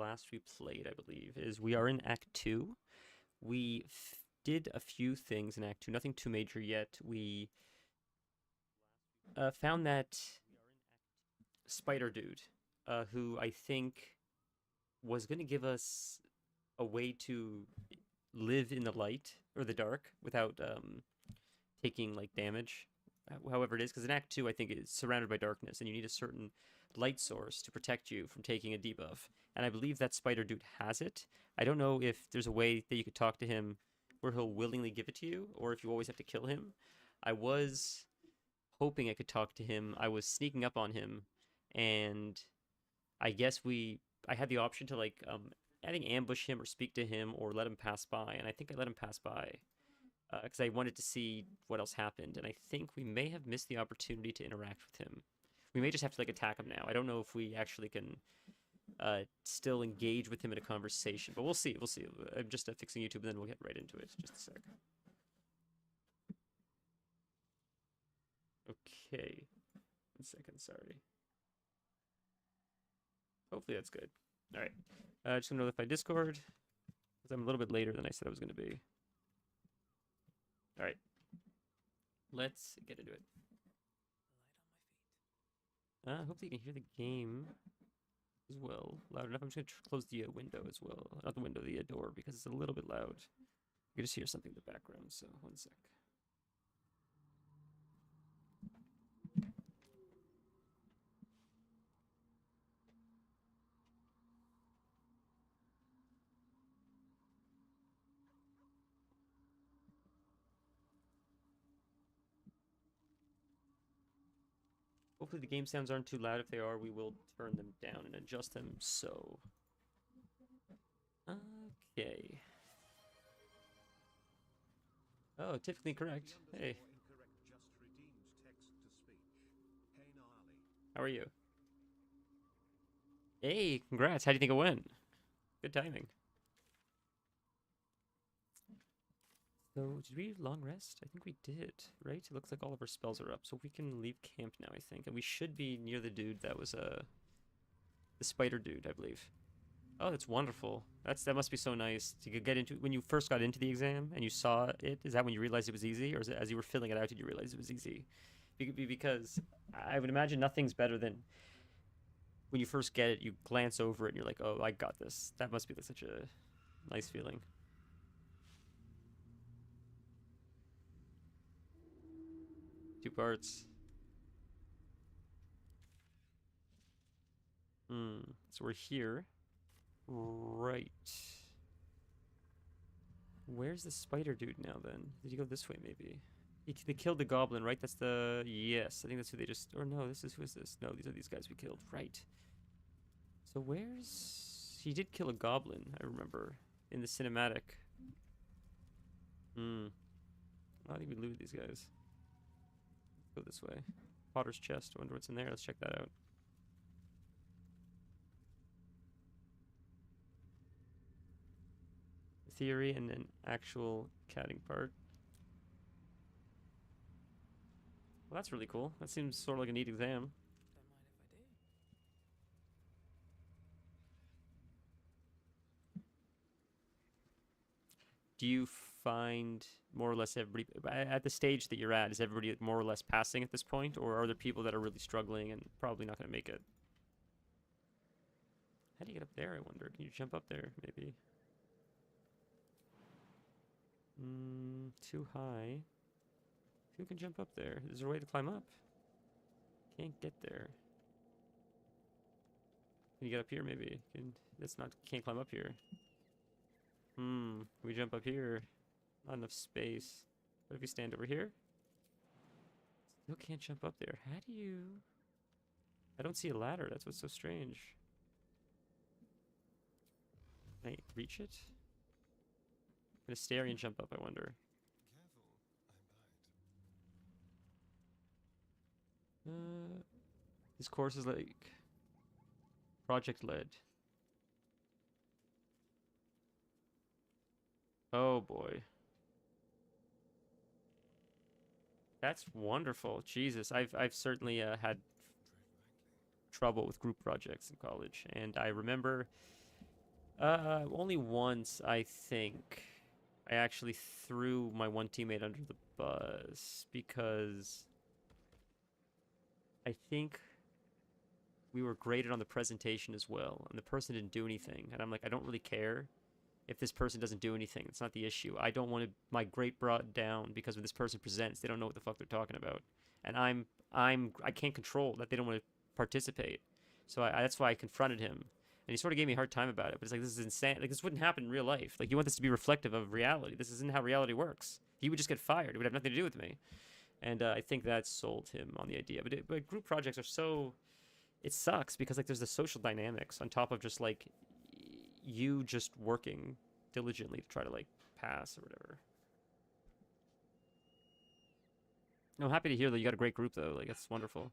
last we played, I believe, is we are in Act 2. We did a few things in Act 2, nothing too major yet. We found that spider dude, who I think was going to give us a way to live in the light or the dark without taking like damage, however it is. Because in Act 2, I think it's surrounded by darkness, and you need a certain light source to protect you from taking a debuff. And I believe that spider dude has it. I don't know if there's a way that you could talk to him where he'll willingly give it to you, or if you always have to kill him. I was hoping I could talk to him. I was sneaking up on him, and I guess I had the option to like I think ambush him or speak to him or let him pass by, and I think I let him pass by because I wanted to see what else happened, and I think we may have missed the opportunity to interact with him. We may just have to like attack him now. I don't know if we actually can still engage with him in a conversation, but we'll see. We'll see. I'm just fixing YouTube, and then we'll get right into it. Just a sec. Okay. 1 second. Sorry. Hopefully that's good. All right. Just gonna notify Discord because I'm a little bit later than I said I was gonna be. All right. Let's get into it. Hopefully you can hear the game as well loud enough. I'm just gonna close the window as well, not the window, the door, because it's a little bit loud. You can just hear something in the background. So 1 sec. Hopefully the game sounds aren't too loud. If they are, we will turn them down and adjust them. So, okay. Oh, typically correct. Hey, how are you? Hey, congrats. How do you think it went? Good timing. So, did we long rest? I think we did, right? It looks like all of our spells are up, so we can leave camp now, I think. And we should be near the dude that was, the spider dude, I believe. Oh, that's wonderful. That must be so nice to get into. When you first got into the exam and you saw it, is that when you realized it was easy? Or is it as you were filling it out, did you realize it was easy? Because I would imagine nothing's better than when you first get it, you glance over it and you're like, oh, I got this. That must be like such a nice feeling. 2 parts. So we're here. Right. Where's the spider dude now then? Did he go this way maybe? They killed the goblin, right? That's the... Yes, I think that's who they just... Or no, who is this? No, these are these guys we killed. Right. So where's... He did kill a goblin, I remember. In the cinematic. I think we looted these guys. Let's go this way. Potter's chest. I wonder what's in there. Let's check that out. Theory and an actual catting part. Well, that's really cool. That seems sort of like a neat exam. Do you find more or less everybody at the stage that you're at, is everybody more or less passing at this point, or are there people that are really struggling and probably not going to make it? How do you get up there, I wonder? Can you jump up there, maybe? Too high. Who can jump up there? Is there a way to climb up? Can't get there. Can you get up here, maybe? Can't climb up here. We jump up here. Not enough space. What if we stand over here? Still can't jump up there. How do you... I don't see a ladder. That's what's so strange. Can I reach it? I'm gonna stare and jump up, I wonder. This course is like... project led. Oh boy. That's wonderful. Jesus, I've certainly had trouble with group projects in college, and I remember Only once, I think. I actually threw my one teammate under the bus because I think we were graded on the presentation as well, and the person didn't do anything. And I'm like, I don't really care if this person doesn't do anything. It's not the issue. I don't want my grade brought down because when this person presents, they don't know what the fuck they're talking about, and I can't control that they don't want to participate. So that's why I confronted him, and he sort of gave me a hard time about it. But it's like, this is insane. Like, this wouldn't happen in real life. Like, you want this to be reflective of reality. This isn't how reality works. He would just get fired. It would have nothing to do with me. And I think that sold him on the idea. But group projects are so, it sucks because like there's the social dynamics on top of just like you just working diligently to try to like pass or whatever. No, I'm happy to hear that you got a great group though. Like, that's wonderful.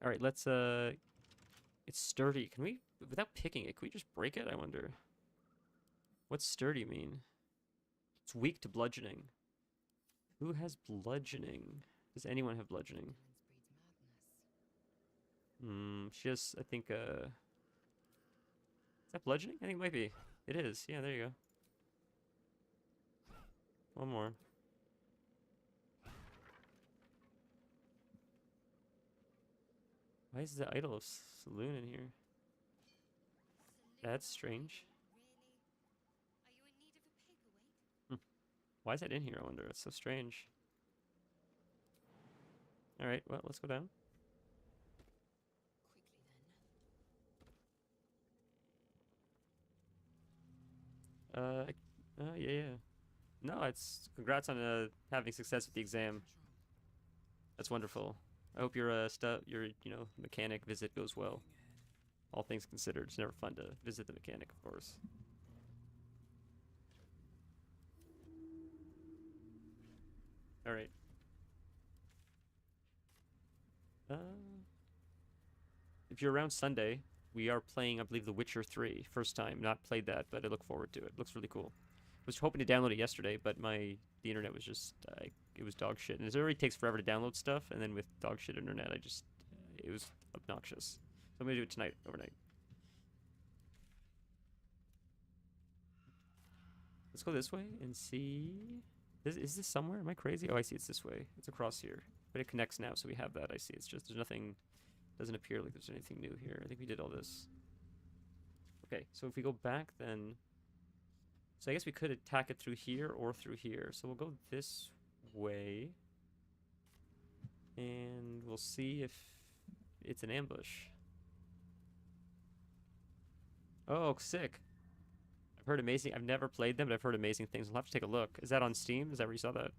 All right, let's it's sturdy. Can we, without picking it, can we just break it? I wonder. What's sturdy mean? It's weak to bludgeoning. Who has bludgeoning? Does anyone have bludgeoning? She has, I think, is that bludgeoning? I think it might be. It is. Yeah, there you go. One more. Why is the idol of Saloon in here? That's strange. Why is that in here, I wonder? It's so strange. Alright, well, let's go down. Yeah. No, it's congrats on having success with the exam. That's wonderful. I hope your mechanic visit goes well. All things considered, it's never fun to visit the mechanic, of course. All right. If you're around Sunday, we are playing, I believe, The Witcher 3. First time, not played that, but I look forward to it. Looks really cool. Was hoping to download it yesterday, but the internet was just it was dog shit, and it already takes forever to download stuff. And then with dog shit internet, it was obnoxious. So I'm gonna do it tonight, overnight. Let's go this way and see. Is this somewhere? Am I crazy? Oh, I see. It's this way. It's across here, but it connects now, so we have that. I see. It's just there's nothing. Doesn't appear like there's anything new here. I think we did all this. Okay, so if we go back then. So I guess we could attack it through here or through here. So we'll go this way. And we'll see if it's an ambush. Oh, sick. I've heard amazing. I've never played them, but I've heard amazing things. I'll have to take a look. Is that on Steam? Is that where you saw that?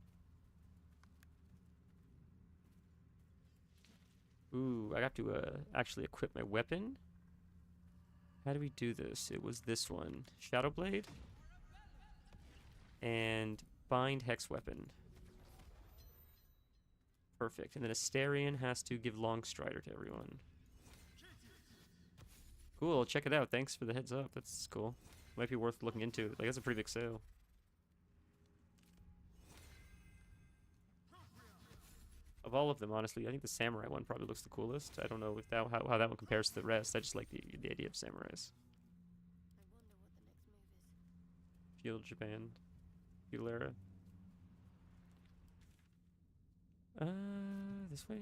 Ooh, I have to actually equip my weapon. How do we do this? It was this one. Shadow Blade. And bind hex weapon. Perfect. And then Asterion has to give Long Strider to everyone. Cool, check it out. Thanks for the heads up. That's cool. Might be worth looking into. Like, that's a pretty big sale. Of all of them, honestly, I think the samurai one probably looks the coolest. I don't know if how that one compares to the rest. I just like the idea of samurais. Feudal Japan. Feudal era. This way?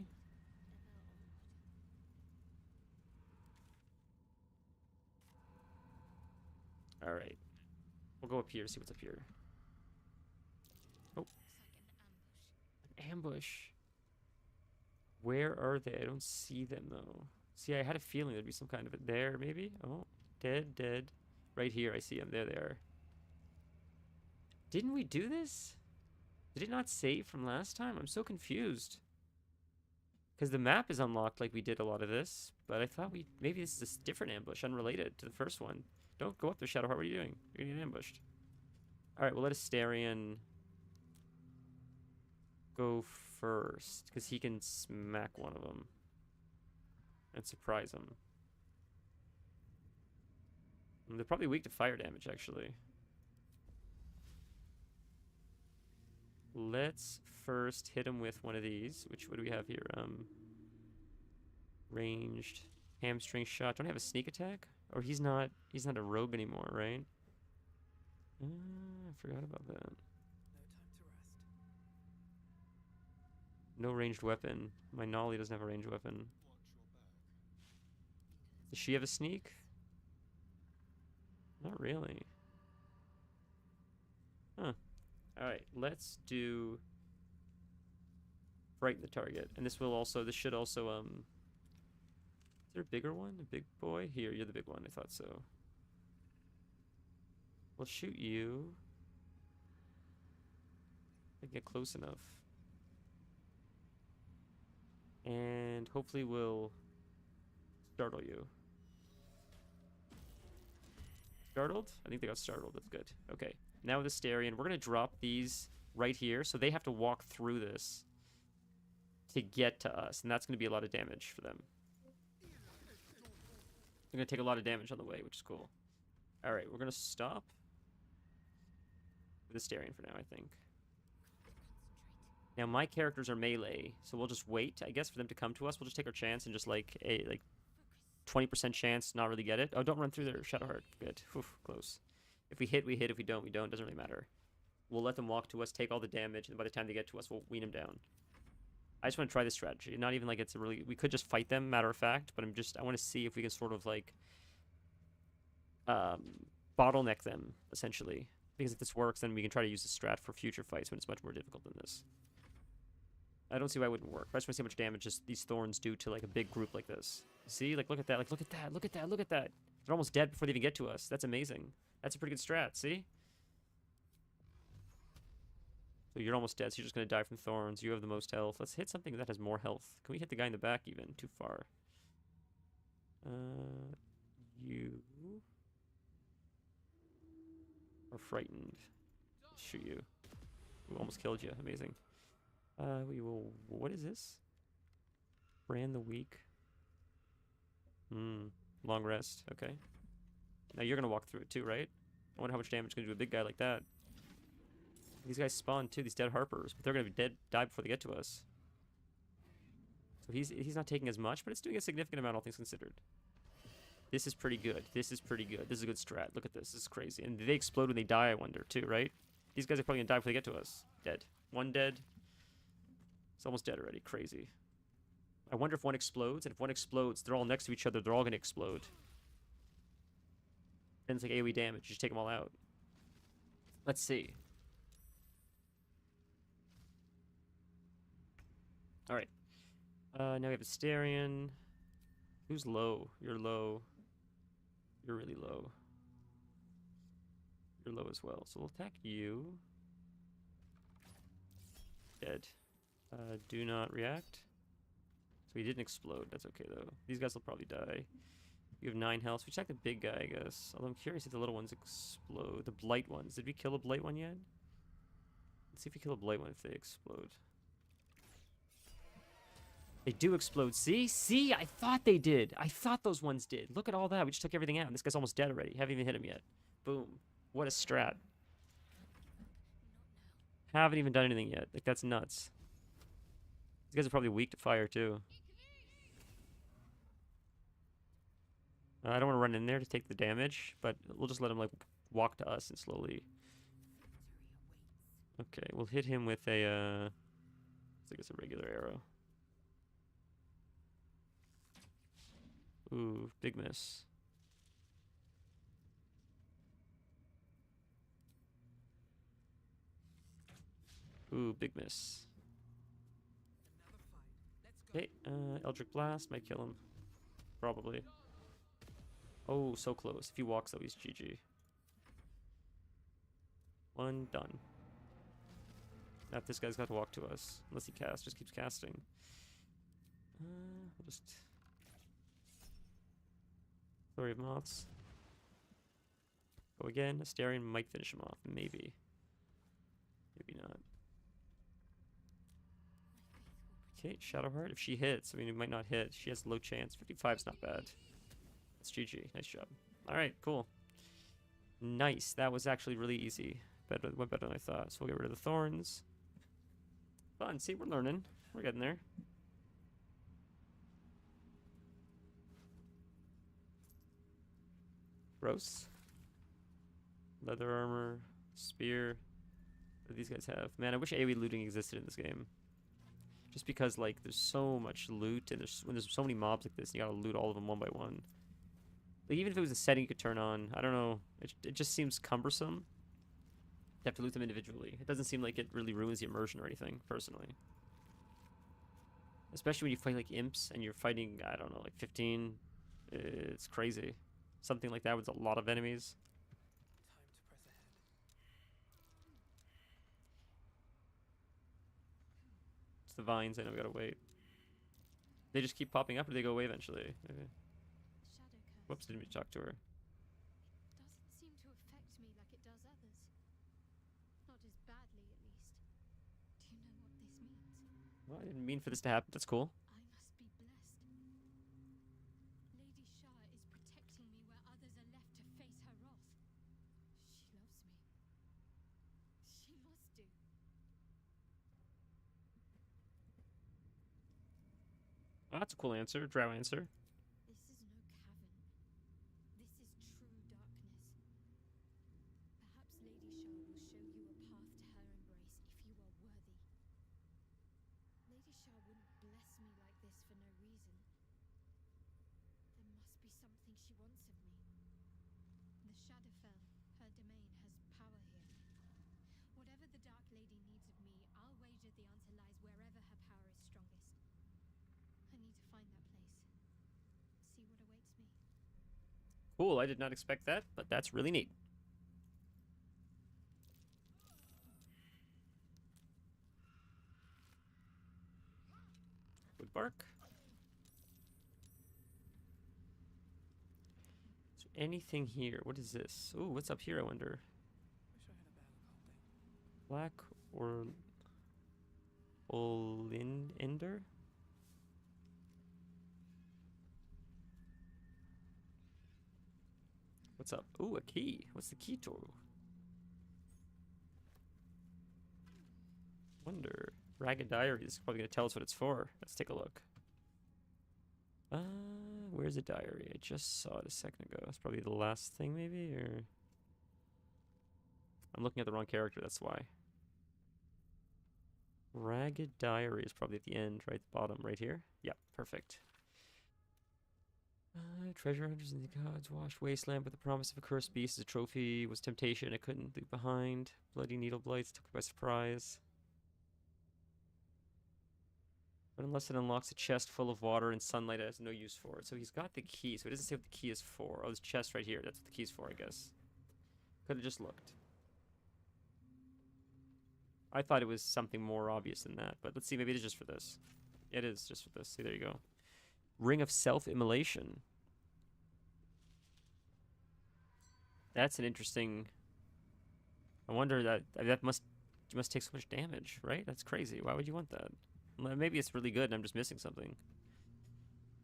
Alright. We'll go up here, see what's up here. Oh. An ambush. Where are they? I don't see them, though. See, I had a feeling there'd be some kind of it there, maybe? Oh, dead. Right here, I see them. There they are. Didn't we do this? Did it not save from last time? I'm so confused. Because the map is unlocked like we did a lot of this, but I thought maybe this is a different ambush, unrelated to the first one. Don't go up there, Shadowheart. What are you doing? You're getting ambushed. Alright, we'll let Asterion go first, because he can smack one of them and surprise them. And they're probably weak to fire damage, actually. Let's first hit him with one of these. What do we have here? Ranged. Hamstring shot. Don't I have a sneak attack? Or he's not a rogue anymore, right? I forgot about that. No ranged weapon. My Nolly doesn't have a ranged weapon. Does she have a sneak? Not really. Huh. Alright, let's do frighten the target. And this should also, is there a bigger one? A big boy? Here, you're the big one. I thought so. We'll shoot you. I can get close enough. And hopefully we'll startle you. Startled? I think they got startled. That's good. Okay. Now with the Astarion, we're going to drop these right here. So they have to walk through this to get to us. And that's going to be a lot of damage for them. They're going to take a lot of damage on the way, which is cool. Alright, we're going to stop with the Astarion for now, I think. Now, my characters are melee, so we'll just wait, I guess, for them to come to us. We'll just take our chance and just, like, a 20% chance not really get it. Oh, don't run through their Shadowheart. Good. Whew, close. If we hit, we hit. If we don't, we don't. Doesn't really matter. We'll let them walk to us, take all the damage, and by the time they get to us, we'll wean them down. I just want to try this strategy. Not even like it's a really... We could just fight them, matter of fact, but I want to see if we can sort of, like, bottleneck them, essentially. Because if this works, then we can try to use the strat for future fights when it's much more difficult than this. I don't see why it wouldn't work. I just want to see how much damage just these thorns do to, like, a big group like this. See? Like, look at that. Like, look at that. Look at that. Look at that. They're almost dead before they even get to us. That's amazing. That's a pretty good strat. See? So you're almost dead, so you're just going to die from thorns. You have the most health. Let's hit something that has more health. Can we hit the guy in the back even? Too far. You are frightened. Shoot you. We almost killed you. Amazing. We will... What is this? Brand the weak. Long rest. Okay. Now you're gonna walk through it too, right? I wonder how much damage it's gonna do to a big guy like that. These guys spawn too, these dead harpers, but they're gonna be die before they get to us. So he's not taking as much, but it's doing a significant amount, all things considered. This is pretty good. This is pretty good. This is a good strat. Look at this. This is crazy. And they explode when they die, I wonder, too, right? These guys are probably gonna die before they get to us. Dead. One dead. It's almost dead already. Crazy. I wonder if one explodes, and if one explodes, they're all next to each other. They're all going to explode. Then it's like AoE damage. You just take them all out. Let's see. Alright. Now we have Astarion. Who's low? You're low. You're really low. You're low as well. So we'll attack you. Dead. Do not react. So he didn't explode. That's okay, though. These guys will probably die. You have 9 health. We check the big guy, I guess. Although I'm curious if the little ones explode. The blight ones. Did we kill a blight one yet? Let's see if we kill a blight one if they explode. They do explode. See? See? I thought they did. I thought those ones did. Look at all that. We just took everything out. And this guy's almost dead already. Haven't even hit him yet. Boom. What a strat. Haven't even done anything yet. Like, that's nuts. These guys are probably weak to fire, too. I don't want to run in there to take the damage, but we'll just let him, like, walk to us and slowly... Okay, we'll hit him with a, I guess a regular arrow. Ooh, big miss. Ooh, big miss. Okay, Eldritch Blast might kill him. Probably. Oh, so close. If he walks, though, he's GG. One, done. Now, if this guy's got to walk to us. Unless he just keeps casting. We'll just... Flurry of Moths. Go again. Astarion might finish him off. Maybe. Maybe not. Okay, Shadowheart. If she hits, I mean, it might not hit. She has low chance. 55's not bad. That's GG. Nice job. Alright, cool. Nice. That was actually really easy. Went better than I thought. So we'll get rid of the thorns. Fun. See, we're learning. We're getting there. Gross. Leather armor. Spear. What do these guys have? Man, I wish AoE looting existed in this game. Just because, like, there's so much loot, and when there's so many mobs like this, you gotta loot all of them one by one. Like, even if it was a setting you could turn on, I don't know. It just seems cumbersome. You have to loot them individually. It doesn't seem like it really ruins the immersion or anything, personally. Especially when you fight, like, imps, and you're fighting, I don't know, like 15. It's crazy. Something like that with a lot of enemies. Time to press ahead. It's the vines, I know we gotta wait. They just keep popping up, or they go away eventually? Maybe. Shadow curse. Whoops, didn't mean to talk to her. Doesn't seem to affect me like it does others. Not as badly, at least. Do you know what this means? Well, I didn't mean for this to happen. That's cool. I must be blessed. Lady Shah is protecting me where others are left to face her wrath. She loves me. She must do. Oh, that's a cool answer. Drow answer. This is no cavern. This is true darkness. Perhaps Lady Shah will show you a path to her embrace if you are worthy. Lady Shah wouldn't bless me like this for no reason. There must be something she wants of me. The Shadowfell, her domain, has power here. Whatever the Dark Lady needs of me, I'll wager the answer lies wherever her power is strongest. I need to find that place. See what awaits me. Cool, I did not expect that, but that's really neat. Wood bark. Is there anything here? What is this? Ooh, what's up here, I wonder? Wish I had a bag of holding. Black or Olindender? What's up? Ooh, a key. What's the key to? Wonder. Ragged Diary. This is probably going to tell us what it's for. Let's take a look. Where's the diary? I just saw it a second ago. It's probably the last thing, maybe, or... I'm looking at the wrong character, that's why. Ragged Diary is probably at the end, right at the bottom, right here. Yeah, perfect. Treasure hunters in the gods, washed wasteland with the promise of a cursed beast as a trophy, was temptation I couldn't leave behind. Bloody needle blights took me by surprise. But unless it unlocks a chest full of water and sunlight, it has no use for it. So he's got the key, so it doesn't say what the key is for. Oh, this chest right here, that's what the key's for, I guess. Could have just looked. I thought it was something more obvious than that, but let's see, maybe it is just for this. It is just for this. See, there you go. Ring of Self-Immolation. That's an interesting... I wonder that must take so much damage, right? That's crazy. Why would you want that? Well, maybe it's really good and I'm just missing something.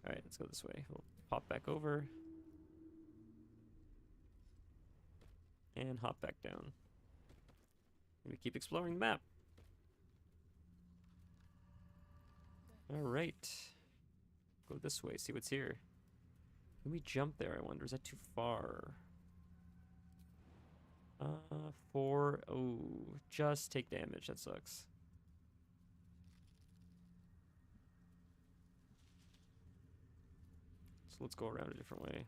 Alright, let's go this way. We'll pop back over. And hop back down. And we keep exploring the map. Alright. Go this way, see what's here. Can we jump there, I wonder? Is that too far? Oh, just take damage. That sucks. So let's go around a different way.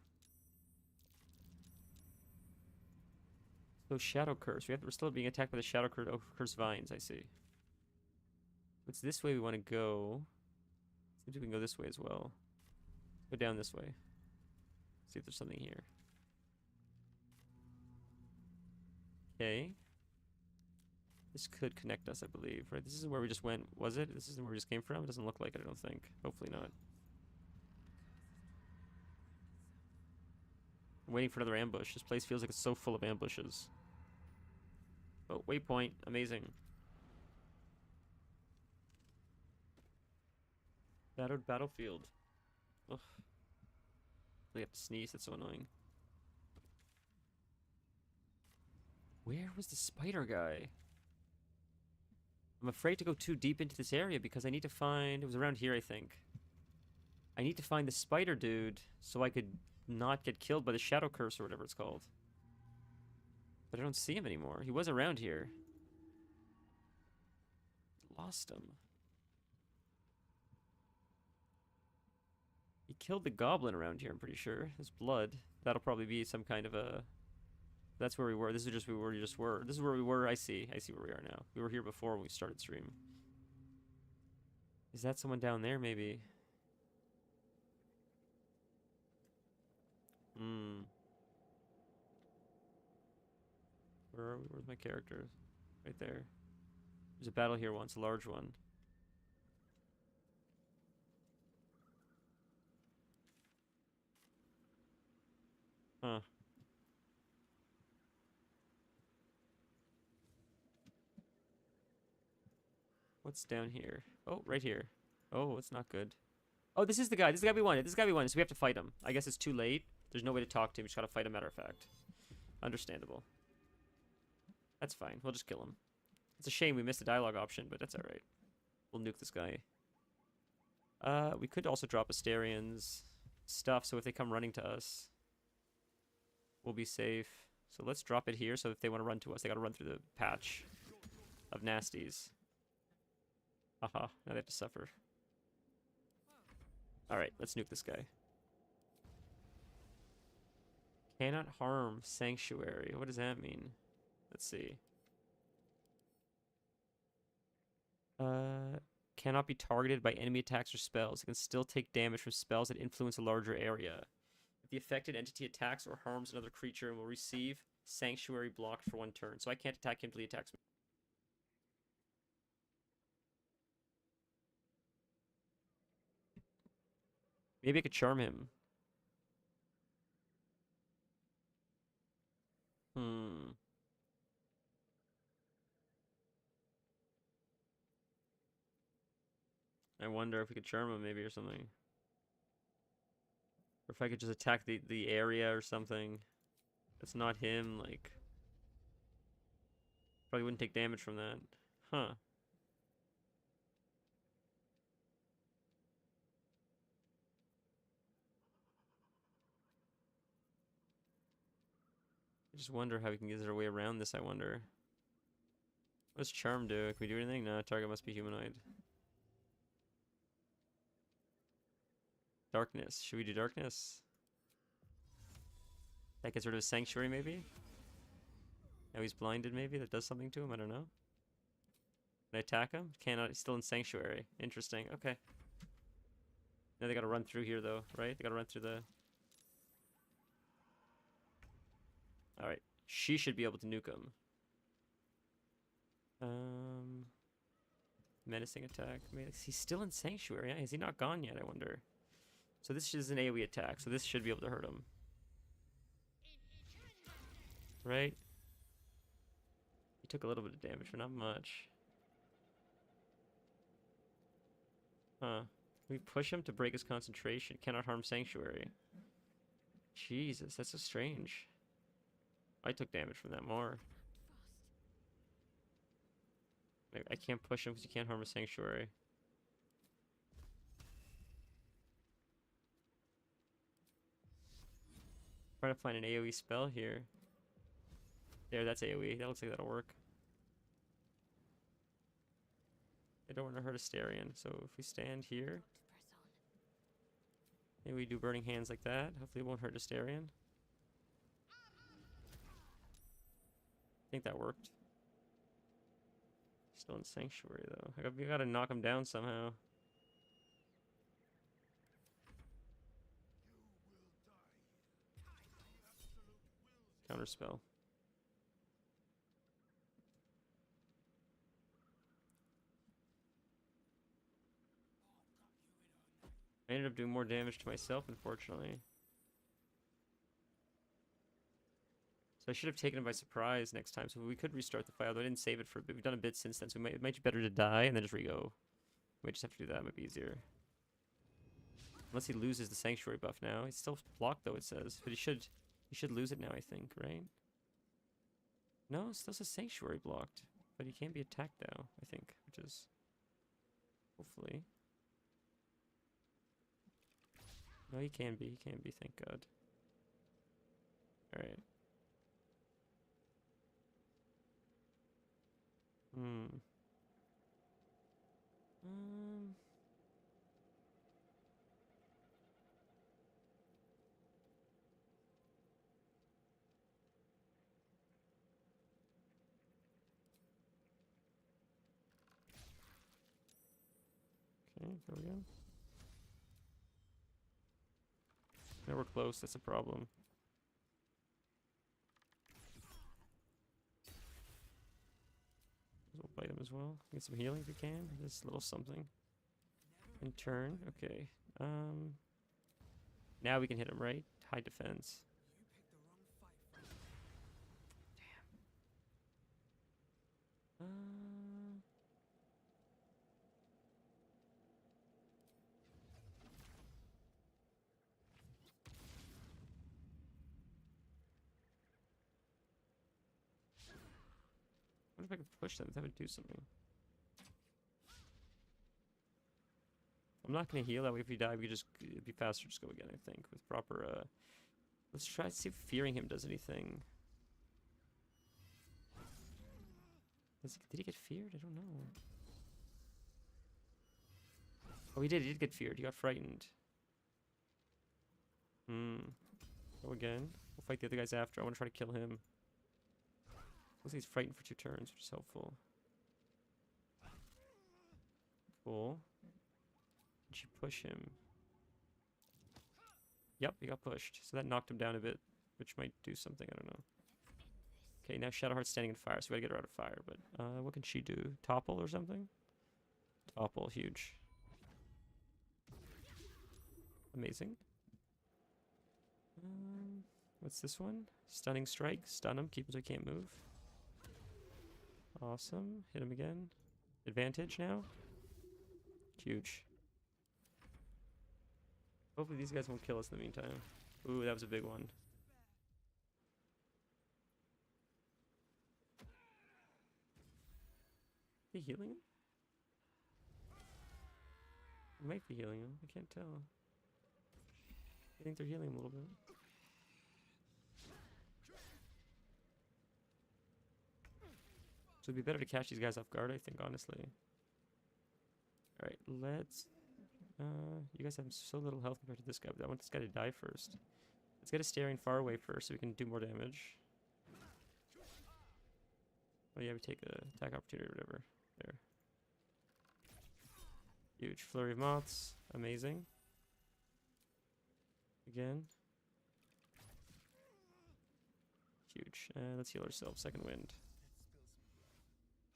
So Shadow Curse. We're still being attacked by the Shadow Curse. Oh, Curse Vines, I see. It's this way we want to go. Seems we can go this way as well. Go down this way. See if there's something here. Okay. This could connect us, I believe, right? This is where we just went, was it? This isn't where we just came from? It doesn't look like it, I don't think. Hopefully not. I'm waiting for another ambush. This place feels like it's so full of ambushes. Oh, waypoint. Amazing. Battered battlefield. Ugh. I have to sneeze. That's so annoying. Where was the spider guy? I'm afraid to go too deep into this area because I need to find... It was around here, I think. I need to find the spider dude so I could not get killed by the shadow curse or whatever it's called. But I don't see him anymore. He was around here. Lost him. He killed the goblin around here, I'm pretty sure. His blood. That'll probably be some kind of a... That's where we were. This is just where we just were. This is where we were. I see where we are now. We were here before when we started stream. Is that someone down there, maybe? Hmm. Where are we? Where's my characters? Right there. There's a battle here once, a large one. Huh. What's down here? Oh, right here. Oh, it's not good. Oh, this is the guy. This is the guy we wanted. This is the guy we wanted, so we have to fight him. I guess it's too late. There's no way to talk to him. We just gotta fight him, matter of fact. Understandable. That's fine. We'll just kill him. It's a shame we missed the dialogue option, but that's alright. We'll nuke this guy. We could also drop Asterian's stuff, so if they come running to us, we'll be safe. So let's drop it here, so if they want to run to us, they gotta run through the patch of nasties. Aha, now they have to suffer. Alright, let's nuke this guy. Cannot harm Sanctuary. What does that mean? Let's see. Cannot be targeted by enemy attacks or spells. It can still take damage from spells that influence a larger area. If the affected entity attacks or harms another creature, and will receive Sanctuary blocked for 1 turn. So I can't attack him until he attacks me. Maybe I could charm him. I wonder if we could charm him maybe or something. Or if I could just attack the area or something. That's not him, like... Probably wouldn't take damage from that. Huh. I just wonder how we can get our way around this, I wonder. What does charm do? Can we do anything? No, target must be humanoid. Darkness. Should we do darkness? That gets rid of his sanctuary, maybe? Now he's blinded, maybe? That does something to him? I don't know. Can I attack him? Cannot. He's still in sanctuary. Interesting. Okay. Now they gotta run through here, though, right? They gotta run through the... Alright. She should be able to nuke him. Menacing attack. I mean, he's still in sanctuary. Is he not gone yet, I wonder? So this is an AoE attack, so this should be able to hurt him. Right? He took a little bit of damage, but not much. Huh. We push him to break his concentration. Cannot harm Sanctuary. Jesus, that's so strange. I took damage from that more. I can't push him because you can't harm a Sanctuary. Trying to find an AoE spell here. There, that's AoE. That looks like that'll work. They don't want to hurt Asterian, so if we stand here, maybe we do Burning Hands like that. Hopefully it won't hurt Asterian. I think that worked. Still in Sanctuary, though. We gotta knock him down somehow. Counterspell. I ended up doing more damage to myself, unfortunately. So I should have taken him by surprise next time, so we could restart the fight, although I didn't save it for a bit. We've done a bit since then, so it might be better to die and then just re-go. We might just have to do that, it might be easier. Unless he loses the Sanctuary buff now. He's still blocked, though, it says. But he should lose it now, I think, right? No, it still says Sanctuary blocked. But he can't be attacked now, I think, which is... hopefully... No, he can be, thank God. There we go. Now we're close. That's a problem. We'll bite him as well. Get some healing if we can. Just a little something. And turn. Okay. Now we can hit him, right? High defense. What if I could push them? That would do something. I'm not gonna heal that way. If we die, we could just it'd be faster. Just go again. I think with proper. Let's try to see if fearing him does anything. Did he get feared? I don't know. Oh, he did. He did get feared. He got frightened. Go again. We'll fight the other guys after. I want to try to kill him. Looks like he's frightened for 2 turns, which is helpful. Cool. Did she push him? Yep, he got pushed. So that knocked him down a bit, which might do something. I don't know. Okay, now Shadowheart's standing in fire, so we gotta get her out of fire. But what can she do? Topple or something? Topple, huge. Amazing. What's this one? Stunning strike. Stun him. Keep him so he can't move. Awesome. Hit him again. Advantage now. Huge. Hopefully these guys won't kill us in the meantime. Ooh, that was a big one. Are they healing him? They might be healing him. I can't tell. I think they're healing him a little bit. So it'd be better to catch these guys off guard, I think, honestly. Alright, let's... you guys have so little health compared to this guy, but I want this guy to die first. Let's get a staring far away first so we can do more damage. Oh yeah, we take a attack opportunity or whatever. There. Huge flurry of moths. Amazing. Again. Huge. Let's heal ourselves. Second wind.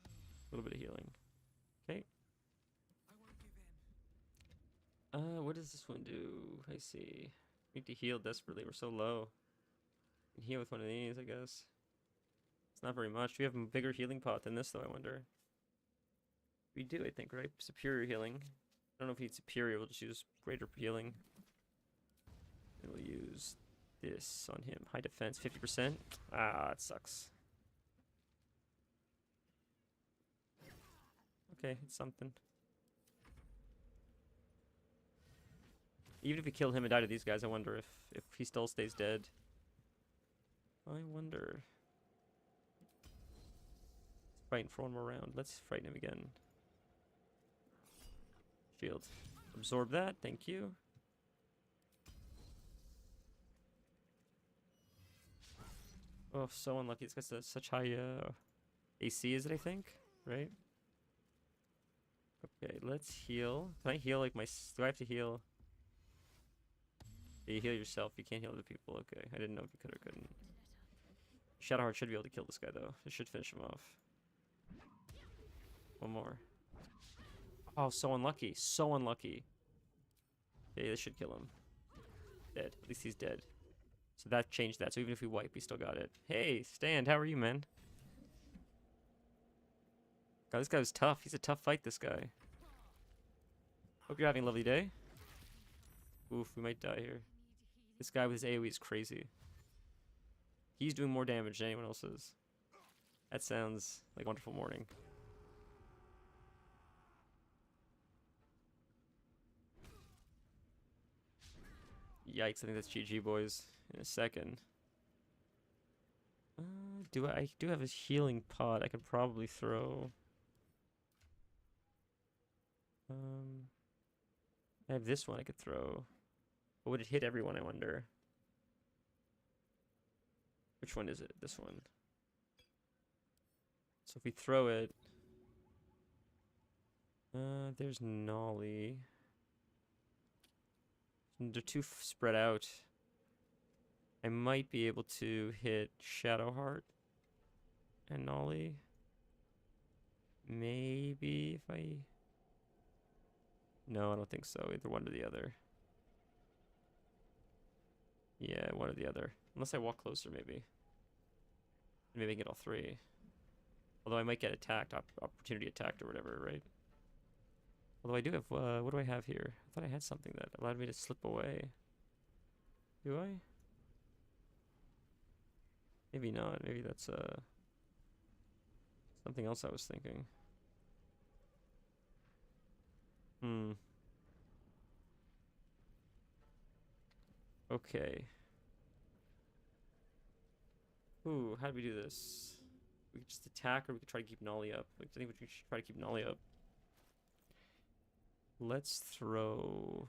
A little bit of healing. Okay. What does this one do? I see. We need to heal desperately. We're so low. We can heal with one of these, I guess. It's not very much. We have a bigger healing pot than this, though, I wonder. We do, I think, right? Superior healing. I don't know if we need superior. We'll just use greater healing. And we'll use this on him. High defense, 50%. Ah, it sucks. Okay, it's something. Even if we kill him and die to these guys, I wonder if he still stays dead. I wonder. Let's frighten for one more round. Let's frighten him again. Shield. Absorb that, thank you. Oh, so unlucky. This guy's such high AC, is it, I think? Right? Okay, let's heal. Can I heal like my... Do I have to heal? Yeah, you heal yourself. You can't heal other people. Okay, I didn't know if you could or couldn't. Shadowheart should be able to kill this guy, though. It should finish him off. One more. Oh, so unlucky. So unlucky. Okay, this should kill him. Dead. At least he's dead. So that changed that. So even if we wipe, we still got it. Hey, Stand, how are you, man? God, this guy was tough. He's a tough fight, this guy. Hope you're having a lovely day. Oof, we might die here. This guy with his AoE is crazy. He's doing more damage than anyone else is. That sounds like a wonderful morning. Yikes, I think that's GG, boys. In a second. I do have a healing pot I could probably throw. I have this one I could throw. But would it hit everyone, I wonder? Which one is it? This one. So if we throw it... There's Nolly. They're too spread out. I might be able to hit Shadowheart and Nolly. Maybe if I... No, I don't think so. Either one or the other. Yeah, one or the other. Unless I walk closer, maybe. Maybe I can get all three. Although I might get attacked, opportunity attacked or whatever, right? Although I do have, what do I have here? I thought I had something that allowed me to slip away. Do I? Maybe not. Maybe that's, something else I was thinking. Okay. Ooh, how do we do this? We could just attack or we could try to keep Nolly up. Like, I think we should try to keep Nolly up. Let's throw...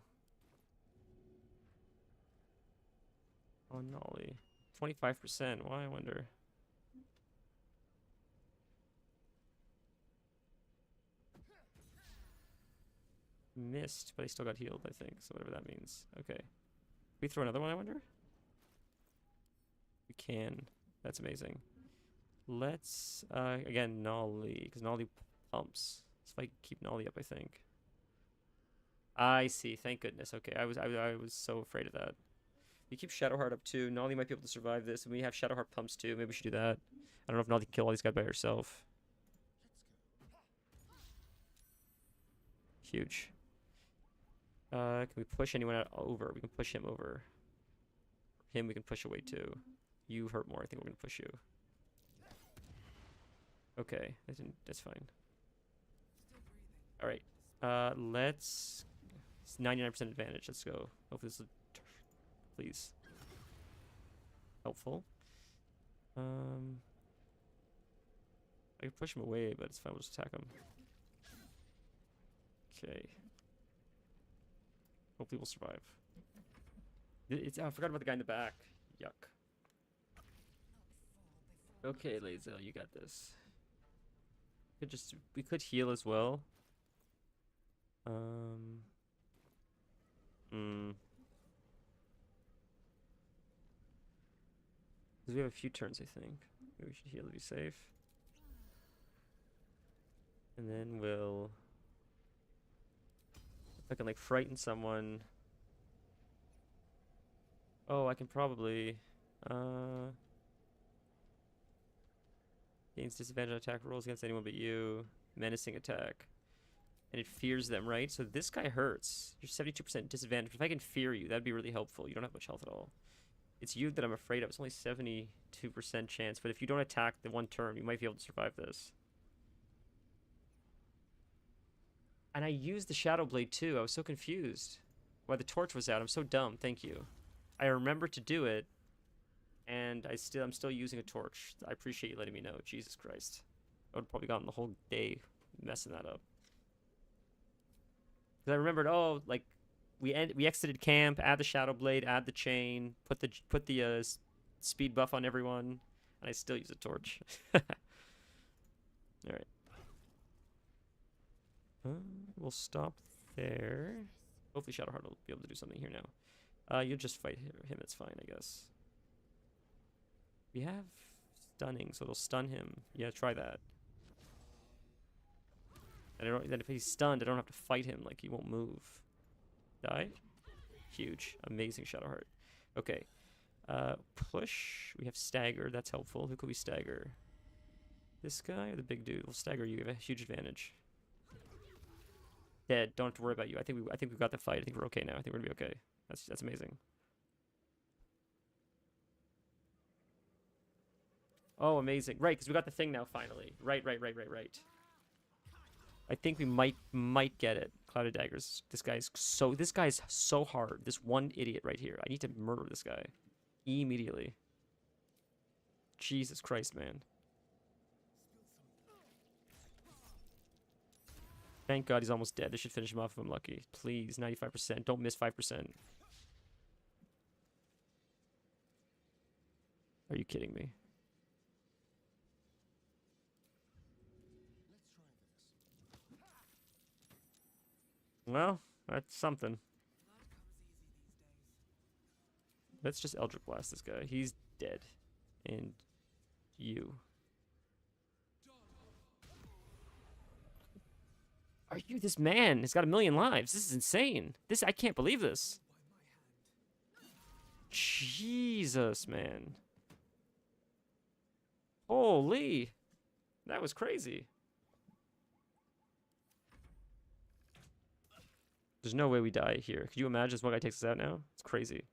on Nolly. 25%. Why, I wonder? Missed, but I still got healed, I think. So whatever that means. Okay. We throw another one, I wonder? We can. That's amazing. Let's, again, Nolly. Because Nolly pumps. So if I keep Nolly up, I think. I see. Thank goodness. Okay, I was so afraid of that. You keep Shadowheart up too. Nolly might be able to survive this. And we have Shadowheart pumps too. Maybe we should do that. I don't know if Nolly can kill all these guys by herself. Huge. Can we push anyone out over? We can push him over. Him we can push away too. You hurt more. I think we're gonna push you. Okay, that's fine. All right. Let's. It's 99% advantage. Let's go. Hopefully this will, please. Helpful. I can push him away, but it's fine. We'll just attack him. Okay. Hopefully we'll survive. I forgot about the guy in the back. Yuck. Okay, Lazel, you got this. We could heal as well. Because we have a few turns, I think. Maybe we should heal to be safe. And then we'll... If I can, like, frighten someone... Oh, I can probably... Gains disadvantage on attack rolls against anyone but you. Menacing attack. And it fears them, right? So this guy hurts. You're 72% disadvantage. If I can fear you, that'd be really helpful. You don't have much health at all. It's you that I'm afraid of. It's only 72% chance. But if you don't attack the one turn, you might be able to survive this. And I used the Shadow Blade too. I was so confused why the torch was out. I'm so dumb. Thank you. I remember to do it. And I'm still using a torch. I appreciate you letting me know. Jesus Christ. I would have probably gotten the whole day messing that up. Because I remembered, oh, like, we exited camp, add the Shadow Blade, add the chain, put the speed buff on everyone, and I still use a torch. Alright. We'll stop there. Hopefully Shadowheart will be able to do something here now. You'll just fight him, it's fine, I guess. We have stunning, so it'll stun him. Yeah, try that. And then if he's stunned, I don't have to fight him. Like, he won't move. Die? Huge. Amazing Shadowheart. Okay. Push. We have stagger. That's helpful. Who could we stagger? This guy or the big dude? We'll stagger you. We have a huge advantage. Dead. Don't have to worry about you. I think we've got the fight. I think we're okay now. I think we're gonna be okay. That's amazing. Oh, amazing. Right, because we got the thing now finally. Right. I think we might get it. Clouded Daggers. This guy's so hard. This one idiot right here. I need to murder this guy. Immediately. Jesus Christ, man. Thank God he's almost dead. This should finish him off if I'm lucky. Please, 95%. Don't miss 5%. Are you kidding me? Well, that's something. Blood comes easy these days. Let's just Eldritch Blast this guy. He's dead. And you. Are you this man? He's got 1,000,000 lives. This is insane. I can't believe this. By my hand. Jesus, man. Holy. That was crazy. There's no way we die here. Could you imagine this one guy takes us out now? It's crazy.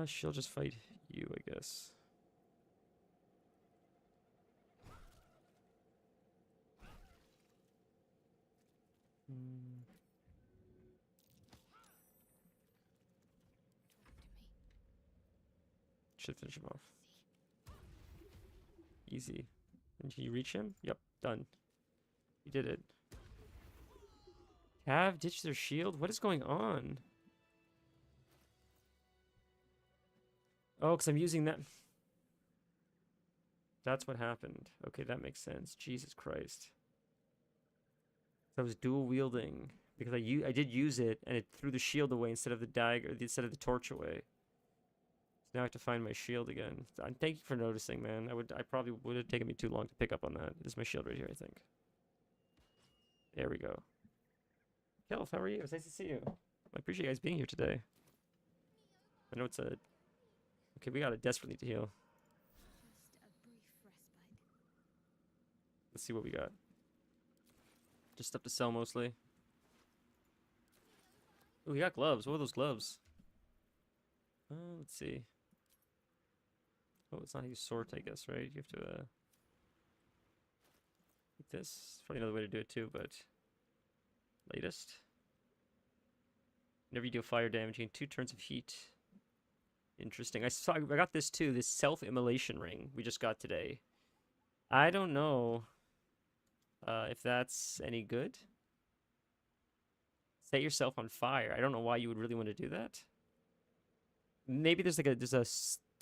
She'll just fight you, I guess. Hmm. Should finish him off. Easy. And can you reach him? Yep, done. You did it. Have ditched their shield? What is going on? Oh, because I'm using that. That's what happened. Okay, that makes sense. Jesus Christ. I was dual wielding because I did use it and it threw the shield away instead of the dagger, instead of the torch away. So now I have to find my shield again. Thank you for noticing, man. I probably would have taken me too long to pick up on that. This is my shield right here, I think. There we go. Kelf, how are you? It's nice to see you. I appreciate you guys being here today. I know it's a... Okay, we got it desperately to heal. Just a brief respite. Let's see what we got. Just stuff to sell mostly. Oh, we got gloves. What are those gloves? Let's see. Oh, it's not how you sort, I guess, right? You have to, like this. Probably another way to do it too, but... Latest. Whenever you deal fire damage, you gain 2 turns of heat. Interesting. I got this too, this self-immolation ring we just got today. I don't know if that's any good. Set yourself on fire. I don't know why you would really want to do that. Maybe there's a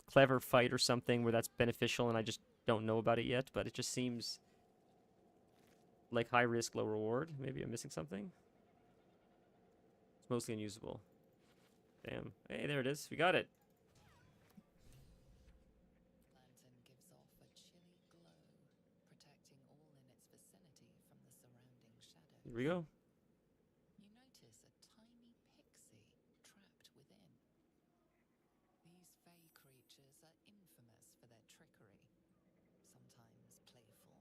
clever fight or something where that's beneficial and I just don't know about it yet, but it just seems like high risk, low reward. Maybe I'm missing something. It's mostly unusable. Damn. Hey, there it is. We got it. Lantern gives off a chilly glow, protecting all in its vicinity from the surrounding shadows. Here we go. You notice a tiny pixie trapped within. These fey creatures are infamous for their trickery, sometimes playful,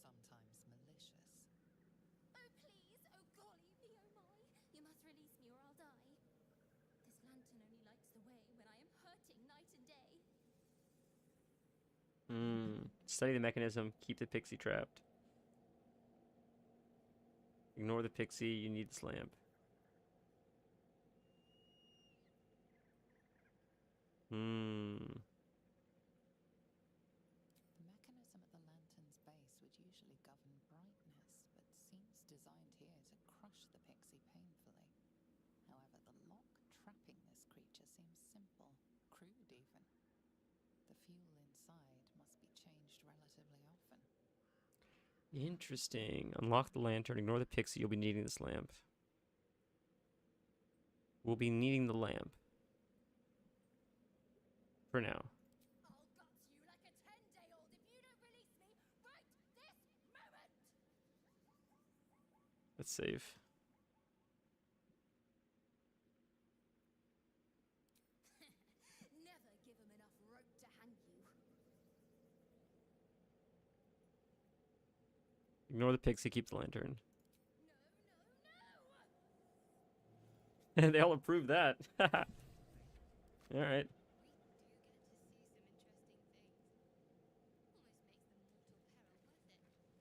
sometimes malicious. Oh please, oh golly me, oh my! You must release me or I'll die. This lantern only lights the way when I am hurting night and day. Study the mechanism. Keep the pixie trapped. Ignore the pixie. You need this lamp. The mechanism at the lantern's base would usually govern brightness, but seems designed here to crush the pixie painfully. However, the lock trapping this creature seems simple, crude even. The fuel inside must be changed relatively often. Interesting. Unlock the lantern. Ignore the pixie. You'll be needing this lamp. We'll be needing the lamp. For now. I'll guts you like a 10-day-old if you don't release me right this moment! Let's save. Never give him enough rope to hang you. Ignore the pixie. Keep the lantern. No, no, no! And they all approved that. Alright. We do get to see some interesting things.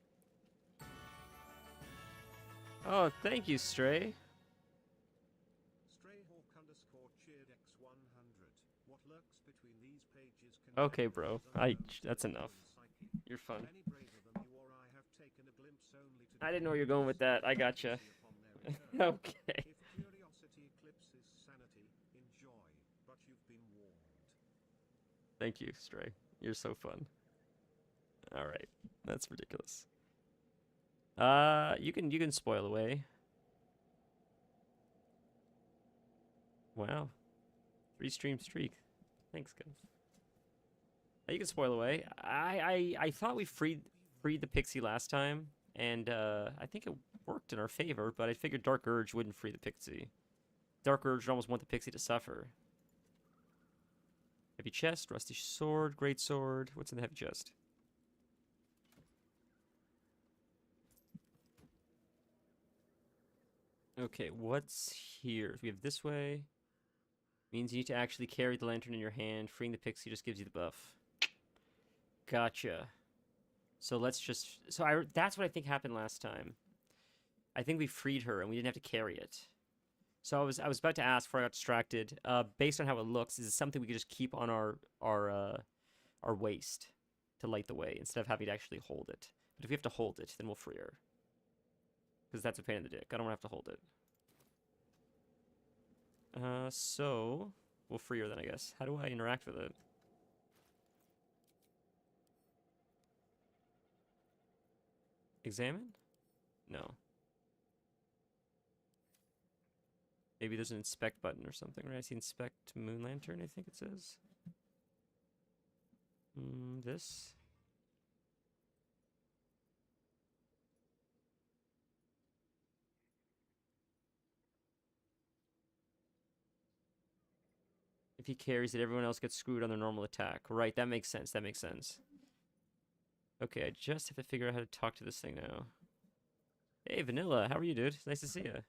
Almost makes them mortal peril worth it. Oh, thank you, Stray. Strayhawk underscore cheered X100. What lurks between these pages can Okay, bro. That's enough. You're fun. Any braver than you or I have taken a glimpse only to I didn't know where you were going with that. I gotcha. upon their return. Okay. If curiosity eclipses sanity, enjoy, but you've been warned. Thank you, Stray. You're so fun. All right, that's ridiculous. You can spoil away. Wow, 3-stream streak. Thanks, guys. You can spoil away. I thought we freed the pixie last time, and I think it worked in our favor. But I figured Dark Urge wouldn't free the pixie. Dark Urge would almost want the pixie to suffer. Heavy chest, rusty sword, great sword. What's in the heavy chest? Okay, what's here? We have this way. Means you need to actually carry the lantern in your hand. Freeing the pixie just gives you the buff. Gotcha. So let's just... that's what I think happened last time. I think we freed her and we didn't have to carry it. So I was about to ask before I got distracted. Based on how it looks, is it something we could just keep on our waist to light the way instead of having to actually hold it? But if we have to hold it, then we'll free her. Because that's a pain in the dick. I don't want to have to hold it. So we'll free her then, I guess. How do I interact with it? Examine? No. Maybe there's an inspect button or something, right? I see inspect moon lantern, I think it says. This? If he carries it, everyone else gets screwed on their normal attack. Right, that makes sense. That makes sense. Okay, I just have to figure out how to talk to this thing now. Hey, Vanilla, how are you, dude? Nice to see you.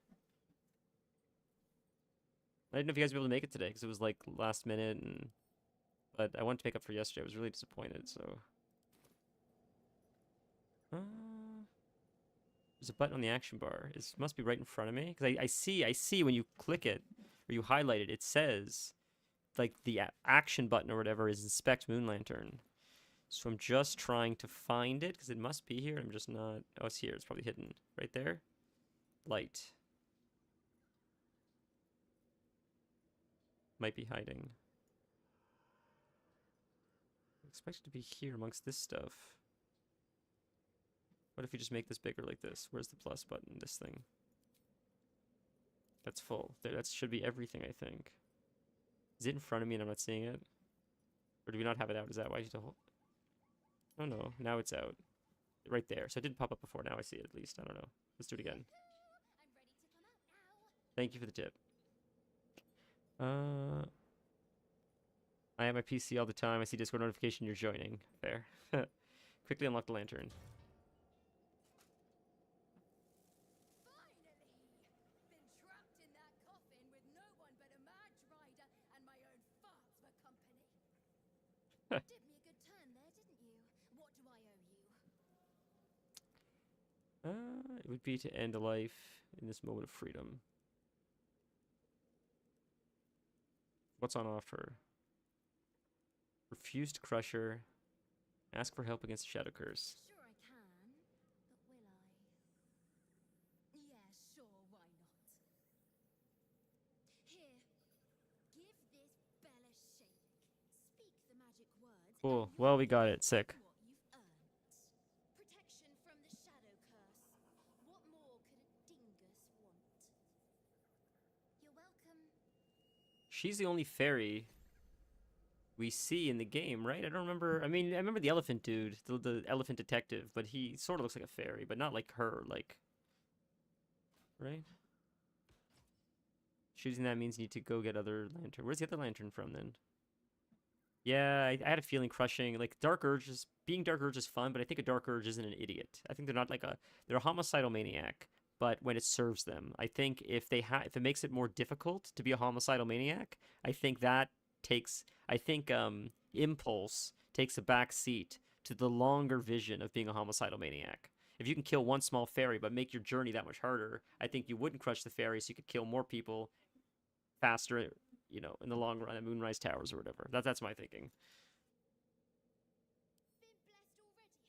I didn't know if you guys would be able to make it today, because it was, like, last minute, but I wanted to make up for yesterday. I was really disappointed, so... There's a button on the action bar. It must be right in front of me, because I see when you click it, or you highlight it, it says, like, the action button or whatever is Inspect Moon Lantern. So I'm just trying to find it, because it must be here. I'm just not... Oh, it's here. It's probably hidden. Right there. Light. Might be hiding. I expect it to be here amongst this stuff. What if we just make this bigger like this? Where's the plus button? This thing. That's full. There, that should be everything, I think. Is it in front of me and I'm not seeing it? Or do we not have it out? Is that why I need to hold... Oh no, now it's out. Right there. So it didn't pop up before. Now I see it at least. I don't know. Let's do it again. Thank you for the tip. I have my PC all the time. I see Discord notification you're joining. Fair. Quickly unlock the lantern. Finally! Been trapped in that coffin with no one but a mad rider and my own farts for company. Did me a good turn there, didn't you? What do I owe you? It would be to end a life in this moment of freedom. What's on offer? Refuse to crush her. Ask for help against Shadow Curse. Sure I can, but will I? Yeah, sure, why not? Here, give this bell a shake. Speak the magic words. Cool. and Well, you'll we got get it. Sick. what you've earned. Protection from the shadow curse. What more could a dingus want? You're welcome. She's the only fairy we see in the game, right? I don't remember. I mean, I remember the elephant dude, the elephant detective, but he sort of looks like a fairy, but not like her, like... Right? Choosing that means you need to go get other lantern. Where's the other lantern from, then? Yeah, I had a feeling crushing, like, Dark Urge is... Being Dark Urge is fun, but I think a Dark Urge isn't an idiot. I think they're not like a... They're a homicidal maniac, but when it serves them. I think if it makes it more difficult to be a homicidal maniac, I think that takes... I think impulse takes a back seat to the longer vision of being a homicidal maniac. If you can kill one small fairy but make your journey that much harder, I think you wouldn't crush the fairy, so you could kill more people faster, you know, in the long run at Moonrise Towers or whatever. That's my thinking. Been blessed already, haven't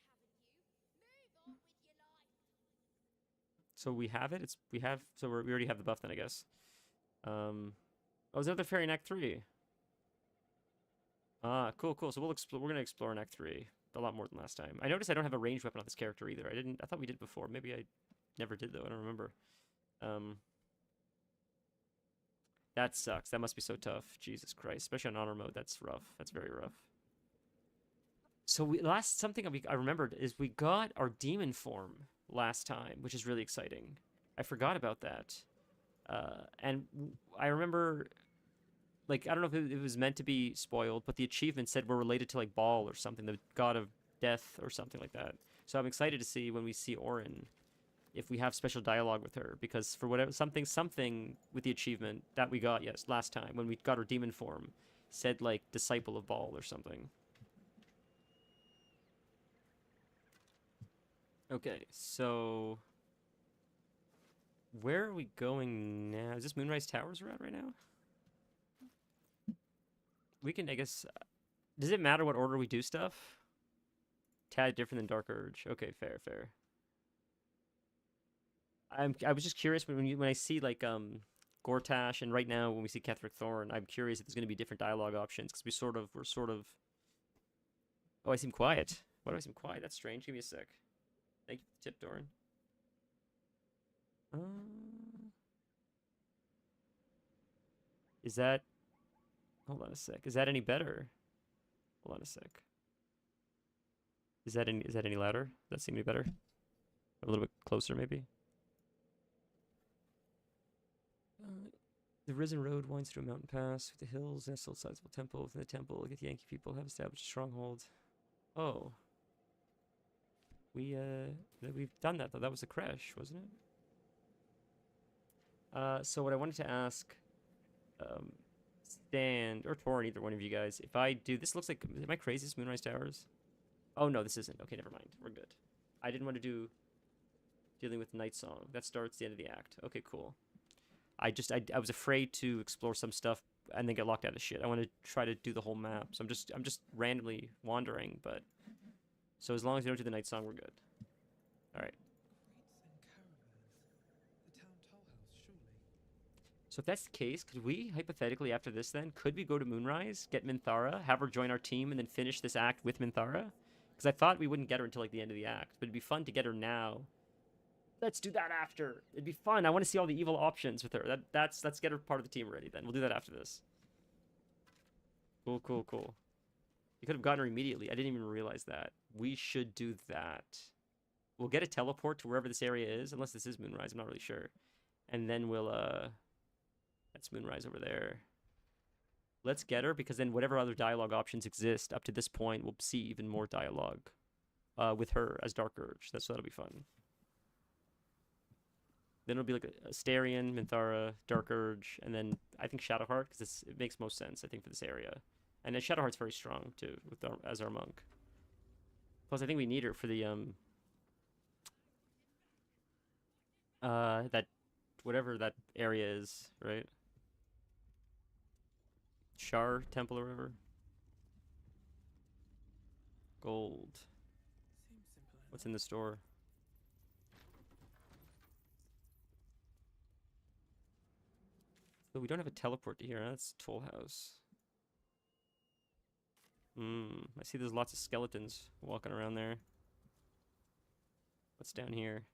you? Move on with your life. So we have it. So we already have the buff then, I guess. Oh, there's another fairy in Act 3. Ah, cool, cool. So we're gonna explore in Act 3 a lot more than last time. I noticed I don't have a ranged weapon on this character either. I thought we did before. Maybe I never did though. I don't remember. Um, that sucks. That must be so tough. Jesus Christ, especially on honor mode. That's rough. That's very rough. So I remembered is we got our demon form last time, which is really exciting. I forgot about that. I remember, like, I don't know if it was meant to be spoiled, but the achievement said we're related to like Baal or something, the god of death or something like that. So I'm excited to see when we see Orin if we have special dialogue with her, because for whatever something with the achievement that we got last time when we got her demon form said like disciple of Baal or something. Okay, so where are we going now? Is this Moonrise Towers we're at right now? We can, I guess. Does it matter what order we do stuff? Tad different than Dark Urge. Okay, fair, fair. I was just curious when I see like Gortash, and right now when we see Ketheric Thorn, I'm curious if there's going to be different dialogue options, because we're sort of. Oh, I seem quiet. Why do I seem quiet? That's strange. Give me a sec. Thank you for the tip, Doran. Is that? Hold on a sec. Is that any better? Hold on a sec. Is that any louder? Does that seem any better? A little bit closer, maybe. The Risen Road winds through a mountain pass with the hills and a still sizable temple. Within the temple, the Yankee people have established a stronghold. Oh. We've done that though. That was a crash, wasn't it? So what I wanted to ask, Stan or Torin, either one of you guys, if I do this, looks like, am I crazy? This Moonrise Towers? Oh no, this isn't. Okay, never mind. We're good. I didn't want to do dealing with Night Song. That starts the end of the act. Okay, cool. I was afraid to explore some stuff and then get locked out of shit. I want to try to do the whole map. So I'm just randomly wandering, but so as long as we don't do the Night Song, we're good. All right. Crates and caravans. The town toll house, surely. So if that's the case, could we hypothetically after this then could we go to Moonrise, get Minthara, have her join our team, and then finish this act with Minthara? Because I thought we wouldn't get her until like the end of the act, but it'd be fun to get her now. Let's do that after. It'd be fun. I want to see all the evil options with her. Let's get her part of the team ready then. We'll do that after this. Cool, cool, cool. You could have gotten her immediately. I didn't even realize that. We should do that. We'll get a teleport to wherever this area is, unless this is Moonrise. I'm not really sure. And then we'll that's Moonrise over there. Let's get her, because then whatever other dialogue options exist up to this point, we'll see even more dialogue with her as Dark Urge. That'll be fun. Then it'll be like a Astarion, Minthara, Dark Urge, and then I think Shadowheart, because it makes most sense, I think, for this area. And then Shadowheart's very strong, too, as our monk. Plus, I think we need her for the, whatever that area is, right? Shar Temple or whatever. Gold. Seems simple enough. What's in the store? So we don't have a teleport to here. That's Toll House. I see there's lots of skeletons walking around there. What's down here?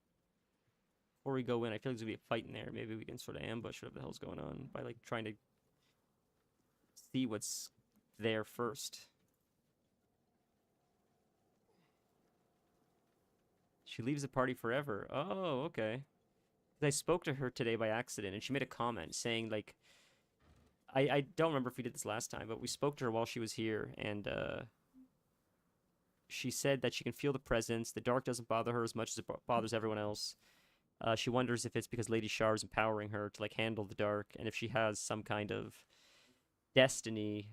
Before we go in, I feel like there's gonna be a fight in there. Maybe we can sort of ambush whatever the hell's going on by like trying to see what's there first. She leaves the party forever. Oh, okay. I spoke to her today by accident, and she made a comment saying, like, I don't remember if we did this last time, but we spoke to her while she was here, and she said that she can feel the presence. The dark doesn't bother her as much as it bothers everyone else. She wonders if it's because Lady Shar is empowering her to, like, handle the dark, and if she has some kind of destiny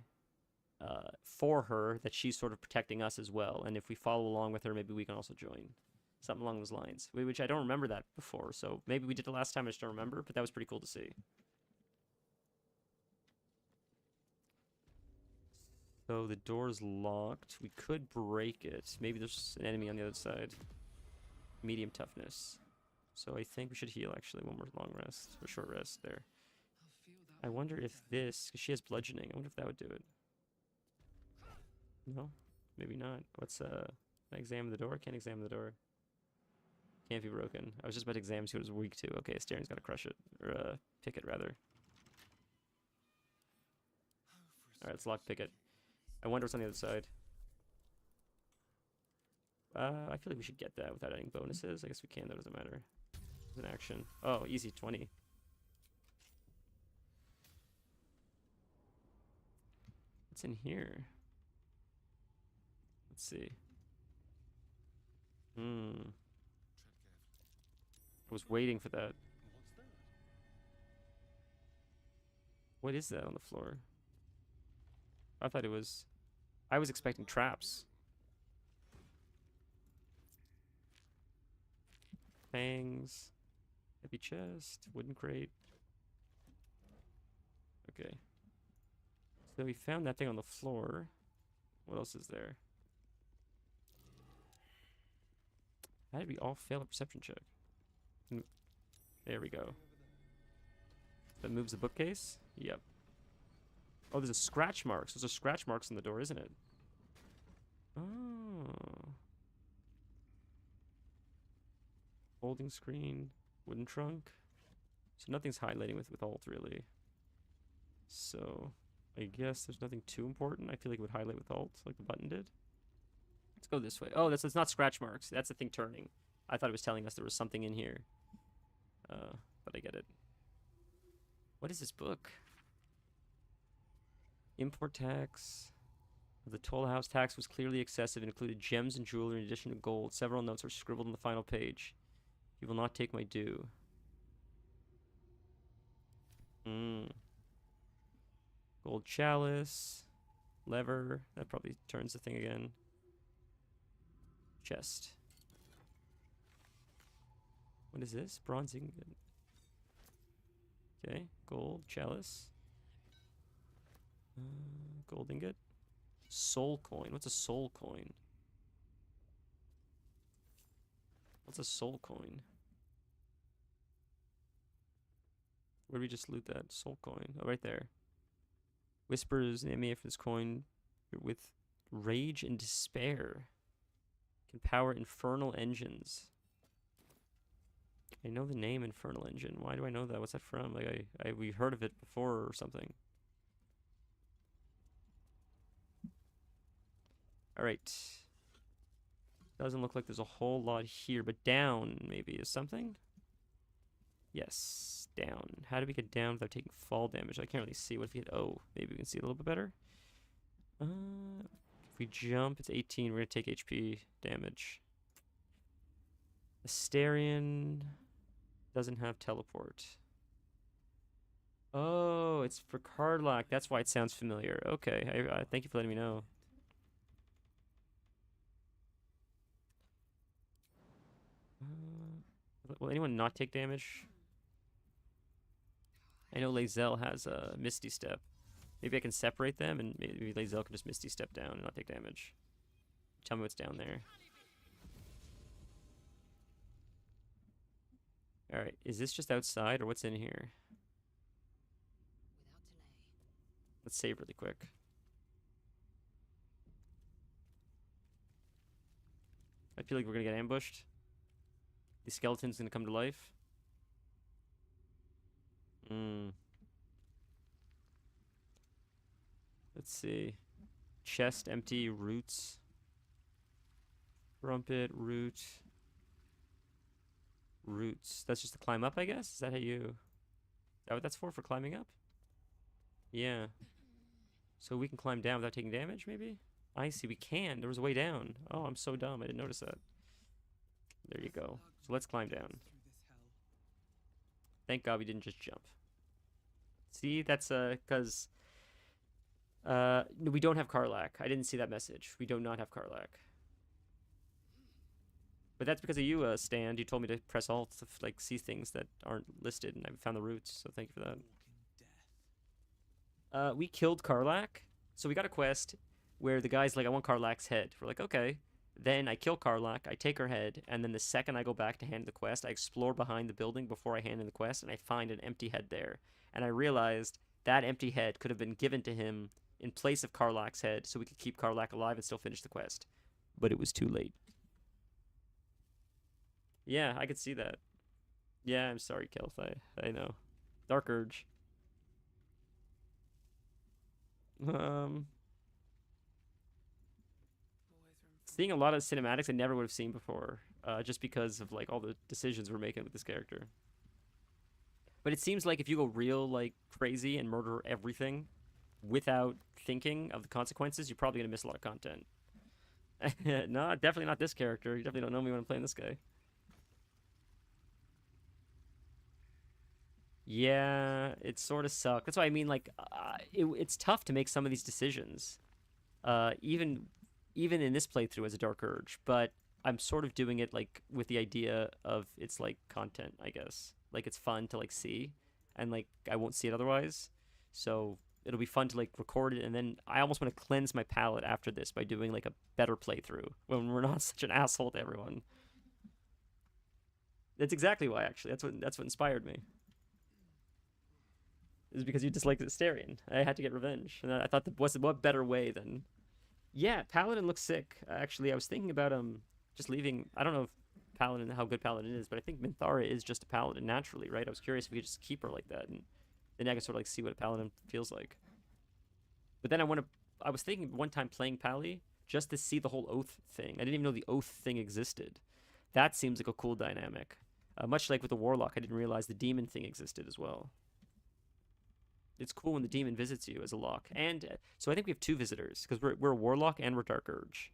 for her that she's sort of protecting us as well. And if we follow along with her, maybe we can also join. Something along those lines, which I don't remember that before. So maybe we did it last time, I just don't remember, but that was pretty cool to see. So the door's locked. We could break it. Maybe there's an enemy on the other side. Medium toughness. So I think we should heal, actually. One more long rest, or short rest there. I'll feel that I one wonder later. if this, because she has bludgeoning, I wonder if that would do it. No, maybe not. What's Can I examine the door? Can't examine the door. Can't be broken. I was just about to examine see what it was weak to. Okay, Staring's gotta crush it. Or pick it rather. Alright, let's lock pick it. I wonder what's on the other side. I feel like we should get that without adding bonuses. I guess we can, that doesn't matter. It's an action. Oh, easy 20. What's in here? Let's see. I was waiting for that. What is that on the floor? I thought it was... I was expecting traps. Fangs. Heavy chest. Wooden crate. Okay. So we found that thing on the floor. What else is there? How did we all fail a perception check? There we go. That moves the bookcase? Yep. Oh, there's a scratch marks. There's a scratch marks on the door, isn't it? Oh. Folding screen. Wooden trunk. So nothing's highlighting with alt, really. So, I guess there's nothing too important. I feel like it would highlight with alt, like the button did. Let's go this way. Oh, it's not scratch marks. That's the thing turning. I thought it was telling us there was something in here. But I get it. What is this book? Import tax. The toll house tax was clearly excessive and included gems and jewelry in addition to gold. Several notes are scribbled on the final page. You will not take my due. Gold chalice. Lever. That probably turns the thing again. Chest. What is this? Bronze ingot. Okay. Gold chalice. Gold ingot. Soul coin. What's a soul coin? What's a soul coin? Where did we just loot that? Soul coin. Oh, right there. Whispers name me for this coin with rage and despair. Can power infernal engines. I know the name Infernal Engine. Why do I know that? What's that from? Like we've heard of it before or something. Alright. Doesn't look like there's a whole lot here, but down maybe is something? Yes, down. How do we get down without taking fall damage? I can't really see. What if we hit O? Maybe we can see it a little bit better. If we jump, it's 18. We're going to take HP damage. Asterion doesn't have teleport. Oh, it's for card lock. That's why it sounds familiar. Okay, thank you for letting me know. Will anyone not take damage? I know Lae'zel has a Misty Step. Maybe I can separate them and maybe Lae'zel can just Misty Step down and not take damage. Tell me what's down there. Alright, is this just outside or what's in here? Let's save really quick. I feel like we're gonna get ambushed. The skeleton's gonna come to life. Let's see. Chest empty, roots. Trumpet, root. Roots. That's just to climb up, I guess? Is that how you... Is that what that's for climbing up? Yeah. So we can climb down without taking damage, maybe? I see, we can. There was a way down. Oh, I'm so dumb. I didn't notice that. There you go. So let's climb down. Thank God we didn't just jump. See, that's because we don't have Karlach. I didn't see that message. We do not have Karlach. But that's because of you, Stan. You told me to press Alt to like see things that aren't listed, and I found the roots. So thank you for that. We killed Karlach, so we got a quest where the guy's like, "I want Karlach's head." We're like, "Okay." Then I kill Karlach, I take her head, and then the second I go back to hand the quest, I explore behind the building before I hand in the quest, and I find an empty head there. And I realized that empty head could have been given to him in place of Karlach's head so we could keep Karlach alive and still finish the quest. But it was too late. Yeah, I could see that. Yeah, I'm sorry, Kelth. I know. Dark Urge. Always room for Seeing a lot of cinematics I never would have seen before, just because of like all the decisions we're making with this character. But it seems like if you go real like crazy and murder everything without thinking of the consequences, you're probably gonna miss a lot of content. No, definitely not this character. You definitely don't know me when I'm playing this guy. Yeah, it sort of sucks. That's why I mean, like, it's tough to make some of these decisions, even in this playthrough as a Dark Urge. But I'm sort of doing it like with the idea of it's like content, I guess. Like it's fun to like see, and like I won't see it otherwise. So it'll be fun to like record it, and then I almost want to cleanse my palate after this by doing like a better playthrough when we're not such an asshole to everyone. That's exactly why, actually. That's what inspired me. Is because you disliked Asterion. I had to get revenge, and I thought what better way than, yeah, Paladin looks sick. Actually, I was thinking about just leaving. I don't know if Paladin how good Paladin is, but I think Minthara is just a Paladin naturally, right? I was curious if we could just keep her like that, and then I could sort of like see what a Paladin feels like. But then I was thinking one time playing Pally just to see the whole oath thing. I didn't even know the oath thing existed. That seems like a cool dynamic. Much like with the Warlock, I didn't realize the demon thing existed as well. It's cool when the demon visits you as a lock. And so I think we have two visitors, because we're a Warlock and we're Dark Urge.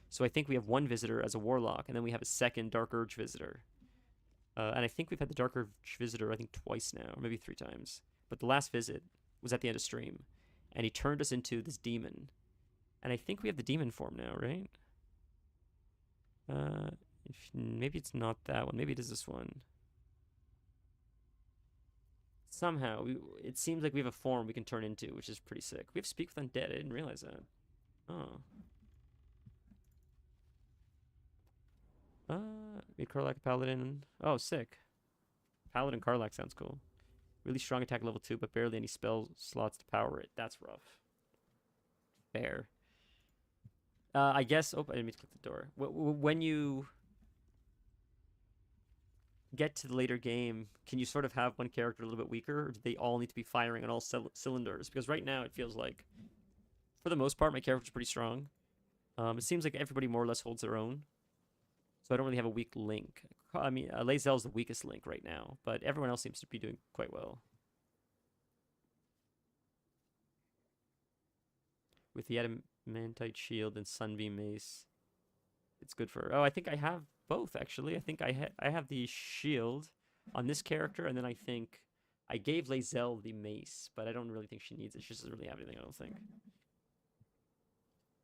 So I think we have one visitor as a Warlock, and then we have a second Dark Urge visitor. And I think we've had the Dark Urge visitor, I think, twice now, or maybe 3 times. But the last visit was at the end of stream, and he turned us into this demon. And I think we have the demon form now, right? Maybe it's not that one. Maybe it is this one. Somehow, it seems like we have a form we can turn into, which is pretty sick. We have Speak with Undead. I didn't realize that. Oh. Made Karlach a Paladin. Oh, sick. Paladin Karlach sounds cool. Really strong attack level 2, but barely any spell slots to power it. That's rough. Fair. I guess... Oh, I didn't mean to click the door. When you get to the later game, can you sort of have one character a little bit weaker, or do they all need to be firing on all cylinders? Because right now it feels like, for the most part, my character's pretty strong. It seems like everybody more or less holds their own, so I don't really have a weak link. I mean, Lae'zel's the weakest link right now, but everyone else seems to be doing quite well. With the Adamantite Shield and Sunbeam Mace, it's good for... Oh, I think I have both, actually. I think I have the shield on this character, and then I think I gave Lae'zel the mace, but I don't really think she needs it. She doesn't really have anything, I don't think.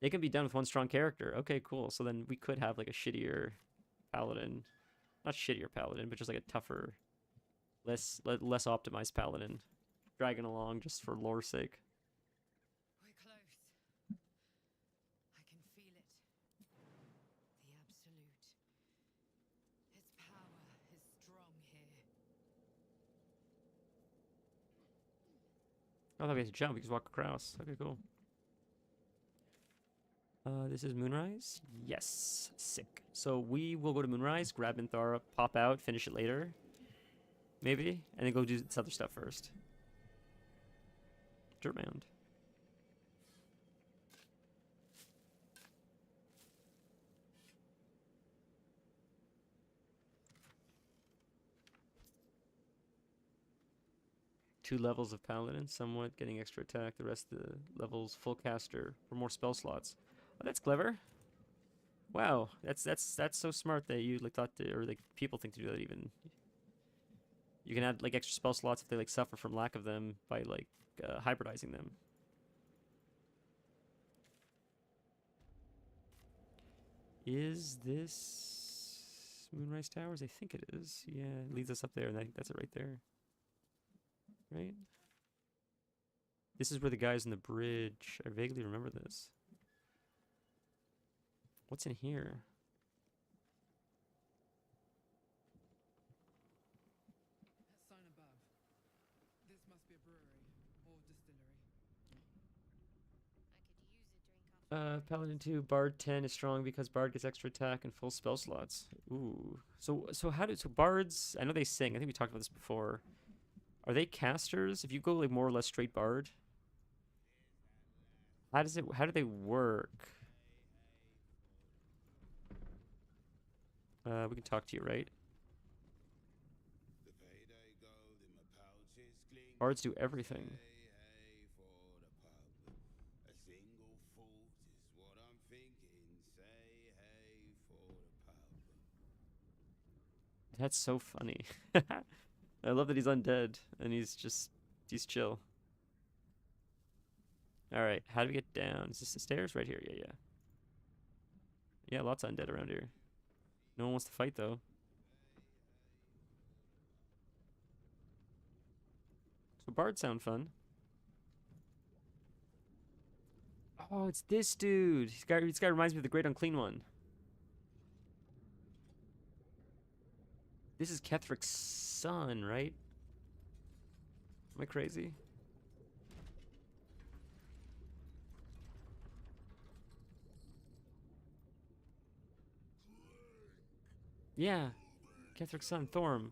They can be done with one strong character. Okay, cool. So then we could have like a shittier Paladin. Not shittier Paladin, but just like a tougher, less optimized Paladin. Dragging along just for lore's sake. We're close. I can feel it. The absolute. Its power is strong here. Oh, I thought we had to jump. We just walk across. Okay, cool. This is Moonrise? Yes. Sick. So we will go to Moonrise, grab Minthara, pop out, finish it later. Maybe. And then go do this other stuff first. Dirt mound. Two levels of Paladin, somewhat getting extra attack. The rest of the levels full caster for more spell slots. Oh, that's clever. Wow, that's so smart that you like thought to, or like people think to do that even. You can add like extra spell slots if they like suffer from lack of them by like hybridizing them. Is this Moonrise Towers? I think it is. Yeah, it leads us up there, and I think that's it right there. Right? This is where the guy's in the bridge. I vaguely remember this. What's in here? Sign above. This must be a brewery or distillery. Paladin 2, Bard 10 is strong because Bard gets extra attack and full spell slots. Ooh. So Bards, I know they sing. I think we talked about this before. Are they casters? If you go like more or less straight Bard, how do they work? We can talk to you, right? Bards do everything. That's so funny. I love that he's undead and he's chill. All right, how do we get down? Is this the stairs right here? Yeah. Yeah, lots of undead around here. No one wants to fight though. So bards sound fun. Oh, it's this dude. This guy reminds me of the Great Unclean One. This is Kethric's son, right? Am I crazy? Yeah. Kethric's son, Thorm.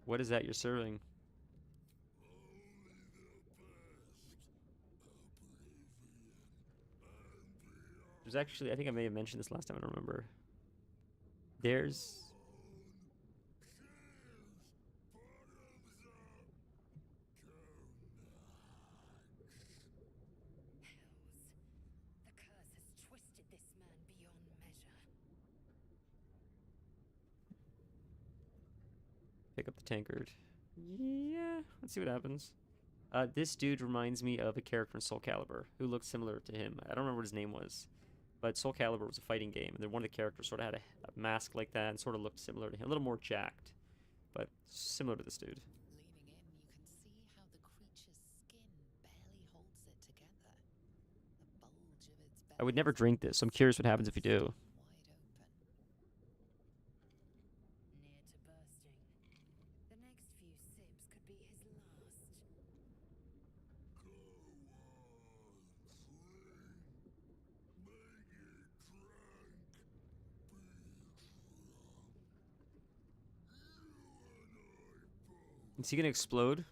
What is that you're serving? There's actually, I think I may have mentioned this last time, I don't remember. There's... The curse has twisted this man beyond measure. Pick up the tankard. Yeah, let's see what happens. This dude reminds me of a character in Soul Calibur who looked similar to him. I don't remember what his name was, but Soul Calibur was a fighting game, and then one of the characters sort of had a mask like that and sort of looked similar to him. A little more jacked, but similar to this dude. Leaning in, you can see how the creature's skin barely holds it together. The bulge of its belly I would never drink this, so I'm curious what happens if you do. wide open. Near to bursting. The next few sips could be his last. Is he gonna explode?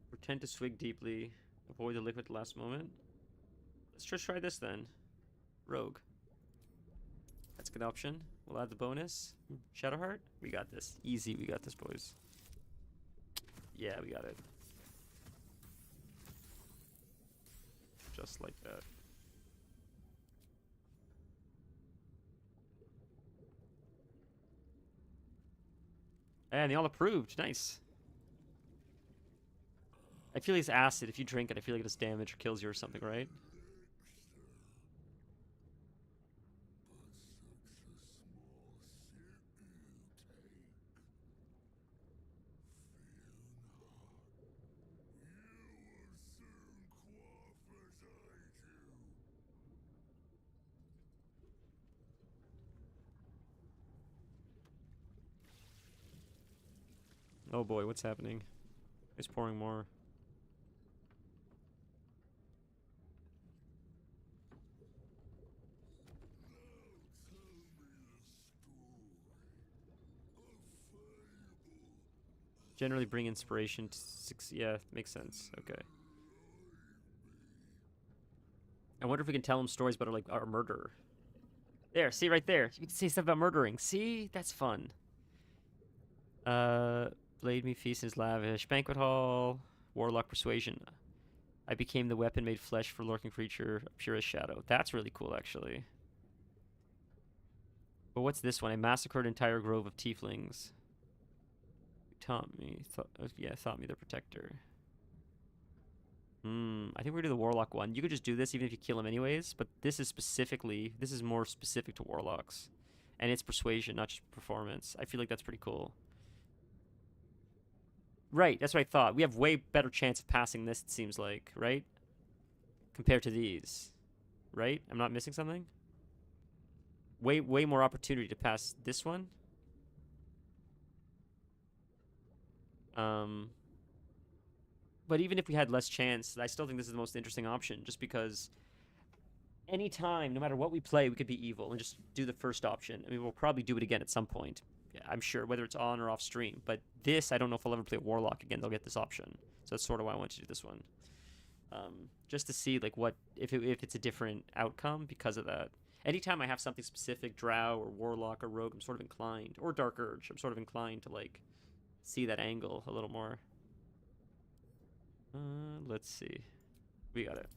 Pretend to swig deeply. Avoid the liquid at the last moment. Let's just try this then. Rogue. That's a good option. We'll add the bonus. Shadowheart? We got this. Easy, we got this, boys. Yeah, we got it. Just like that. And they all approved. Nice. I feel it's acid. If you drink it, I feel like it does damage or kills you or something, right? Oh boy, what's happening? It's pouring more. Generally bring inspiration to yeah, makes sense. Okay. I wonder if we can tell him stories about our murder. There, see right there. You can say stuff about murdering. See? That's fun. Blade me feast is lavish. Banquet hall. Warlock persuasion. I became the weapon made flesh for lurking creature, purest shadow. That's really cool, actually. But what's this one? I massacred an entire grove of tieflings. Taught me, thought me the protector. I think we're gonna do the warlock one. You could just do this even if you kill him anyways, but this is more specific to warlocks. And it's persuasion, not just performance. I feel like that's pretty cool. Right, that's what I thought. We have way better chance of passing this, it seems like, right? Compared to these. Right? I'm not missing something? way more opportunity to pass this one. But even if we had less chance, I still think this is the most interesting option, just because anytime, no matter what we play, we could be evil and just do the first option. I mean, we'll probably do it again at some point. Yeah, I'm sure, whether it's on or off stream. But this, I don't know if I'll ever play Warlock again. They'll get this option, so that's sort of why I want to do this one, just to see like what if it's a different outcome because of that. Anytime I have something specific, Drow or Warlock or Rogue, I'm sort of inclined, or Dark Urge, I'm sort of inclined to like see that angle a little more. Let's see. We got it.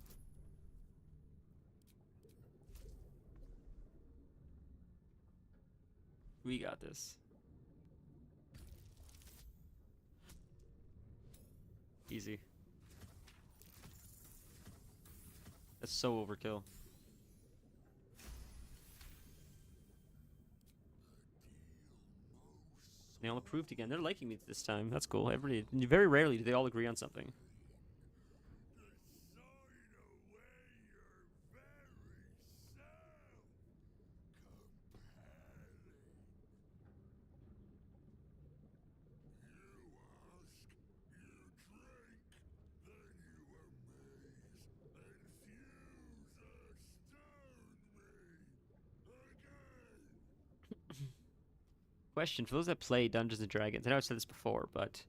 We got this. Easy. That's so overkill. They all approved again. They're liking me this time. That's cool. Everybody, very rarely do they all agree on something. Question for those that play Dungeons and Dragons. I know I've said this before, but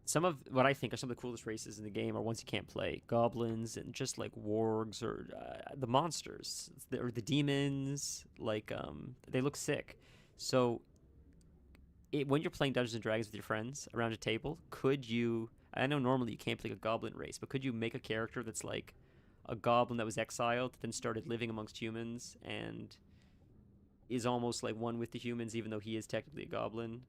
some of what I think are some of the coolest races in the game are ones you can't play. Goblins and just like wargs or the monsters or the demons. Like they look sick. So when you're playing Dungeons and Dragons with your friends around a table, could you? I know normally you can't play a goblin race, but could you make a character that's like a goblin that was exiled, then started living amongst humans and is almost like one with the humans, even though he is technically a goblin?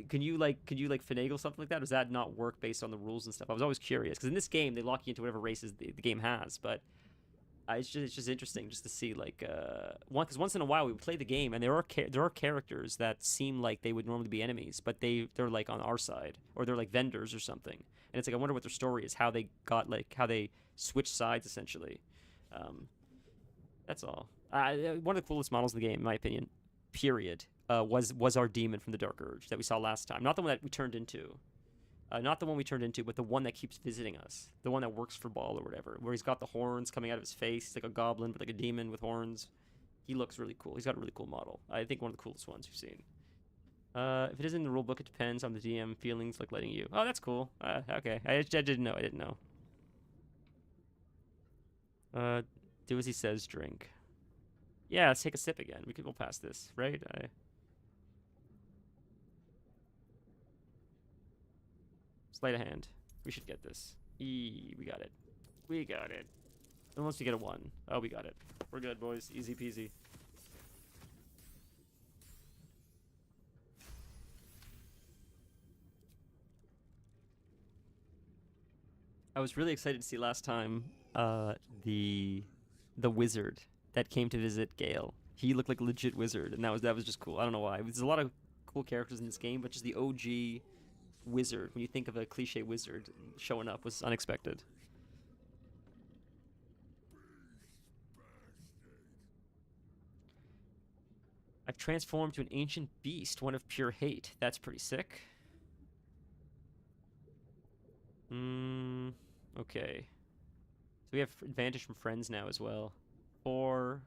Can you finagle something like that? Or does that not work based on the rules and stuff? I was always curious because in this game they lock you into whatever races the game has, but it's just interesting just to see like because once in a while we play the game and there are characters that seem like they would normally be enemies, but they're like on our side or they're like vendors or something, and it's like I wonder what their story is, how they switched sides essentially. That's all. One of the coolest models in the game, in my opinion, period, was our demon from the Dark Urge that we saw last time. Not the one that we turned into. Not the one we turned into, but the one that keeps visiting us. The one that works for Ball or whatever, where he's got the horns coming out of his face. He's like a goblin, but like a demon with horns. He looks really cool. He's got a really cool model. I think one of the coolest ones we've seen. If it isn't in the rulebook, it depends on the DM feelings like letting you. Oh, that's cool. Okay. I didn't know. I didn't know. Do as he says, drink. Yeah, let's take a sip again. We'll pass this, right? Sleight of hand. We should get this. We got it. We got it. Unless we get a 1. Oh, we got it. We're good, boys. Easy peasy. I was really excited to see last time the wizard that came to visit Gale. He looked like a legit wizard, and that was just cool. I don't know why. There's a lot of cool characters in this game, but just the OG wizard, when you think of a cliche wizard showing up, was unexpected. I've transformed to an ancient beast, one of pure hate. That's pretty sick. Okay. So we have advantage from friends now as well. 4.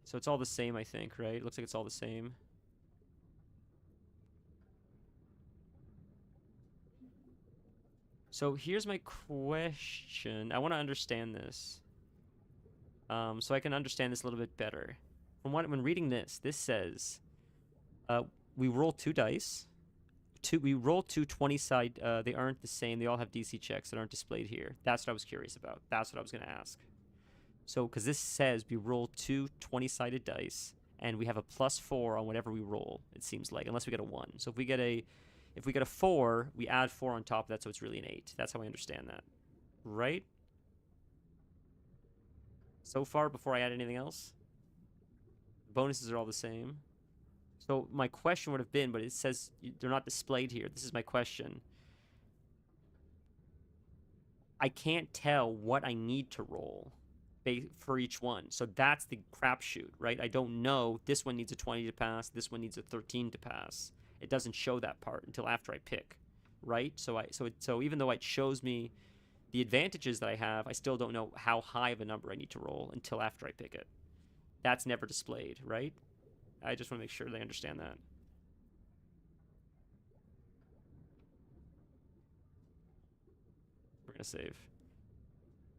So it's all the same, I think, right? It looks like it's all the same. So here's my question. I want to understand this. So I can understand this a little bit better. When reading this says we roll 2 dice. We roll 2 20-side. They aren't the same. They all have DC checks that aren't displayed here. That's what I was curious about. That's what I was going to ask. So, because this says we roll 2 20-sided dice, and we have a +4 on whatever we roll, it seems like, unless we get a 1. So if we get a 4, we add 4 on top of that, so it's really an 8. That's how I understand that. Right? So far, before I add anything else? Bonuses are all the same. So my question would have been, but it says they're not displayed here. This is my question. I can't tell what I need to roll for each one. So that's the crapshoot, right? I don't know. This one needs a 20 to pass. This one needs a 13 to pass. It doesn't show that part until after I pick, right? So even though it shows me the advantages that I have, I still don't know how high of a number I need to roll until after I pick it. That's never displayed, right? I just want to make sure they understand that. We're going to save.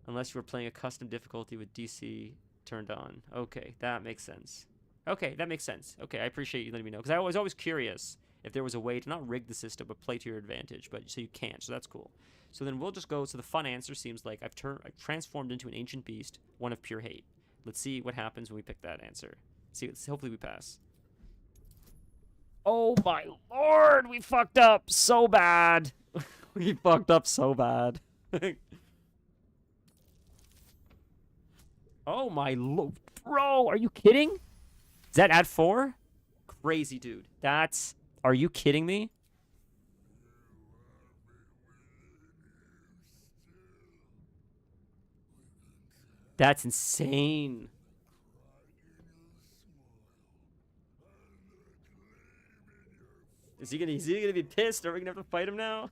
Unless you were playing a custom difficulty with DC turned on. Okay, that makes sense. Okay, that makes sense. Okay, I appreciate you letting me know. Because I was always curious if there was a way to not rig the system, but play to your advantage. But so you can't, so that's cool. So then we'll just go, so the fun answer seems like I've transformed into an ancient beast, one of pure hate. Let's see what happens when we pick that answer. See, hopefully we pass. Oh my lord, we fucked up so bad. We fucked up so bad. Oh my lord, bro, are you kidding? Is that at 4? Crazy, dude. That's, are you kidding me? That's insane. Is he gonna be pissed? Are we gonna have to fight him now?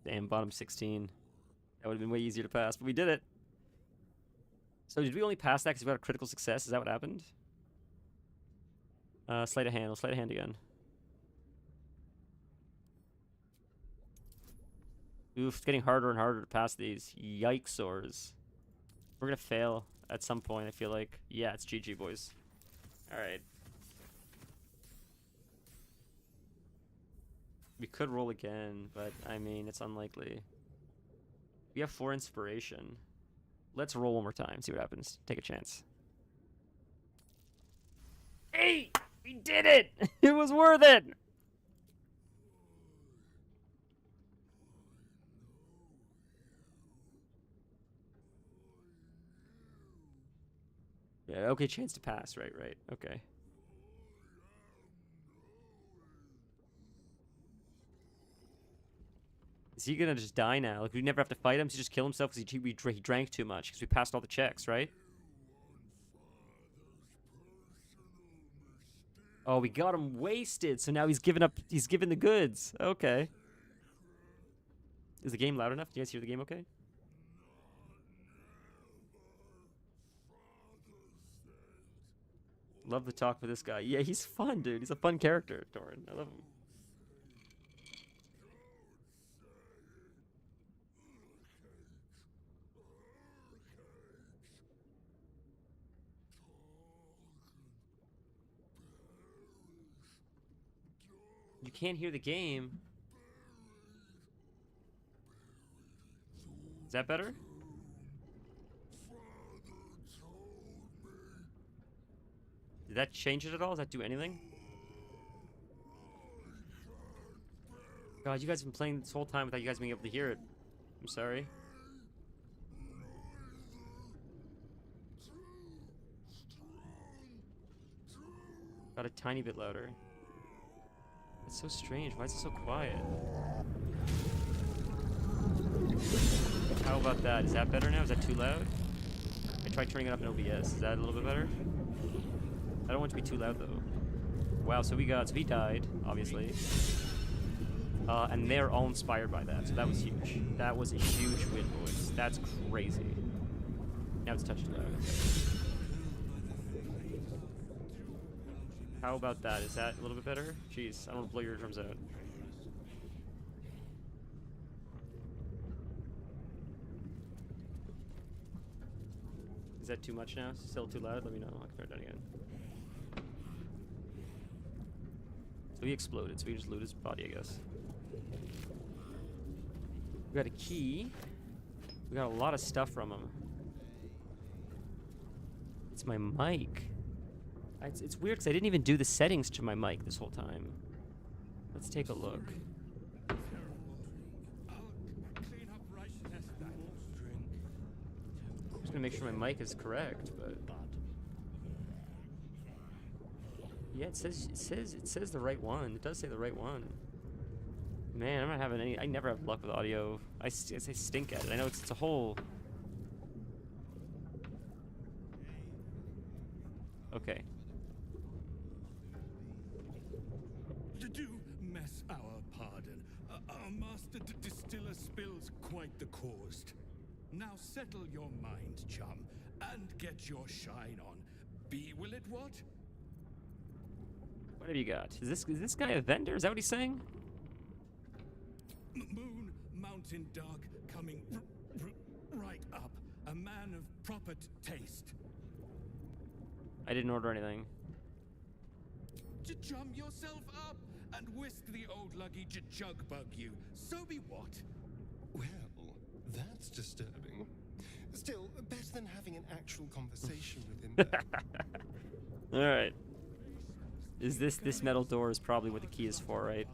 Damn, bottom 16. That would have been way easier to pass, but we did it. So did we only pass that because we got a critical success? Is that what happened? Sleight of hand. I'll sleight of hand again. Oof, it's getting harder and harder to pass these. Yikesors. We're gonna fail at some point, I feel like. Yeah, it's GG, boys. Alright. We could roll again, but, I mean, it's unlikely. We have 4 inspiration. Let's roll one more time, see what happens. Take a chance. 8! We did it! It was worth it! Yeah, okay, chance to pass. Right. Okay. Is he gonna just die now? Like, we never have to fight him? Does he just kill himself because he drank too much? Because we passed all the checks, right? Oh, we got him wasted, so now he's given the goods. Okay. Is the game loud enough? Do you guys hear the game okay? Love the talk with this guy. Yeah, he's fun, dude. He's a fun character, Doran. I love him. You can't hear the game. Is that better? Did that change it at all? Does that do anything? God, you guys have been playing this whole time without you guys being able to hear it. I'm sorry. Got a tiny bit louder. It's so strange. Why is it so quiet? How about that? Is that better now? Is that too loud? I tried turning it up in OBS. Is that a little bit better? I don't want it to be too loud though. Wow, so he died, obviously. And they're all inspired by that, so that was huge. That was a huge win, boys. That's crazy. Now it's touched loud. How about that? Is that a little bit better? Jeez, I don't want to blow your eardrums out. Is that too much now? Still too loud? Let me know. I'll turn it down again. So he exploded, so we just loot his body, I guess. We got a key. We got a lot of stuff from him. It's my mic. It's weird because I didn't even do the settings to my mic this whole time. Let's take a look. I'm just gonna make sure my mic is correct, but yeah, it says the right one. It does say the right one. Man, I'm not having any. I never have luck with audio. I stink at it. I know it's a whole. Okay. Do mess our pardon. Our master distiller spills quite the cause. Now settle your mind, chum, and get your shine on. Be will it what? What have you got? Is this guy a vendor? Is that what he's saying? Moon, mountain dark, coming right up. A man of proper taste. I didn't order anything. Chum yourself up and whisk the old luggy jug bug you. So be what? Well, that's disturbing. Still, better than having an actual conversation with him. All right. Is this metal door is probably what the key is for, right?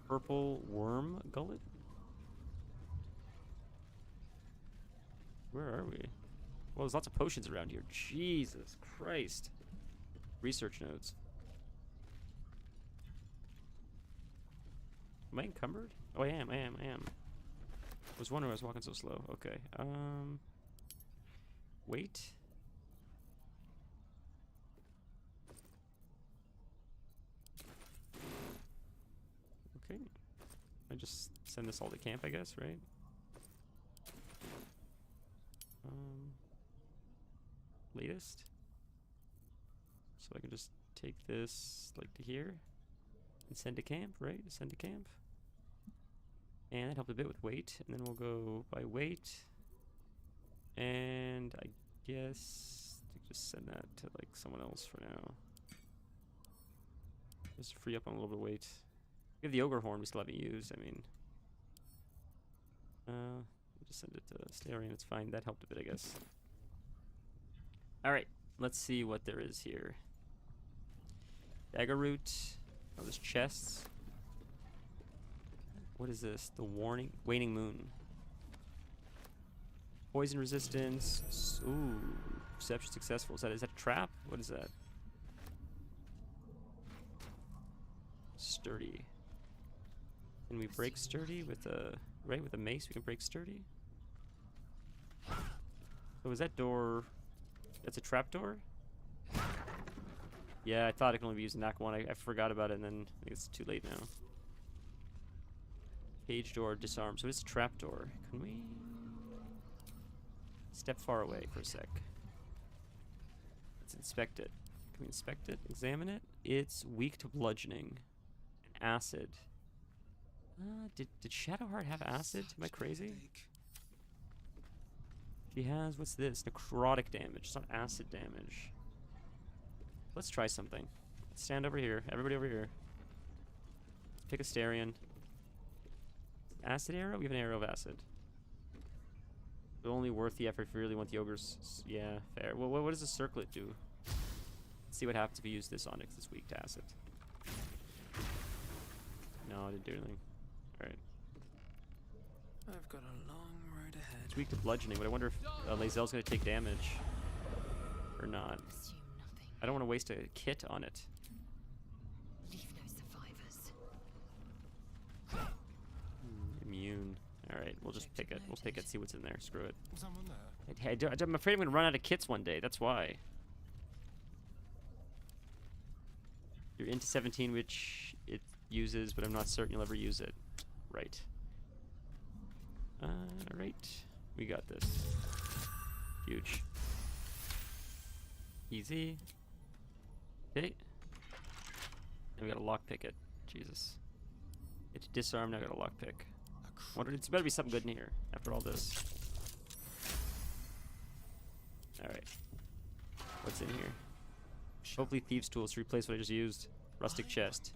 Purple worm gullet? Where are we? Well, there's lots of potions around here. Jesus Christ. Research notes. Am I encumbered? Oh, I am. I was wondering why I was walking so slow. Okay. Wait. Okay. I just send this all to camp, I guess, right? Latest. So I can just take this like to here and send to camp, right? Send to camp. And that helped a bit with weight. And then we'll go by weight. And I guess just send that to like someone else for now. Just free up on a little bit of weight. We have the ogre horn we still haven't used. I mean, just send it to Starion. It's fine. That helped a bit, I guess. All right, let's see what there is here. Dagger root. Oh, there's chests. What is this? The waning moon. Poison resistance. Ooh, perception successful. Is that a trap? What is that? Sturdy. Can we break sturdy with a with a mace? We can break sturdy. So is that door? That's a trap door? Yeah, I thought it could only be used in Act 1. I forgot about it, and then I think it's too late now. Cage door, disarm. So it's a trap door. Can we step far away for a sec? Let's inspect it. Can we inspect it? Examine it? It's weak to bludgeoning. Acid. Did Shadowheart have acid? Am I crazy? She has, what's this? Necrotic damage. It's not acid damage. Let's try something. Let's stand over here. Everybody over here. Let's pick a Starion. Acid arrow? We have an arrow of acid. But only worth the effort if you really want the ogres. Yeah, fair. Well, what does the circlet do? Let's see what happens if we use this on it, 'cause it's weak to acid. No, I didn't do anything. Alright. I've got a long road ahead. It's weak to bludgeoning, but I wonder if Lae'zel's going to take damage. Or not. Assume nothing. I don't want to waste a kit on it. Leave no survivors. Immune. Alright, we'll just pick it. We'll pick it, see what's in there. Screw it. Someone there. I'm afraid I'm going to run out of kits one day. That's why. You're into 17, which it uses, but I'm not certain you'll ever use it. Right. Right. We got this. Huge. Easy. Okay. And we gotta lockpick it. Jesus. It's disarm, now I gotta lockpick. Wonder, it's better be something good in here after all this. Alright. What's in here? Hopefully thieves' tools to replace what I just used. Rustic chest.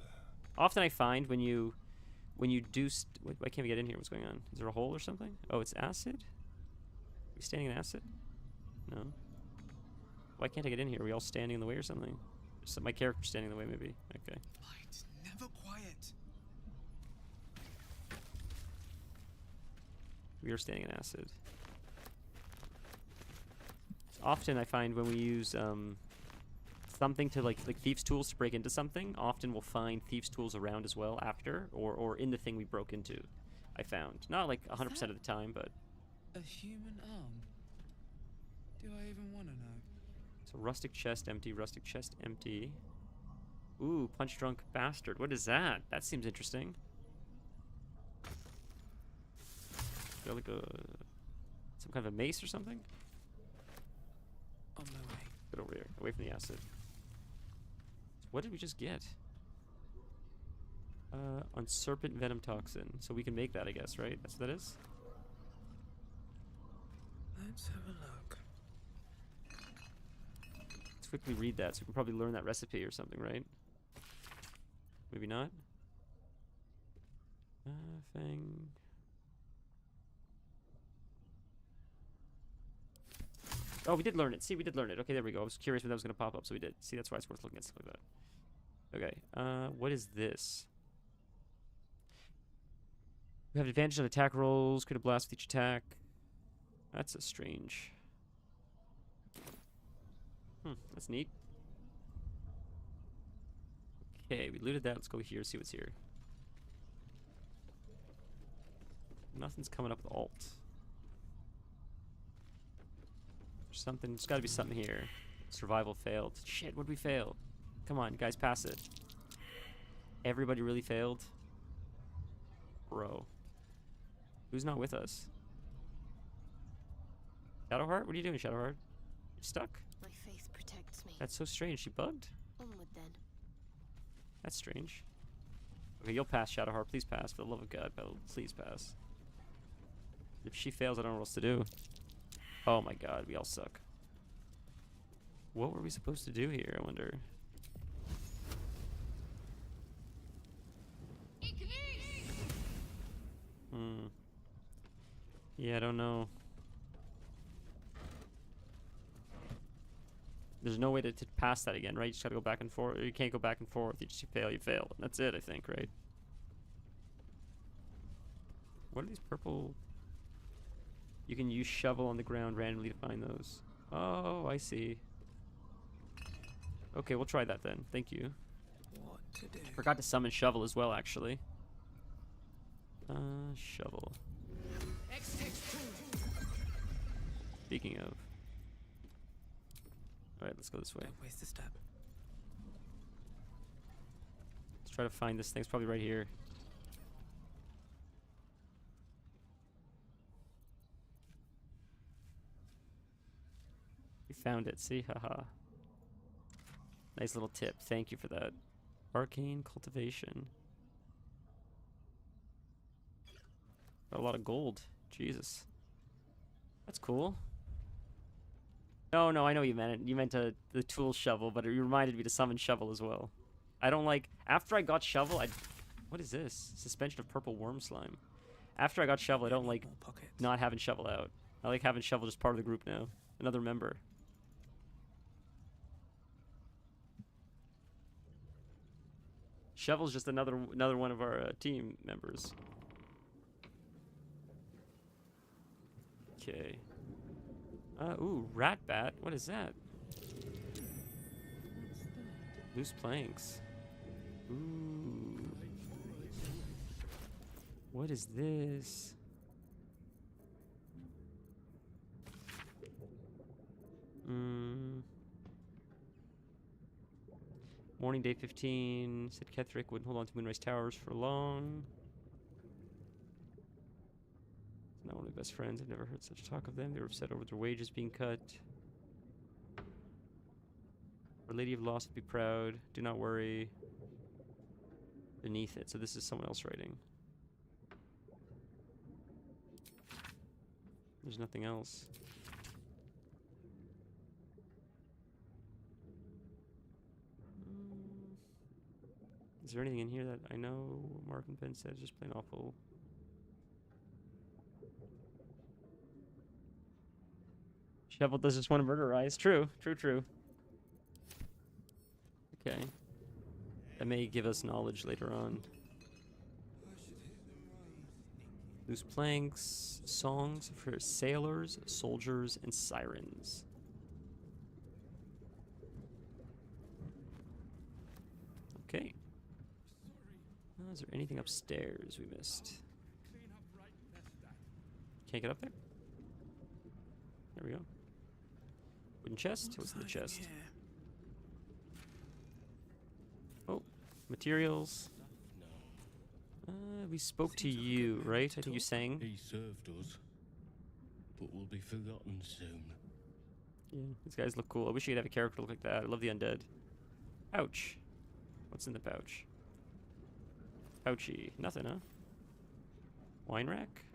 Often I find when you do why can't we get in here? What's going on? Is there a hole or something? Oh, it's acid? Are we standing in acid? No. Why can't I get in here? Are we all standing in the way or something? Just my character's standing in the way, maybe. Okay. Light, never quiet. We are standing in acid. Often I find when we use something to like thieves' tools to break into something, often we'll find thieves' tools around as well after, or in the thing we broke into. I found not like 100% of the time, but A human arm? Do I even want to know? so rustic chest empty, rustic chest empty. Ooh, punch drunk bastard. What is that? That seems interesting. Got like some kind of a mace or something. On my way. Get over here, away from the acid. What did we just get? On serpent venom toxin. So we can make that, I guess, right? That's what that is? Let's have a look. Let's quickly read that so we can probably learn that recipe or something, right? Maybe not? Thing. Oh, we did learn it. See, we did learn it. Okay, there we go. I was curious when that was going to pop up, so we did. See, that's why it's worth looking at stuff like that. Okay, what is this? We have advantage on attack rolls. Create a blast with each attack. That's a strange. That's neat. Okay, we looted that. Let's go here, see what's here. Nothing's coming up with alt. There's something, there's gotta be something here. Survival failed. Shit, what'd we fail? Come on, guys, pass it. Everybody really failed? Bro. Who's not with us? Shadowheart? What are you doing, Shadowheart? You stuck? My faith protects me. That's so strange. She bugged? Onward then. That's strange. Okay, you'll pass, Shadowheart. Please pass. For the love of God, Belle, please pass. If she fails, I don't know what else to do. Oh my god, we all suck. What were we supposed to do here, I wonder? Yeah, I don't know. There's no way to pass that again, right? You just gotta go back and forth. You can't go back and forth. You just fail, you fail. And that's it, I think, right? What are these purple... You can use shovel on the ground randomly to find those. Oh, I see. Okay, we'll try that then. Thank you. What to do? Forgot to summon shovel as well, actually. Shovel. Speaking of. Alright, let's go this way. Don't waste a step. Let's try to find this thing. It's probably right here. We found it. See? Haha. Nice little tip. Thank you for that. Arcane cultivation. Got a lot of gold. Jesus. That's cool. No, I know you meant it. You meant the tool shovel, but it reminded me to summon shovel as well. I don't like... After I got shovel, What is this? Suspension of purple worm slime. After I got shovel, I don't like More pockets. not having shovel out. I like having shovel just part of the group now. Another member. Shovel's just another one of our team members. Okay. Ooh, rat bat. What is that? Loose planks. Ooh. What is this? Morning day 15. Said Ketherick wouldn't hold on to Moonrise Towers for long. Not one of my best friends. I've never heard such talk of them. They were upset over their wages being cut. Our Lady of Loss would be proud. Do not worry. Beneath it. So this is someone else writing. There's nothing else. Is there anything in here that I know Mark and Ben said is just plain awful? Shovel does just want to murderize. True. Okay. That may give us knowledge later on. Loose planks, songs for sailors, soldiers, and sirens. Is there anything upstairs we missed? Can't get up there? There we go. Wooden chest? What's in the chest? Oh, materials. We spoke to you, right? I think you sang. He served us, but will be forgotten soon. Yeah, these guys look cool. I wish you could have a character look like that. I love the undead. Ouch. What's in the pouch? Pouchy. Nothing, huh? Wine rack?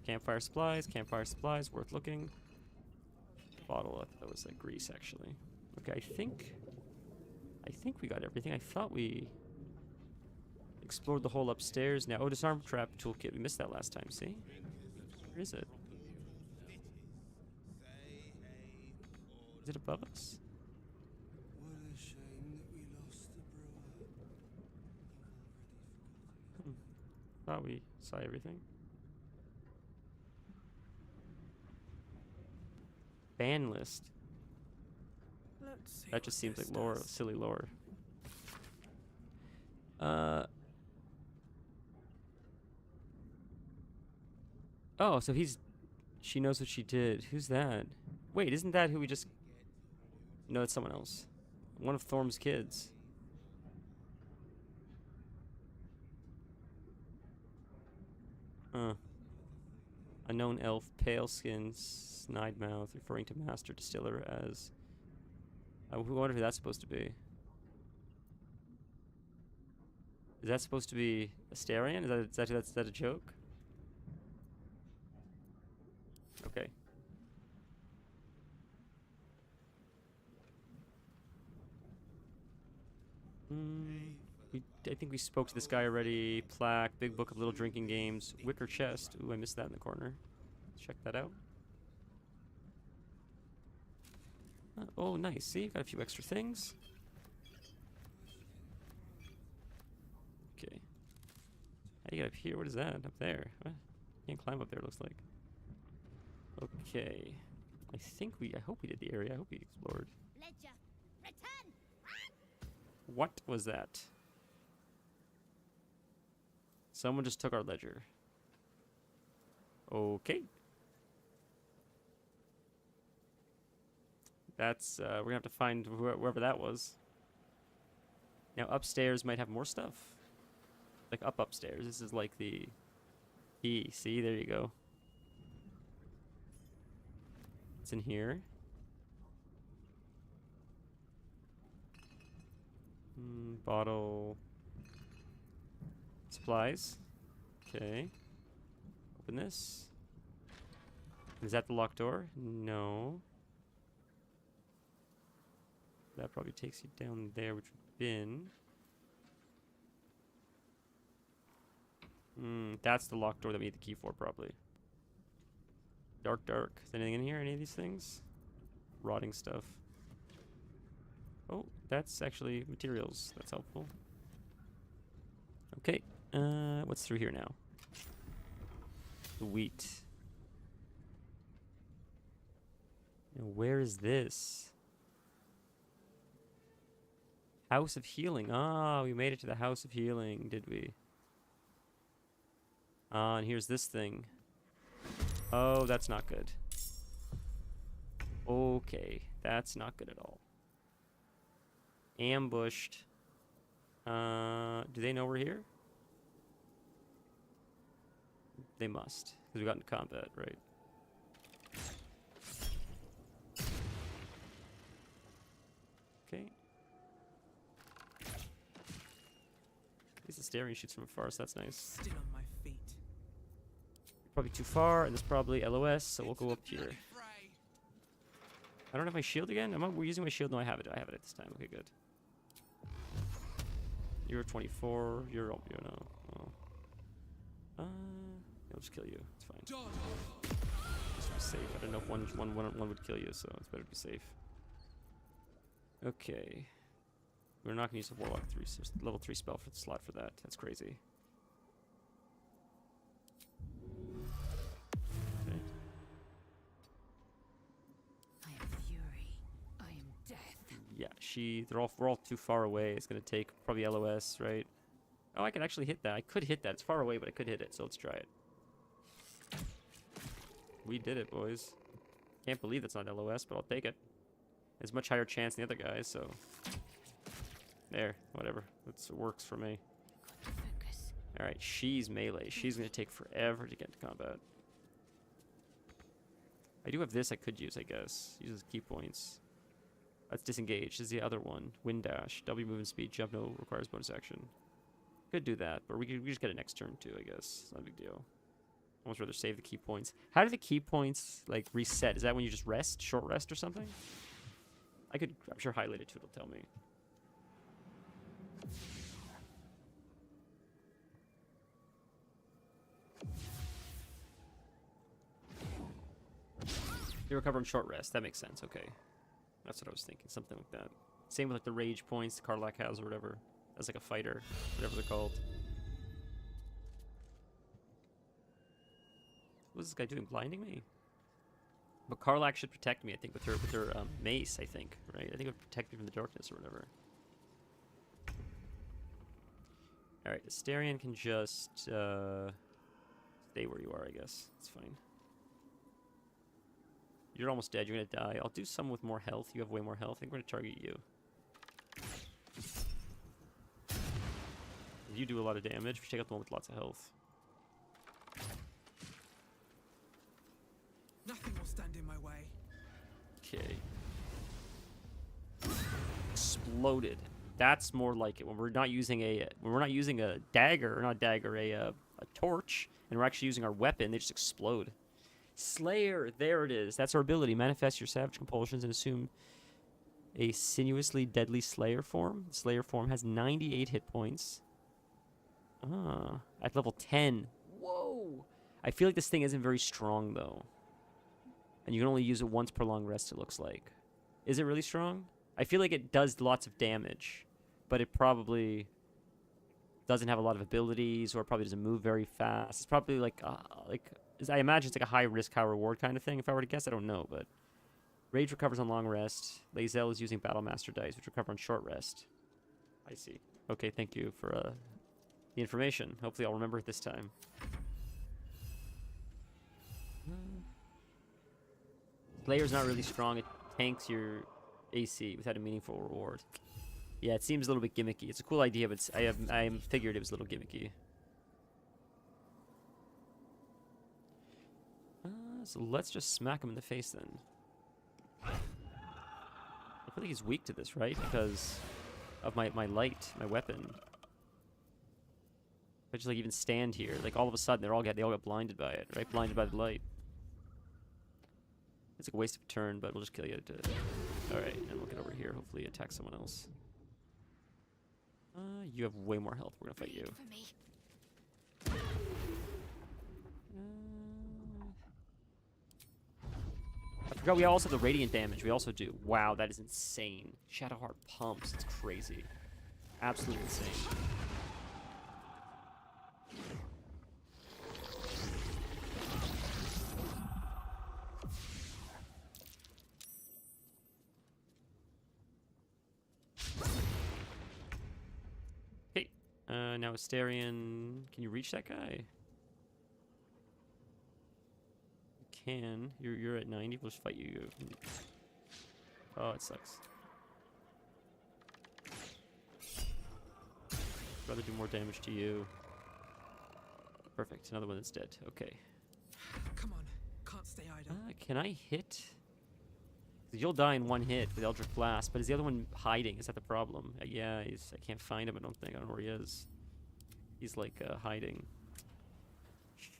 Campfire supplies. Campfire supplies. Worth looking. Bottle. That was like grease, actually. Okay, I think we got everything. I thought we explored the whole upstairs. Now, oh, disarm trap toolkit. We missed that last time. See? Where is it? Is it above us? What a shame that we lost the brewer. Thought we saw everything. Ban list. Let's see That just what seems this like lore, does. silly lore. Oh, so she knows what she did. Who's that? Wait, isn't that who we just... No, it's someone else. One of Thorm's kids. Unknown elf, pale skin, snide mouth, referring to master distiller as... I wonder who that's supposed to be. Is that supposed to be Astarion? Is that a joke? Okay. I think we spoke to this guy already. Plaque, big book of little drinking games, wicker chest. Ooh, I missed that in the corner. Let's check that out. Oh, nice. See, got a few extra things. Okay. How do you get up here? What is that? Up there? What? Can't climb up there, it looks like. Okay. I hope we did the area. I hope we explored. Ledger, return! What was that? Someone just took our ledger. Okay. That's, we're gonna have to find wherever that was. Now upstairs might have more stuff. Like upstairs. This is like the key. See, there you go. It's in here. Bottle. Supplies. Okay. Open this. Is that the locked door? No. That probably takes you down there, which would have been... that's the locked door that we need the key for, probably. Dark, dark. Is anything in here? Any of these things? Rotting stuff. Oh, that's actually materials. That's helpful. Okay. What's through here now? The wheat. Now, where is this? House of Healing. Ah, we made it to the House of Healing, did we? Ah, and here's this thing. Oh, that's not good. Okay, that's not good at all. Ambushed. Do they know we're here? They must, because we got into combat, right? Okay. At least the staring shoots from afar, so that's nice. Still on my feet. Probably too far, and there's probably LOS, so we'll go up here. I don't have my shield again? Am I using my shield? No, I have it. I have it at this time. Okay, good. You're 24. You're no. Oh. I'll just kill you. It's fine. Just to be safe. I don't know if one would kill you, so it's better to be safe. Okay. We're not gonna use a Warlock 3, so level 3 spell for the slot for that. That's crazy. Okay. I am fury. I am death. Yeah, we're all too far away. It's gonna take probably LOS, right? Oh, I can actually hit that. I could hit that. It's far away, but I could hit it. So let's try it. We did it, boys. Can't believe that's not LOS, but I'll take it. There's much higher chance than the other guys, so there, whatever. It works for me. Focus. All right, she's melee. She's gonna take forever to get into combat. I do have this I could use, I guess. Uses key points. That's disengage. This is the other one. Wind dash. W movement speed. Jump no requires bonus action. Could do that, but we just get it next turn too, I guess. Not a big deal. Almost rather save the key points. How do the key points like reset? Is that when you just rest? Short rest or something? I'm sure highlighted too, it'll tell me. They recover on short rest. That makes sense. Okay. That's what I was thinking. Something like that. Same with like the rage points the Karlach has or whatever. As like a fighter. Whatever they're called. What is this guy doing? Blinding me? But Karlach should protect me, I think, with her mace, I think. Right? I think it would protect me from the darkness or whatever. Alright, Asterion can just stay where you are, I guess. It's fine. You're almost dead. You're gonna die. I'll do some with more health. You have way more health. I think we're gonna target you. You do a lot of damage. We should take out the one with lots of health. Nothing will stand in my way. Okay. Exploded. That's more like it when we're not using a dagger, or not a dagger, a torch, and we're actually using our weapon. They just explode. Slayer, there it is. That's our ability. Manifest your savage compulsions and assume a sinuously deadly Slayer form. Slayer form has 98 hit points. At level 10. Whoa! I feel like this thing isn't very strong, though. And you can only use it once per long rest, it looks like. Is it really strong? I feel like it does lots of damage, but it probably doesn't have a lot of abilities, or it probably doesn't move very fast. It's probably like I imagine it's like a high risk, high reward kind of thing. If I were to guess, I don't know, but Rage recovers on long rest. Lae'zel is using Battlemaster dice, which recover on short rest. I see. Okay, thank you for the information. Hopefully I'll remember it this time. Slayer's not really strong. It tanks your AC without a meaningful reward. Yeah, it seems a little bit gimmicky. It's a cool idea, but I figured it was a little gimmicky. So let's just smack him in the face then. I feel like he's weak to this, right? Because of my light, my weapon. If I just like even stand here, like all of a sudden they all got blinded by it, right? Blinded by the light. It's like a waste of a turn, but we'll just kill you. Alright, and we'll get over here. Hopefully attack someone else. You have way more health. We're gonna fight you. I forgot we also have the radiant damage. We also do. Wow, that is insane. Shadowheart pumps. It's crazy. Absolutely insane. Okay. Now Asterion. Can you reach that guy? Can. You're at 90. We'll just fight you. Oh, it sucks. Rather do more damage to you. Perfect. Another one that's dead. Okay. Come on. Can't stay idle. Can I hit? You'll die in one hit with Eldritch Blast, but is the other one hiding? Is that the problem? Yeah, I can't find him, I don't think. I don't know where he is. He's like hiding.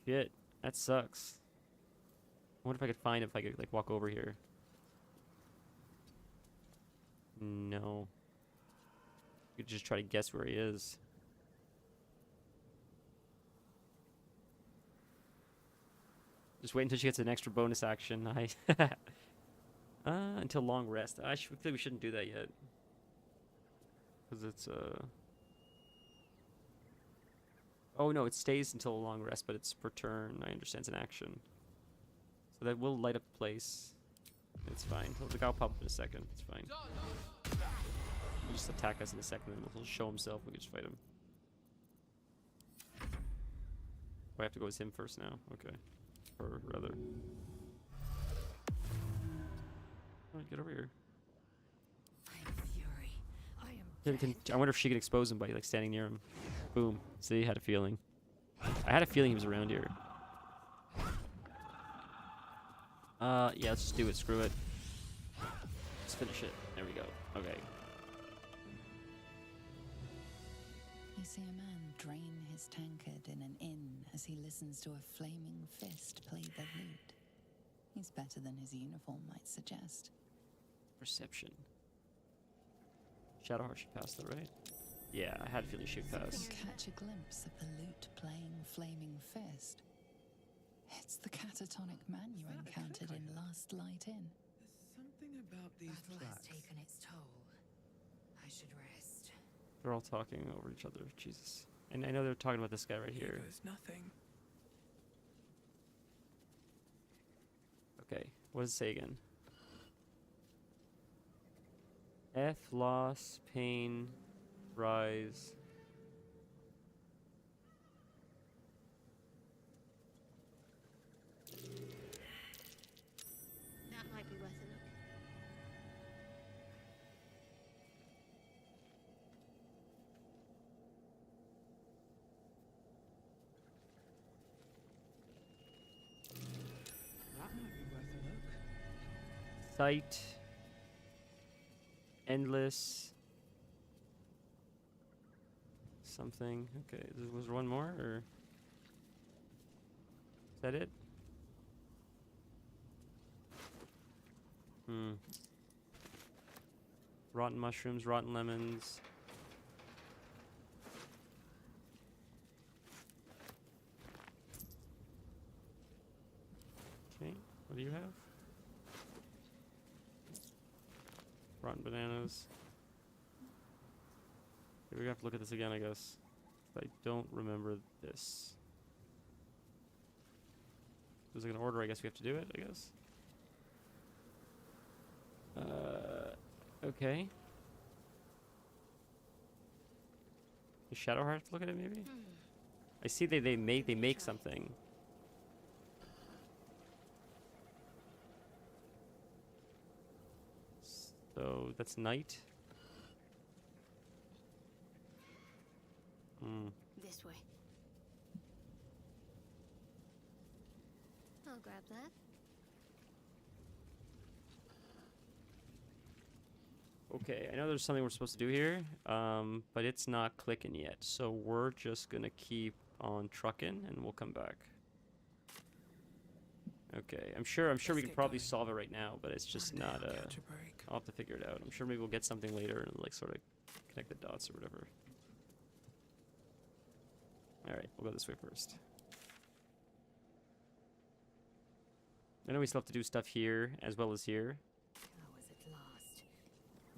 Shit. That sucks. I wonder if I could find him if I could like walk over here. No. You could just try to guess where he is. Just wait until she gets an extra bonus action. Until long rest. I feel like we shouldn't do that yet. Because it's oh no, it stays until a long rest, but it's per turn. I understand it's an action. So that will light up the place. It's fine. The guy will pop up in a second. It's fine. He'll just attack us in a second, and he'll show himself. We can just fight him. Oh, I have to go as him first now. Okay. Or rather. Alright, get over here. I'm fury. I am I wonder if she can expose him by like standing near him. Boom. See, had a feeling. I had a feeling he was around here. Yeah, let's just do it. Screw it. Let's finish it. There we go. Okay. You see a man drain his tankard in an inn as he listens to a flaming fist play the lute. He's better than his uniform might suggest. Perception. Shadowheart should pass though, right? Yeah, I had a feeling she would pass. Catch a glimpse of the lute playing flaming fist. It's the catatonic man you encountered in Last Light Inn. There's something about these Battle has tracks. taken its toll. I should rest. They're all talking over each other. Jesus. And I know they're talking about this guy right here. There's nothing. Okay, what does it say again? F, loss, pain, rise. That might be worth a look. That might be worth a look. Sight. Endless. Something. Okay, was there one more, or is that it? Rotten mushrooms, rotten lemons. Okay, what do you have? Rotten bananas. Okay, we have to look at this again, I guess. I don't remember this. There's like an order, I guess we have to do it, I guess. Okay. Is Shadowheart have to look at it, maybe? I see they make something. So that's night. This way. I'll grab that. Okay, I know there's something we're supposed to do here, but it's not clicking yet. So we're just gonna keep on trucking, and we'll come back. Okay, I'm sure we can probably solve it right now, but it's just not. Catch a break. I'll have to figure it out. I'm sure maybe we'll get something later and like sort of connect the dots or whatever. All right, we'll go this way first. I know we still have to do stuff here as well as here. Hours at last.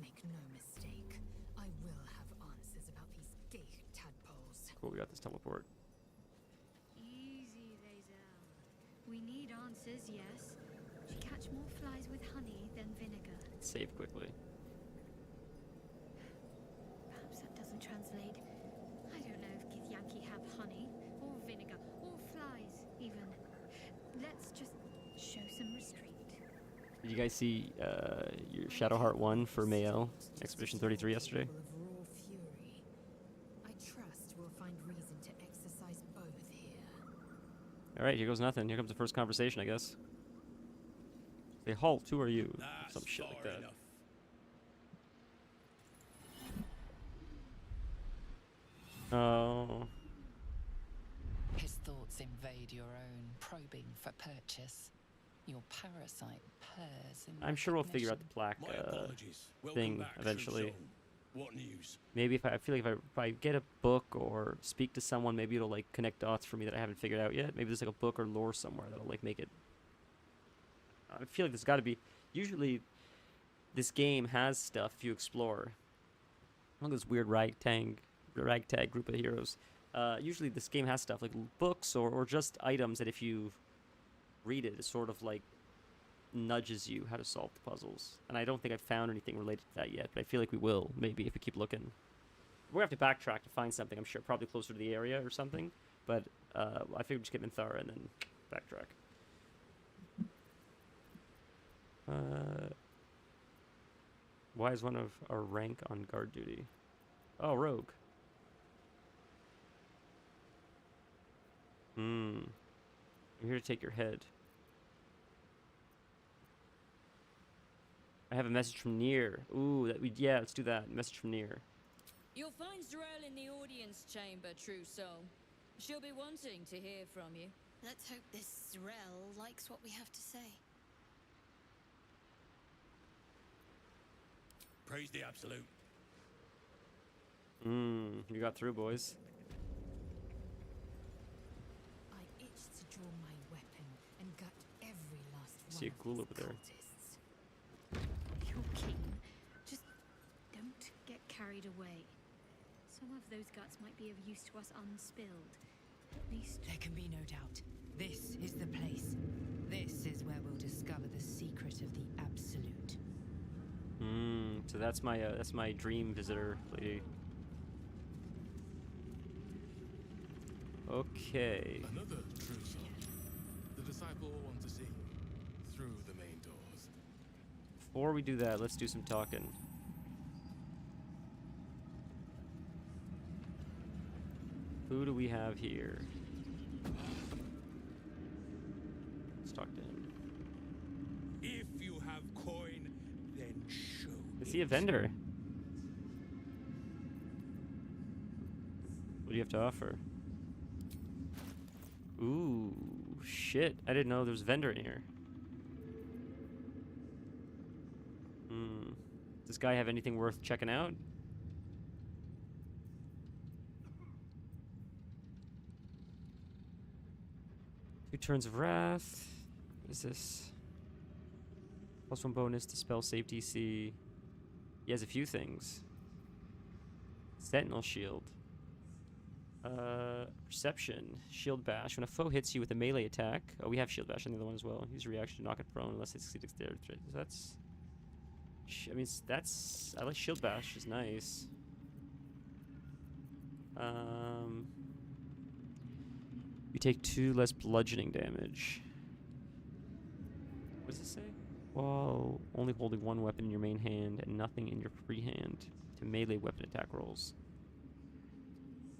Make no mistake. I will have answers about these gay tadpoles. Cool, we got this teleport. Easy, Lazel. We need answers, yes. She catch more flies with honey than vinegar. Save quickly. Perhaps that doesn't translate. I don't know if Githyanki have honey, or vinegar, or flies, even. Let's just show some restraint. Did you guys see your Shadowheart 1 for Mael Expedition 33 yesterday? Of raw fury. I trust we'll find reason to exercise both here. All right, here goes nothing. Here comes the first conversation, I guess. Say, halt, who are you? Some shit like that. Oh. His thoughts invade your own, probing for purchase. Your parasite purrs in I'm sure we'll figure out the plaque My apologies. Welcome thing back, eventually. True Soul. What news? Maybe I feel like if I get a book or speak to someone, maybe it'll like connect dots for me that I haven't figured out yet. Maybe there's like a book or lore somewhere that'll like make it. I feel like there's got to be. Usually, this game has stuff you explore. Look at this weird ragtag group of heroes. Usually, this game has stuff like books or just items that if you read it, it's sort of like nudges you how to solve the puzzles. And I don't think I've found anything related to that yet, but I feel like we will, maybe, if we keep looking. We're going to have to backtrack to find something, I'm sure, probably closer to the area or something. But I figured just get Minthara and then backtrack. Why is one of our rank on guard duty? Oh, rogue. I'm here to take your head. I have a message from Near. Ooh, yeah, let's do that. Message from Near. You'll find Z'rell in the audience chamber, true soul. She'll be wanting to hear from you. Let's hope this Z'rell likes what we have to say. Praise the absolute. You got through, boys. I itched to draw my weapon and gut every last one. See a ghoul over there. You're keen. Just don't get carried away. Some of those guts might be of use to us unspilled. At least... There can be no doubt. This is the place. This is where we'll discover the secret of the absolute. So that's my dream visitor lady. Okay. Another true soul. The disciple will want to see through the main doors. Before we do that, let's do some talking. Who do we have here? Let's talk to him. If you have coin, then show Is he a vendor? What do you have to offer? Ooh, shit. I didn't know there was a vendor in here. Does this guy have anything worth checking out? 2 turns of wrath. What is this? +1 bonus to spell save DC. He has a few things. Sentinel shield. Perception. Shield bash. When a foe hits you with a melee attack. Oh, we have shield bash on the other one as well. Use a reaction to knock it prone unless it's dexterity. That's... I mean, that's... I like shield bash. It's nice. You take 2 less bludgeoning damage. What does it say? While only holding 1 weapon in your main hand and nothing in your free hand to melee weapon attack rolls.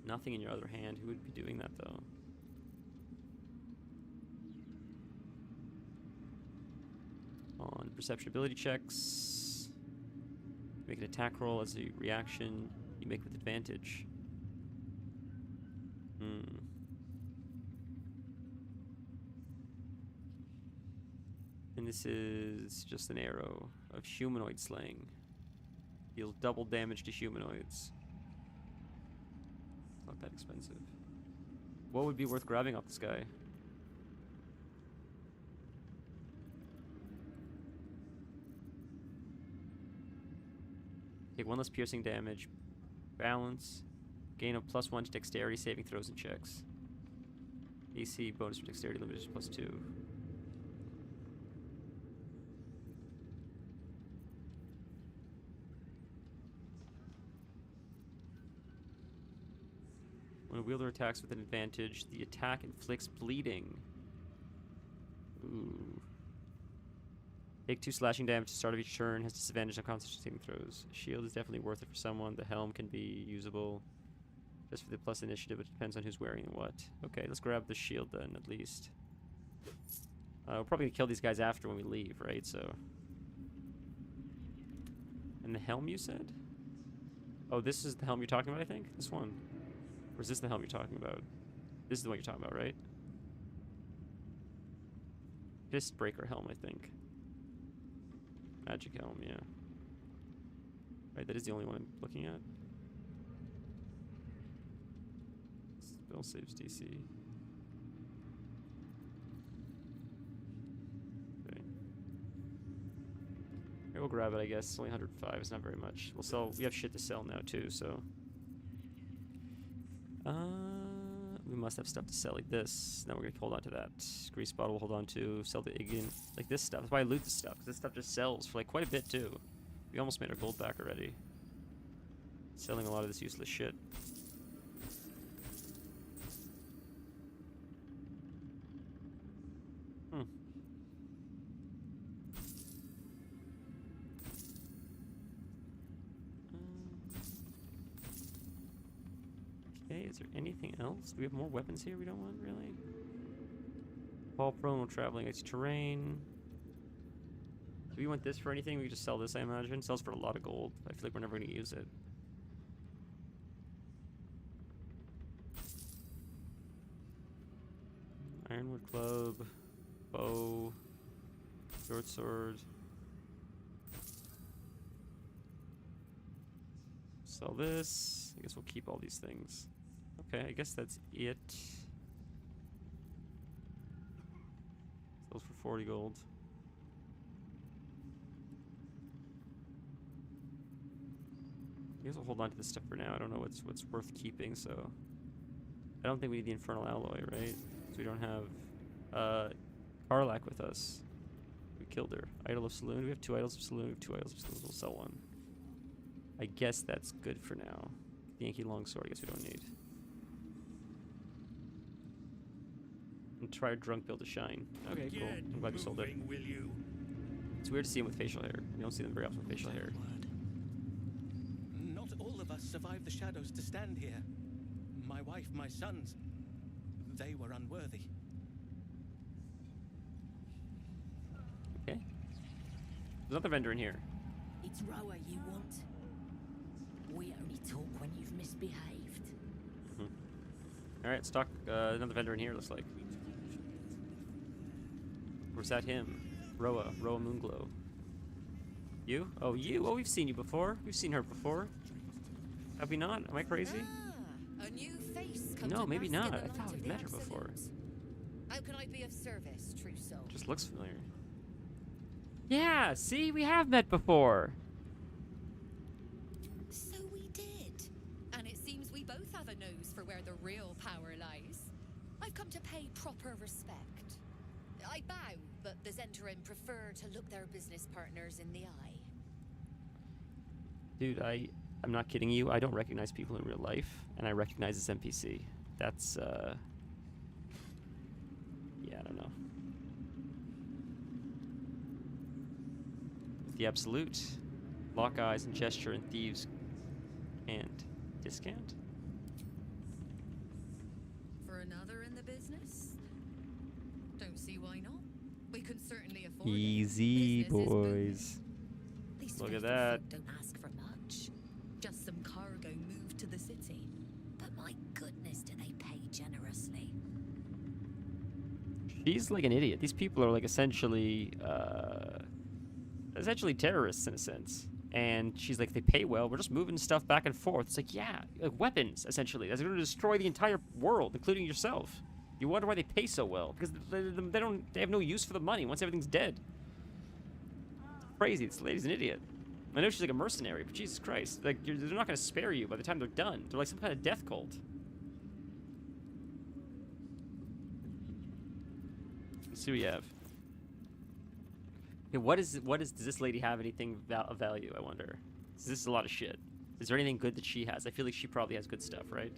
Nothing in your other hand. Who would be doing that, though? On perception ability checks, make an attack roll as a reaction. You make with advantage. And this is just an arrow of humanoid slaying. Deals double damage to humanoids. Not that expensive. What would be worth grabbing off this guy? Take 1 less piercing damage. Balance. Gain of +1 to dexterity saving throws and checks. AC bonus for dexterity limit is +2. When a wielder attacks with an advantage, the attack inflicts bleeding. Ooh. Take 2 slashing damage at the start of each turn. Has disadvantage on concentration saving throws. Shield is definitely worth it for someone. The helm can be usable just for the plus initiative. It depends on who's wearing what. Okay, let's grab the shield then, at least. We're probably gonna kill these guys after when we leave, right? So. And the helm, you said? Oh, this is the helm you're talking about, I think? This one. Or is this the helm you're talking about? This is the one you're talking about, right? Fistbreaker helm, I think. Magic helm, yeah. Right, that is the only one I'm looking at. Spell saves DC. Okay. Okay, we'll grab it, I guess. It's only 105. It's not very much. We'll sell. We have shit to sell now too, so. We must have stuff to sell like this. Now we're gonna hold on to that. Grease bottle we'll hold on to. Sell the again like this stuff. That's why I loot this stuff. 'Cause this stuff just sells for like quite a bit too. We almost made our gold back already. Selling a lot of this useless shit. Okay, is there anything else? Do we have more weapons here we don't want, really? Fall prone while traveling icy terrain. Do we want this for anything? We can just sell this, I imagine. It sells for a lot of gold. I feel like we're never going to use it. Ironwood club. Bow. Short sword. Sell this. I guess we'll keep all these things. Okay, I guess that's it. Sells for 40 gold. I guess we'll hold on to this stuff for now. I don't know what's worth keeping, so I don't think we need the infernal alloy, right? Because we don't have Karlak with us. We killed her. Idol of Saloon. We have 2 idols of Saloon. We have 2 idols of Saloon. We'll sell one. I guess that's good for now. The Yankee longsword, I guess we don't need. And try a drunk build to shine. Okay, cool. I'm glad we sold it. Will you? It's weird to see them with facial hair. You don't see them very often with facial hair. Not all of us survived the shadows to stand here. My wife, my sons, they were unworthy. Okay. There's another vendor in here. It's Roa you want. We only talk when you've misbehaved. Alright, stock another vendor in here, looks like. Where's that him? Roa Moonglow. You? Oh, you? Oh, we've seen you before. We've seen her before. Have we not? Am I crazy? A new face come No, to maybe bask in not. the I thought light we've of met her the before. absolute. How can I be of service, true soul? Just looks familiar. Yeah, see? We have met before. So we did. And it seems we both have a nose for where the real power lies. I've come to pay proper respect. I bow, but the Zentarim prefer to look their business partners in the eye. Dude, I'm not kidding you. I don't recognize people in real life, and I recognize this NPC. That's, yeah, I don't know. The Absolute. Lock eyes and gesture and thieves and discount. For another in the business? Don't see why not. We can certainly afford Easy, it. Business is boys. booming. These Look at faithful that. folk don't ask for much. Just some cargo moved to the city. But my goodness, do they pay generously. She's like an idiot. These people are like essentially terrorists in a sense. And she's like, they pay well. We're just moving stuff back and forth. It's like, yeah, like weapons essentially. That's going to destroy the entire world, including yourself. You wonder why they pay so well because they have no use for the money once everything's dead. It's crazy. This lady's an idiot. I know she's like a mercenary, but Jesus Christ, like they're not going to spare you by the time they're done. They're like some kind of death cult. Let's see what you have. Okay, does this lady have anything of value, I wonder? This is a lot of shit. Is there anything good that she has? I feel like she probably has good stuff, right?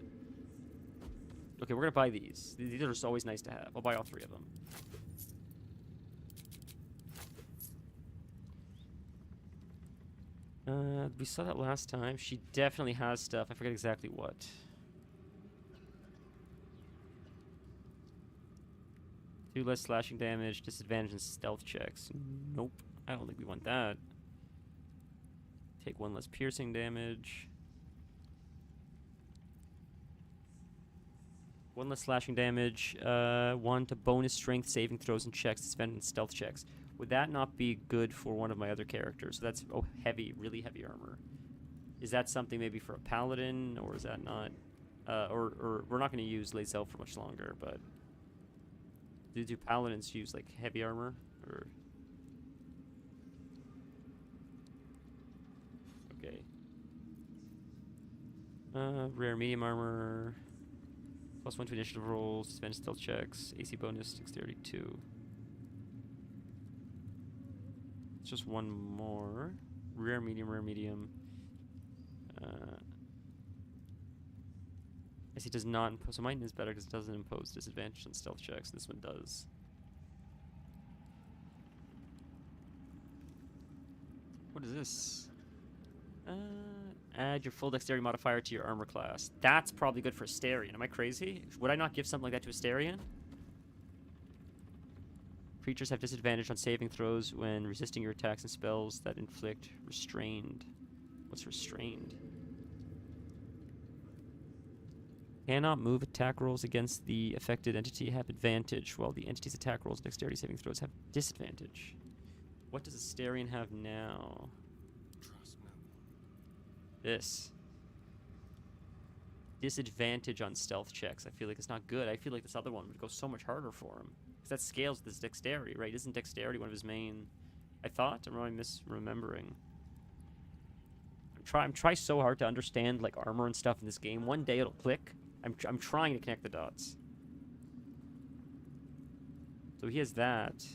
Okay, we're gonna buy these. These are just always nice to have. I'll buy all 3 of them. We saw that last time. She definitely has stuff. I forget exactly what. Two less slashing damage, disadvantage in stealth checks. Nope. I don't think we want that. Take 1 less piercing damage. 1 less slashing damage. 1 to bonus strength saving throws and checks, disadvantage in stealth checks. Would that not be good for one of my other characters? So that's heavy, really heavy armor. Is that something maybe for a paladin, or is that not? Or we're not going to use Lae'zel for much longer, but do paladins use like heavy armor or? Okay. Rare medium armor. +1 to initiative rolls, disadvantage stealth checks, AC bonus, dexterity 2. It's just one more. Rare, medium, rare, medium. AC does not impose. So mine is better because it doesn't impose disadvantage on stealth checks. This one does. What is this? Add your full dexterity modifier to your armor class. That's probably good for Astarion. Am I crazy? Would I not give something like that to Astarion? Creatures have disadvantage on saving throws when resisting your attacks and spells that inflict restrained. What's restrained? Cannot move. Attack rolls against the affected entity have advantage, while the entity's attack rolls and dexterity saving throws have disadvantage. What does Astarion have now? Trust no one. This. Disadvantage on stealth checks. I feel like it's not good. I feel like this other one would go so much harder for him. Because that scales with his dexterity, right? Isn't dexterity one of his main... I thought? Or am I misremembering? I'm trying so hard to understand, like, armor and stuff in this game. One day it'll click. I'm trying to connect the dots. So he has that.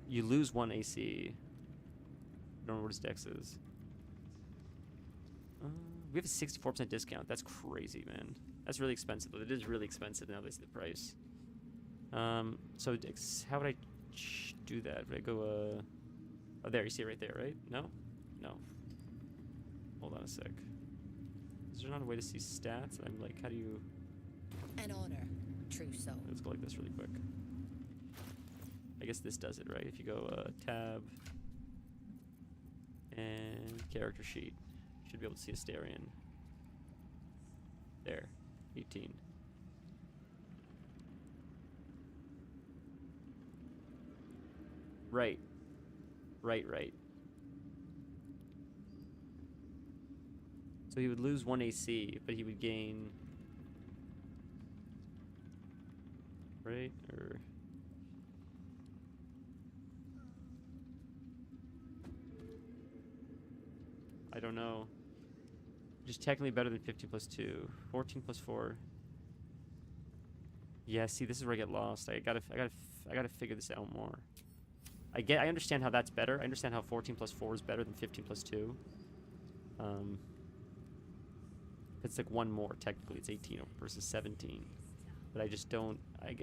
You lose 1 AC. I don't know what his dex is. We have a 64% discount. That's crazy, man. That's really expensive. But it is really expensive now they see the price. So how would I do that? Would I go, oh, there. You see it right there, right? No? No. Hold on a sec. Is there not a way to see stats? I'm like, how do you... An honor. True so. Let's go like this really quick. I guess this does it, right? If you go tab and character sheet, you should be able to see Astarion. There, 18. Right. Right. So he would lose 1 AC, but he would gain... Right? Or... I don't know. Just technically better than 15 plus 2. 14 plus 4. Yeah, see, this is where I get lost. I gotta figure this out more. I understand how that's better. I understand how 14 plus 4 is better than 15 plus 2. It's like one more technically. It's 18 versus 17. But I just don't. I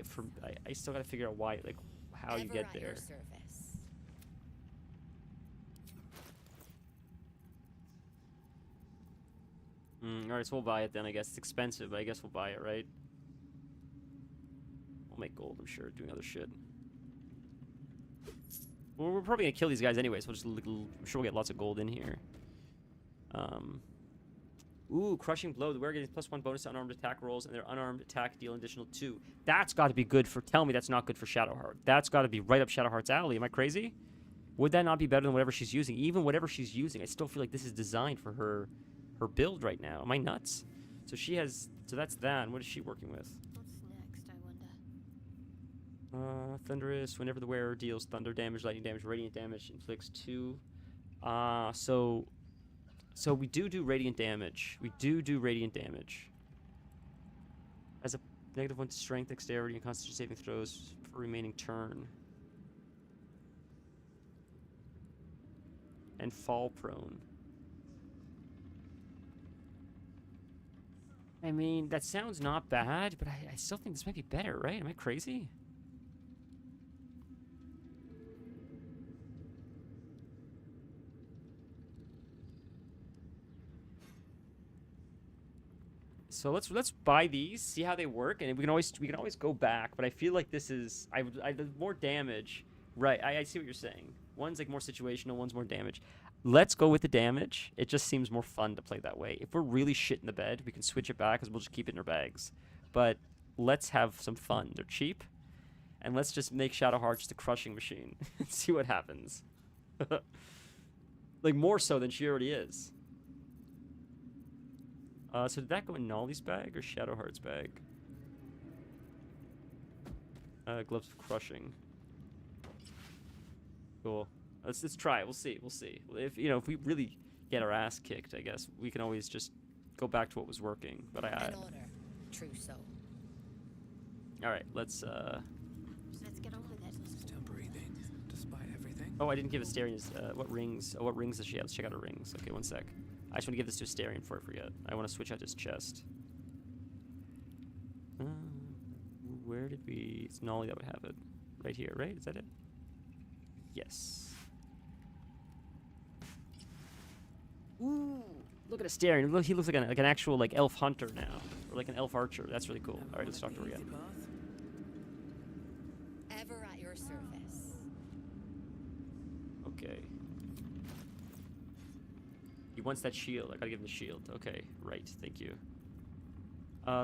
still gotta figure out why, like, how you get there. Alright, so we'll buy it then, I guess. It's expensive, but I guess we'll buy it, right? We'll make gold, I'm sure, doing other shit. Well, we're probably gonna kill these guys anyway, so I'm sure we'll get lots of gold in here. Ooh, Crushing Blow. The wearer gets +1 bonus to unarmed attack rolls, and their unarmed attack deal an additional 2. That's got to be good for... Tell me that's not good for Shadowheart. That's got to be right up Shadowheart's alley. Am I crazy? Would that not be better than whatever she's using? Even whatever she's using, I still feel like this is designed for her build right now. Am I nuts? So she has... So that's that. And what is she working with? What's next, I wonder? Thunderous. Whenever the wearer deals thunder damage, lightning damage, radiant damage, inflicts 2. So we do radiant damage. We do radiant damage. As a -1 to strength, dexterity, and constitution saving throws for remaining turn. And fall prone. I mean, that sounds not bad, but I still think this might be better, right? Am I crazy? So let's buy these, see how they work, and we can always go back. But I feel like this is more damage, right? I see what you're saying. One's like more situational, one's more damage. Let's go with the damage. It just seems more fun to play that way. If we're really shit in the bed, we can switch it back because we'll just keep it in our bags. But let's have some fun. They're cheap, and let's just make Shadowheart just a crushing machine and see what happens. Like more so than she already is. So did that go in Nolly's bag or Shadowheart's bag? Gloves of Crushing. Cool. Let's try it. We'll see. If if we really get our ass kicked, I guess we can always just go back to what was working. But An honor. trousseau. All right, let's Let's get on with it. Still breathing, despite everything. Oh, I didn't give Asterion what rings. Oh, what rings does she have? Let's check out her rings. Okay, one sec. I just want to give this to Asterion before I forget. I want to switch out his chest. Where did we... It's Nolly that would have it. Right here, right? Is that it? Yes. Ooh, look at Asterion. Look, he looks like an actual like elf hunter now, or like an elf archer. That's really cool. All right, let's talk to her again. Ever at your service. Okay. He wants that shield. I gotta give him the shield. Okay, right. Thank you.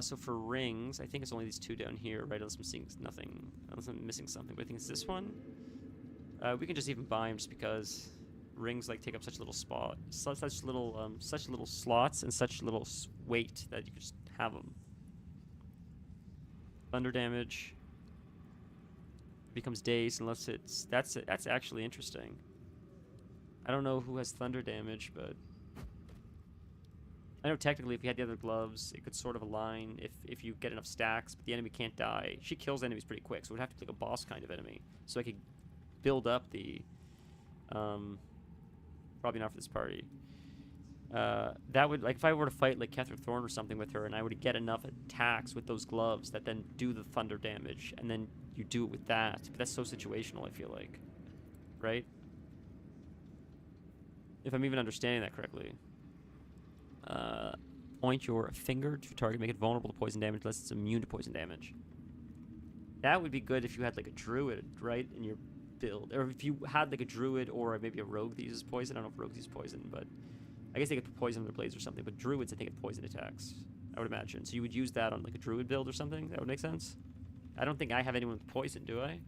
So for rings, I think it's only these two down here, right? Unless I'm seeing nothing. Unless I'm missing something. But I think it's this one. We can just even buy them just because rings like take up such little spot, such little slots and such little weight that you can just have them. Thunder damage becomes dazed unless it's that's actually interesting. I don't know who has thunder damage, but I know technically if you had the other gloves, it could sort of align if you get enough stacks, but the enemy can't die. She kills enemies pretty quick, so it would have to be like a boss kind of enemy. So I could build up the probably not for this party. That would, like, if I were to fight like Kethra Thorn or something with her, and I were to get enough attacks with those gloves that then do the thunder damage, and then you do it with that. But that's so situational, I feel like. Right? If I'm even understanding that correctly. Point your finger to target, make it vulnerable to poison damage unless it's immune to poison damage. That would be good if you had like a druid, right, in your build. Or if you had like a druid or maybe a rogue that uses poison. I don't know if rogues use poison, but I guess they could put poison on their blades or something. But druids, I think, have poison attacks, I would imagine. So you would use that on like a druid build or something? That would make sense? I don't think I have anyone with poison, do I?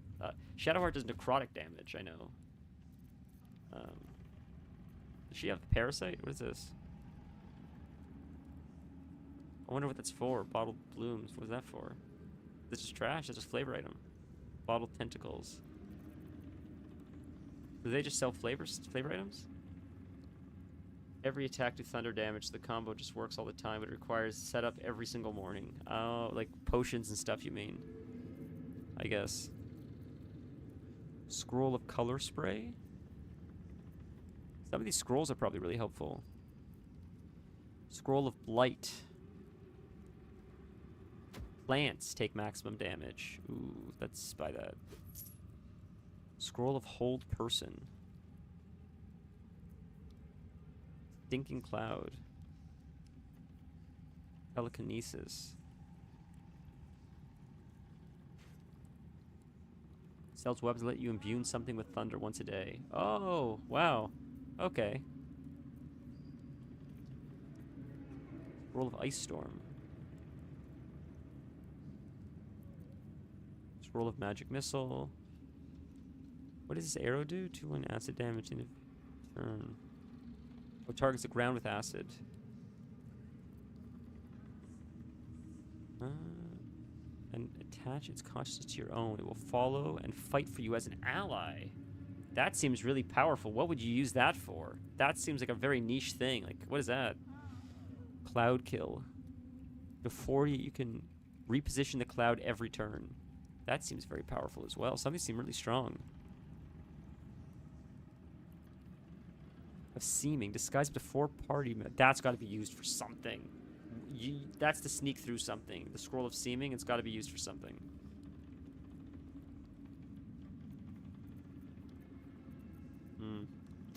Shadowheart does necrotic damage, I know. Does she have parasite? What is this? I wonder what that's for. Bottled blooms. What is that for? This is trash. That's just flavor item. Bottled tentacles. Do they just sell flavor items? Every attack do thunder damage. The combo just works all the time, but it requires setup every single morning. Oh, like potions and stuff, you mean? I guess. Scroll of color spray? Some of these scrolls are probably really helpful. Scroll of blight. Plants take maximum damage. Ooh, let's buy that. Scroll of hold person. Stinking cloud. Telekinesis. Sells webs that let you imbue something with thunder once a day. Oh, wow. Okay. Scroll of ice storm. Scroll of magic missile. What does this arrow do? 2-1 acid damage in a turn. What targets the ground with acid? And attach its consciousness to your own. It will follow and fight for you as an ally. That seems really powerful. What would you use that for? That seems like a very niche thing. Like, what is that? Cloud kill. Before you can reposition the cloud every turn. That seems very powerful as well. Some of these seem really strong. Of seeming. Disguise up to 4 party. That's got to be used for something. That's to sneak through something. The scroll of seeming, it's got to be used for something.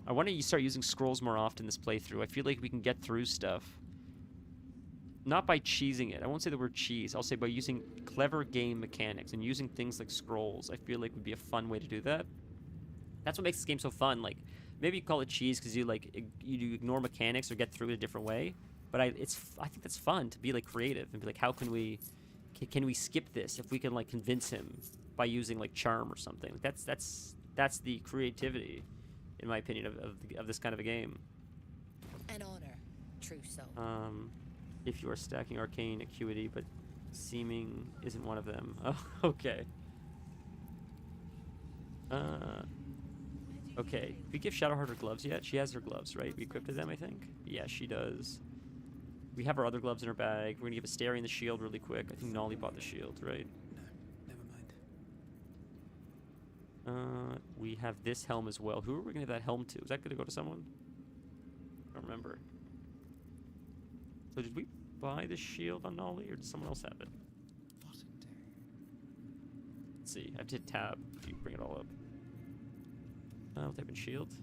I want to start using scrolls more often this playthrough. I feel like we can get through stuff. Not by cheesing it. I won't say the word cheese. I'll say by using clever game mechanics and using things like scrolls. I feel like would be a fun way to do that. That's what makes this game so fun. Like, maybe you call it cheese because you ignore mechanics or get through it a different way. But I think that's fun to be like creative and be like, how can we skip this if we can like convince him by using like charm or something. Like, that's the creativity, in my opinion, of this kind of a game. An honor, trousseau. If you are stacking arcane acuity, but seeming isn't one of them. Oh, okay. Okay. Did we give Shadowheart her gloves yet? She has her gloves, right? We equipped them, I think. Yeah, she does. We have our other gloves in our bag. We're gonna give Astarion the shield really quick. I think Nolly bought the shield, right? No, never mind. We have this helm as well. Who are we gonna give that helm to? Is that gonna go to someone? I don't remember. So did we buy the shield on Nolly, or did someone else have it? Let's see. I have to hit tab. You bring it all up. I'll type in shield.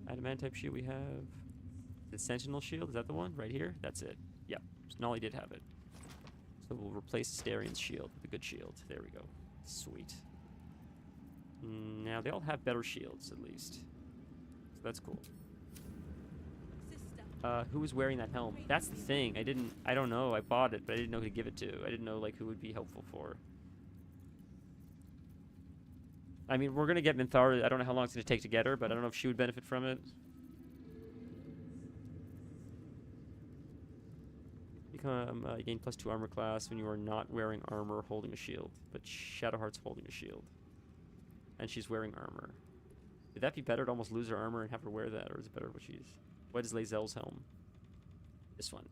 Adamant type shield we have. The Sentinel shield, is that the one? Right here? That's it. Yep. So Nolly did have it. So we'll replace Astarion's shield with a good shield. There we go. Sweet. Now they all have better shields, at least. So that's cool. Who was wearing that helm? That's the thing. I don't know. I bought it, but I didn't know who to give it to. I didn't know, like, who would be helpful for. I mean, we're gonna get Minthara. I don't know how long it's gonna take to get her, but I don't know if she would benefit from it. Become, you gain +2 armor class when you are not wearing armor holding a shield. But Shadowheart's holding a shield. And she's wearing armor. Would that be better to almost lose her armor and have her wear that? Or is it better what she's... What is Lae'zel's helm? This one.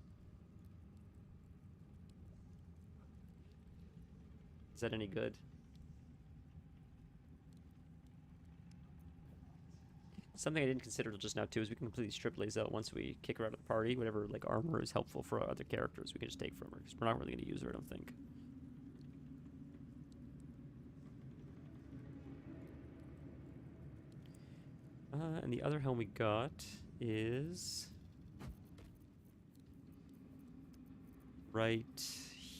Is that any good? Something I didn't consider till just now too is we can completely strip Lae'zel once we kick her out of the party. Whatever like armor is helpful for other characters, we can just take from her because we're not really going to use her, I don't think. And the other helm we got is right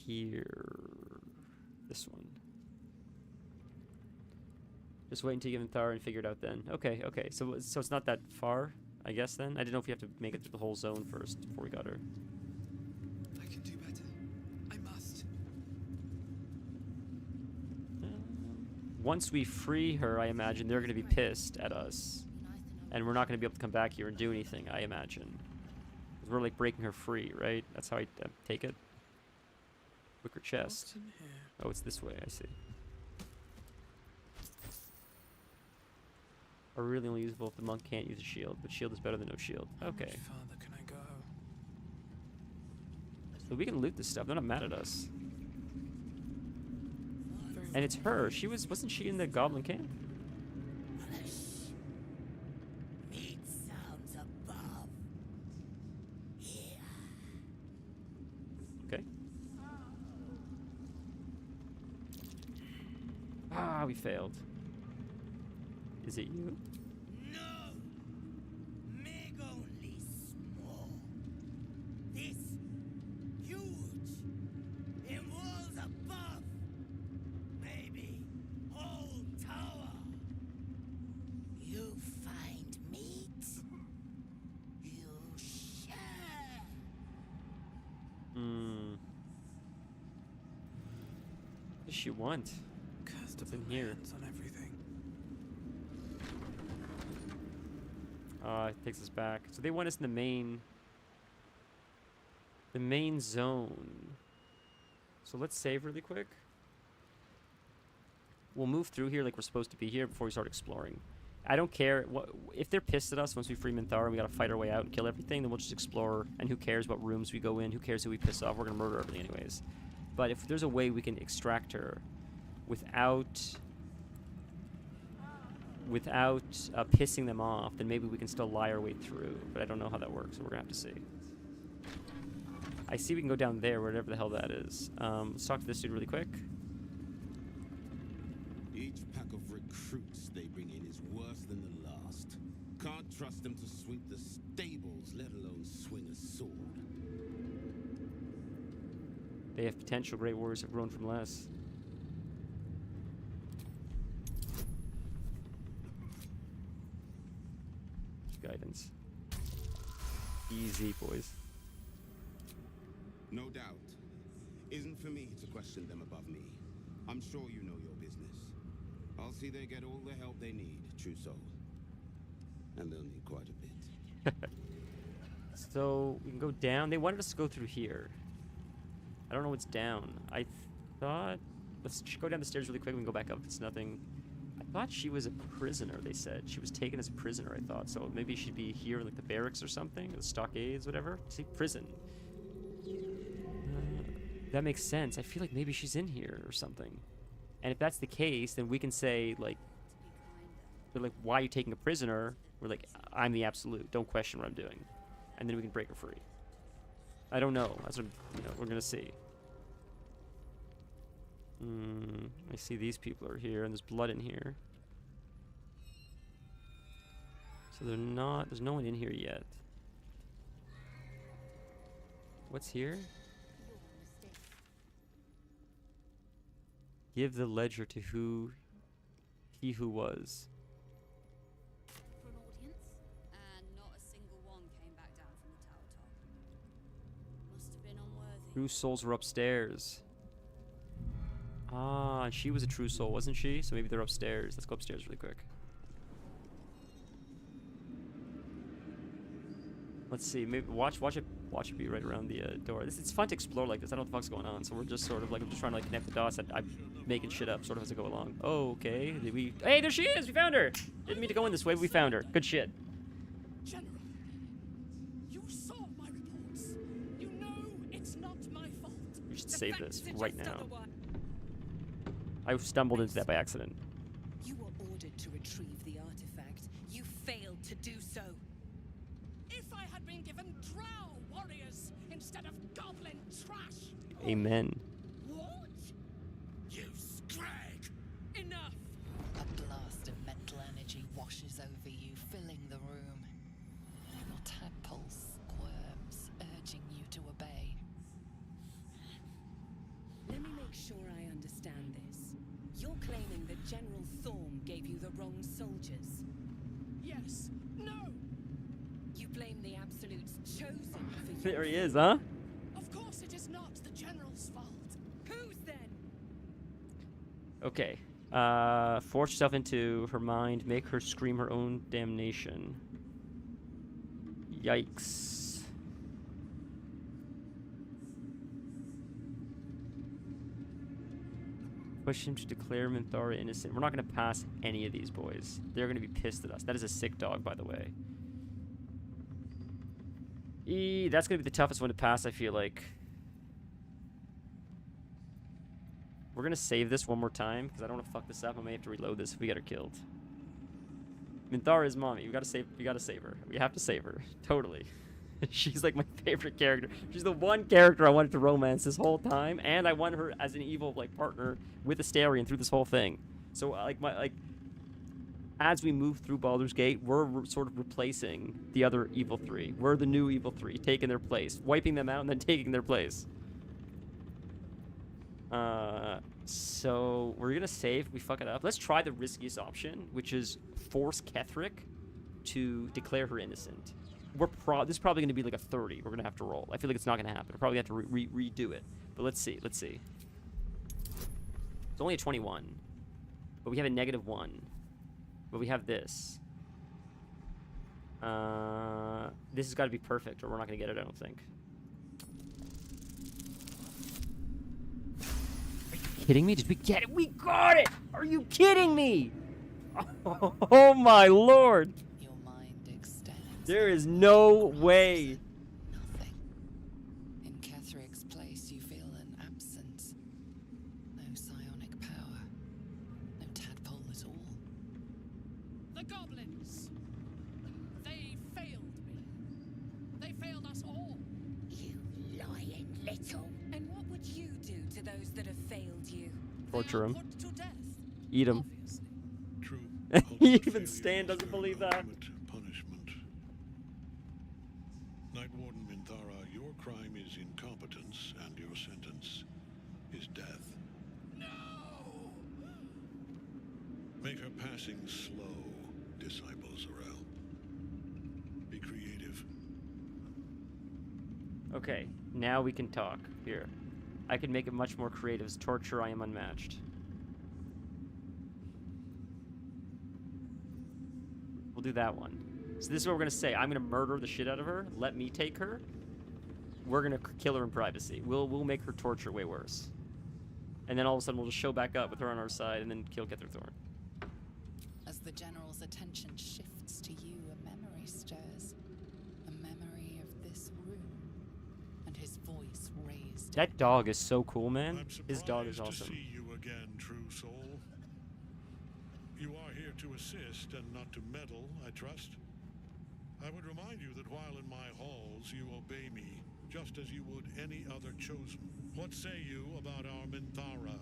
here. This one. Just wait until you give Minthara and figure it out then. Okay, okay. So it's not that far, I guess then? I didn't know if you have to make it through the whole zone first before we got her. I can do better. I must. Once we free her, I imagine they're going to be pissed at us. And we're not going to be able to come back here and do anything, I imagine. 'Cause we're like breaking her free, right? That's how I take it. Wicker chest. Oh, it's this way, I see. Are really only usable if the monk can't use a shield, but shield is better than no shield. Okay. How much farther can I go? So we can loot this stuff. They're not mad at us. And it's her. Wasn't she in the Goblin Camp? Meat sounds above. Here. Okay. Ah, we failed. Is it you? No! Meg only small. This huge. In walls above. Maybe whole tower. You find meat. You share. What does she want? What's in here? On everything. It takes us back. So they want us in the main zone. So let's save really quick. We'll move through here like we're supposed to be here before we start exploring. I don't care if they're pissed at us once we free Minthara and we gotta fight our way out and kill everything, then we'll just explore, and who cares what rooms we go in, who cares who we piss off, we're gonna murder everything anyways. But if there's a way we can extract her without pissing them off, then maybe we can still lie our way through. But I don't know how that works, so we're gonna have to see. I see we can go down there, whatever the hell that is. Let's talk to this dude really quick. Each pack of recruits they bring in is worse than the last. Can't trust them to sweep the stables, let alone swing a sword. They have potential. Great warriors have grown from less. Guidance. Easy, boys. No doubt. Isn't for me to question them above me. I'm sure you know your business. I'll see they get all the help they need, true soul. And they'll need quite a bit. So, we can go down. They wanted us to go through here. I don't know what's down. I thought... Let's go down the stairs really quick and we can go back up if it's nothing. I thought she was a prisoner, they said. She was taken as a prisoner, I thought. So maybe she'd be here in like the barracks or something, or the stockades, whatever. See, prison. That makes sense. I feel like maybe she's in here or something. And if that's the case, then we can say, like, they're like, why are you taking a prisoner? We're like, I'm the absolute. Don't question what I'm doing. And then we can break her free. I don't know. That's what, you know, we're going to see. I see these people are here, and there's blood in here. So they're not, there's no one in here yet. What's here? Give the ledger to he who was. For an audience? And not a single one came back down from the tower top. Must have been unworthy. True souls were upstairs. Ah, she was a true soul, wasn't she? So maybe they're upstairs. Let's go upstairs really quick. Let's see. Maybe watch it be right around the door. It's fun to explore like this. I don't know what the fuck's going on. So we're just sort of like, I'm just trying to like connect the dots. I'm making shit up sort of as I go along. Oh, okay. Did we? Hey, there she is. We found her. Didn't mean to go in this way, but we found her. Good shit. General, you saw my reports. You know it's not my fault. We should save this right now. I stumbled into that by accident. You were ordered to retrieve the artifact. You failed to do so. If I had been given drow warriors instead of goblin trash. Amen. What? You scrag! Enough! A blast of mental energy washes over you, filling the room. Your tadpole squirms, urging you to obey. Let me make sure I understand this. You're claiming that General Thorm gave you the wrong soldiers. Yes. No! You blame the Absolutes chosen for you. There he is, huh? Of course it is not the General's fault. Whose then? Okay. Force yourself into her mind. Make her scream her own damnation. Yikes. Push him to declare Minthara innocent. We're not going to pass any of these boys. They're going to be pissed at us. That is a sick dog, by the way. That's going to be the toughest one to pass, I feel like. We're going to save this one more time, because I don't want to fuck this up. I may have to reload this if we get her killed. Minthara is mommy. We got to save her. We have to save her. Totally. She's like my favorite character. She's the one character I wanted to romance this whole time, and I want her as an evil like partner with Astarion through this whole thing. So as we move through Baldur's Gate, we're sort of replacing the other evil three. We're the new evil three, taking their place, wiping them out, and then taking their place. So we're gonna save. If we fuck it up. Let's try the riskiest option, which is force Ketheric to declare her innocent. This is probably going to be like a 30. We're going to have to roll. I feel like it's not going to happen. We'll probably have to redo it. But let's see. Let's see. It's only a 21. But we have a -1. But we have this. This has got to be perfect, or we're not going to get it, I don't think. Are you kidding me? Did we get it? We got it! Are you kidding me? Oh my lord! There is no way. Nothing. In Ketheric's place, you feel an absence. No psionic power. No tadpole at all. The goblins. They failed me. They failed us all. You lying little. And what would you do to those that have failed you? Torture him. Put to death. Eat him. True. Even Stan doesn't believe that. Night Warden Minthara, your crime is incompetence, and your sentence is death. No! Make her passing slow, Disciple Zarel. Be creative. Okay, now we can talk. Here. I can make it much more creative. As torture, I am unmatched. We'll do that one. So this is what we're going to say. I'm going to murder the shit out of her. Let me take her. We're going to kill her in privacy. We'll make her torture way worse. And then all of a sudden we'll just show back up with her on our side and then kill Ketheric Thorn. the General's attention shifts to you, a memory stirs. A memory of this room. And his voice raised. That dog is so cool, man. I'm His dog is surprised awesome. to see you again, true soul. You are here to assist and not to meddle, I trust. I would remind you that while in my halls, you obey me, just as you would any other chosen. What say you about our Minthara?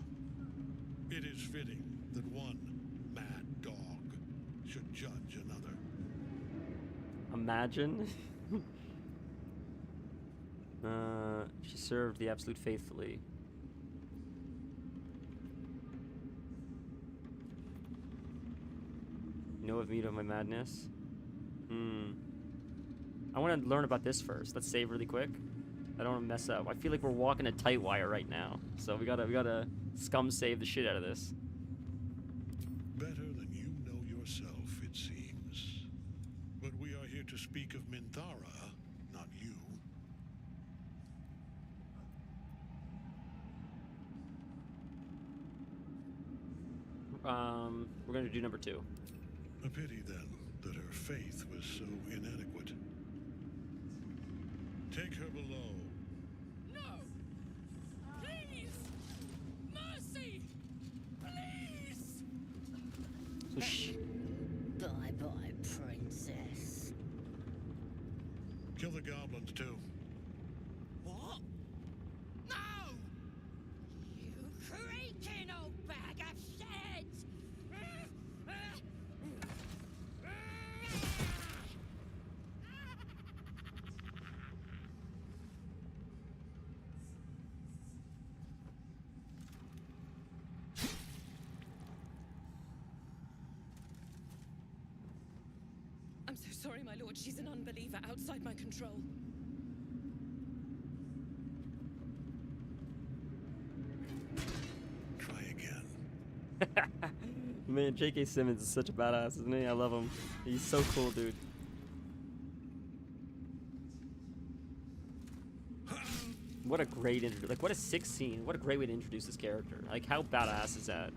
It is fitting that one mad dog should judge another. Imagine. She served the Absolute faithfully. You know of me of my madness? I want to learn about this first. Let's save really quick. I don't want to mess up. I feel like we're walking a tight wire right now, so we gotta scum save the shit out of this. Better than you know yourself, it seems. But we are here to speak of Minthara, not you. We're gonna do number 2. A pity, then, that her faith was so inadequate. Take her below. No! Please! Mercy! Please! So Bye-bye, princess. Kill the goblins, too. What? No! You creaking old bag of shit! I'm so sorry, my lord. She's an unbeliever outside my control. Try again. Man, J.K. Simmons is such a badass, isn't he? I love him. He's so cool, dude. What a great like what a sick scene. What a great way to introduce this character. Like, how badass is that?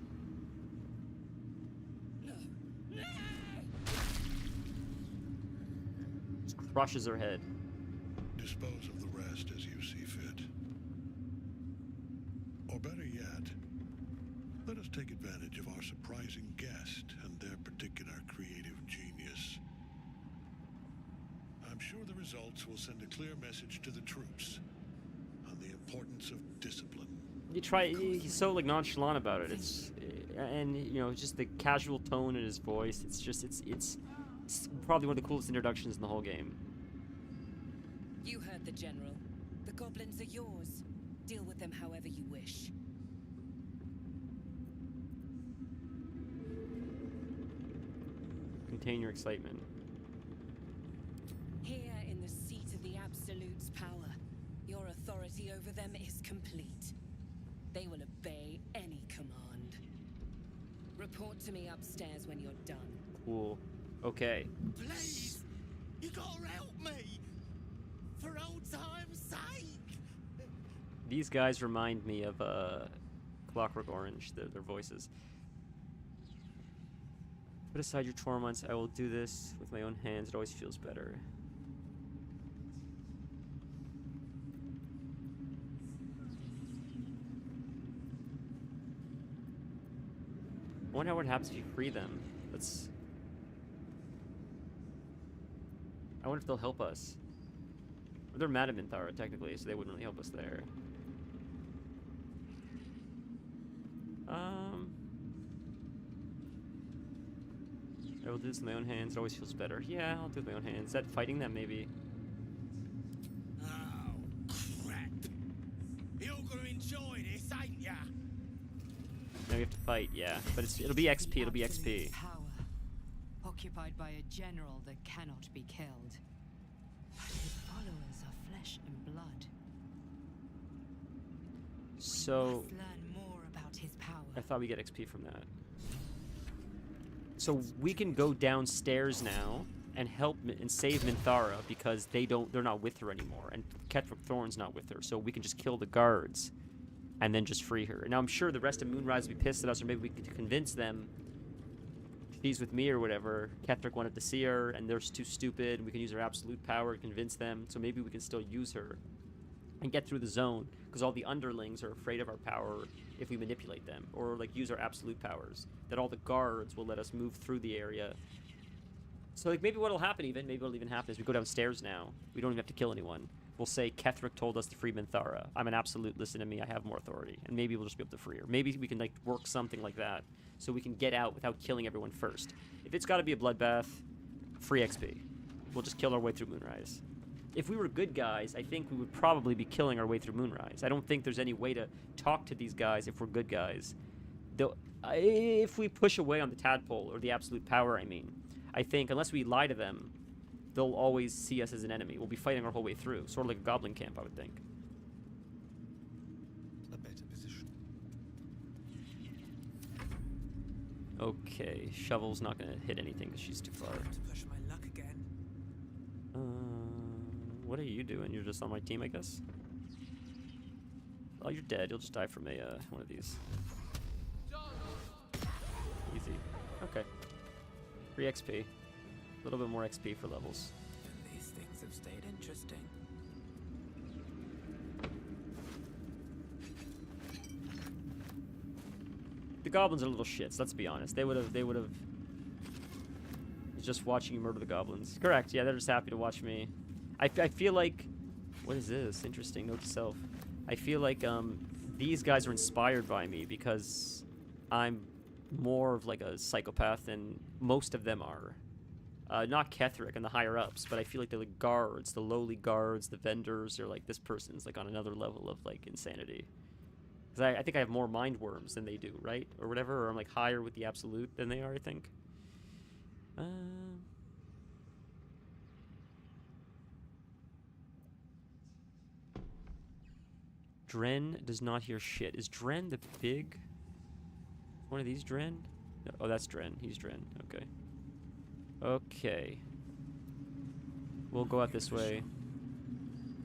Just crushes her head. Dispose of the rest as you see fit. Or better yet, let us take advantage of our surprising guest and their particular creative genius. I'm sure the results will send a clear message to the troops on the importance of discipline. He's so like nonchalant about it. It's and you know, just the casual tone in his voice. It's probably one of the coolest introductions in the whole game. You heard the General. The goblins are yours. Deal with them however you wish. Contain your excitement. Here in the seat of the Absolute's power, your authority over them is complete. They will obey any command. Report to me upstairs when you're done. Cool. Okay. Please! You gotta help me! For old time's sake! These guys remind me of Clockwork Orange, their voices. Put aside your torments. I will do this with my own hands. It always feels better. I wonder what happens if you free them. I wonder if they'll help us. They're mad at Minthara, technically, so they wouldn't really help us there. I will do this with my own hands. It always feels better. Yeah, I'll do it with my own hands. Is that fighting them, maybe? Oh, crap. You're gonna enjoy this, ain't ya? Now we have to fight, yeah. But it'll be XP, it'll be XP. Power, occupied by a general that cannot be killed. But his followers are flesh and blood. So Must learn more about his power. I thought we get XP from that. So we can go downstairs now and help and save Minthara because they're not with her anymore, and Ketheric Thorn's not with her. So we can just kill the guards and then just free her. Now I'm sure the rest of Moonrise will be pissed at us, or maybe we can convince them she's with me or whatever. Ketheric wanted to see her, and they're too stupid. We can use our absolute power to convince them. So maybe we can still use her and get through the zone, because all the underlings are afraid of our power if we manipulate them, or like use our absolute powers. That all the guards will let us move through the area. So like maybe what'll happen maybe what'll even happen is we go downstairs now. We don't even have to kill anyone. We'll say Ketheric told us to free Minthara. I'm an absolute, listen to me, I have more authority. And maybe we'll just be able to free her. Maybe we can like work something like that so we can get out without killing everyone first. If it's gotta be a bloodbath, free XP. We'll just kill our way through Moonrise. If we were good guys, I think we would probably be killing our way through Moonrise. I don't think there's any way to talk to these guys if we're good guys. Though, if we push away on the tadpole, or the absolute power, I mean, I think unless we lie to them, they'll always see us as an enemy. We'll be fighting our whole way through, sort of like a goblin camp, I would think. A better position. Okay, Shovel's not gonna hit anything because she's too far. To push my luck again. What are you doing? You're just on my team, I guess? Oh, you're dead. You'll just die from a one of these. Easy. Okay. Free XP. A little bit more XP for levels. And these things have stayed interesting. The goblins are little shits, let's be honest. They would have just watching you murder the goblins. Correct, yeah, they're just happy to watch me. I feel like, what is this? Interesting, note to self. I feel like these guys are inspired by me because I'm more of like a psychopath than most of them are. Not Ketheric and the higher ups, but I feel like the guards, the lowly guards, the vendors, are like, this person's like on another level of like insanity. Because I think I have more mind worms than they do, right? Or whatever, or I'm like higher with the absolute than they are, I think. Dren does not hear shit. Is Dren the big... One of these Dren? No, oh, that's Dren. He's Dren. Okay. Okay. We'll go out this way.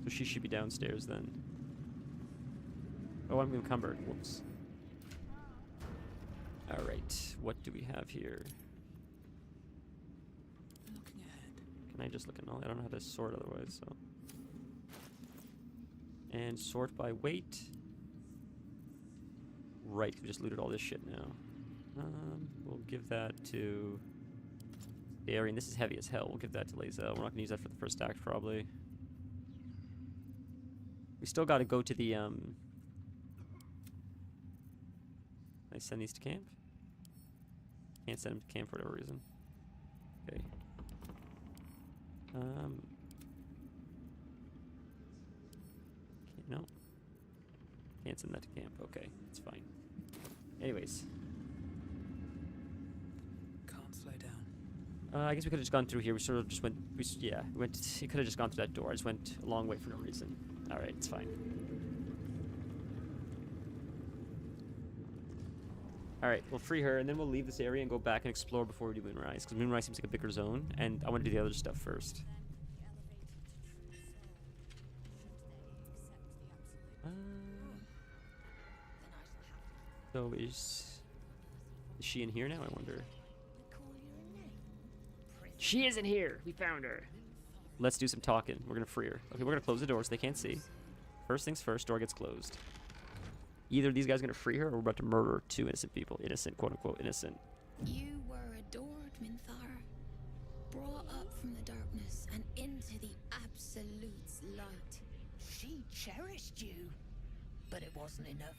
So she should be downstairs then. Oh, I'm encumbered. Whoops. Alright. What do we have here? Looking ahead. Can I just look at all? I don't know how to sort otherwise, so... And sort by weight. Right, we just looted all this shit now. We'll give that to Arian. This is heavy as hell. We'll give that to Lae'zel. We're not gonna use that for the first act, probably. We still gotta go to the, Can I send these to camp? Can't send them to camp for whatever reason. Okay. No. Can't send that to camp. Okay, it's fine. Anyways. Can't slow down. I guess we could have just gone through here. We sort of just went... yeah, we went... You could have just gone through that door. I just went a long way for no reason. Alright, it's fine. Alright, we'll free her, and then we'll leave this area and go back and explore before we do Moonrise. Because Moonrise seems like a bigger zone, and I want to do the other stuff first. So is she in here now, I wonder? She isn't here! We found her! Let's do some talking. We're gonna free her. Okay, we're gonna close the door so they can't see. First things first, door gets closed. Either these guys are gonna free her or we're about to murder two innocent people. Innocent, quote unquote, innocent. You were adored, Minthara. Brought up from the darkness and into the Absolute's light. She cherished you, but it wasn't enough.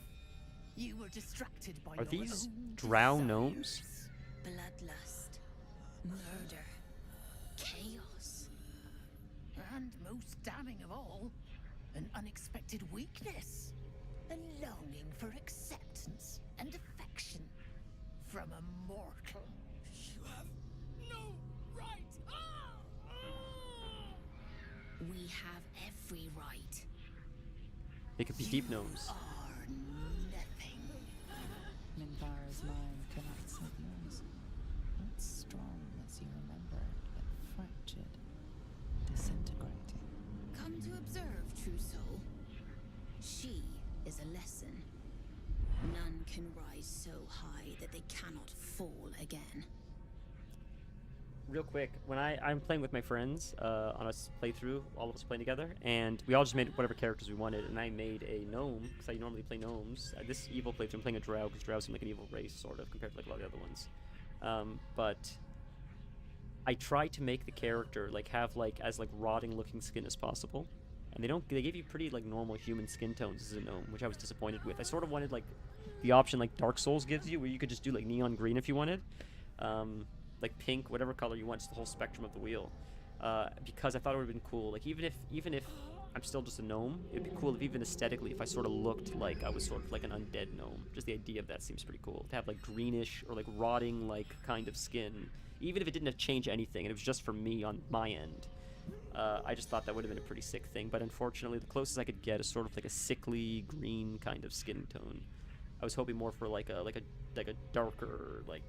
You were distracted by Are your these own drow gnomes? Bloodlust. Murder. Chaos. And most damning of all, an unexpected weakness. A longing for acceptance and affection from a mortal. You have no right! We have every right. They could be deep gnomes. Minthara's mind cannot synchronize. Not strong as you remembered, but fractured, disintegrating. Come to observe, true soul. She is a lesson. None can rise so high that they cannot fall again. real quick, when I'm playing with my friends on a playthrough, all of us playing together, and we all just made whatever characters we wanted, and I made a gnome because I normally play gnomes. This evil playthrough, I'm playing a drow because drows seem like an evil race, sort of, compared to like a lot of the other ones. But I tried to make the character like have like as like rotting looking skin as possible, and they give you pretty like normal human skin tones as a gnome, which I was disappointed with. I sort of wanted like the option like Dark Souls gives you, where you could just do like neon green if you wanted. Like pink, whatever color you want, just the whole spectrum of the wheel. Because I thought it would have been cool. Like even if I'm still just a gnome, it'd be cool if even aesthetically, if I sort of looked like I was sort of like an undead gnome. Just the idea of that seems pretty cool. To have like greenish or like rotting like kind of skin, even if it didn't change anything, and it was just for me on my end. I just thought that would have been a pretty sick thing. But unfortunately, the closest I could get is sort of like a sickly green kind of skin tone. I was hoping more for like a darker, like,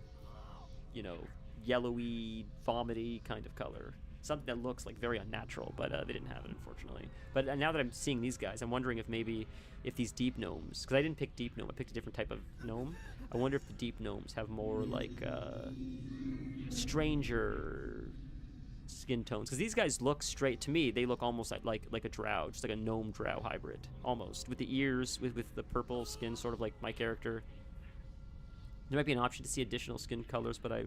you know, yellowy, vomity kind of color. Something that looks like very unnatural, but they didn't have it, unfortunately. But now that I'm seeing these guys, I'm wondering if maybe if these deep gnomes, because I didn't pick deep gnome, I picked a different type of gnome. I wonder if the deep gnomes have more like stranger skin tones, because these guys look straight to me. They look almost like a drow, just like a gnome drow hybrid, almost, with the ears, with the purple skin, sort of like my character. There might be an option to see additional skin colors, but I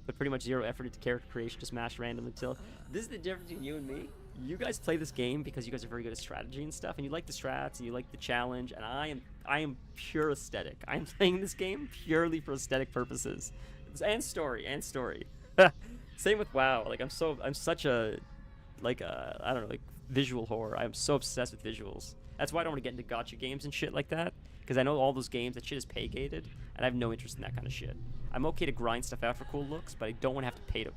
put pretty much zero effort into character creation, just mash random until. This is the difference between you and me. You guys play this game because you guys are very good at strategy and stuff, and you like the strats and you like the challenge, and I am pure aesthetic. I'm playing this game purely for aesthetic purposes, and story. Same with WoW. Like I'm such a like I don't know, like visual horror. I'm so obsessed with visuals. That's why I don't want to get into gacha games and shit like that, because I know all those games, that shit is pay gated, and I have no interest in that kind of shit. I'm okay to grind stuff out for cool looks, but I don't want to have to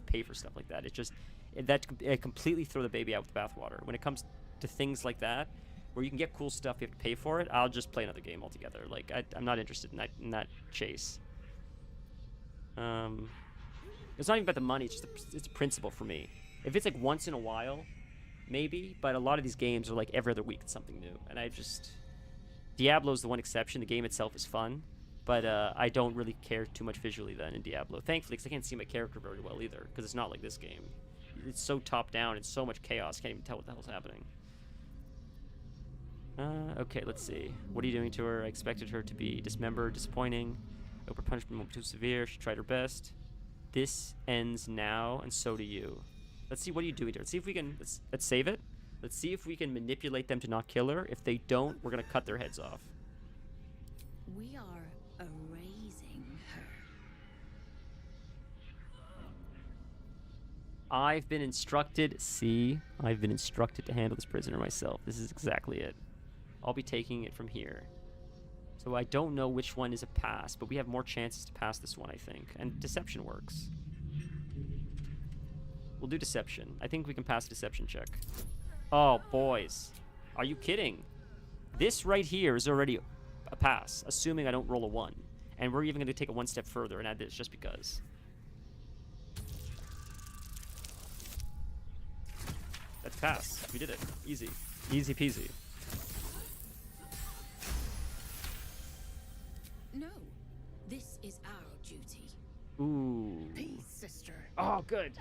pay for stuff like that. It just it completely throw the baby out with the bathwater. When it comes to things like that, where you can get cool stuff, you have to pay for it. I'll just play another game altogether. Like I'm not interested in that chase. It's not even about the money. It's a principle for me. If it's like once in a while, maybe, but a lot of these games are like every other week it's something new, and Diablo's the one exception. The game itself is fun, but I don't really care too much visually then in Diablo, thankfully, because I can't see my character very well either, because it's not like this game. It's so top down, it's so much chaos, can't even tell what the hell's happening. Okay, let's see. What are you doing to her? I expected her to be dismembered, disappointing. Hope her punishment won't be too severe. She tried her best. This ends now, and so do you. Let's see, what are you doing to her? Let's see if we can, let's save it. Let's see if we can manipulate them to not kill her. If they don't, we're gonna cut their heads off. We are erasing her. I've been instructed to handle this prisoner myself. This is exactly it. I'll be taking it from here. So I don't know which one is a pass, but we have more chances to pass this one, I think. And deception works. We'll do deception. I think we can pass a deception check. Oh, boys. Are you kidding? This right here is already a pass, assuming I don't roll a 1. And we're even going to take it one step further and add this just because. That's pass. We did it. Easy. Easy peasy. No, this is our duty. Ooh. Peace, sister. Oh, good.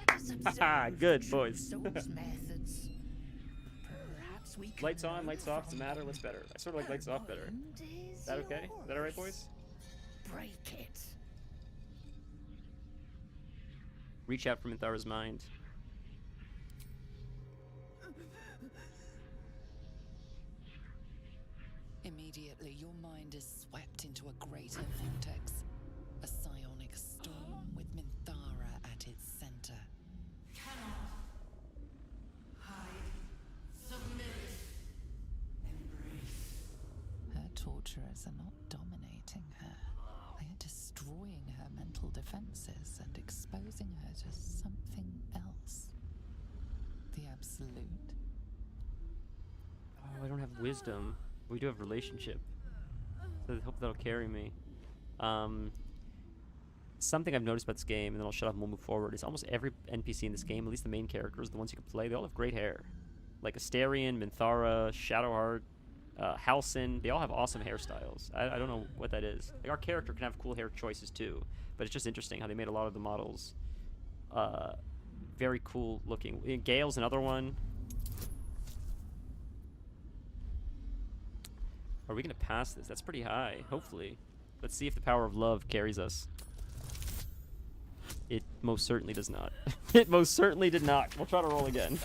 Haha, good, boys. Those methods. Perhaps we can Lights on, lights off, doesn't matter, what's better? I sort of like lights off better. Is that okay? Is that alright, boys? Break it. Reach out from Minthara's mind. Immediately, your mind is swept into a greater vortex. A psionic storm with Minthara at its center. Cannot hide. Submit. Embrace. Her torturers are not dominating her. They are destroying her mental defenses and exposing her to something else. The absolute. Oh, I don't have wisdom. We do have relationship. So I hope that'll carry me. Something I've noticed about this game, and then I'll shut up and we'll move forward, is almost every NPC in this game, at least the main characters, the ones you can play, they all have great hair. Like Asterion, Minthara, Shadowheart, Halcyon, they all have awesome hairstyles. I don't know what that is. Like, our character can have cool hair choices too, but it's just interesting how they made a lot of the models very cool looking. Gale's another one. Are we gonna pass this? That's pretty high. Hopefully. Let's see if the power of love carries us. It most certainly does not. It most certainly did not. We'll try to roll again.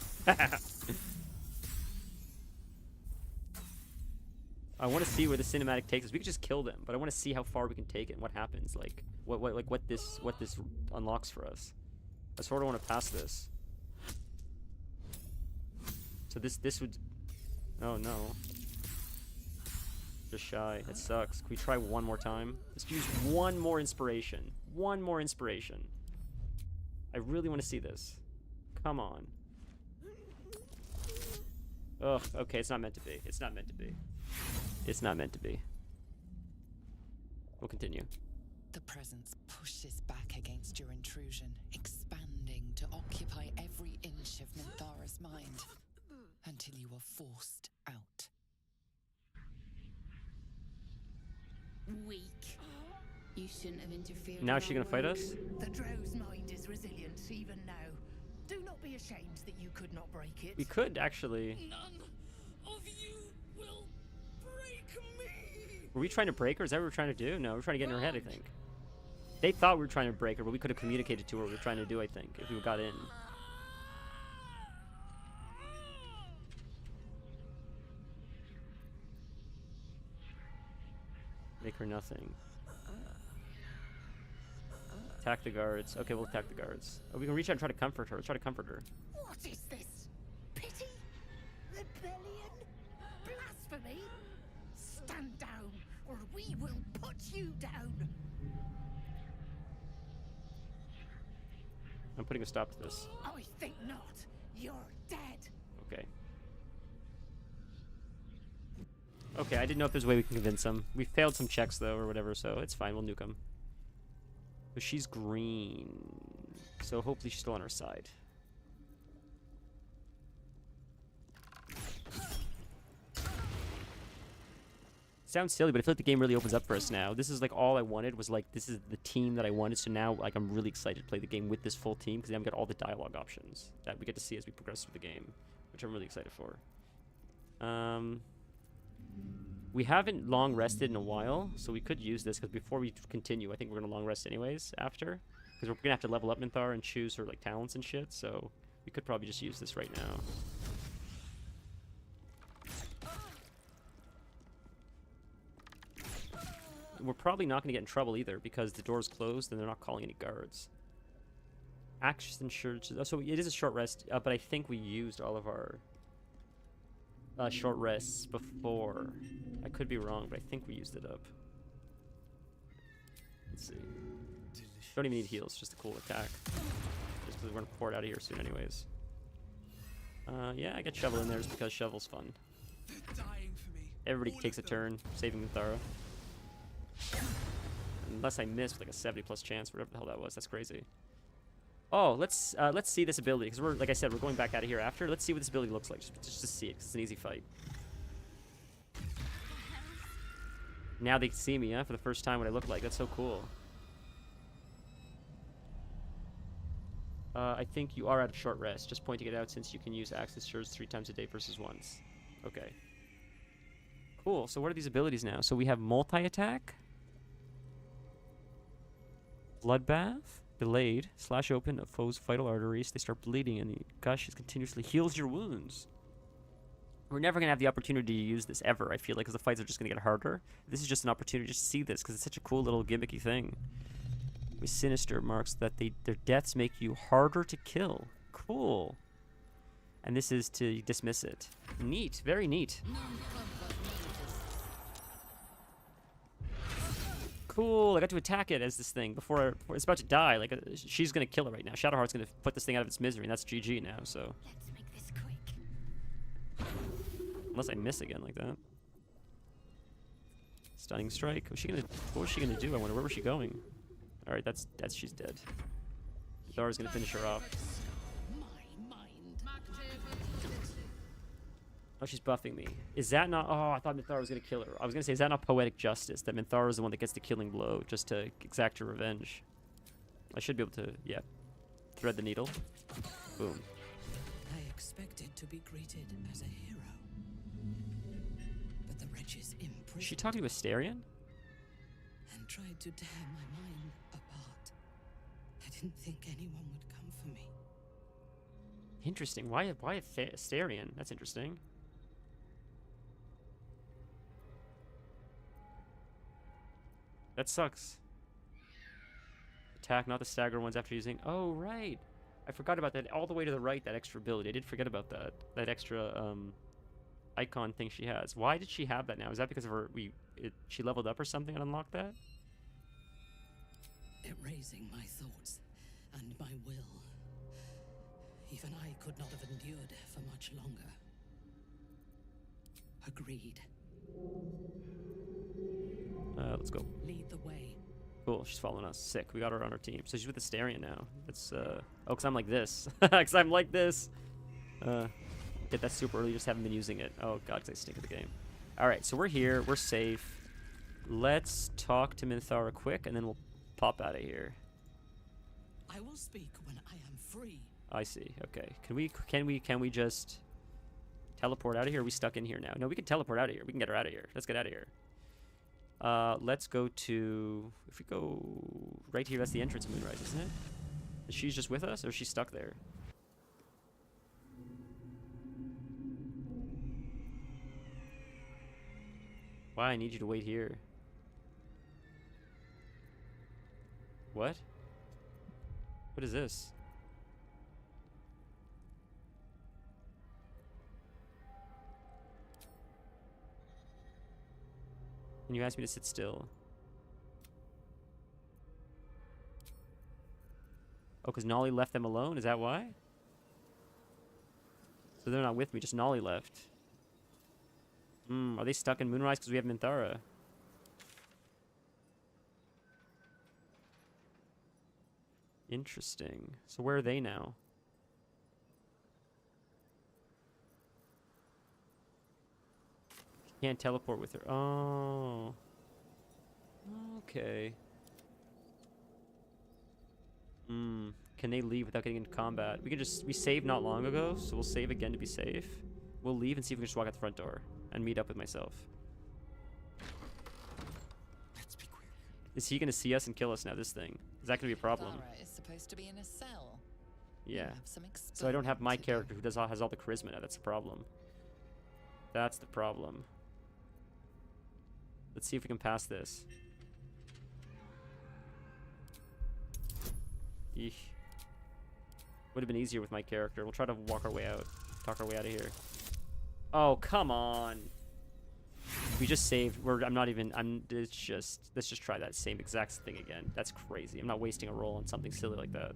I want to see where the cinematic takes us. We could just kill them, but I want to see how far we can take it and what happens. Like what this unlocks for us. I sort of want to pass this. So this would. Oh no. Just shy. That sucks. Can we try one more time? Let's use one more inspiration. One more inspiration. I really want to see this. Come on. Ugh. Okay, it's not meant to be. It's not meant to be. It's not meant to be. We'll continue. The presence pushes back against your intrusion, expanding to occupy every inch of Minthara's mind, until you are forced out. Weak. You shouldn't have interfered. Now is she gonna fight us? The Drow's mind is resilient even now. Do not be ashamed that you could not break it. We could actually. None of you will break me. Were we trying to break her? Is that what we're trying to do? No, we're trying to get in her head, I think. They thought we were trying to break her, but we could have communicated to her what we were trying to do, I think, if we got in. Make her nothing. Attack the guards. Okay, we'll attack the guards. Oh, we can reach out and try to comfort her. Let's try to comfort her. What is this? Pity? Rebellion? Blasphemy? Stand down, or we will put you down. I'm putting a stop to this. I think not. You're dead. Okay. Okay, I didn't know if there's a way we can convince them. We failed some checks, though, or whatever, so it's fine. We'll nuke them. But she's green, so hopefully she's still on our side. Sounds silly, but I feel like the game really opens up for us now. This is like all I wanted was like, this is the team that I wanted, so now like I'm really excited to play the game with this full team, because now we got all the dialogue options that we get to see as we progress through the game, which I'm really excited for. We haven't long rested in a while, so we could use this, because before we continue, I think we're going to long rest anyways after, because we're going to have to level up Minthara and choose her like talents and shit, so we could probably just use this right now. We're probably not going to get in trouble either, because the door's closed and they're not calling any guards. Action shirts. So it is a short rest, but I think we used all of our short rests before. I could be wrong, but I think we used it up. Let's see. Don't even need heals, just a cool attack. Just because we're going to pour it out of here soon anyways. Yeah, I get Shovel in there just because Shovel's fun. Everybody takes a turn saving Minthara. Unless I missed like a 70+ chance, whatever the hell that was. That's crazy. Oh, let's see this ability, because we're, like I said, we're going back out of here after. Let's see what this ability looks like, just to see it, because it's an easy fight. Now they see me, huh? For the first time, what I look like. That's so cool. I think you are at a short rest. Just pointing it out, since you can use Axis Surge 3 times a day versus once. Okay. Cool. So what are these abilities now? So we have multi-attack. Bloodbath. Delayed. Slash open a foe's vital arteries. They start bleeding and the gush continuously heals your wounds. We're never going to have the opportunity to use this ever, I feel like, because the fights are just going to get harder. This is just an opportunity to see this, because it's such a cool little gimmicky thing. With Sinister marks that their deaths make you harder to kill. Cool. And this is to dismiss it. Neat. Very neat. Cool. I got to attack it as this thing before it's about to die. Like, she's going to kill it right now. Shadowheart's going to put this thing out of its misery, and that's GG now, so. Let's make this quick. Unless I miss again like that. Stunning strike. What was she gonna do? I wonder, where was she going? Alright, that's she's dead. Thara's gonna finish her off. Oh, she's buffing me. Is that not... Oh, I thought Minthara was gonna kill her. I was gonna say, is that not poetic justice? That Minthara is the one that gets the killing blow just to exact her revenge. I should be able to... Yeah. thread the needle. Boom. I expected to be greeted as a hero. But the wretches imprisoned Is she talking to Asterion? and tried to tear my mind apart. I didn't think anyone would come for me. Interesting. Why Asterion? That's interesting. That sucks. Attack not the stagger ones after using... Oh, right. I forgot about that. All the way to the right, that extra ability. I did forget about that. That extra icon thing she has. Why did she have that now? Is that because of her... she leveled up or something and unlocked that? Erasing my thoughts and my will. Even I could not have endured for much longer. Agreed. Let's go. Lead the way. Cool, she's following us. Sick. We got her on our team. So she's with Asterion now. That's, oh, because I'm like this. Because I'm like this. Get that super early, just haven't been using it. Oh, God, because I stink at the game. Alright, so we're here. We're safe. Let's talk to Minthara quick, and then we'll pop out of here. I will speak when I am free. I see. Okay. Can we just teleport out of here? Are we stuck in here now? No, we can teleport out of here. We can get her out of here. Let's get out of here. Let's go to... If we go right here, that's the entrance of Moonrise, isn't it? Is she just with us, or is she stuck there? Why? I need you to wait here. What? What is this? And you asked me to sit still. Oh, because Nolly left them alone? Is that why? So they're not with me, just Nolly left. Are they stuck in Moonrise because we have Minthara? Interesting. So where are they now? Can't teleport with her. Oh. Okay. Can they leave without getting into combat? We saved not long ago, so we'll save again to be safe. We'll leave and see if we can just walk out the front door and meet up with myself. Let's be quick. Is he gonna see us and kill us now, this thing? Is that gonna be a problem? Minthara is supposed to be in a cell. Yeah. You have some So I don't have my explaining to do. character who has all the charisma now. That's the problem. That's the problem. Let's see if we can pass this. Eesh. Would have been easier with my character. We'll try to walk our way out. Talk our way out of here. Oh, come on. We just saved. Let's just try that same exact thing again. That's crazy. I'm not wasting a roll on something silly like that.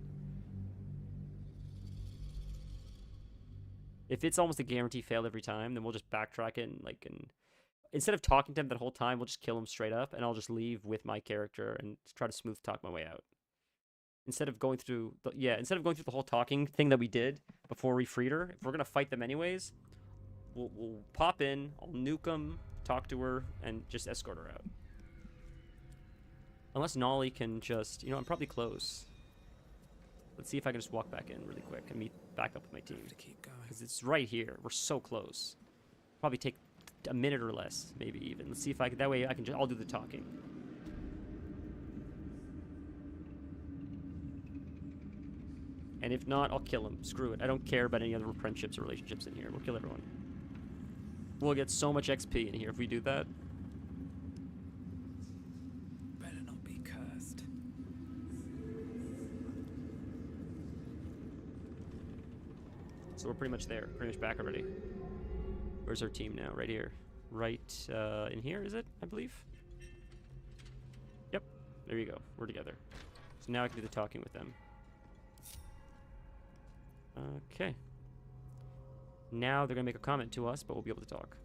If it's almost a guarantee fail every time, then we'll just backtrack it and instead of talking to him that whole time, we'll just kill him straight up, and I'll just leave with my character and try to smooth talk my way out. Instead of going through the whole talking thing that we did before we freed her, if we're gonna fight them anyways, we'll pop in, I'll nuke them, talk to her, and just escort her out. Unless Nolly can just, I'm probably close. Let's see if I can just walk back in really quick and meet back up with my team. To keep going. Because it's right here. We're so close. Probably take a minute or less, maybe even. Let's see if I can. That way I can. I'll do the talking. And if not, I'll kill him. Screw it. I don't care about any other friendships or relationships in here. We'll kill everyone. We'll get so much XP in here if we do that. Better not be cursed. So we're pretty much there. Pretty much back already. Where's our team now? Right here. Right in here, is it? I believe. Yep. There you go. We're together. So now I can do the talking with them. Okay. Now they're going to make a comment to us, but we'll be able to talk.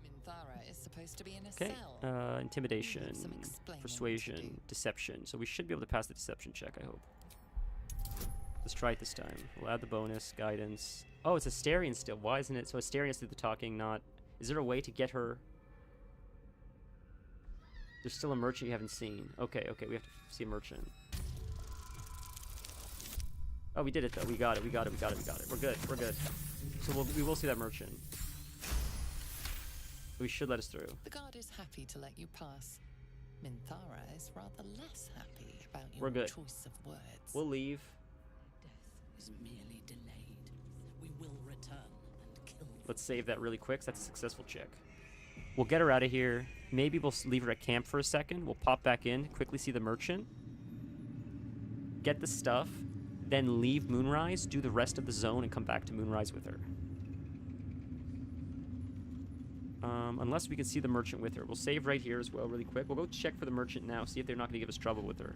Minthara is supposed to be in a Okay. cell. Intimidation, Some explaining to persuasion, do. deception. So we should be able to pass the deception check, I hope. Let's try it this time. We'll add the bonus, guidance. Oh, it's Asterion still. Why isn't it? So Asterion has to do the talking, not... Is there a way to get her... There's still a merchant you haven't seen. Okay, we have to see a merchant. Oh, we did it though. We got it. We got it. We got it. We got it. We're good. We're good. So we will see that merchant. We should let us through. The guard is happy to let you pass. Minthara is rather less happy about your We're good. choice of words. We'll leave. Death is merely delayed. We will return and kill you. Let's save that really quick. That's a successful check. We'll get her out of here. Maybe we'll leave her at camp for a second. We'll pop back in, quickly see the merchant, get the stuff, then leave Moonrise, do the rest of the zone, and come back to Moonrise with her. Unless we can see the merchant with her. We'll save right here as well really quick. We'll go check for the merchant now, see if they're not going to give us trouble with her.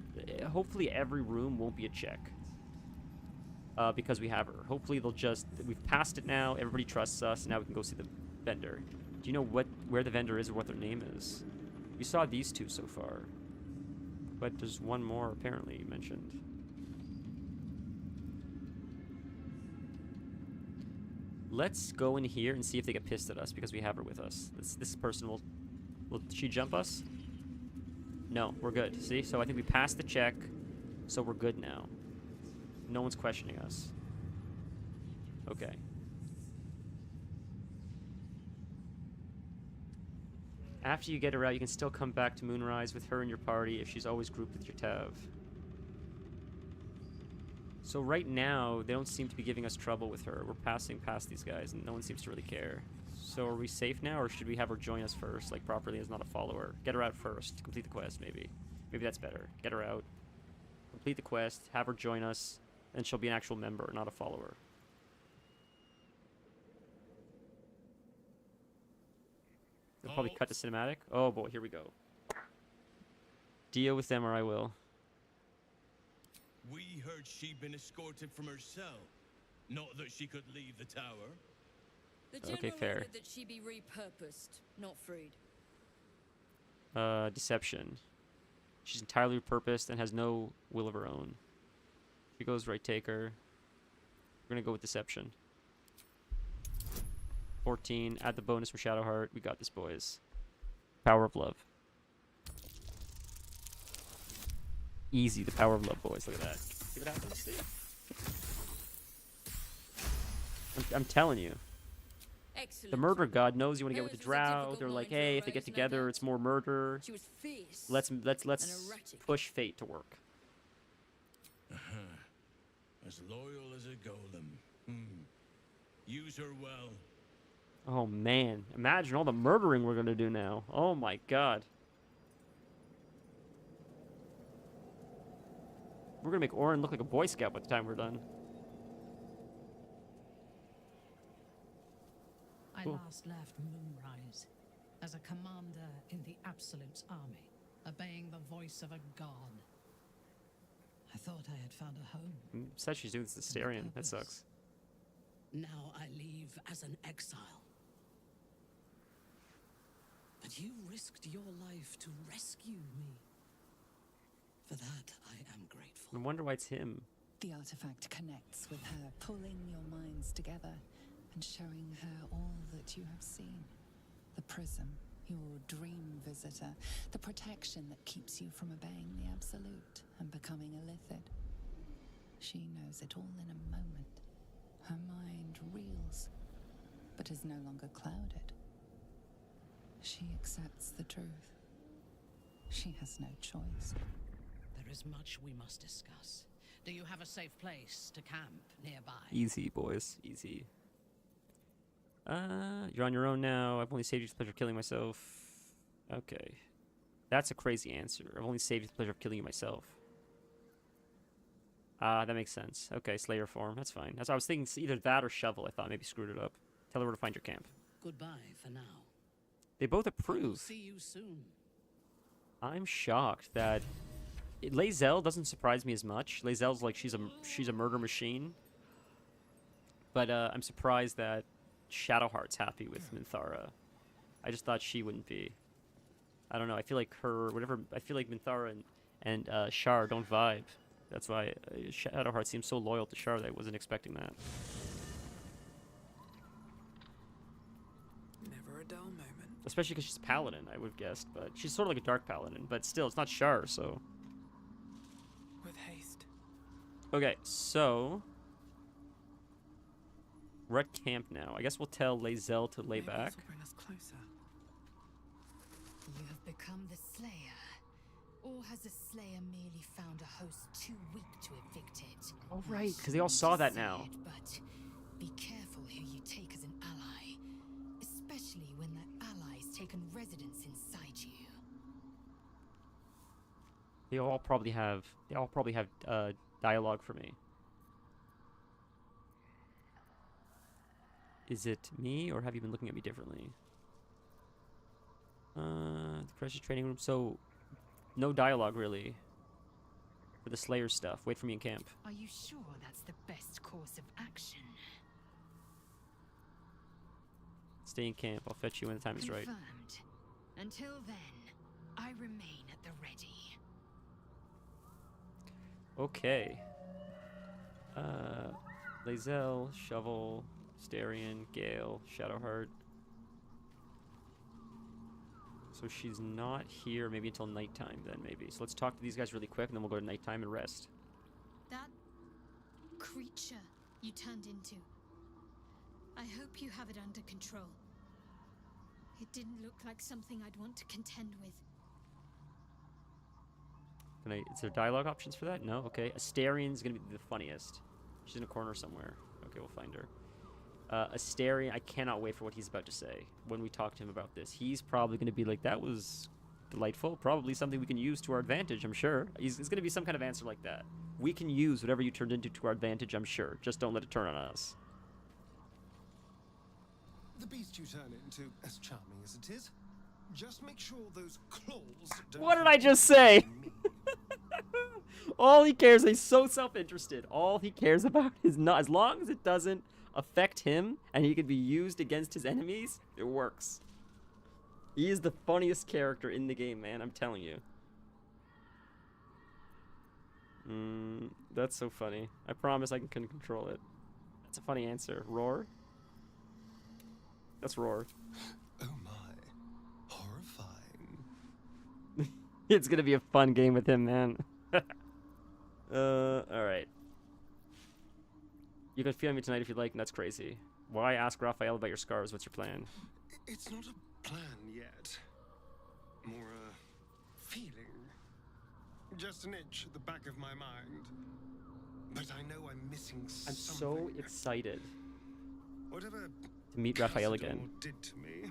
Hopefully every room won't be a check. Because we have her. Hopefully they'll just... We've passed it now. Everybody trusts us. Now we can go see the vendor. Do you know where the vendor is or what their name is? We saw these two so far. But there's one more apparently mentioned. Let's go in here and see if they get pissed at us because we have her with us. This person will she jump us? No, we're good. See? So I think we passed the check, so we're good now. No one's questioning us. Okay. After you get her out, you can still come back to Moonrise with her in your party if she's always grouped with your Tav. So right now, they don't seem to be giving us trouble with her. We're passing past these guys, and no one seems to really care. So are we safe now, or should we have her join us first, like properly as not a follower? Get her out first. Complete the quest, maybe. Maybe that's better. Get her out. Complete the quest. Have her join us. And she'll be an actual member, not a follower. They'll probably cut the cinematic. Oh boy, here we go. Deal with them or I will. We heard she'd been escorted from her cell. Not that she could leave the tower. The general Okay, fair. ordered that she be repurposed, not freed. Deception. She's entirely repurposed and has no will of her own. She goes right, take her. We're gonna go with deception. 14. Add the bonus from Shadowheart. We got this, boys. Power of love. Easy, the power of love, boys. Look at that. See what happens. See? I'm telling you. Excellent. The murder god knows you want to get with the Hers was a drow. difficult They're like, mind to hey, if they get erase, no together, doubt. it's more murder. She was fierce. Let's and erratic. push fate to work. As loyal as a golem. Use her well. Oh man, imagine all the murdering we're gonna do now. Oh my god. We're gonna make Orin look like a Boy Scout by the time we're done. I Cool. last left Moonrise as a commander in the Absolute's army, obeying the voice of a god. I thought I had found a home. Said she's doing this to Starion. That sucks. Now I leave as an exile. But you risked your life to rescue me. For that, I am grateful. I wonder why it's him. The artifact connects with her, pulling your minds together and showing her all that you have seen. The prism, your dream visitor, the protection that keeps you from obeying the Absolute and becoming a Lithid. She knows it all in a moment. Her mind reels, but is no longer clouded. She accepts the truth. She has no choice. There is much we must discuss. Do you have a safe place to camp nearby? Easy, boys. Easy. You're on your own now. I've only saved you the pleasure of killing myself. Okay. That's a crazy answer. I've only saved you the pleasure of killing you myself. That makes sense. Okay, Slayer form. That's fine. That's what I was thinking. It's either that or shovel. I thought maybe screwed it up. Tell her where to find your camp. Goodbye for now. They both We'll approve. see you soon. I'm shocked that Lae'zel doesn't surprise me as much. Lae'zel's like she's a murder machine. But I'm surprised that Shadowheart's happy with Minthara. I just thought she wouldn't be. I don't know. I feel like I feel like Minthara and Shar don't vibe. That's why Shadowheart seems so loyal to Shar that I wasn't expecting that. Never a dull moment. Especially because she's a paladin, I would have guessed. But she's sort of like a dark paladin. But still, it's not Shar, so... With haste. Okay, so we're at camp now. I guess we'll tell Lae'zel to lay back. This will bring us closer. You have become the Slayer. Or has the Slayer merely found a host too weak to evict it? Oh, right, because they all saw that now. But be careful who you take as an ally, especially when that ally's taken residence inside you. They all probably have dialogue for me. Is it me, or have you been looking at me differently? The precious training room. So, no dialogue really. For the Slayer stuff. Wait for me in camp. Are you sure that's the best course of action? Stay in camp. I'll fetch you when the time is right. Confirmed. Until then, I remain at the ready. Okay. Lae'zel, Shovel, Starion, Gale, Shadowheart. So she's not here maybe until nighttime then, maybe. So let's talk to these guys really quick, and then we'll go to nighttime and rest. That creature you turned into. I hope you have it under control. It didn't look like something I'd want to contend with. Is there dialogue options for that? No? Okay. Astarion's gonna be the funniest. She's in a corner somewhere. Okay, we'll find her. Astarion, I cannot wait for what he's about to say when we talk to him about this. He's probably going to be like, that was delightful. Probably something we can use to our advantage, I'm sure. It's going to be some kind of answer like that. We can use whatever you turned into to our advantage, I'm sure. Just don't let it turn on us. The beast you turn into, as charming as it is, just make sure those claws don't... What did I just say? All he cares, he's so self-interested. All he cares about is not, as long as it doesn't affect him and he can be used against his enemies, it works. He is the funniest character in the game, man, I'm telling you. That's so funny. I promise I can control it. That's a funny answer. Roar? That's Roar. Oh my. Horrifying. It's gonna be a fun game with him, man. Alright. You can feel me tonight if you'd like, and that's crazy. Why ask Raphael about your scars? What's your plan? It's not a plan yet. More a feeling. Just an itch at the back of my mind. But I know I'm missing something. I'm so excited Whatever to meet Raphael again. did to me,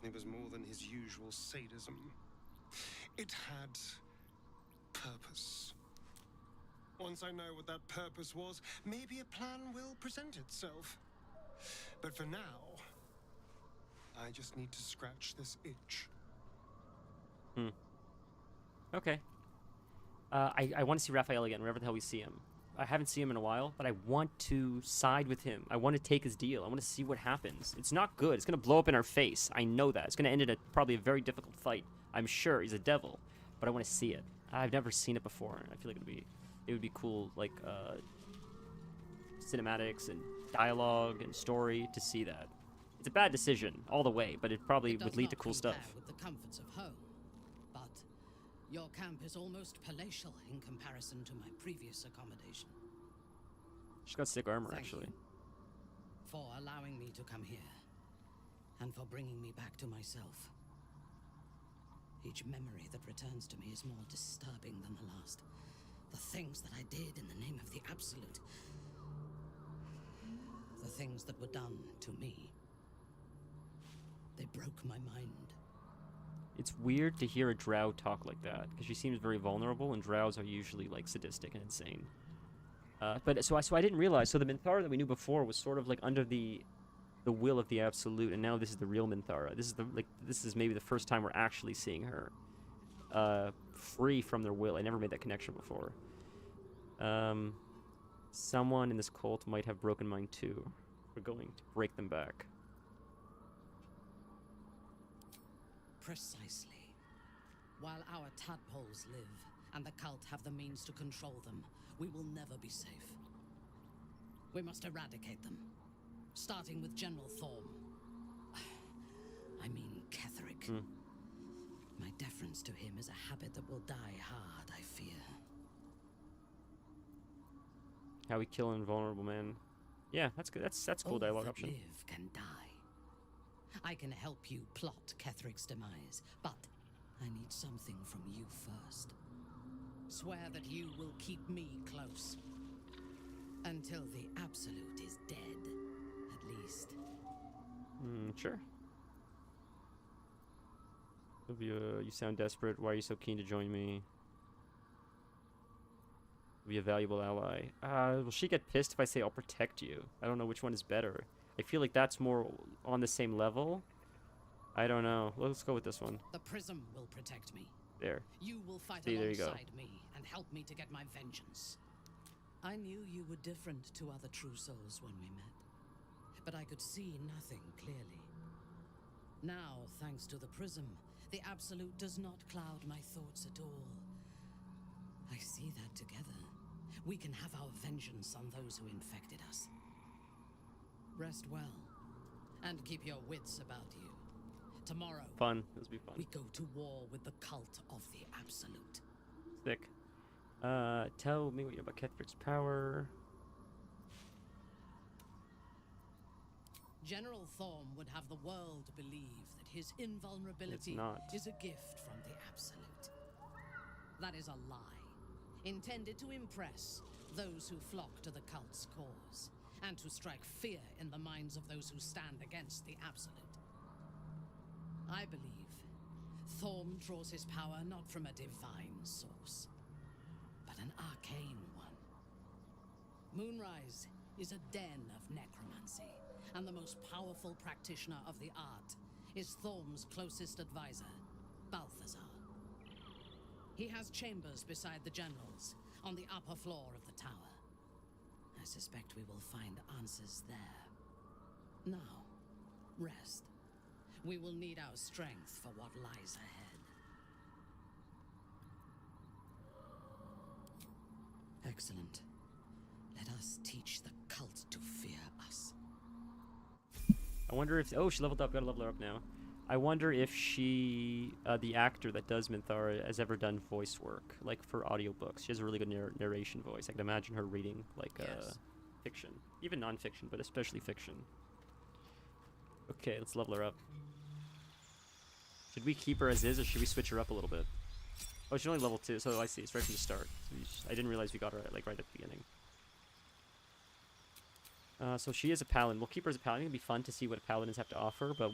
it was more than his usual sadism. It had purpose. Once I know what that purpose was, maybe a plan will present itself. But for now, I just need to scratch this itch. Okay. I want to see Raphael again, wherever the hell we see him. I haven't seen him in a while, but I want to side with him. I want to take his deal. I want to see what happens. It's not good. It's going to blow up in our face. I know that. It's going to end in probably a very difficult fight. I'm sure he's a devil, but I want to see it. I've never seen it before. I feel like it would be cool, like cinematics and dialogue and story to see that. It's a bad decision all the way, but it probably would lead to cool stuff. With the comforts of home, but your camp is almost palatial in comparison to my previous accommodation. She's got sick armor, Thank actually. you for allowing me to come here, and for bringing me back to myself. Each memory that returns to me is more disturbing than the last. The things that I did in the name of the Absolute. The things that were done to me. They broke my mind. It's weird to hear a drow talk like that, because she seems very vulnerable, and drows are usually, like, sadistic and insane. So I didn't realize. So the Minthara that we knew before was sort of like under the will of the Absolute, and now this is the real Minthara. This is maybe the first time we're actually seeing her free from their will. I never made that connection before. Someone in this cult might have broken mine too. We're going to break them back. Precisely. While our tadpoles live, and the cult have the means to control them, we will never be safe. We must eradicate them. Starting with General Thorm. I mean, Ketherick. My deference to him is a habit that will die hard, I fear. How we kill an invulnerable man. Yeah, that's good. That's cool All dialogue that option. live can die. I can help you plot Kethric's demise, but I need something from you first. Swear that you will keep me close. Until the Absolute is dead, at least. Sure. You sound desperate. Why are you so keen to join me? Be a valuable ally. Will she get pissed if I say I'll protect you? I don't know which one is better. I feel like that's more on the same level. I don't know. Let's go with this one. The prism will protect me. There. You will fight See, there you go. alongside me and help me to get my vengeance. I knew you were different to other true souls when we met, but I could see nothing clearly. Now, thanks to the prism, the Absolute does not cloud my thoughts at all. I see that together, we can have our vengeance on those who infected us. Rest well, and keep your wits about you. Tomorrow, Fun. This will be fun. we go to war with the cult of the Absolute. Sick. Tell me what you know about Kethric's power. General Thorm would have the world believe that his invulnerability is a gift from the Absolute. That is a lie, intended to impress those who flock to the cult's cause, and to strike fear in the minds of those who stand against the Absolute. I believe Thorm draws his power not from a divine source, but an arcane one. Moonrise is a den of necromancy, and the most powerful practitioner of the art is Thorm's closest advisor, Balthazar. He has chambers beside the generals, on the upper floor of the tower. I suspect we will find answers there. Now, rest. We will need our strength for what lies ahead. Excellent. Let us teach the cult to fear us. I wonder if... Oh, she leveled up. Gotta level her up now. I wonder if she... the actor that does Minthara has ever done voice work, like for audiobooks. She has a really good narration voice. I can imagine her reading, like, fiction. Even non-fiction, but especially fiction. Okay, let's level her up. Should we keep her as is, or should we switch her up a little bit? Oh, she's only level 2, so I see. It's right from the start. So I didn't realize we got her, like, right at the beginning. So she is a paladin. We'll keep her as a paladin. It'd be fun to see what paladins have to offer, but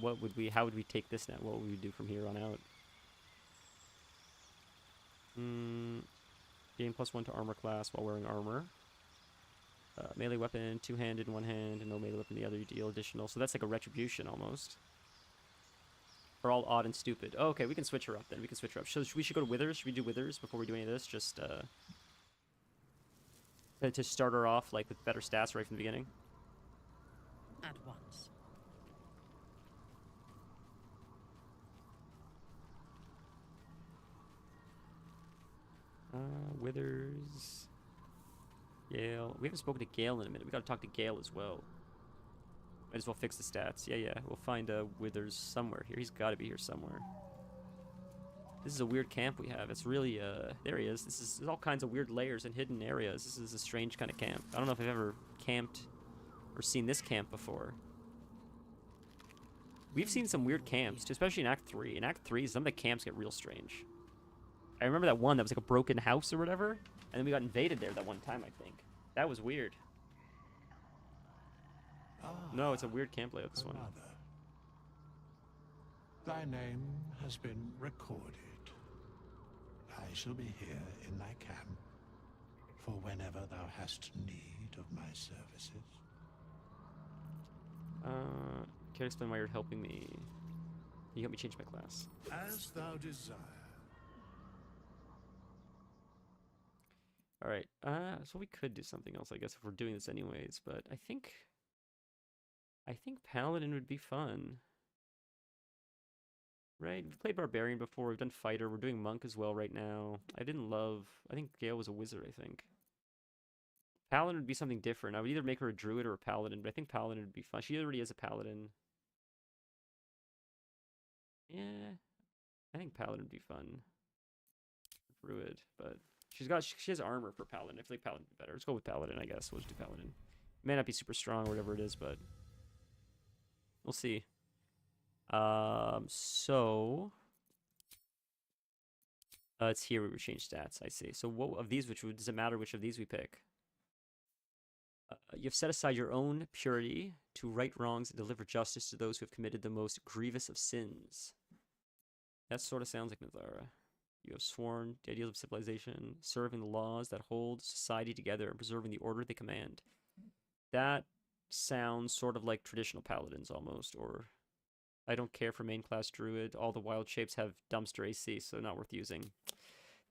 how would we take this now? What would we do from here on out? Gain +1 to armor class while wearing armor. Melee weapon, two-handed in one hand, and no melee weapon in the other. You deal additional. So that's like a retribution almost. Are all odd and stupid. Oh, okay, we can switch her up then. We can switch her up. So we should go to Withers. Should we do Withers before we do any of this? Just to start her off like with better stats right from the beginning. At once. Withers. Gale. We haven't spoken to Gale in a minute. We gotta talk to Gale as well. Might as well fix the stats. Yeah. We'll find Withers somewhere here. He's gotta be here somewhere. This is a weird camp we have. It's really, there he is. There's all kinds of weird layers and hidden areas. This is a strange kind of camp. I don't know if I've ever camped or seen this camp before. We've seen some weird camps, especially in Act 3. In Act 3, some of the camps get real strange. I remember that one that was like a broken house or whatever, and then we got invaded there that one time, I think. That was weird. No, it's a weird camp layout, this one. Thy name has been recorded. I shall be here in thy camp for whenever thou hast need of my services. Can you explain why you're helping me? You help me change my class. As thou desire. Alright, so we could do something else, I guess, if we're doing this anyways, but I think Paladin would be fun. Right? We've played Barbarian before, we've done Fighter, we're doing Monk as well right now. I think Gale was a Wizard, I think. Paladin would be something different. I would either make her a Druid or a Paladin, but I think Paladin would be fun. She already is a Paladin. Yeah, I think Paladin would be fun. Druid, but She has armor for paladin. I feel like paladin would be better. Let's go with paladin, I guess. We'll just do paladin. May not be super strong or whatever it is, but we'll see. So it's here we would change stats. I see. So what of these? Does it matter which of these we pick? You've set aside your own purity to right wrongs and deliver justice to those who have committed the most grievous of sins. That sort of sounds like Mithara. You have sworn the ideals of civilization, serving the laws that hold society together and preserving the order they command. That sounds sort of like traditional paladins almost, or I don't care for main class druid. All the wild shapes have dumpster AC, so not worth using.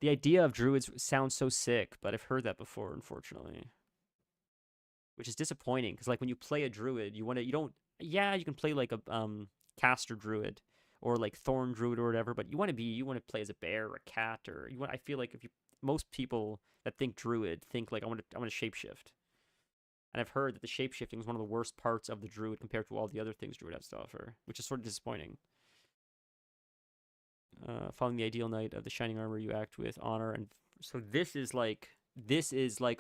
The idea of druids sounds so sick, but I've heard that before, unfortunately. Which is disappointing, because like when you play a druid, you can play like a caster druid or like thorn druid or whatever, but you want to play as a bear or a cat, or I feel like most people that think druid think like I want to shapeshift. And I've heard that the shapeshifting is one of the worst parts of the druid compared to all the other things druid has to offer, which is sort of disappointing. Following the ideal knight of the shining armor, you act with honor, and so this is like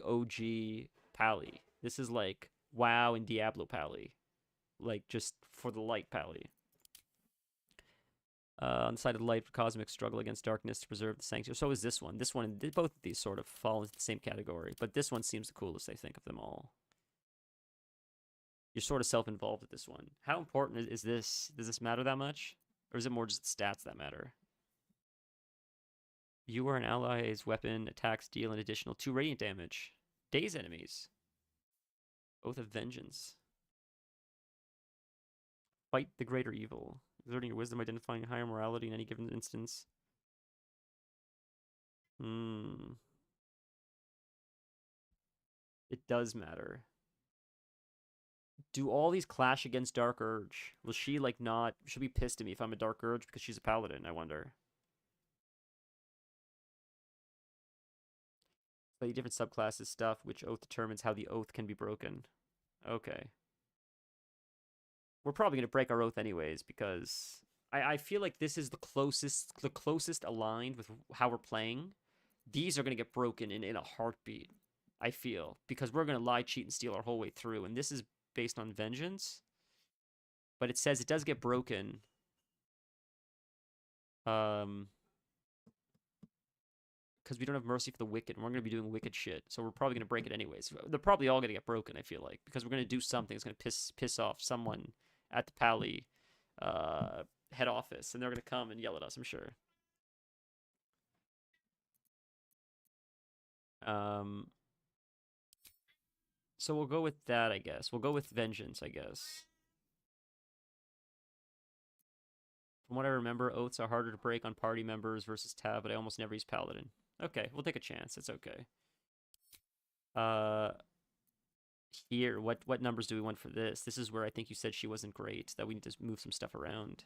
OG Pally. This is like WoW and Diablo Pally, like just for the light Pally. On the side of the light, cosmic struggle against darkness to preserve the sanctuary. So is this one. Both of these sort of fall into the same category, but this one seems the coolest, I think, of them all. You're sort of self-involved with this one. How important is this? Does this matter that much? Or is it more just the stats that matter? You or an ally's weapon attacks deal an additional 2 radiant damage. Daze enemies. Oath of Vengeance. Fight the greater evil. Exerting your wisdom, identifying higher morality in any given instance. It does matter. Do all these clash against Dark Urge? Will she like not? She'll be pissed at me if I'm a Dark Urge because she's a paladin, I wonder. Slightly different subclasses stuff, which oath determines how the oath can be broken. Okay. We're probably going to break our oath anyways, because I feel like this is the closest aligned with how we're playing. These are going to get broken in a heartbeat, I feel, because we're going to lie, cheat, and steal our whole way through, and this is based on vengeance. But it says it does get broken. Because we don't have mercy for the wicked, and we're going to be doing wicked shit, so we're probably going to break it anyways. They're probably all going to get broken, I feel like, because we're going to do something that's going to piss off someone at the Pally head office, and they're going to come and yell at us, I'm sure. So we'll go with that, I guess. We'll go with vengeance, I guess. From what I remember, oaths are harder to break on party members versus tab, but I almost never use paladin. Okay, we'll take a chance. It's okay. Here, what numbers do we want for this? This is where I think you said she wasn't great, that we need to move some stuff around.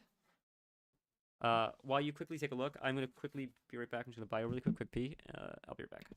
While you quickly take a look, I'm going to quickly be right back. I'm just going to buy a really quick pee. I'll be right back.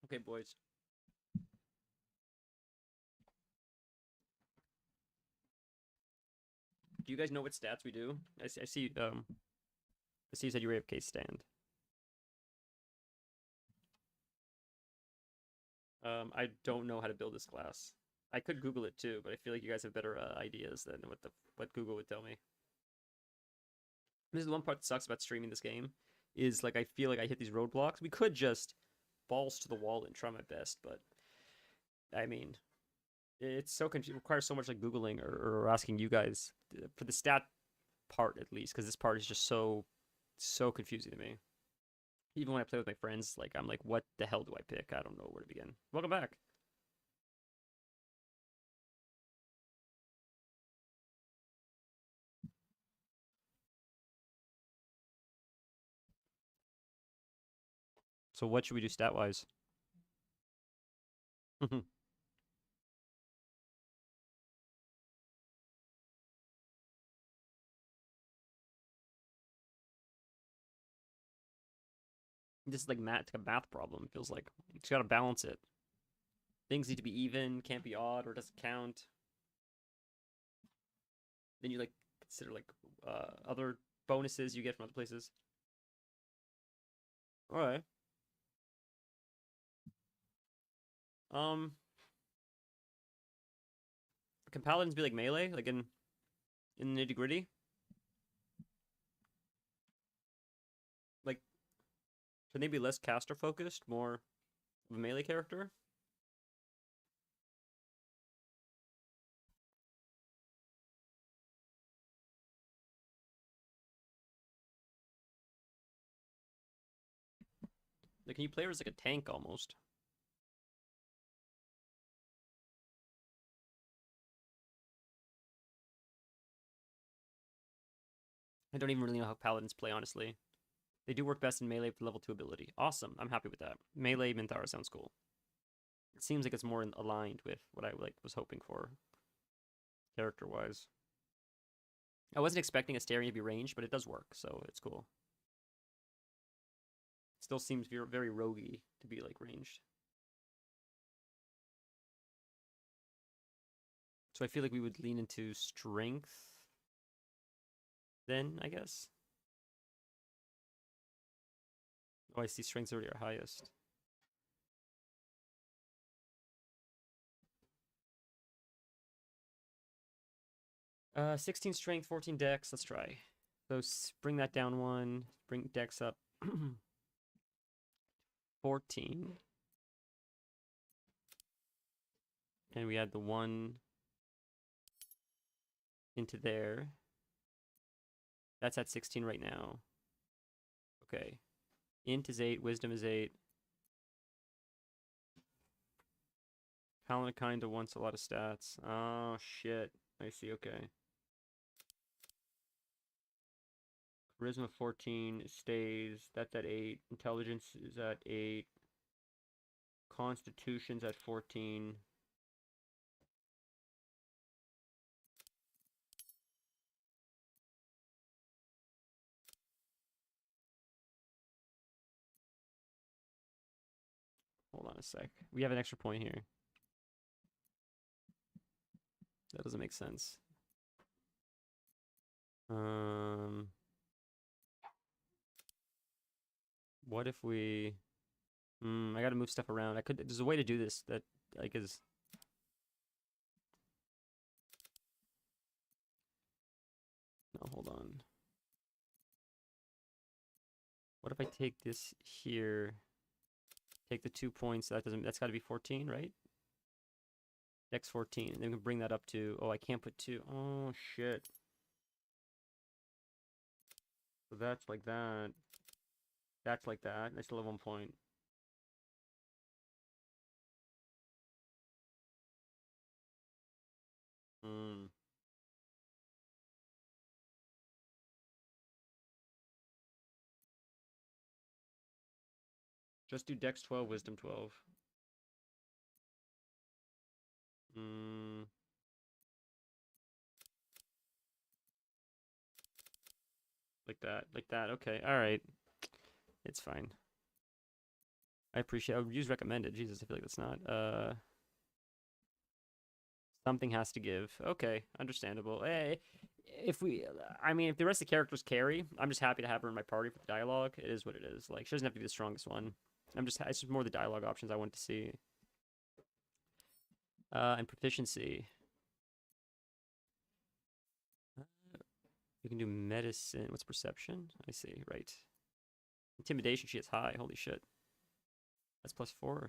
Okay, boys. Do you guys know what stats we do? I see. I see you said you were AFK stand. I don't know how to build this class. I could Google it too, but I feel like you guys have better ideas than what Google would tell me. This is the one part that sucks about streaming this game, is like I feel like I hit these roadblocks. We could just balls to the wall and try my best, but I mean, it's so it requires so much like Googling or asking you guys for the stat part at least, because this part is just so confusing to me. Even when I play with my friends, like I'm like, what the hell do I pick? I don't know where to begin. Welcome back. So what should we do stat wise? This is like a math problem. It feels like you just gotta balance it. Things need to be even, can't be odd, or it doesn't count. Then you like consider like other bonuses you get from other places. All right. Um, can paladins be like melee, like in the nitty gritty? Like, can they be less caster focused, more of a melee character? Like, can you play her as like a tank almost? I don't even really know how paladins play, honestly. They do work best in melee with level 2 ability. Awesome, I'm happy with that. Melee Minthara sounds cool. It seems like it's more aligned with what I like was hoping for, character-wise. I wasn't expecting Astarion to be ranged, but it does work, so it's cool. It still seems very roguey to be like ranged. So I feel like we would lean into strength then, I guess. Oh, I see strength's already our highest. Uh, 16 strength, 14 dex. Let's try. So bring that down one. Bring dex up 14. And we add the 1 into there. That's at 16 right now. Okay. Int is 8, wisdom is 8. Paladin kinda wants a lot of stats. Oh, shit. I see, okay. Charisma 14 stays. That's at 8. Intelligence is at 8. Constitution's at 14. Hold on a sec. We have an extra point here. That doesn't make sense. What if we... I gotta move stuff around. There's a way to do this that, like, is... No, hold on. What if I take this here? Take the 2 points. That's gotta be 14, right? Dex 14. And then we can bring that up to... Oh, I can't put 2. Oh, shit. So that's like that. That's like that. I still have 1 point. Just do Dex 12, Wisdom 12. Like that. Like that. Okay. All right. It's fine. I appreciate. I would use recommended. Jesus, I feel like that's not. Something has to give. Okay, understandable. Hey, I mean, if the rest of the characters carry, I'm just happy to have her in my party for the dialogue. It is what it is. Like, she doesn't have to be the strongest one. It's just more the dialogue options I want to see. And proficiency. You can do medicine. What's perception? I see, right. Intimidation, she is high. Holy shit. That's +4.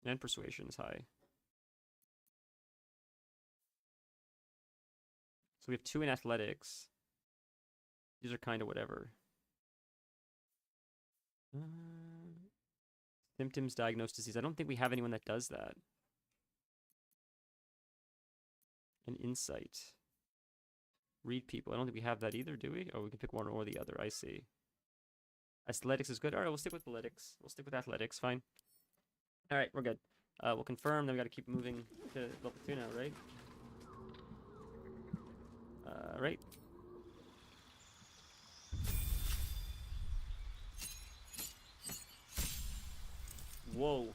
And persuasion is high. So we have 2 in athletics. These are kind of whatever. Symptoms, diagnose disease. I don't think we have anyone that does that. And insight. Read people. I don't think we have that either, do we? Oh, we can pick one or the other. I see. Athletics is good. All right, we'll stick with athletics. We'll stick with athletics. Fine. All right, we're good. We'll confirm. Then we got to keep moving to level 2 now, right? Right. Whoa.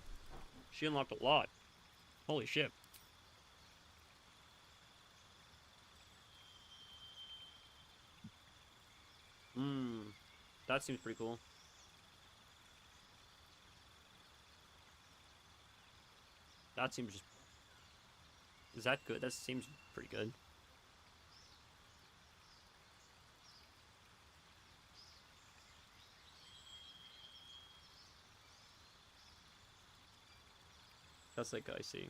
She unlocked a lot. Holy shit. That seems pretty cool. That seems just... Is that good? That seems pretty good. That's like, I see.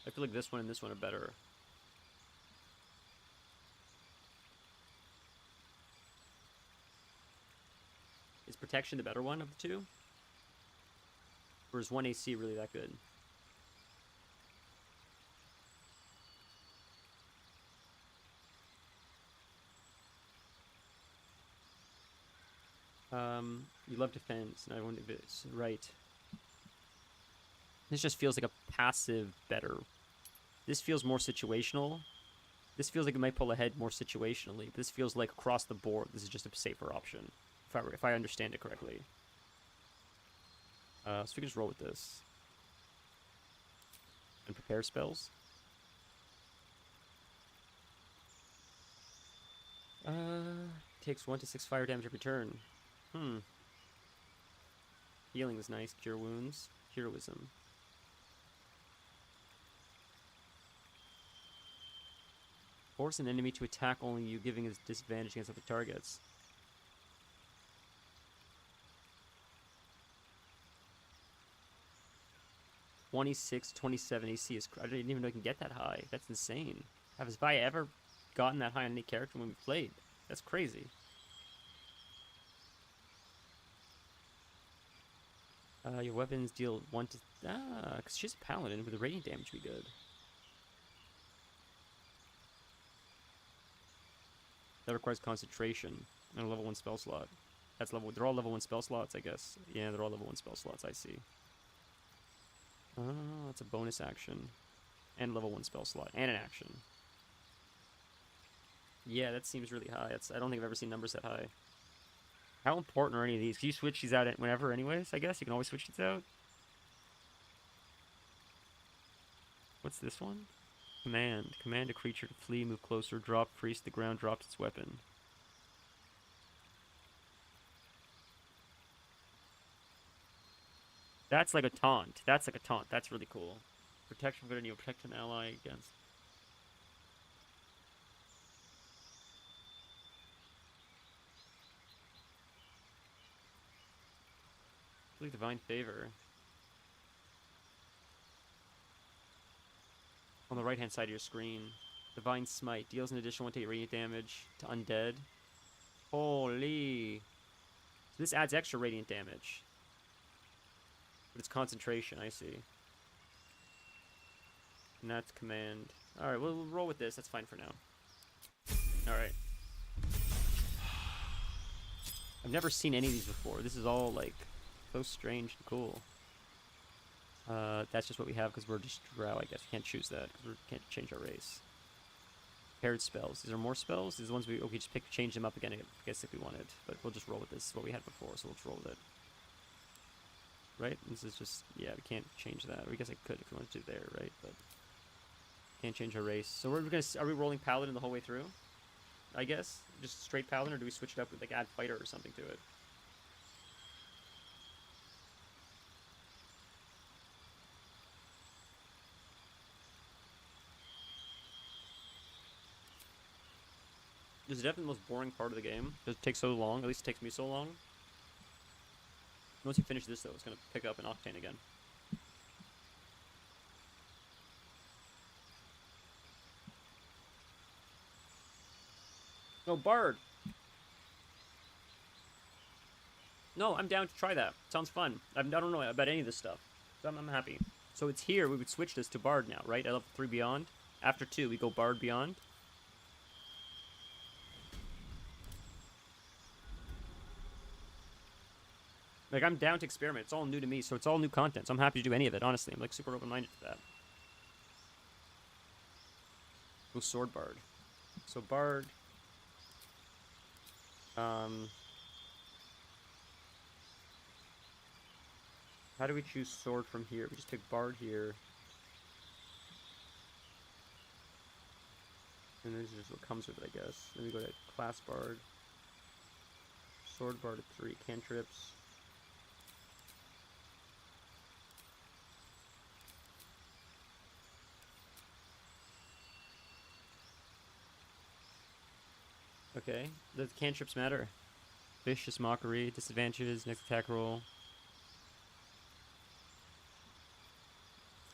I feel like this one and this one are better. Is protection the better one of the two? Or is 1 AC really that good? You love defense, and I wonder if it's right. This just feels like a passive better. This feels more situational. This feels like it might pull ahead more situationally. But this feels like across the board, this is just a safer option. If I understand it correctly. So we can just roll with this. And prepare spells. Takes 1 to 6 fire damage every turn. Healing is nice. Cure wounds. Heroism. Force an enemy to attack only you, giving his disadvantage against other targets. (26, 27 AC is... I didn't even know I can get that high. That's insane. Have I ever gotten that high on any character when we played? That's crazy. Your weapons deal 1 to... because she's a paladin, with the radiant damage be good. That requires concentration and a level 1 spell slot. That's level... They're all level 1 spell slots, I guess. Yeah, they're all level 1 spell slots, I see. That's a bonus action. And level 1 spell slot. And an action. Yeah, that seems really high. I don't think I've ever seen numbers that high. How important are any of these? Can you switch these out whenever anyways, I guess? You can always switch these out? What's this one? Command. Command a creature to flee, move closer, drop, freeze to the ground, drops its weapon. That's like a taunt. That's like a taunt. That's really cool. Protection for you protect an ally against... Like Divine Favor. On the right hand side of your screen. Divine Smite. Deals an additional 1 to 8 radiant damage to undead. Holy. So this adds extra radiant damage. But it's concentration, I see. And that's command. Alright, we'll roll with this. That's fine for now. Alright. I've never seen any of these before. This is all like... so strange and cool. That's just what we have because we're just drow, I guess. We can't choose that because we can't change our race. Paired spells. These are more spells. These are the ones we just change them up again. I guess if we wanted, but we'll just roll with this. What we had before, so we'll just roll with it. Right? This is just we can't change that. Or I guess I could if we wanted to there, right? But can't change our race. So are we rolling paladin the whole way through? I guess just straight paladin, or do we switch it up with like add fighter or something to it? This is definitely the most boring part of the game. It takes so long. At least it takes me so long. Once you finish this, though, it's going to pick up an octane again. No, Bard! No, I'm down to try that. Sounds fun. I don't know about any of this stuff. So I'm happy. So it's here. We would switch this to Bard now, right? At level 3 Beyond. After 2, we go Bard Beyond. Like, I'm down to experiment. It's all new to me, so it's all new content. So I'm happy to do any of it, honestly. I'm, like, super open-minded to that. Go Sword Bard. So Bard... How do we choose Sword from here? We just pick Bard here. And this is just what comes with it, I guess. Then we go to Class Bard. Sword Bard at 3 cantrips. Okay, does cantrips matter? Vicious Mockery, disadvantages, next attack roll.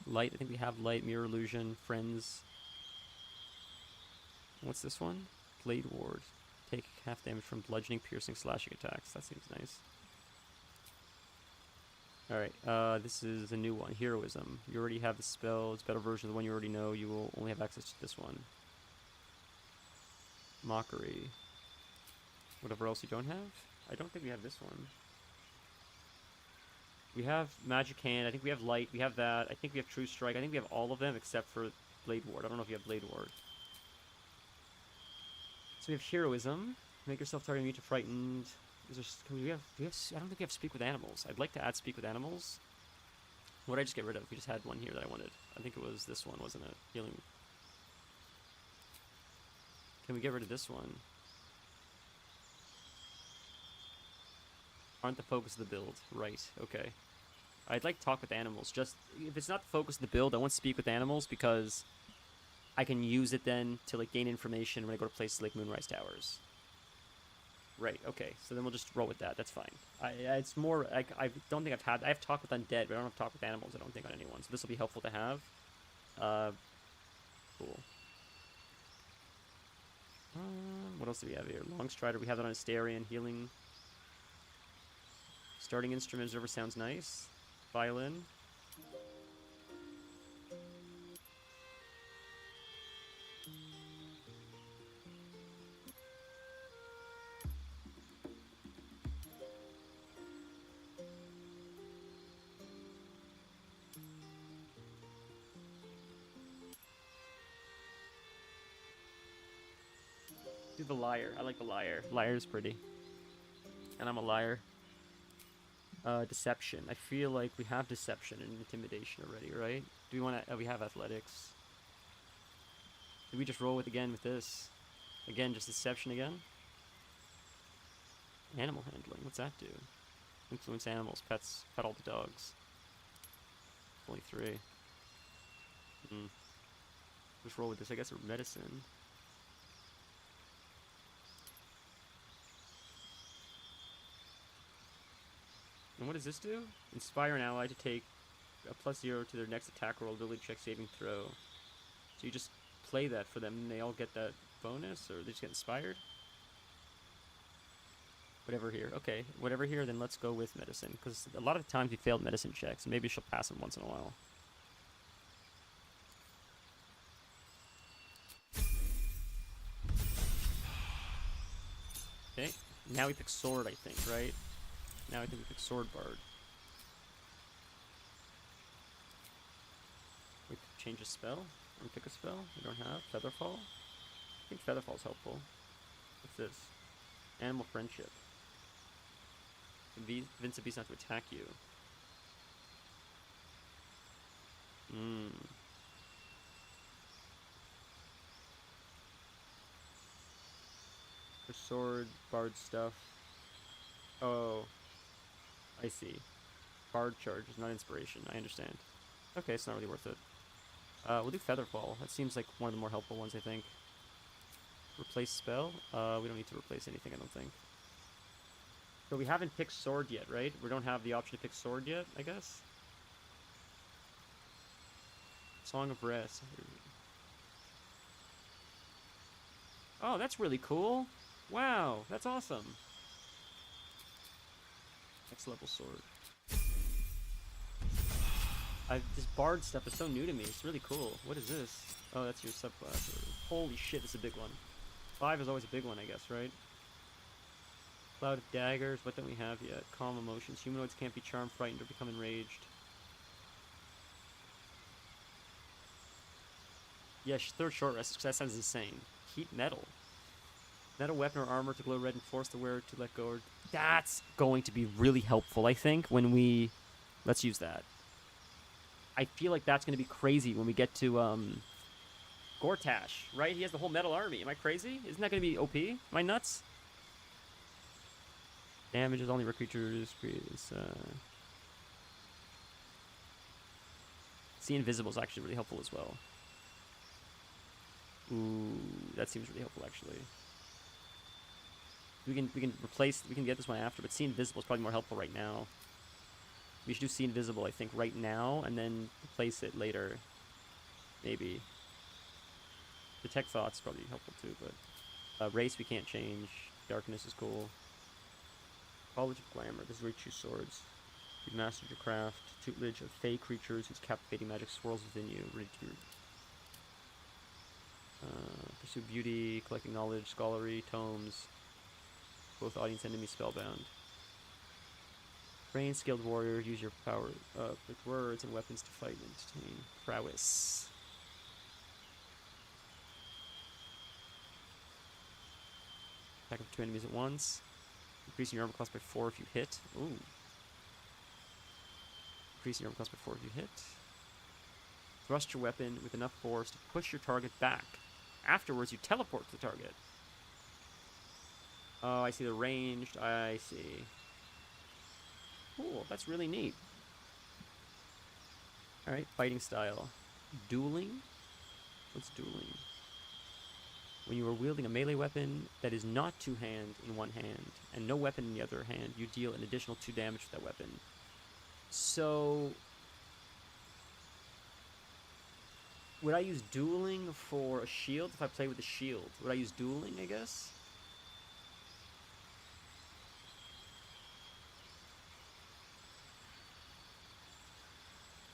Light, I think we have Light, Mirror Illusion, Friends. What's this one? Blade Ward. Take half damage from bludgeoning, piercing, slashing attacks. That seems nice. Alright, this is a new one. Heroism. You already have the spell. It's a better version of the one you already know. You will only have access to this one. Mockery. Whatever else you don't have? I don't think we have this one. We have Magic Hand. I think we have Light. We have that. I think we have True Strike. I think we have all of them except for Blade Ward. I don't know if you have Blade Ward. So we have Heroism. Make yourself target immune to frightened. Is there, do we have, I don't think we have Speak with Animals. I'd like to add Speak with Animals. What did I just get rid of? We just had one here that I wanted. I think it was this one, wasn't it? Healing. Can we get rid of this one? Aren't the focus of the build. Right, okay. I'd like Talk with Animals. Just, if it's not the focus of the build, I want Speak with Animals because I can use it then to like gain information when I go to places like Moonrise Towers. Right, okay. So then we'll just roll with that. That's fine. It's more, like, I don't think I have Talk with Undead, but I don't have Talk with Animals, I don't think, on anyone. So this will be helpful to have. Cool. What else do we have here? Long Strider, we have that on Asterion. Healing. Starting instrument, whatever sounds nice. Violin. Do the Lyre. I like the Lyre. Lyre's pretty. And I'm a liar. Deception. I feel like we have Deception and Intimidation already, right? Do we want to... we have Athletics. Do we just roll with this? Again, just Deception again? Animal Handling. What's that do? Influence animals. Pets. Pet all the dogs. Only 3. Just roll with this. I guess Medicine. And what does this do? Inspire an ally to take a +0 to their next attack roll, ability check, saving throw. So you just play that for them and they all get that bonus, or they just get inspired? Whatever here. Okay, whatever here, then let's go with Medicine. Because a lot of times we failed Medicine checks, and maybe she'll pass them once in a while. Okay, now we pick Sword, I think, right? Now I think we pick Sword Bard. We change a spell? Or pick a spell? We don't have Featherfall? I think Featherfall's helpful. What's this? Animal friendship. Convince a beast not to attack you. For sword, bard stuff. Oh, I see. Bard charge is not inspiration. I understand. Okay, it's not really worth it. We'll do Featherfall. That seems like one of the more helpful ones, I think. Replace spell? We don't need to replace anything, I don't think. So we haven't picked sword yet, right? We don't have the option to pick sword yet, I guess? Song of Rest. Oh, that's really cool. Wow, that's awesome. Next level sword. This bard stuff is so new to me. It's really cool. What is this? Oh, that's your subclass. Holy shit, this is a big one. 5 is always a big one, I guess, right? Cloud of daggers. What don't we have yet? Calm emotions. Humanoids can't be charmed, frightened, or become enraged. Yeah, third short rest, because that sounds insane. Heat metal. Metal weapon or armor to glow red and force the wearer to let go. That's going to be really helpful, I think, when we... Let's use that. I feel like that's going to be crazy when we get to, Gortash, right? He has the whole metal army. Am I crazy? Isn't that going to be OP? Am I nuts? Damage is only for creatures. See Invisible is actually really helpful as well. Ooh, that seems really helpful, actually. We can get this one after, but See Invisible is probably more helpful right now. We should do See Invisible, I think, right now, and then replace it later. Maybe. Detect Thoughts is probably helpful too, but... race we can't change. Darkness is cool. College of Glamour. This is where you choose swords. You've mastered your craft. Tutelage of fey creatures whose captivating magic swirls within you. Ready to... pursue beauty, collecting knowledge, scholarly, tomes. Both audience and enemy spellbound. Trained, skilled warrior, use your power with words and weapons to fight and entertain. Prowess. Attack up 2 enemies at once. Increasing your armor class by 4 if you hit. Ooh. Increasing your armor class by 4 if you hit. Thrust your weapon with enough force to push your target back. Afterwards, you teleport to the target. Oh, I see the ranged. I see. Cool, that's really neat. Alright, fighting style. Dueling? What's dueling? When you are wielding a melee weapon that is not two-hand in one hand, and no weapon in the other hand, you deal an additional 2 damage with that weapon. So... would I use dueling for a shield if I play with a shield? Would I use dueling, I guess?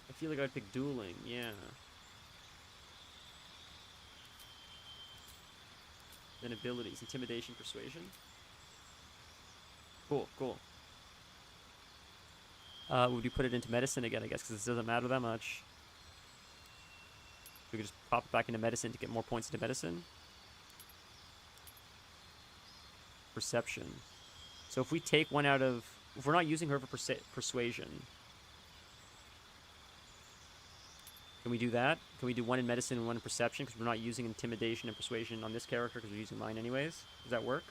I feel like I'd pick dueling, yeah. Then abilities, intimidation, persuasion. Cool, cool. Would you put it into medicine again, I guess, because it doesn't matter that much. We could just pop it back into medicine to get more points into medicine. Perception. So if we take one out of... if we're not using her for persuasion... can we do that? Can we do 1 in medicine and 1 in perception? Because we're not using intimidation and persuasion on this character because we're using mine anyways. Does that work?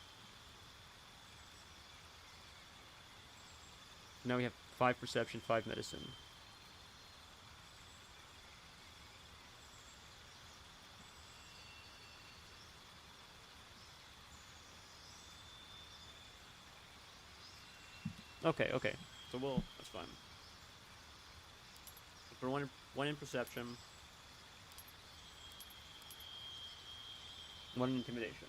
Now we have 5 perception, 5 medicine. Okay, okay. So we'll... that's fine. For 1 in perception. 1 in intimidation.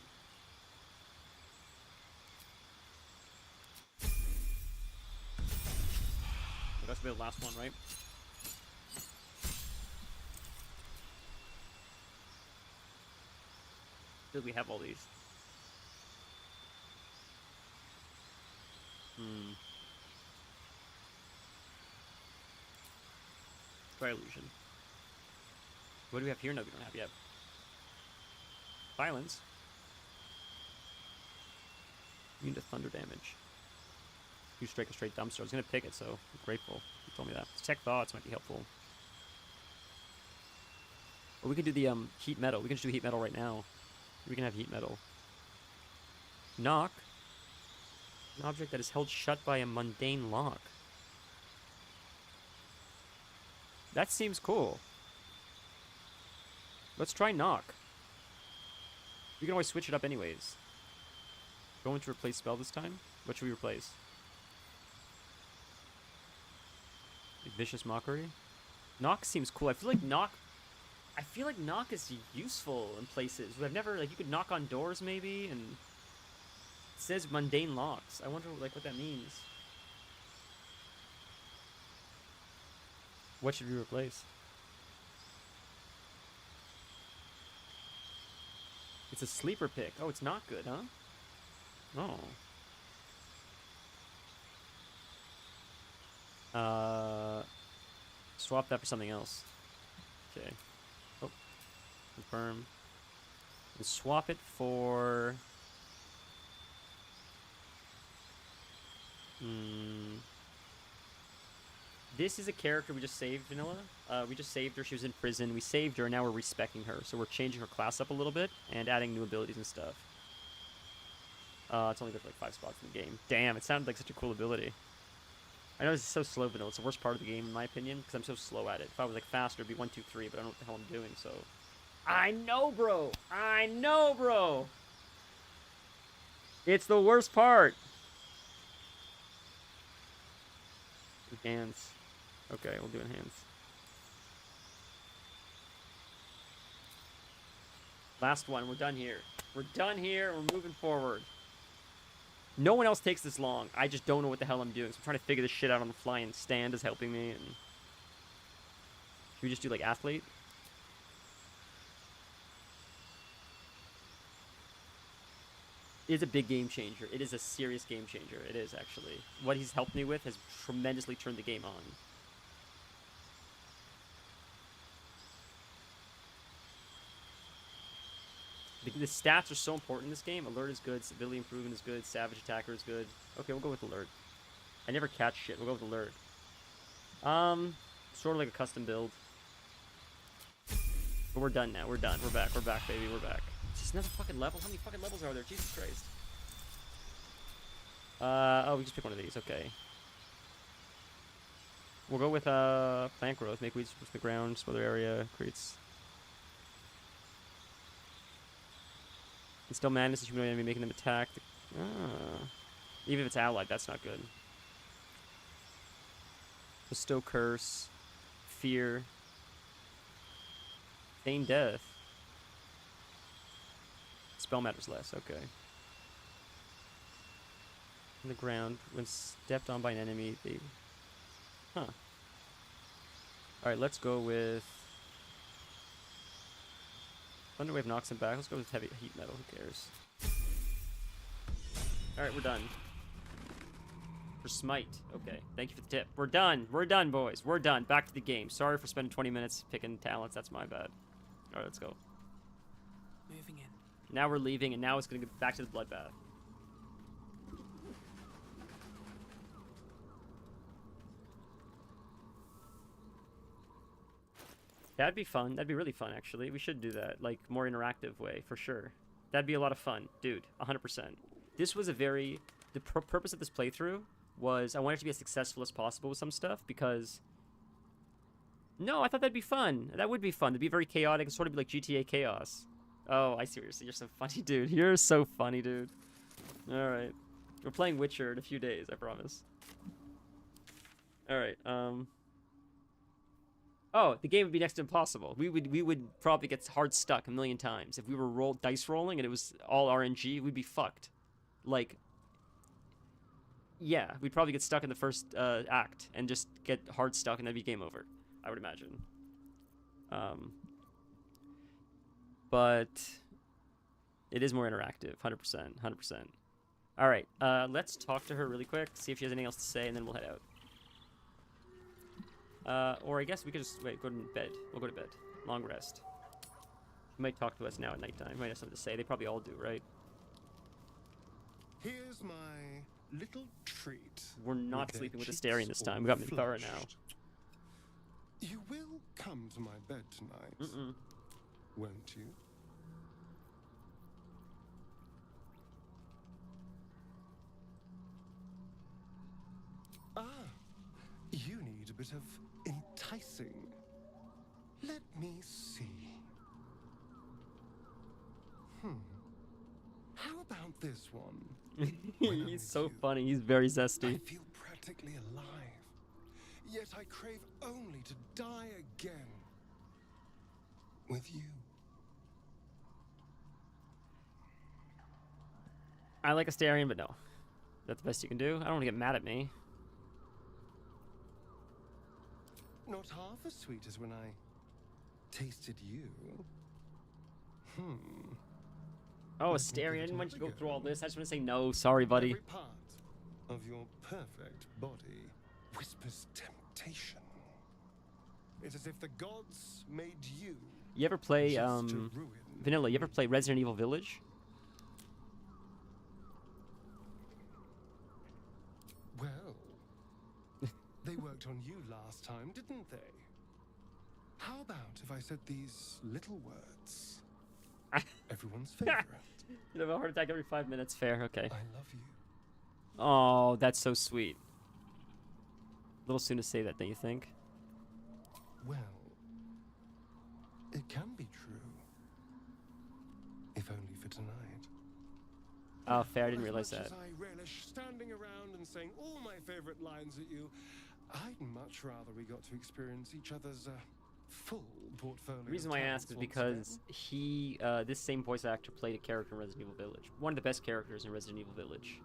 That's the last one, right? Did we have all these? Try illusion. What do we have here? No, we don't have yet. Silence. Immune to thunder damage. You strike a straight dumpster. I was gonna pick it, so I'm grateful you told me that. Detect thoughts might be helpful. Or we could do the heat metal. We can just do heat metal right now. We can have heat metal. Knock. An object that is held shut by a mundane lock. That seems cool. Let's try knock. We can always switch it up anyways. Going to replace spell this time? What should we replace? Vicious Mockery? Knock seems cool. I feel like knock is useful in places. I've never, like, you could knock on doors maybe, and it says mundane locks. I wonder like what that means. What should we replace? It's a sleeper pick. Oh, it's not good, huh? Oh. Swap that for something else. Okay. Oh. Confirm. And swap it for... This is a character we just saved, Vanilla. We just saved her. She was in prison. We saved her, and now we're respecking her. So we're changing her class up a little bit and adding new abilities and stuff. It's only good for like 5 spots in the game. Damn, it sounded like such a cool ability. I know this is so slow, Vanilla. It's the worst part of the game, in my opinion, because I'm so slow at it. If I was like faster, it'd be 1, 2, 3, but I don't know what the hell I'm doing, so... I know, bro! I know, bro! It's the worst part! Hands. Okay, we'll do enhance. Last one. We're done here. We're done here. We're moving forward. No one else takes this long. I just don't know what the hell I'm doing. So I'm trying to figure this shit out on the fly, and Stand is helping me. And should we just do like athlete? It is a big game changer. It is a serious game changer. It is, actually. What he's helped me with has tremendously turned the game on. The stats are so important in this game. Alert is good. Stability improvement is good. Savage attacker is good. Okay, we'll go with alert. I never catch shit. We'll go with alert. Sort of like a custom build. But we're done now. We're done. We're back. We're back, baby. We're back. It's just another fucking level. How many fucking levels are there? Jesus Christ. Oh, we just pick one of these. Okay. We'll go with plant growth. Make weeds from the ground. Smother area. Creates... Instill madness. You enemy making them attack. Even if it's allied, that's not good. Bestow curse. Fear. Feign death. Spell matters less. Okay. On the ground. When stepped on by an enemy, they... Huh. Alright, let's go with... Thunderwave knocks him back. Let's go with heavy heat metal. Who cares? Alright, we're done. For smite. Okay. Thank you for the tip. We're done. We're done, boys. We're done. Back to the game. Sorry for spending 20 minutes picking talents. That's my bad. Alright, let's go. Moving in. Now we're leaving, and now it's going to go back to the bloodbath. That'd be fun. That'd be really fun, actually. We should do that. Like, more interactive way, for sure. That'd be a lot of fun. Dude, 100%. This was a very... The purpose of this playthrough was I wanted to be as successful as possible with some stuff, because... No, I thought that'd be fun. That would be fun. It'd be very chaotic. It'd sort of be like GTA Chaos. Oh, I seriously, you're so funny, dude. You're so funny, dude. Alright. We're playing Witcher in a few days, I promise. Alright, Oh, the game would be next to impossible. We would probably get hard stuck a million times. If we were dice rolling and it was all RNG, we'd be fucked. Like, yeah, we'd probably get stuck in the first act and just get hard stuck and that'd be game over, I would imagine. But it is more interactive, 100%, 100%. All right, let's talk to her really quick, see if she has anything else to say, and then we'll head out. Or I guess we could just, wait, go to bed. We'll go to bed. Long rest. You might talk to us now at nighttime. You might have something to say. They probably all do, right? Here's my little treat. We're not their sleeping with cheeks Astarion this time. all We got Minthara now. flushed. You will come to my bed tonight, won't you? Ah, you need a bit of enticing. Let me see. How about this one? He's so funny. He's very zesty. I feel practically alive, yet I crave only to die again with you. I like Astarion, but no. That's the best you can do. I don't want to get mad at me. Not half as sweet as when I tasted you. Oh, Astarion, why don't you go through all this? I just want to say no. Sorry, buddy. Every part of your perfect body whispers temptation. It's as if the gods made you. You ever play, just to ruin. Vanilla, you ever play Resident Evil Village? Well, they worked on you last time, didn't they? How about if I said these little words? Everyone's favorite. You have a heart attack every 5 minutes. Fair, okay. I love you. Oh, that's so sweet. A little soon to say that, don't you think? Well, it can be true. If only for tonight. Oh, fair. I didn't realize that. As I relish standing around and saying all my favorite lines at you, I'd much rather we got to experience each other's full portfolio. The reason why I ask is because he, this same voice actor played a character in Resident Evil Village. One of the best characters in Resident Evil Village.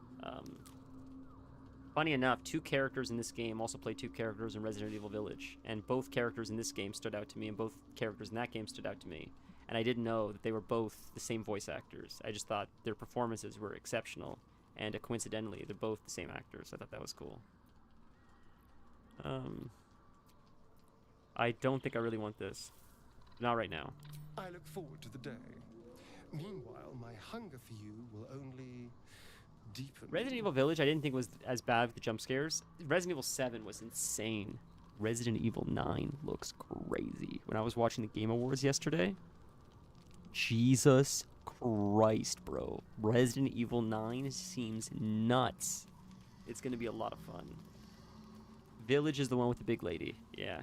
Funny enough, 2 characters in this game also play 2 characters in Resident Evil Village. And both characters in this game stood out to me, and both characters in that game stood out to me. And I didn't know that they were both the same voice actors. I just thought their performances were exceptional. And coincidentally, they're both the same actors. I thought that was cool. I don't think I really want this. Not right now. I look forward to the day. Meanwhile, my hunger for you will only deepen. Resident Evil Village, I didn't think was as bad with the jump scares. Resident Evil 7 was insane. Resident Evil 9 looks crazy. When I was watching the Game Awards yesterday, Jesus Christ, bro. Resident Evil 9 seems nuts. It's going to be a lot of fun. Village is the one with the big lady. Yeah.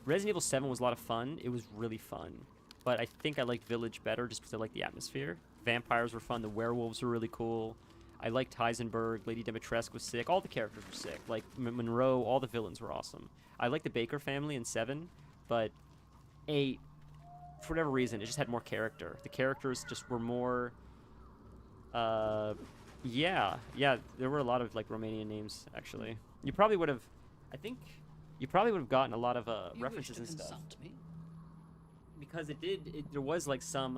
Resident Evil 7 was a lot of fun. It was really fun. But I think I liked Village better just because I liked the atmosphere. Vampires were fun. The werewolves were really cool. I liked Heisenberg. Lady Dimitrescu was sick. All the characters were sick. Like, Monroe, all the villains were awesome. I liked the Baker family in 7, but 8, for whatever reason, it just had more character. The characters just were more... Yeah, there were a lot of, like, Romanian names, actually. You probably would have... I think... You probably would have gotten a lot of references and stuff. Me? Because there was like some,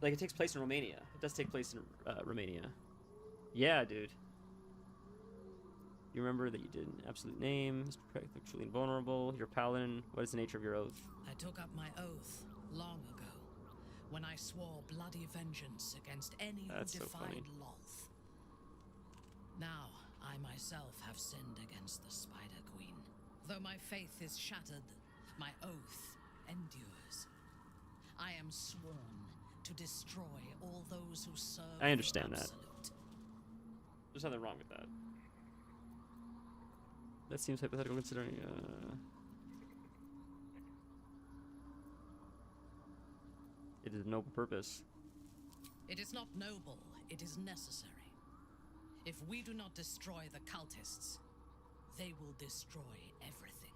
like it takes place in Romania. It does take place in Romania. Yeah, dude. You remember that you did an absolute name, Mr. Practically Invulnerable, you're paladin. What is the nature of your oath? I took up my oath long ago, when I swore bloody vengeance against any who That's so defied funny. Lolth. Now, I myself have sinned against the Spider Queen. Though my faith is shattered, my oath endures. I am sworn to destroy all those who serve I understand the that. Absolute. There's nothing wrong with that. That seems hypothetical considering, It is a noble purpose. It is not noble, it is necessary. If we do not destroy the cultists, they will destroy everything.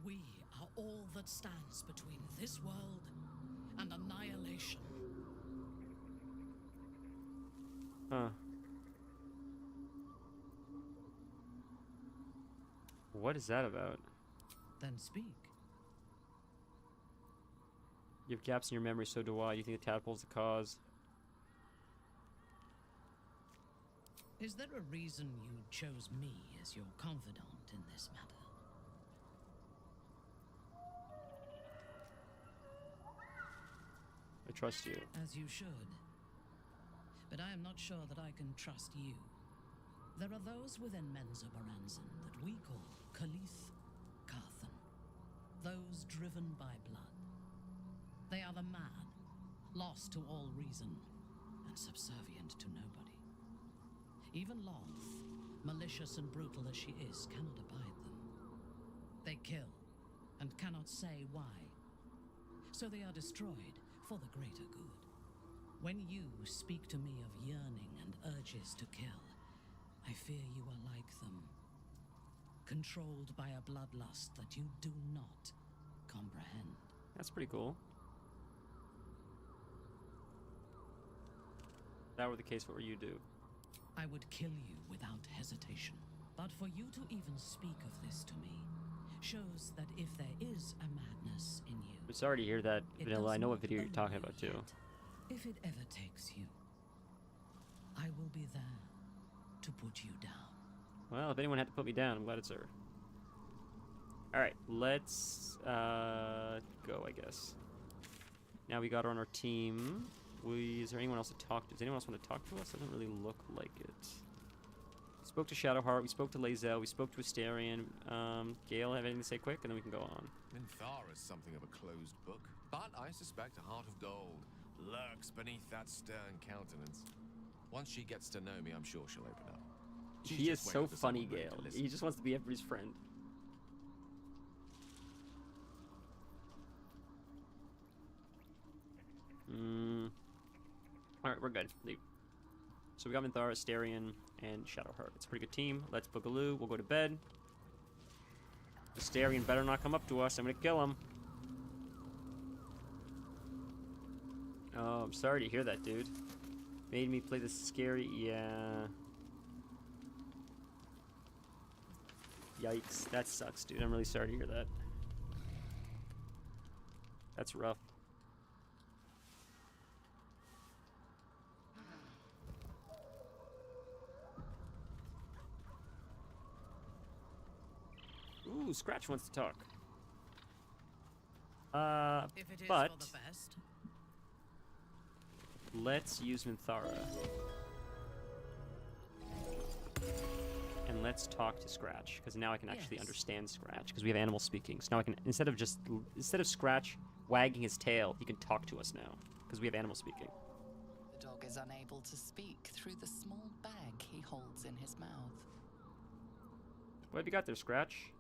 We are all that stands between this world and annihilation. Huh. What is that about? Then speak. You have gaps in your memory, so do I. You think the tadpole's the cause? Is there a reason you chose me as your confidant in this matter? I trust you. As you should. But I am not sure that I can trust you. There are those within Menzo Baranzan that we call Kalith Karthan. Those driven by blood. They are the mad, lost to all reason, and subservient to nobody. Even Loth, malicious and brutal as she is, cannot abide them. They kill, and cannot say why. So they are destroyed for the greater good. When you speak to me of yearning and urges to kill, I fear you are like them. Controlled by a bloodlust that you do not comprehend. That's pretty cool. If that were the case, what would you do? I would kill you without hesitation. But for you to even speak of this to me shows that if there is a madness in you... I'm sorry to hear that, it Vanilla. does I know what not video you're own talking you about, too. yet. If it ever takes you, I will be there to put you down. Well, if anyone had to put me down, I'm glad it's her. Alright, let's go, I guess. Now we got her on our team. Is there anyone else to talk to? Does anyone else want to talk to us? Doesn't really look like it. Spoke to Shadowheart, we spoke to Lae'zel, we spoke to Asterion. Gale, have anything to say quick, and then we can go on. Minthara's something of a closed book, but I suspect a heart of gold lurks beneath that stern countenance. Once she gets to know me, I'm sure she'll open up. She's He is just so waiting for funny, someone ready Gale. to listen. He just wants to be everybody's friend. Alright, we're good. Leave. So we got Minthara, Asterion, and Shadowheart. It's a pretty good team. Let's boogaloo. We'll go to bed. Asterion better not come up to us. I'm gonna kill him. Oh, I'm sorry to hear that, dude. Made me play this scary... Yeah. Yikes. That sucks, dude. I'm really sorry to hear that. That's rough. Ooh, Scratch wants to talk. If it is but for the best. let's use Minthara. And let's talk to Scratch, because now I can actually understand Scratch, because we have animal speaking. So now I can, instead of Scratch wagging his tail, he can talk to us now, because we have animal speaking. The dog is unable to speak through the small bag he holds in his mouth. What have you got there, Scratch?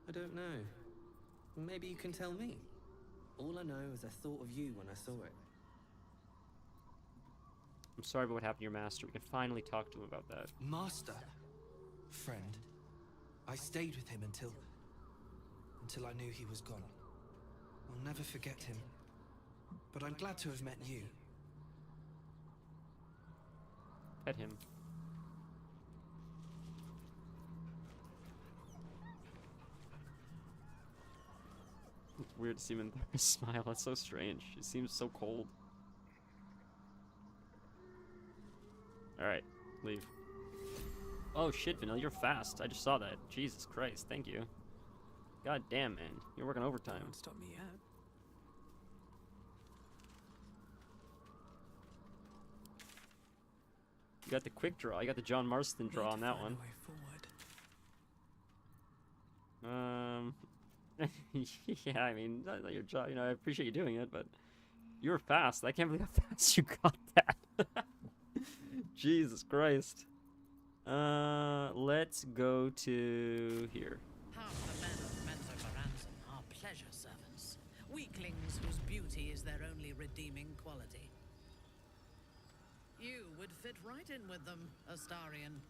I don't know. Maybe you can tell me. All I know is I thought of you when I saw it. I'm sorry about what happened to your master. We can finally talk to him about that. Master? Friend. I stayed with him until I knew he was gone. I'll never forget him. But I'm glad to have met you. Pet him. It's weird to see him smile. That's so strange. He seems so cold. Alright, leave. Oh shit, Vanilla, you're fast. I just saw that. Jesus Christ, thank you. God damn, man. You're working overtime. Don't stop me yet. You got the quick draw. You got the John Marston draw on that one. Yeah, I mean, your job. You know, I appreciate you doing it, but you were fast. I can't believe how fast you got that. Jesus Christ. Let's go to here. Half the men of Menzo Baranzan are pleasure servants. Weaklings whose beauty is their only redeeming quality. You would fit right in with them, Astarion.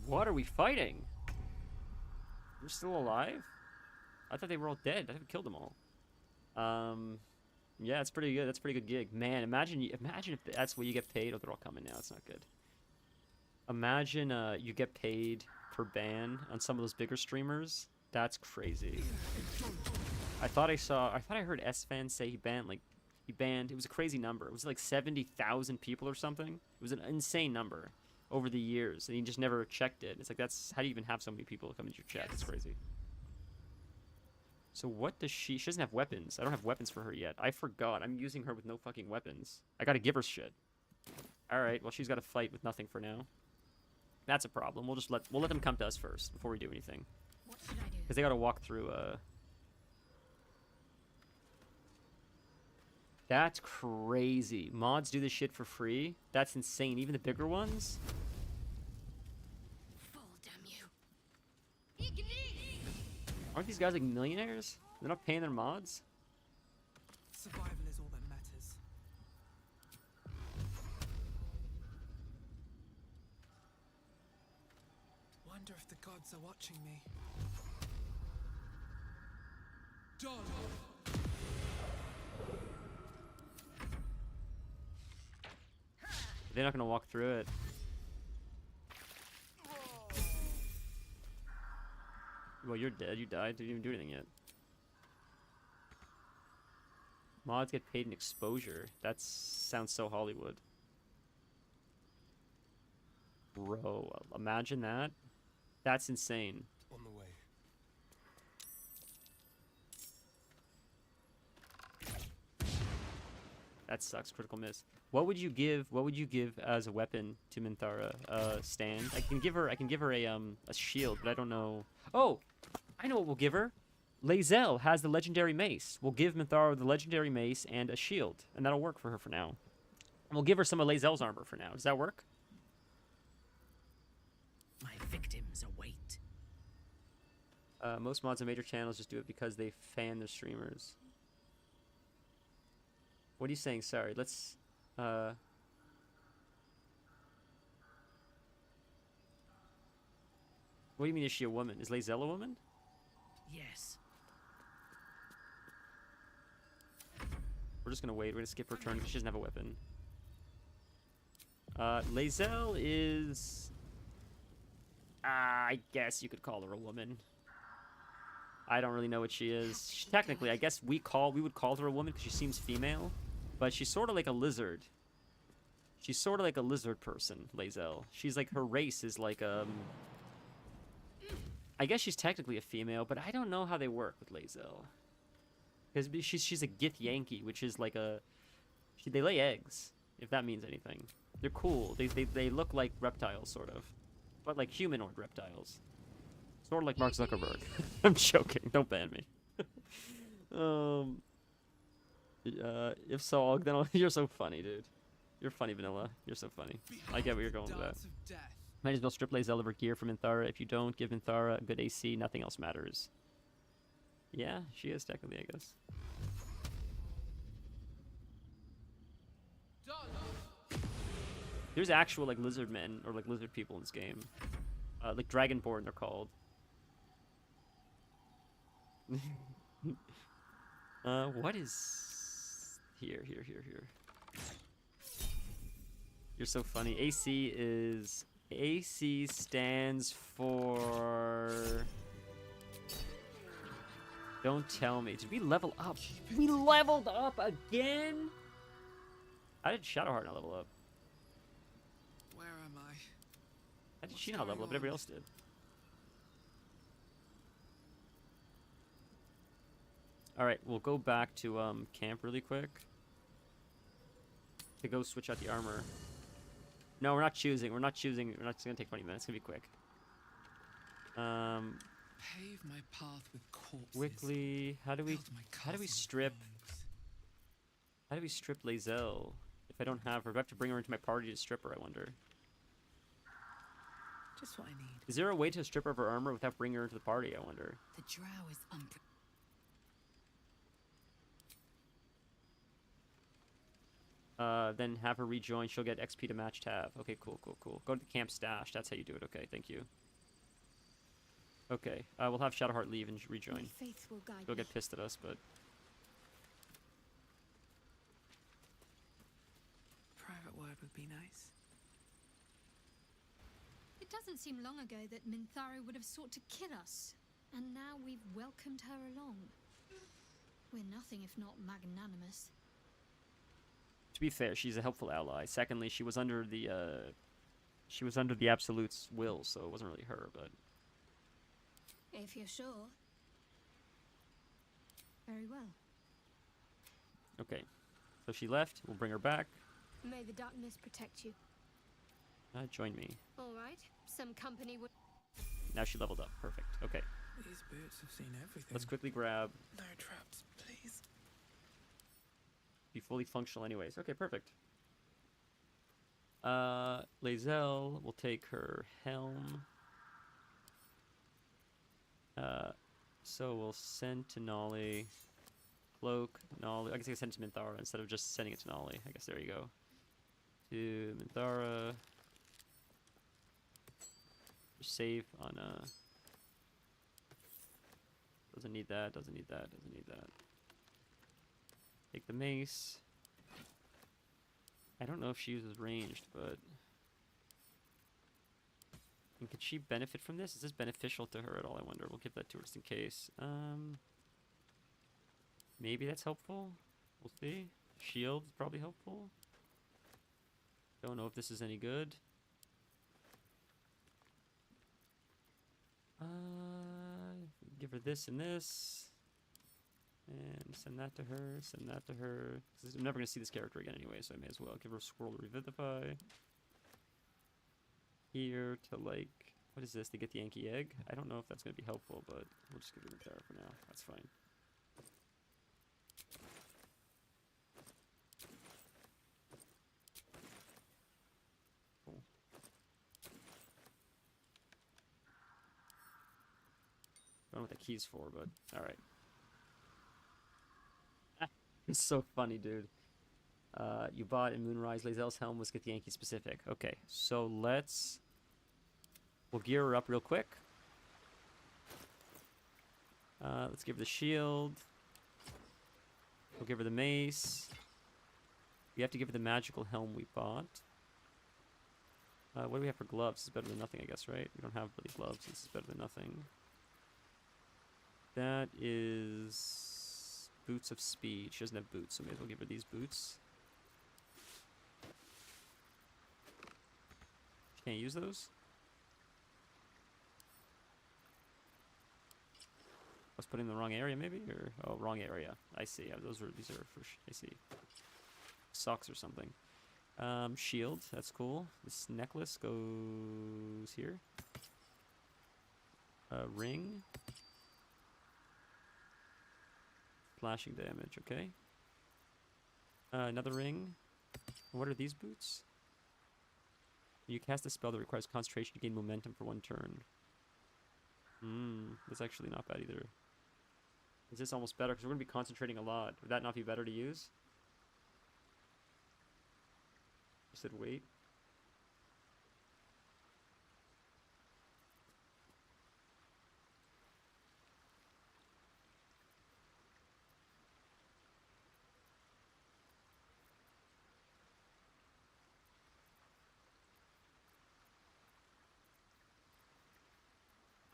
What are we fighting? We're still alive? I thought they were all dead. I thought we killed them all. Yeah, it's pretty good. That's a pretty good gig. Man, imagine if that's what you get paid. Oh, they're all coming now. It's not good. Imagine you get paid per ban on some of those bigger streamers. That's crazy. I thought I heard S-Fan say he banned, it was a crazy number. It was like 70,000 people or something. It was an insane number over the years, and he just never checked it. It's like, how do you even have so many people come into your chat? That's crazy. So what does she doesn't have weapons. I don't have weapons for her yet. I forgot. I'm using her with no fucking weapons. I gotta give her shit. Alright, well she's gotta fight with nothing for now. That's a problem. We'll let them come to us first before we do anything. What should I do? Because they gotta walk through That's crazy. Mods do this shit for free? That's insane. Even the bigger ones? Fall, damn you. Aren't these guys like millionaires? They're not paying their mods? Survival is all that matters. Wonder if the gods are watching me. Dawn! They're not gonna walk through it. Well, you're dead. You died. Didn't even do anything yet. Mods get paid in exposure. That sounds so Hollywood. Bro, imagine that. That's insane. On the way. That sucks. Critical miss. What would you give? What would you give as a weapon to Minthara? Stand. I can give her a shield, but I don't know. Oh, I know what we'll give her. Lae'zel has the legendary mace. We'll give Minthara the legendary mace and a shield, and that'll work for her for now. And we'll give her some of Lae'zel's armor for now. Does that work? My victims await. Most mods on major channels just do it because they fan their streamers. What are you saying? Sorry, let's... What do you mean, is she a woman? Is Lae'zel a woman? Yes. We're just gonna wait. We're gonna skip her turn because she doesn't have a weapon. Lae'zel is... I guess you could call her a woman. I don't really know what she is. Technically, I guess we would call her a woman because she seems female. But she's sort of like a lizard. She's sort of like a lizard person, Lae'zel. She's like, her race is like, I guess she's technically a female, but I don't know how they work with Lae'zel. Because she's a Githyanki, which is like they lay eggs, if that means anything. They're cool. They look like reptiles, sort of. But like humanoid reptiles. Sort of like Mark Zuckerberg. I'm joking. Don't ban me. If so, then you're so funny, dude. You're funny, Vanilla. You're so funny. I get where you're going with that. Might as well strip Lae'zel of her gear from Minthara. If you don't give Minthara a good AC, nothing else matters. Yeah, she is technically, I guess. There's actual like lizard men or like lizard people in this game. Like Dragonborn, they're called. What is here? You're so funny. AC stands for... Don't tell me. Did we level up? We leveled up again? How did Shadowheart not level up? Where am I? How did she not level up? But everybody else did. Alright, we'll go back to camp really quick. To go switch out the armor. No, we're not choosing. We're not choosing. We're not just gonna take 20 minutes. It's gonna be quick. Pave my path with corpses. Quickly, how do we strip Lae'zel if I don't have her? Do I have to bring her into my party to strip her, I wonder? Just what I need. Is there a way to strip her of her armor without bringing her into the party, I wonder? The drow is Then have her rejoin. She'll get XP to match tab. Okay, cool. Go to the camp stash. That's how you do it. Okay, thank you. Okay, we'll have Shadowheart leave and rejoin. My faith will guide She'll me. get pissed at us, but... Private word would be nice. It doesn't seem long ago that Minthara would have sought to kill us, and now we've welcomed her along. We're nothing if not magnanimous. To be fair, she's a helpful ally. Secondly, she was under the Absolute's will, so it wasn't really her, but... If you're sure. Very well. Okay. So she left. We'll bring her back. May the darkness protect you. Join me. All right. Some company would. Now she leveled up. Perfect. Okay. These boots have seen everything. Let's quickly grab. No traps, please. Be fully functional anyways. Okay, perfect. Lae'zel will take her helm. So we'll send to Nolly. Cloak, Nolly. I guess I can send it to Minthara instead of just sending it to Nolly. I guess there you go. To Minthara. Save on doesn't need that, doesn't need that, doesn't need that. Take the mace. I don't know if she uses ranged, but and could she benefit from this? Is this beneficial to her at all? I wonder. We'll give that to her just in case. Maybe that's helpful. We'll see. Shield is probably helpful. Don't know if this is any good. Give her this and this. And send that to her, send that to her. 'Cause I'm never going to see this character again anyway, so I may as well give her a scroll to revivify. Here to, like, what is this? To get the Yankee egg? I don't know if that's going to be helpful, but we'll just give it there for now. That's fine. Cool. Don't know what the key's for, but alright. It's so funny, dude. You bought in Moonrise. Lae'zel's helm was get the Yankee specific. Okay, so we'll gear her up real quick. Let's give her the shield. We'll give her the mace. We have to give her the magical helm we bought. What do we have for gloves? This is better than nothing, I guess, right? We don't have really gloves. This is better than nothing. That is boots of speed. She doesn't have boots, so may as well give her these boots. She can't use those? I was putting in the wrong area, maybe? Or oh, wrong area. I see. These are for I see. Socks or something. Shield. That's cool. This necklace goes here. Ring. Flashing damage. Okay. Another ring. What are these boots? You cast a spell that requires concentration to gain momentum for one turn. That's actually not bad either. Is this almost better? Because we're going to be concentrating a lot. Would that not be better to use? You said wait.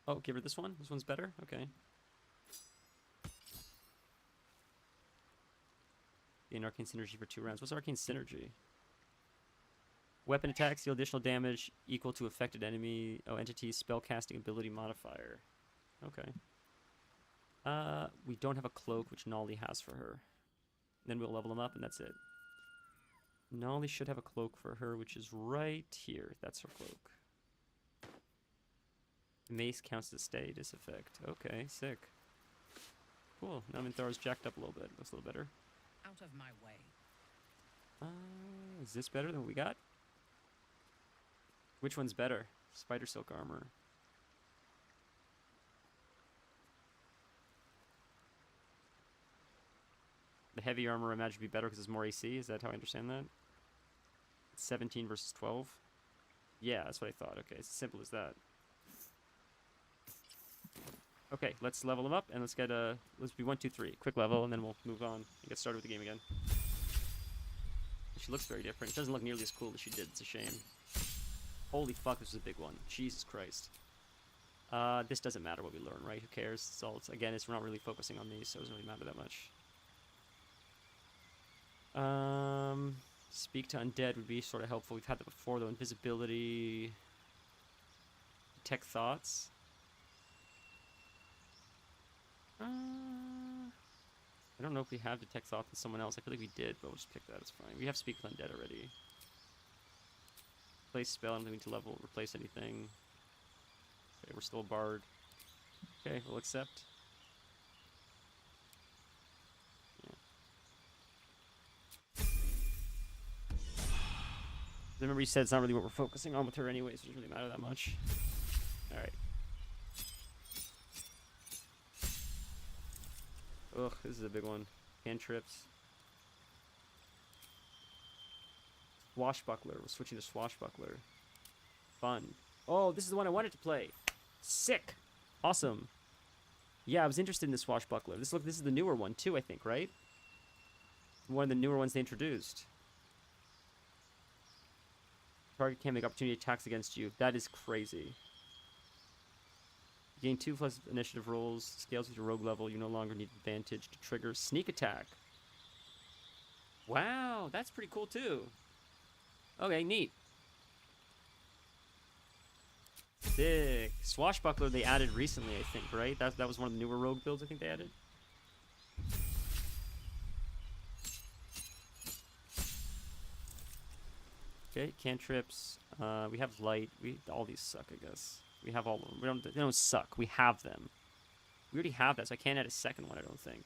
Oh, give her this one? This one's better? Okay. Gain arcane synergy for 2 rounds. What's arcane synergy? Weapon attacks deal additional damage equal to affected entity's spellcasting ability modifier. Okay. We don't have a cloak, which Nolly has for her. Then we'll level them up, and that's it. Nolly should have a cloak for her, which is right here. That's her cloak. Mace counts to stay this effect. Okay, sick. Cool. Now Minthara's jacked up a little bit. Looks a little better. Out of my way. Is this better than what we got? Which one's better? Spider silk armor. The heavy armor I imagine would be better because it's more AC. Is that how I understand that? It's 17 versus 12. Yeah, that's what I thought. Okay, it's as simple as that. Okay, let's level them up and let's be 1, 2, 3. Quick level, and then we'll move on and get started with the game again. She looks very different. It doesn't look nearly as cool as she did. It's a shame. Holy fuck, this is a big one. Jesus Christ. This doesn't matter what we learn, right? Who cares? Again, we're not really focusing on these, so it doesn't really matter that much. Speak to undead would be sort of helpful. We've had that before, though. Invisibility. Detect thoughts. I don't know if we have Detect Thought with someone else. I feel like we did, but we'll just pick that. It's fine. We have Speak with Undead already. Place spell. I don't think we need to level. Replace anything. Okay, we're still a bard. Okay, we'll accept. Yeah. Remember you said it's not really what we're focusing on with her anyways, so it doesn't really matter that much. Alright. Ugh, this is a big one. Cantrips. Swashbuckler. We're switching to Swashbuckler. Fun. Oh, this is the one I wanted to play. Sick. Awesome. Yeah, I was interested in the Swashbuckler. This is the newer one too, I think, right? One of the newer ones they introduced. Target can't make opportunity attacks against you. That is crazy. Gain 2+ initiative rolls. Scales with your rogue level. You no longer need advantage to trigger sneak attack. Wow, that's pretty cool too. Okay, neat. Sick. Swashbuckler they added recently, I think, right? That was one of the newer rogue builds I think they added. Okay, cantrips. We have light. All these suck, I guess. We have all of them. They don't suck. We have them. We already have that, so I can't add a second one, I don't think.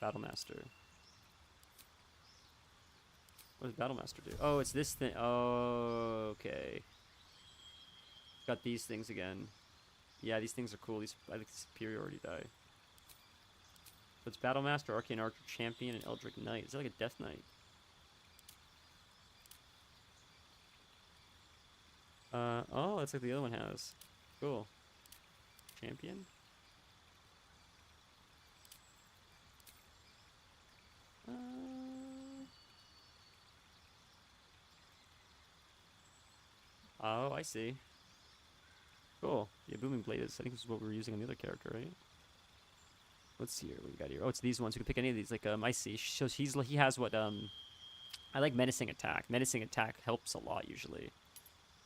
Battlemaster. What does Battlemaster do? Oh, it's this thing. Oh, okay. Got these things again. Yeah, these things are cool. I think superiority die. So it's Battlemaster, Arcane Archer, Champion, and Eldritch Knight. Is that like a Death Knight? Oh, that's like the other one has. Cool. Champion? Oh, I see. Cool. Yeah, Booming Blade is, I think this is what we were using on the other character, right? Let's see here. What we got here? Oh, it's these ones. You can pick any of these. Like, I see. So he has what, I like Menacing Attack. Menacing Attack helps a lot, usually.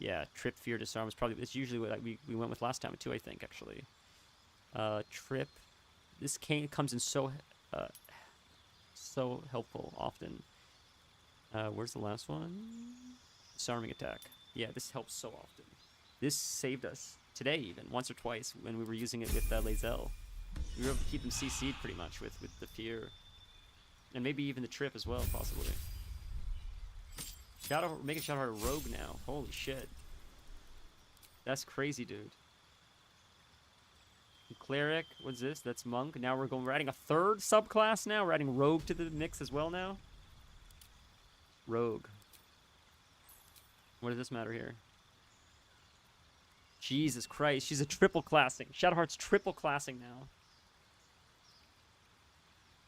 Yeah, Trip, Fear, Disarm is probably, it's usually what we went with last time, too, I think, actually. Trip. This cane comes in so helpful, often. Where's the last one? Disarming Attack. Yeah, this helps so often. This saved us today, even once or twice when we were using it with Lae'zel. We were able to keep them CC'd pretty much with the Fear, and maybe even the Trip as well, possibly. Making Shadowheart a rogue now. Holy shit, that's crazy, dude. Cleric, what's this? That's Monk. Now we're adding a third subclass. Now we're adding Rogue to the mix as well. Now Rogue. What does this matter here? Jesus Christ, she's a triple classing. Shadowheart's triple classing now.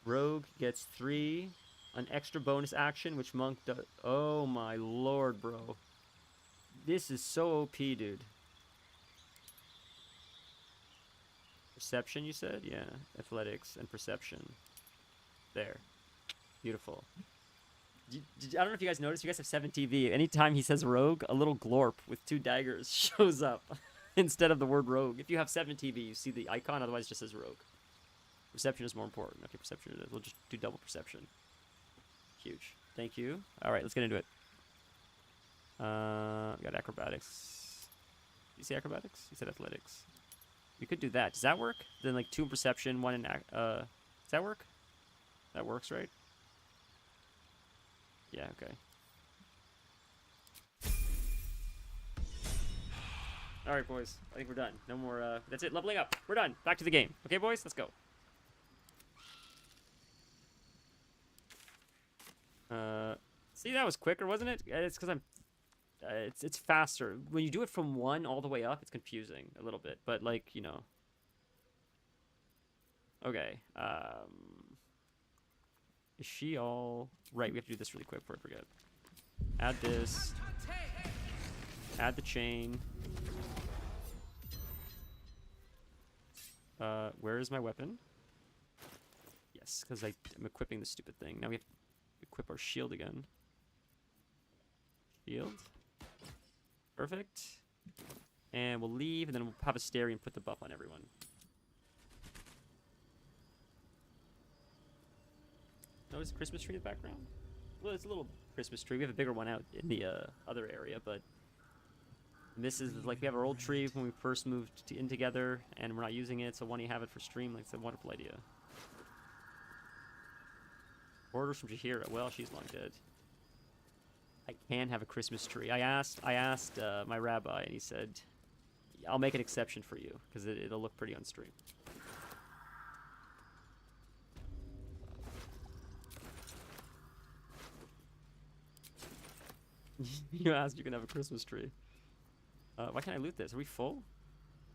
Rogue gets 3, an extra bonus action, which Monk does. Oh my lord, bro. This is so OP, dude. Perception, you said? Yeah, athletics and perception. There. Beautiful. I don't know if you guys noticed, you guys have 7 TV. Anytime he says rogue, a little glorp with 2 daggers shows up instead of the word rogue. If you have 7 TV, you see the icon, otherwise it just says rogue. Perception is more important. Okay, perception it is. We'll just do double perception. Huge. Thank you. Alright, let's get into it. We got acrobatics. You say acrobatics? You said athletics. We could do that. Does that work? Then like 2 in perception, 1 in does that work? That works, right? Yeah, okay. Alright, boys. I think we're done. No more, that's it. Leveling up. We're done. Back to the game. Okay, boys? Let's go. See, that was quicker, wasn't it? It's because I'm... it's faster. When you do it from 1 all the way up, it's confusing a little bit. But, like, you know... Okay. Is she all... Right, we have to do this really quick before I forget. Add this. Add the chain. Where is my weapon? Yes, because I'm equipping the stupid thing. Now we have to equip our shield again. Shield. Perfect. And we'll leave, and then we'll have a stereo and put the buff on everyone. Notice the Christmas tree in the background? Well, it's a little Christmas tree. We have a bigger one out in the other area, but this is like we have our old tree when we first moved in together, and we're not using it, so why don't you have it for stream? Like, it's a wonderful idea. Orders from Jahira. Well, she's long dead. I can have a Christmas tree. I asked my rabbi, and he said, I'll make an exception for you, because it'll look pretty on stream. You asked, you can have a Christmas tree. Why can't I loot this? Are we full?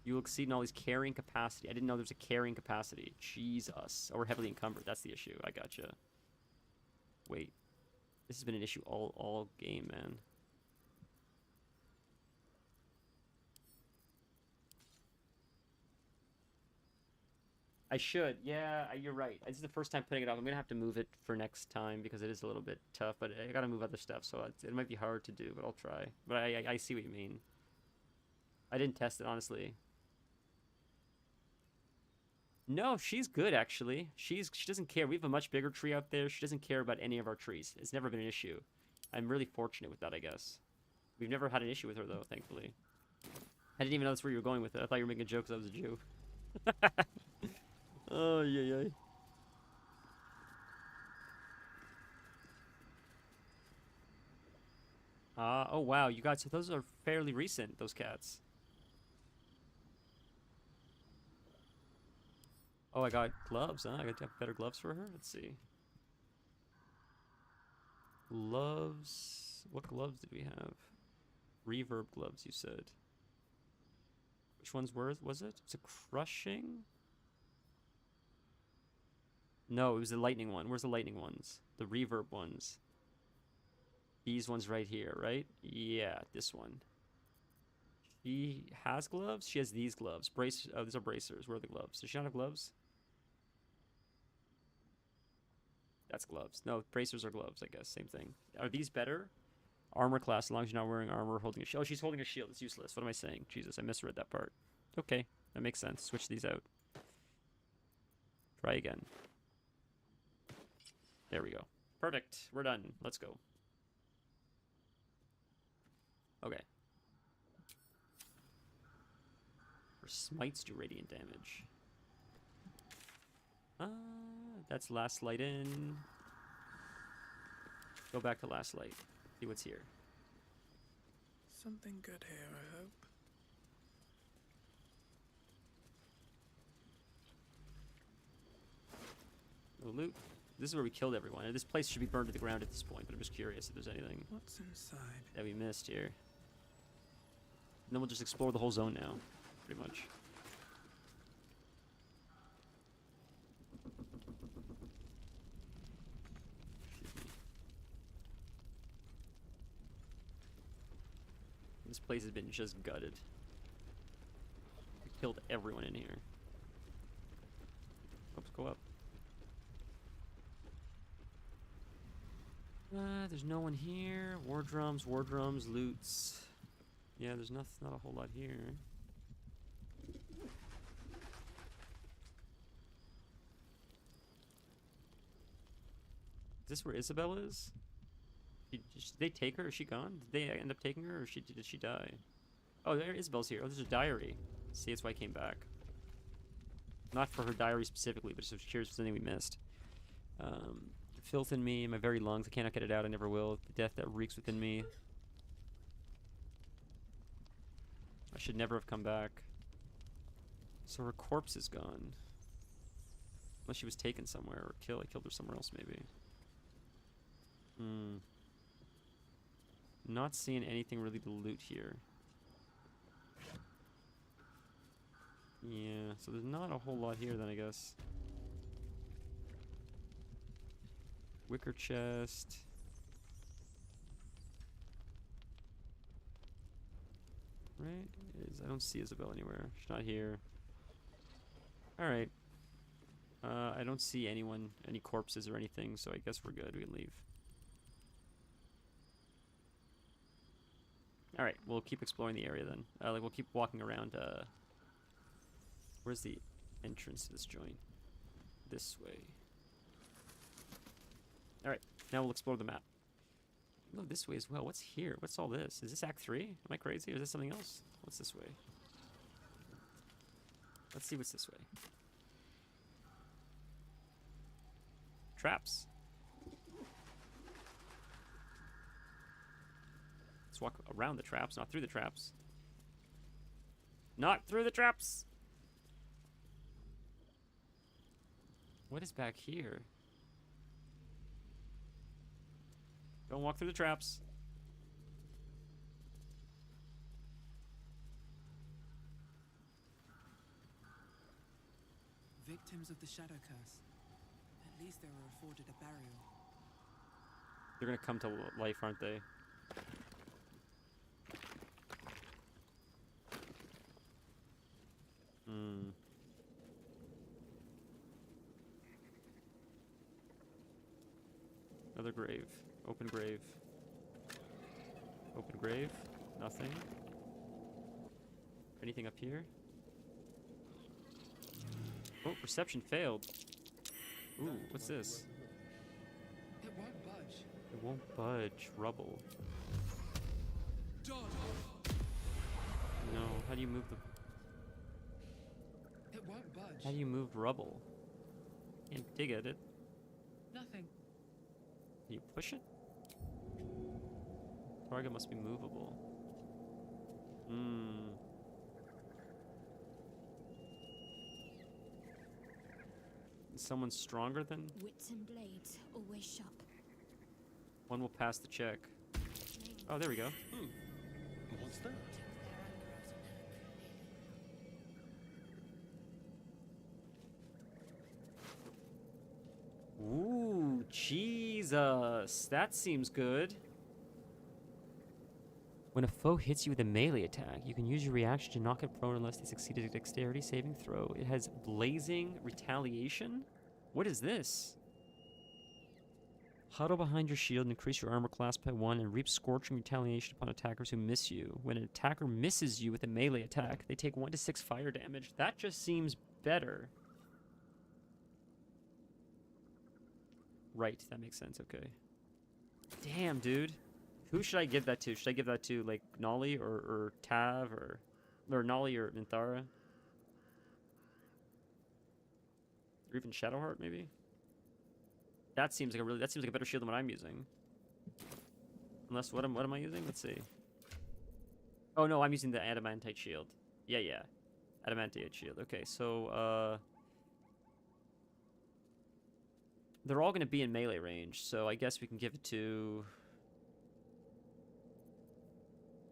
You will exceed in all these carrying capacity. I didn't know there was a carrying capacity. Jesus. Oh, we're heavily encumbered. That's the issue. I gotcha. Wait. This has been an issue all game, man. I should. Yeah, you're right. This is the first time putting it up. I'm going to have to move it for next time because it is a little bit tough, but I got to move other stuff, so it might be hard to do, but I'll try. But I see what you mean. I didn't test it, honestly. No, she's good, actually. She doesn't care. We have a much bigger tree out there. She doesn't care about any of our trees. It's never been an issue. I'm really fortunate with that, I guess. We've never had an issue with her, though, thankfully. I didn't even know that's where you were going with it. I thought you were making a joke because I was a Jew. Oh, yeah. Oh, wow. You got... So those are fairly recent, those cats. Oh, I got gloves, huh? I got to have better gloves for her? Let's see. Gloves... What gloves did we have? Reverb gloves, you said. Which ones was it? Was it crushing? No, it was the lightning one. Where's the lightning ones? The reverb ones. These ones right here, right? Yeah, this one. She has gloves? She has these gloves. Oh, these are bracers. Where are the gloves? Does she not have gloves? That's gloves. No, bracers are gloves, I guess. Same thing. Are these better? Armor class, as long as you're not wearing armor, holding a shield. Oh, she's holding a shield. It's useless. What am I saying? Jesus, I misread that part. Okay, that makes sense. Switch these out. Try again. There we go. Perfect. We're done. Let's go. Okay. Her smites do radiant damage. That's last light in. Go back to last light. See what's here. Something good here, I hope. No loot. This is where we killed everyone. This place should be burned to the ground at this point, but I'm just curious if there's anything What's inside? that we missed here. And then we'll just explore the whole zone now, pretty much. This place has been just gutted. We killed everyone in here. Oops, go up. There's no one here. War drums, loots. Yeah, there's not a whole lot here. Is this where Isabel is? Did they take her? Is she gone? Did they end up taking her, or did she die? Oh, there Isabel's here. Oh, there's a diary. See, that's why I came back. Not for her diary specifically, but just curious if there's anything we missed. The filth in me, my very lungs. I cannot get it out. I never will. The death that reeks within me. I should never have come back. So her corpse is gone. Unless she was taken somewhere or killed. I killed her somewhere else, maybe. Not seeing anything really to loot here. Yeah, so there's not a whole lot here then, I guess. Wicker chest. Right? I don't see Isabel anywhere. She's not here. Alright. I don't see anyone, any corpses or anything, so I guess we're good. We can leave. All right, we'll keep exploring the area then. Like we'll keep walking around. Where's the entrance to this joint? This way. All right, now we'll explore the map. Go this way as well. What's here? What's all this? Is this Act 3? Am I crazy? Or is this something else? What's this way? Let's see what's this way. Traps. Let's walk around the traps, not through the traps. Not through the traps! What is back here? Don't walk through the traps. Victims of the Shadow Curse. At least they were afforded a burial. They're gonna come to life, aren't they? Hmm. Another grave. Open grave. Open grave. Nothing. Anything up here? Oh, reception failed. Ooh, what's this? It won't budge. It won't budge. Rubble. No, how do you move the... It won't budge. How do you move rubble? Can't dig at it. Nothing. Can you push it? Target must be movable. Hmm. Is someone stronger than... Wits and blades, always sharp. One will pass the check. Oh, there we go. What's that? Ooh, Jesus. That seems good. When a foe hits you with a melee attack, you can use your reaction to knock it prone unless they succeed at a dexterity saving throw. It has blazing retaliation? What is this? Huddle behind your shield and increase your armor class by 1 and reap scorching retaliation upon attackers who miss you. When an attacker misses you with a melee attack, they take 1 to 6 fire damage. That just seems better. Right, that makes sense, okay. Damn, dude. Who should I give that to? Should I give that to, like, Nolly or Tav or Nolly or Minthara? Or even Shadowheart, maybe? That seems like a better shield than what I'm using. Unless, what am I using? Let's see. Oh, no, I'm using the Adamantite shield. Yeah. Adamantite shield. Okay, so, they're all going to be in melee range, so I guess we can give it to...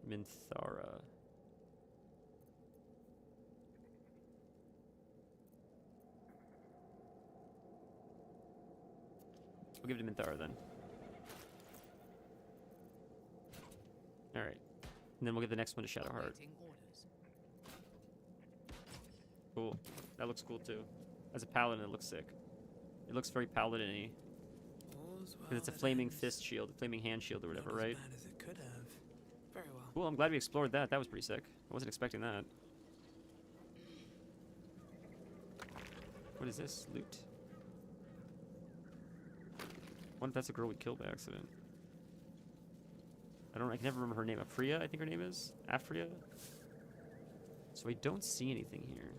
Minthara. We'll give it to Minthara then. Alright. And then we'll give the next one to Shadowheart. Cool. That looks cool too. As a paladin, it looks sick. It looks very paladin-y. Because it's a flaming fist shield, a flaming hand shield or whatever, right? As bad as it could have. Very well. Cool, I'm glad we explored that. That was pretty sick. I wasn't expecting that. What is this? Loot. What if that's a girl we killed by accident? I can never remember her name. Afria, I think her name is? Afria? So I don't see anything here.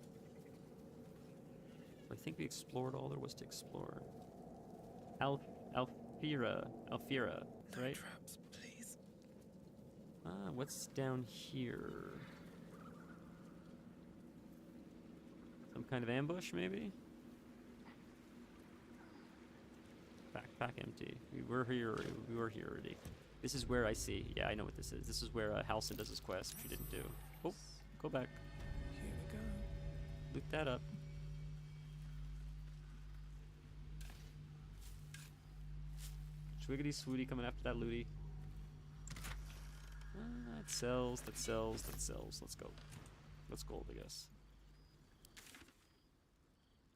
I think we explored all there was to explore. Alfira, right? Traps, please. What's down here? Some kind of ambush, maybe? Backpack empty. We were here already. This is where I see. Yeah, I know what this is. This is where Halsin does his quest, which he didn't do. Oh, go back. Here we go. Loot that up. Swiggity swooty coming after that looty. That sells. Let's go. Let's gold, I guess.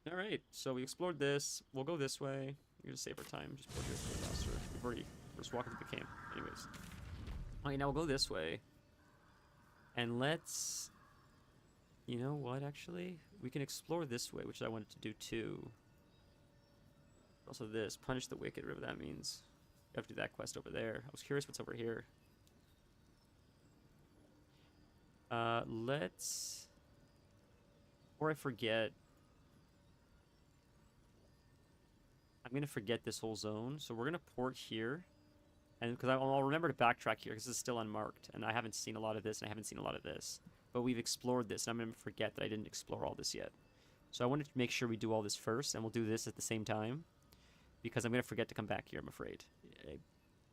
Alright, so we explored this. We'll go this way. We're gonna save our time. Just we're just walking to the camp. Anyways. Okay, now we'll go this way. And let's... You know what, actually? We can explore this way, which I wanted to do too. Also this, punish the wicked, whatever that means. You have to do that quest over there. I was curious what's over here. Let's... Before I forget... I'm going to forget this whole zone, so we're going to port here. And because I'll remember to backtrack here, because this is still unmarked, and I haven't seen a lot of this, and I haven't seen a lot of this. But we've explored this, and I'm going to forget that I didn't explore all this yet. So I wanted to make sure we do all this first, and we'll do this at the same time. Because I'm going to forget to come back here, I'm afraid.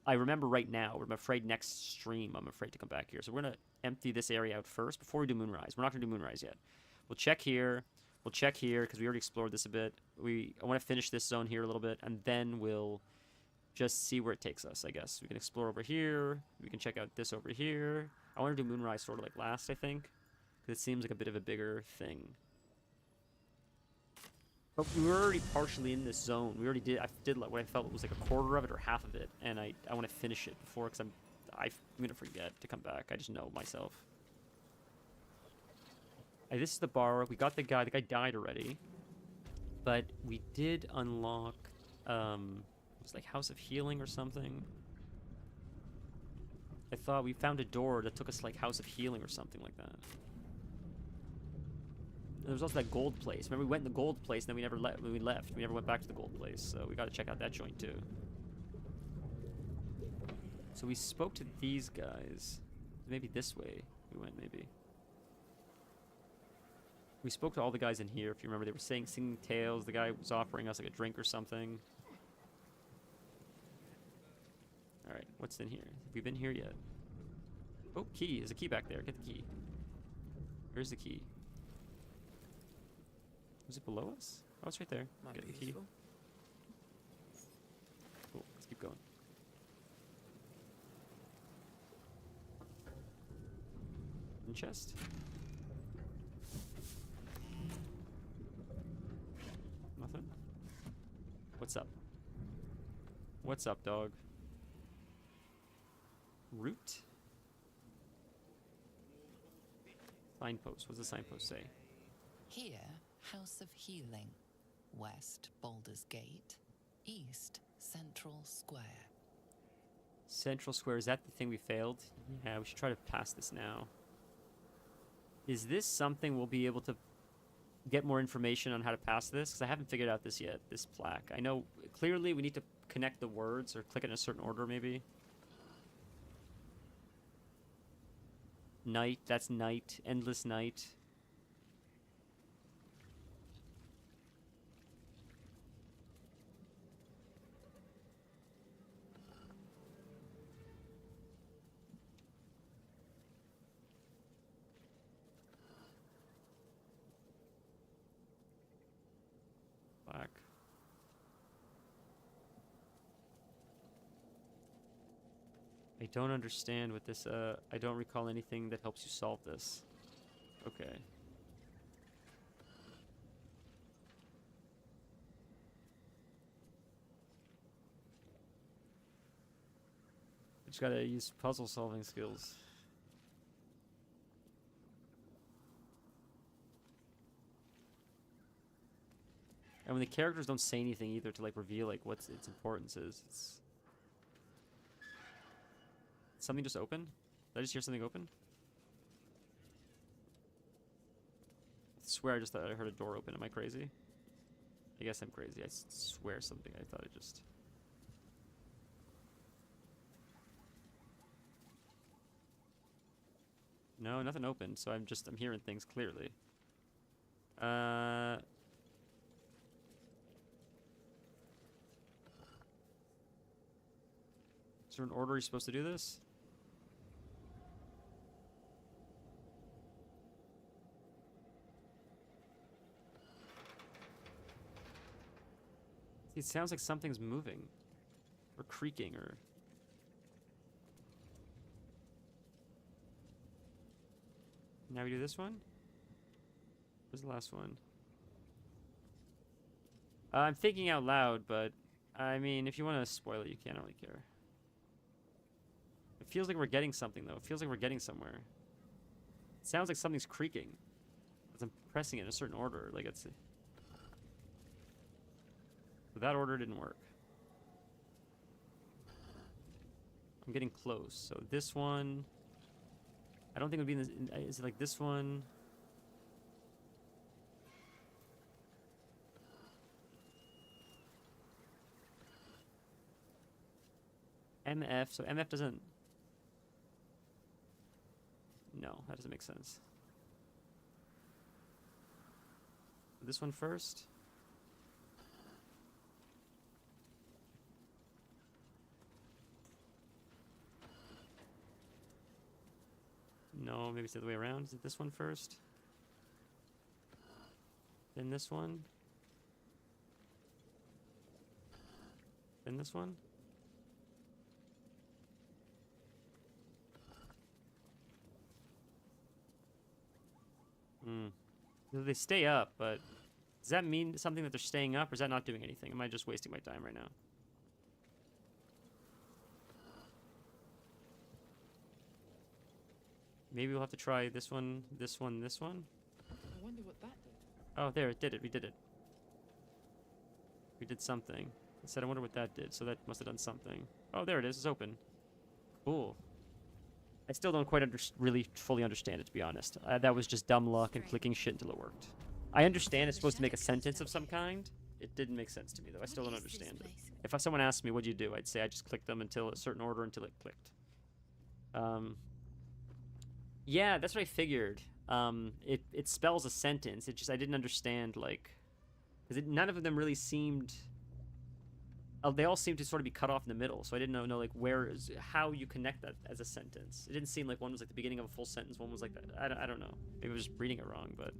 I remember right now, but I'm afraid next stream I'm afraid to come back here. So we're going to empty this area out first before we do Moonrise. We're not going to do Moonrise yet. We'll check here. We'll check here, because we already explored this a bit. I want to finish this zone here a little bit, and then we'll just see where it takes us, I guess. We can explore over here. We can check out this over here. I want to do Moonrise sort of like last, I think. Because it seems like a bit of a bigger thing. But we were already partially in this zone. We already did. I did what I felt was like a quarter of it or half of it, and I want to finish it before, because I'm gonna forget to come back. I just know myself. This is the bar. We got the guy. The guy died already, but we did unlock. It was like House of Healing or something. I thought we found a door that took us to like House of Healing or something like that. And there was also that gold place. Remember, we went in the gold place, and then we never left. We never went back to the gold place. So we got to check out that joint too. So we spoke to these guys. Maybe this way we went. Maybe we spoke to all the guys in here. If you remember, they were singing tales. The guy was offering us like a drink or something. All right, what's in here? Have we been here yet? Oh, key. There's a key back there. Get the key. Where's the key? Was it below us? Oh, it's right there. Get the key. Cool. Let's keep going. In chest. Nothing. What's up? What's up, dog? Route? Signpost. What's the signpost say? Here, House of Healing. West, Baldur's Gate. East, Central Square. Central Square. Is that the thing we failed? Yeah, we should try to pass this now. Is this something we'll be able to get more information on how to pass this? Because I haven't figured out this yet, this plaque. I know clearly we need to connect the words or click it in a certain order, maybe. Night, that's night. Endless night. Black. I don't understand what this, I don't recall anything that helps you solve this. Okay. Just gotta use puzzle solving skills. And when the characters don't say anything either to like reveal like what its importance is, it's... Something just opened? Did I just hear something open? I swear I just thought I heard a door open. Am I crazy? I guess I'm crazy. I swear something. I thought it just... No, nothing opened, so I'm hearing things clearly. Is there an order you're supposed to do this? It sounds like something's moving. Or creaking, or... Now we do this one? Where's the last one? I'm thinking out loud, but... I mean, if you want to spoil it, you can. I don't really care. It feels like we're getting something, though. It feels like we're getting somewhere. It sounds like something's creaking. As I'm pressing it in a certain order. Like it's... But that order didn't work. I'm getting close. So this one... I don't think it would be in this... Is it like this one? MF. So MF doesn't... No, that doesn't make sense. This one first? No, maybe it's the other way around. Is it this one first? Then this one? Then this one? Hmm. They stay up, but does that mean something that they're staying up, or is that not doing anything? Am I just wasting my time right now? Maybe we'll have to try this one, this one, this one. I wonder what that did. Oh, there, it did it. We did it. We did something. I said, I wonder what that did. So that must have done something. Oh, there it is. It's open. Cool. I still don't quite really fully understand it, to be honest. That was just dumb luck and clicking shit until it worked. I understand it's supposed to make a sentence of some kind. It didn't make sense to me, though. I still don't understand it. If someone asked me, what'd you do? I'd say I just clicked them until a certain order until it clicked. Yeah, that's what I figured. It spells a sentence. It just, I didn't understand, like... Because none of them really seemed... they all seemed to sort of be cut off in the middle, so I didn't know like, how you connect that as a sentence. It didn't seem like one was like the beginning of a full sentence, one was like that. I don't know. Maybe I was just reading it wrong, but...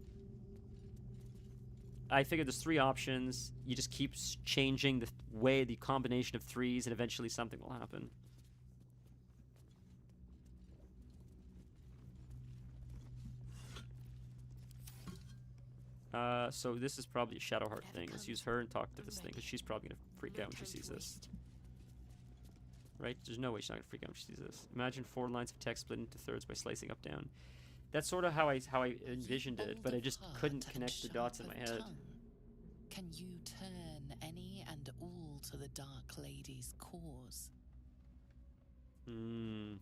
I figured there's 3 options. You just keep changing the combination of 3s, and eventually something will happen. So this is probably a Shadowheart thing. Let's use her and talk to this thing, because she's probably gonna freak out when she sees this. Right? There's no way she's not gonna freak out when she sees this. Imagine 4 lines of text split into thirds by slicing up down. That's sort of how I envisioned it, but I just couldn't connect the dots in my head. Can you turn any and all to the Dark Lady's cause? Hmm.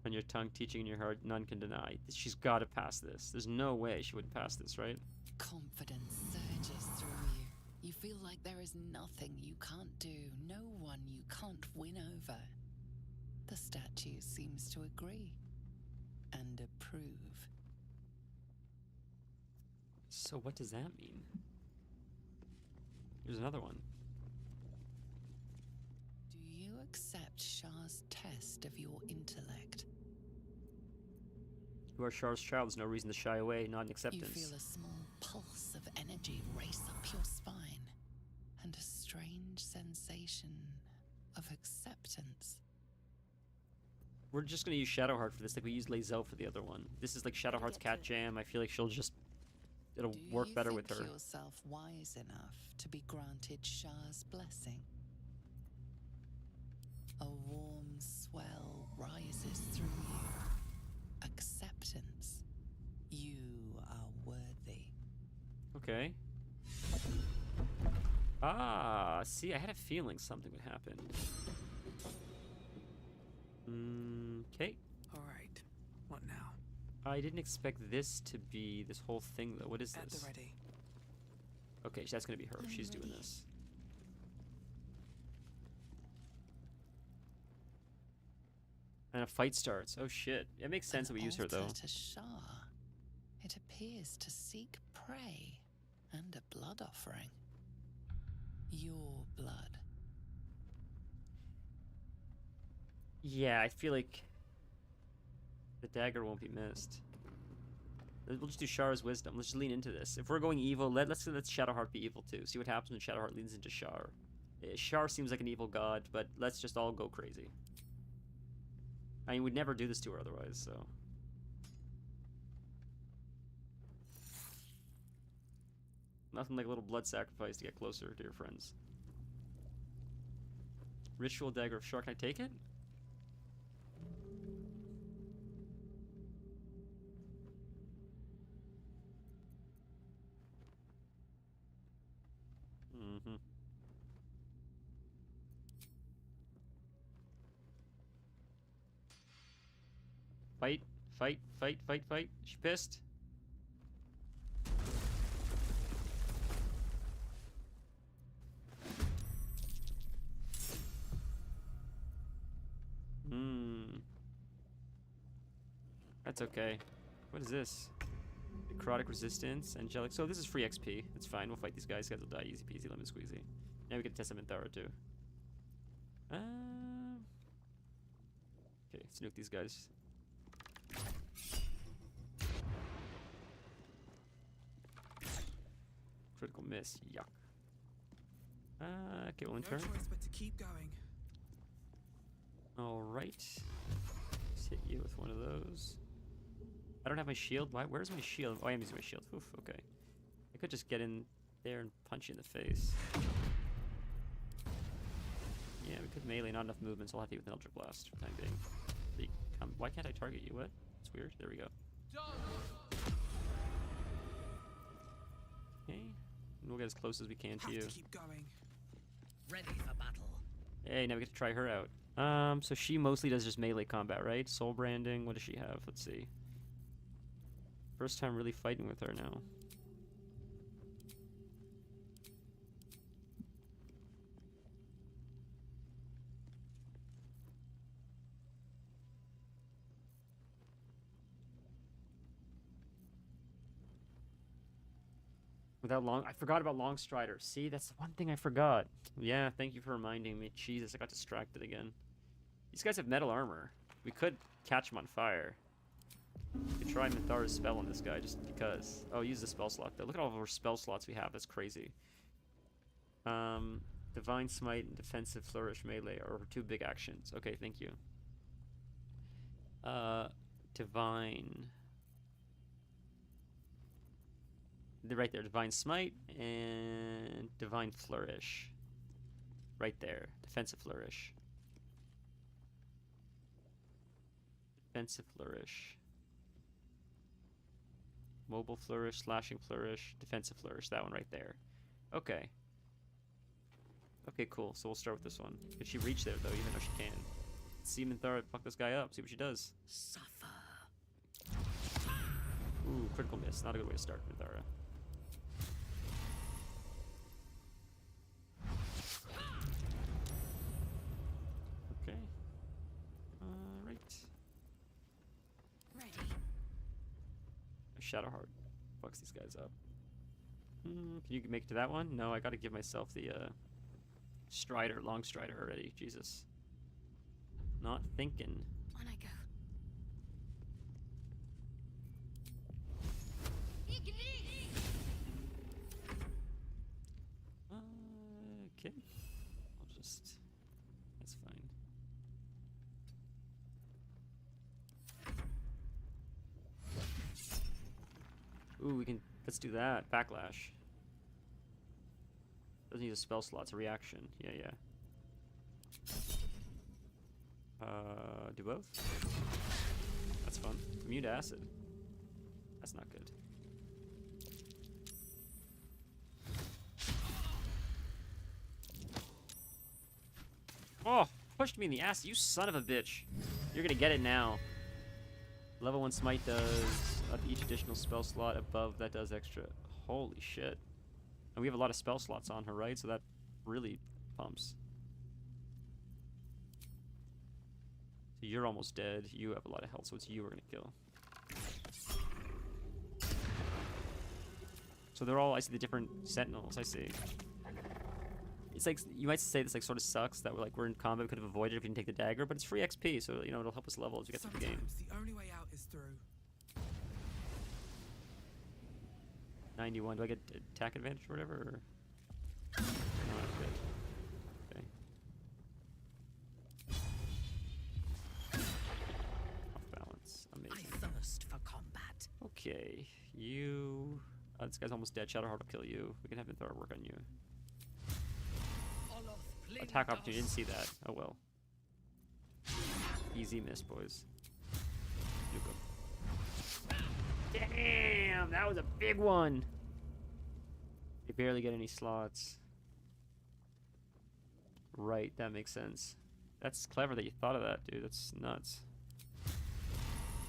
On your tongue, teaching in your heart, none can deny. She's got to pass this. There's no way she wouldn't pass this, right? Confidence surges through you. You feel like there is nothing you can't do, no one you can't win over. The statue seems to agree and approve. So what does that mean? Here's another one. Do you accept Shah's test of your intellect? You are Char's child. There's no reason to shy away, not an acceptance. You feel a small pulse of energy race up your spine, and a strange sensation of acceptance. We're just gonna use Shadowheart for this, like we used Lae'zel for the other one. This is like Shadowheart's cat jam. I feel like it'll work better with her. Do you think yourself wise enough to be granted Shah's blessing? A warm swell rises through you. Acceptance. You are worthy. Okay. Ah, see, I had a feeling something would happen. Okay. Alright. What now? I didn't expect this to be this whole thing, though. What is At this? the ready. Okay, so that's gonna be her if she's doing this. And a fight starts. Oh shit. It makes sense that we use her, though. To Shah. It appears to seek prey and a blood offering. Your blood. Yeah, I feel like the dagger won't be missed. We'll just do Shar's wisdom. Let's just lean into this. If we're going evil, let's Shadowheart be evil too. See what happens when Shadowheart leans into Shar. Shar seems like an evil god, but let's just all go crazy. I mean, we'd never do this to her otherwise, so. Nothing like a little blood sacrifice to get closer to your friends. Ritual dagger of Shar. Can I take it? Mm-hmm. Fight, fight, fight, fight, fight. She pissed. Hmm. That's okay. What is this? Necrotic resistance, angelic. So this is free XP. It's fine. We'll fight these guys. Guys will die easy peasy, lemon squeezy. Now we can test them in Thara too. Okay, let's nuke these guys. Critical miss. Yuck. Okay, we'll No intern. choice but to keep going. All right. Let's hit you with one of those. I don't have my shield. Why? Where's my shield? Oh, I am using my shield. Oof, okay. I could just get in there and punch you in the face. Yeah, we could melee, not enough movement, so I'll have to hit with an Eldritch Blast for the time being. Why can't I target you? What? It's weird. There we go. Okay. And we'll get as close as we can to you. Keep going. Ready for battle. Hey, now we get to try her out. So she mostly does just melee combat, right? Soul branding. What does she have? Let's see. First time really fighting with her now. I forgot about Longstrider. See, that's the one thing I forgot. Yeah, thank you for reminding me. Jesus, I got distracted again. These guys have metal armor. We could catch them on fire. We could try Minthara's spell on this guy just because. Oh, use the spell slot though. Look at all of our spell slots we have. That's crazy. Divine Smite and Defensive Flourish melee are two big actions. Okay, thank you. Divine. Right there, Divine Smite and Divine Flourish. Right there, Defensive Flourish. Defensive Flourish. Mobile Flourish, Slashing Flourish, Defensive Flourish. That one right there. Okay. Okay, cool. So we'll start with this one. Could she reach there, though, even though she can? See Minthara fuck this guy up. See what she does. Suffer. Ooh, critical miss. Not a good way to start, Minthara. Okay. Alright. Ready. Shadowheart fucks these guys up. Can you make it to that one? No, I gotta give myself the Strider, long Strider already. Jesus. Not thinking. On I go. Okay. I'll just. That's fine. Ooh, we can. Let's do that. Backlash. Doesn't use a spell slot. It's a reaction. Yeah, yeah. Do both? That's fun. Immune to acid. That's not good. Oh, pushed me in the ass, you son of a bitch. You're gonna get it now. Level 1 smite does up each additional spell slot above that does extra. Holy shit. And we have a lot of spell slots on her, right? So that really pumps. So you're almost dead. You have a lot of health, so it's you we're gonna kill. So they're all, I see the different sentinels, I see. It's like, you might say this like sort of sucks that we're in combat, we could have avoided it if we didn't take the dagger, but it's free XP, so you know it'll help us level as we get through the game. The only way out is through. 91, do I get attack advantage or whatever? Or? No, that's good. Okay. Off balance. Amazing. I thirst for combat. Okay, you... this guy's almost dead. Shadowheart will kill you. We can have Minthara work on you. Attack opportunity, didn't see that. Oh well. Easy miss, boys. Nuke 'em. Damn, that was a big one. They barely get any slots. Right, that makes sense. That's clever that you thought of that, dude. That's nuts.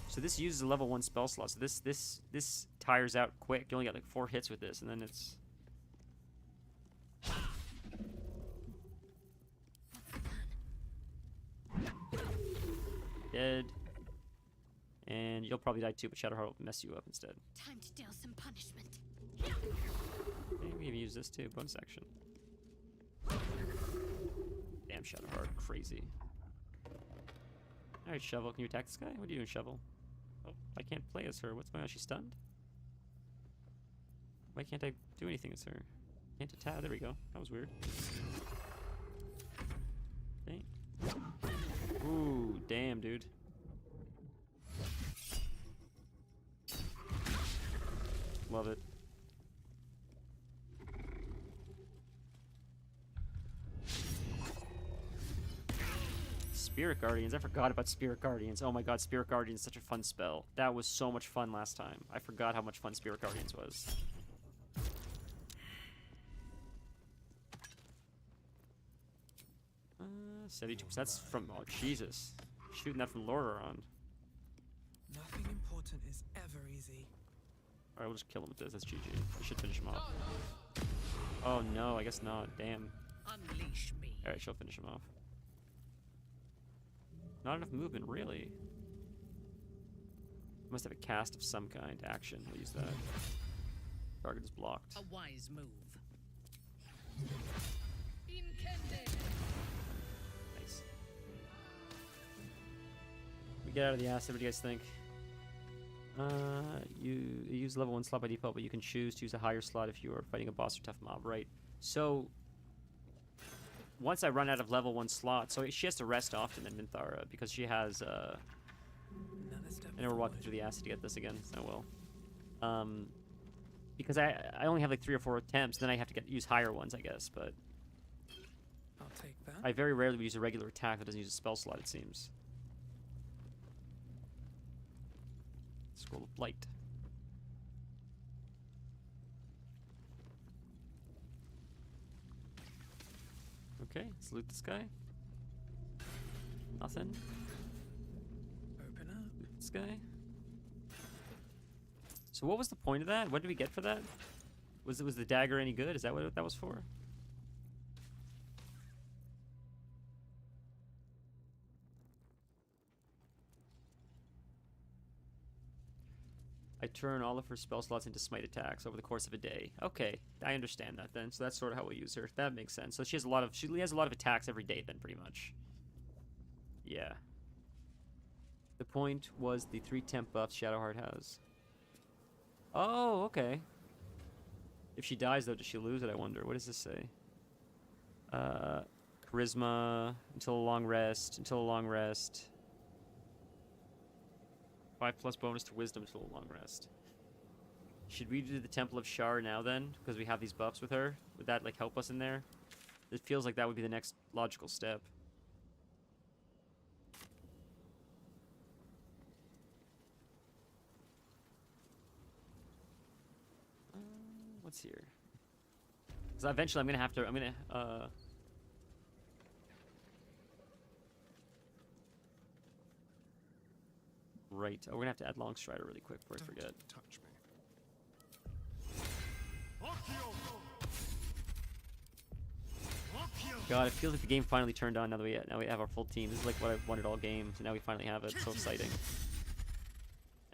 So this uses a level 1 spell slot. So this tires out quick. You only got like 4 hits with this, and then it's... Dead. And you'll probably die too, but Shadowheart will mess you up instead. Time to deal some punishment. Maybe we even use this too. Bonus action. Damn, Shadowheart. Crazy. Alright, Shovel. Can you attack this guy? What are you doing, Shovel? Oh, I can't play as her. What's going on? She's stunned? Why can't I do anything as her? Can't attack. There we go. That was weird. Okay. Ooh, damn, dude. Love it. Spirit Guardians. I forgot about Spirit Guardians. Oh my god, Spirit Guardians is such a fun spell. That was so much fun last time. I forgot how much fun Spirit Guardians was. 72%. That's from... Oh, Jesus. Shooting that from Lordaeron. Nothing important is ever easy. Alright, we'll just kill him with this. That's GG. I should finish him off. Oh no, I guess not. Damn. Unleash me. Alright, she'll finish him off. Not enough movement, really. Must have a cast of some kind. Action. We'll use that. Target is blocked. A wise move. Nice. We get out of the acid. What do you guys think? You use level 1 slot by default, but you can choose to use a higher slot if you are fighting a boss or tough mob, right? So, once I run out of level 1 slot, so she has to rest often in Minthara because she has, I know we're walking through the acid to get this again. Oh well. Because I only have like 3 or 4 attempts, then I have to use higher ones, I guess, but... I'll take that. I very rarely use a regular attack that doesn't use a spell slot, it seems. Scroll of Light. Okay, let's loot this guy. Nothing. Open up. Loot this guy. So what was the point of that? What did we get for that? Was the dagger any good? Is that what that was for? I turn all of her spell slots into smite attacks over the course of a day. Okay, I understand that then. So that's sort of how we use her. That makes sense. So she has a lot of attacks every day then, pretty much. Yeah. The point was the 3 temp buffs Shadowheart has. Oh, okay. If she dies though, does she lose it? I wonder. What does this say? Charisma until a long rest. Until a long rest. 5+ bonus to wisdom until a long rest. Should we do the Temple of Shar now then? Because we have these buffs with her? Would that like help us in there? It feels like that would be the next logical step. What's here? Because eventually I'm gonna Right. Oh, we're gonna have to add Longstrider really quick before I forget. Touch me. God, it feels like the game finally turned on now that we have our full team. This is like what I've wanted all game, so now we finally have it. It's so exciting.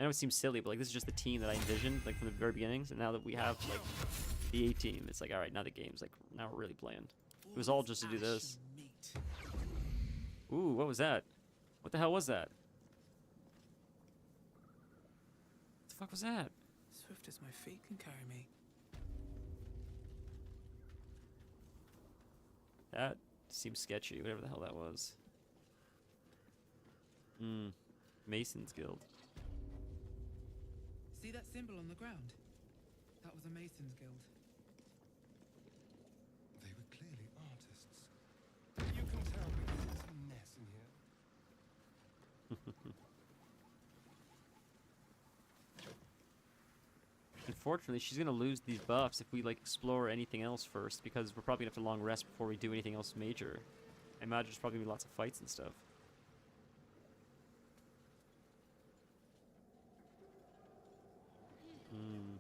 I know it seems silly, but like this is just the team that I envisioned like from the very beginnings, and now that we have like the A team, it's like all right, now the game's like now we're really playing. It was all just to do this. Ooh, what was that? What the hell was that? What the fuck was that? Swift as my feet can carry me. That seems sketchy, whatever the hell that was. Mason's Guild. See that symbol on the ground? That was a Mason's Guild. They were clearly artists. You can tell because it's a mess in here. Unfortunately, she's gonna lose these buffs if we like explore anything else first, because we're probably gonna have to long rest before we do anything else major. I imagine there's probably gonna be lots of fights and stuff. Hmm.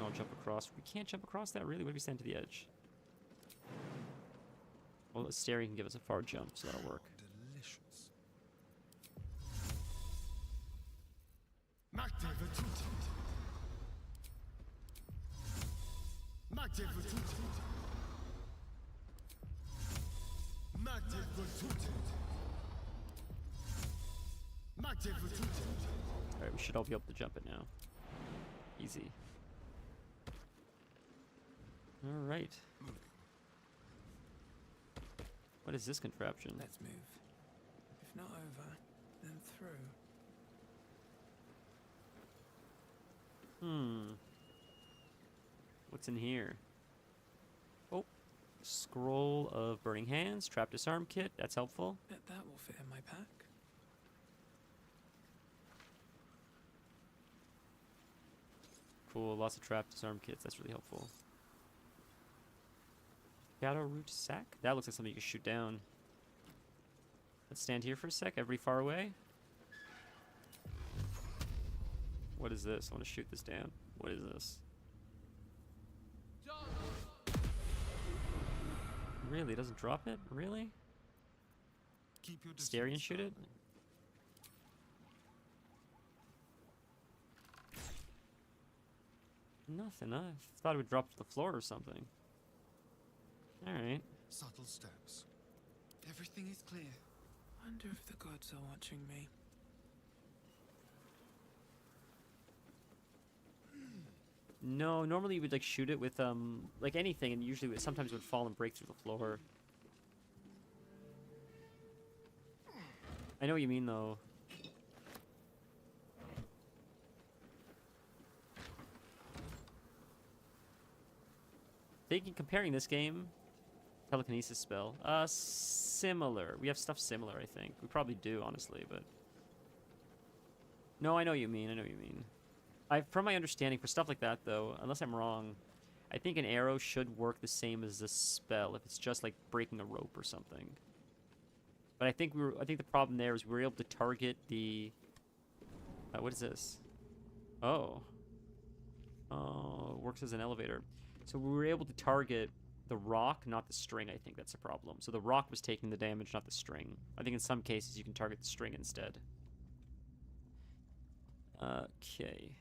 I'll jump across. We can't jump across that, really? What if we stand to the edge? Well, the staring can give us a far jump, so that'll work. Delicious. Alright, we should all be able to jump it now. Easy. Alright. What is this contraption? Let's move. If not over, then through. What's in here? Oh. Scroll of Burning Hands, Trap Disarm Kit. That's helpful. Bet that will fit in my pack. Cool, lots of Trap Disarm Kits. That's really helpful. Shadow Root Sack? That looks like something you can shoot down. Let's stand here for a sec. Everybody far away. What is this? I want to shoot this down. What is this? Really? It doesn't drop it? Really? Keep your Stare and shoot it? Nothing. I thought it would drop to the floor or something. Alright. Subtle steps. Everything is clear. Wonder if the gods are watching me. No, normally you would like shoot it with like anything, and usually sometimes it would fall and break through the floor. I know what you mean though. Comparing this game, telekinesis spell, similar. We have stuff similar, I think. We probably do, honestly, but no, I know what you mean. I know what you mean. From my understanding, for stuff like that, though, unless I'm wrong, I think an arrow should work the same as a spell if it's just like breaking a rope or something. But I think the problem there is we were able to target the. What is this? Oh. Oh, it works as an elevator. So we were able to target the rock, not the string. I think that's a problem. So the rock was taking the damage, not the string. I think in some cases you can target the string instead. Okay.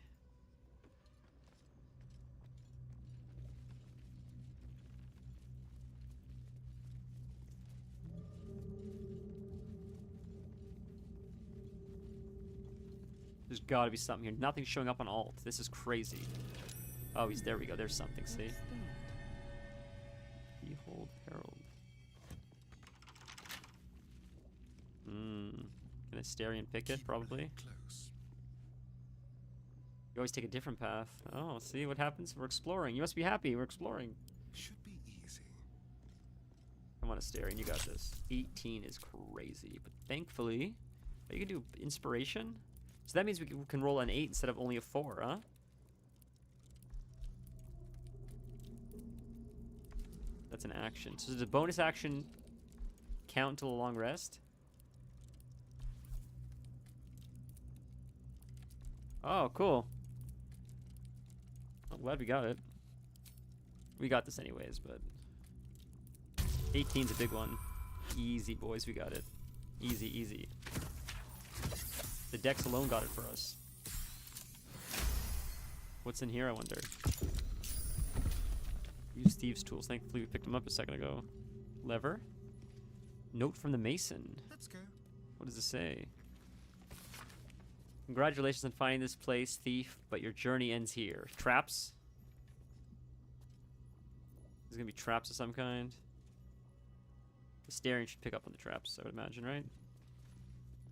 There's gotta be something here. Nothing's showing up on alt. This is crazy. Oh, there we go. There's something, see? Behold Herald. Can Asterion pick it? Probably. Close. You always take a different path. Oh, see what happens? We're exploring. You must be happy. We're exploring. Should be easy. Come on, Asterion. You got this. 18 is crazy. But thankfully, you can do inspiration. So that means we can roll an 8 instead of only a 4, huh? That's an action. So does a bonus action count until a long rest? Oh, cool. I'm glad we got it. We got this anyways, but 18's a big one. Easy, boys. We got it. Easy, easy. The dex alone got it for us. What's in here, I wonder? Use Steve's tools. Thankfully, we picked him up a second ago. Lever. Note from the Mason. Let's go. What does it say? Congratulations on finding this place, thief, but your journey ends here. Traps? There's gonna be traps of some kind. The Asterion should pick up on the traps, I would imagine, right?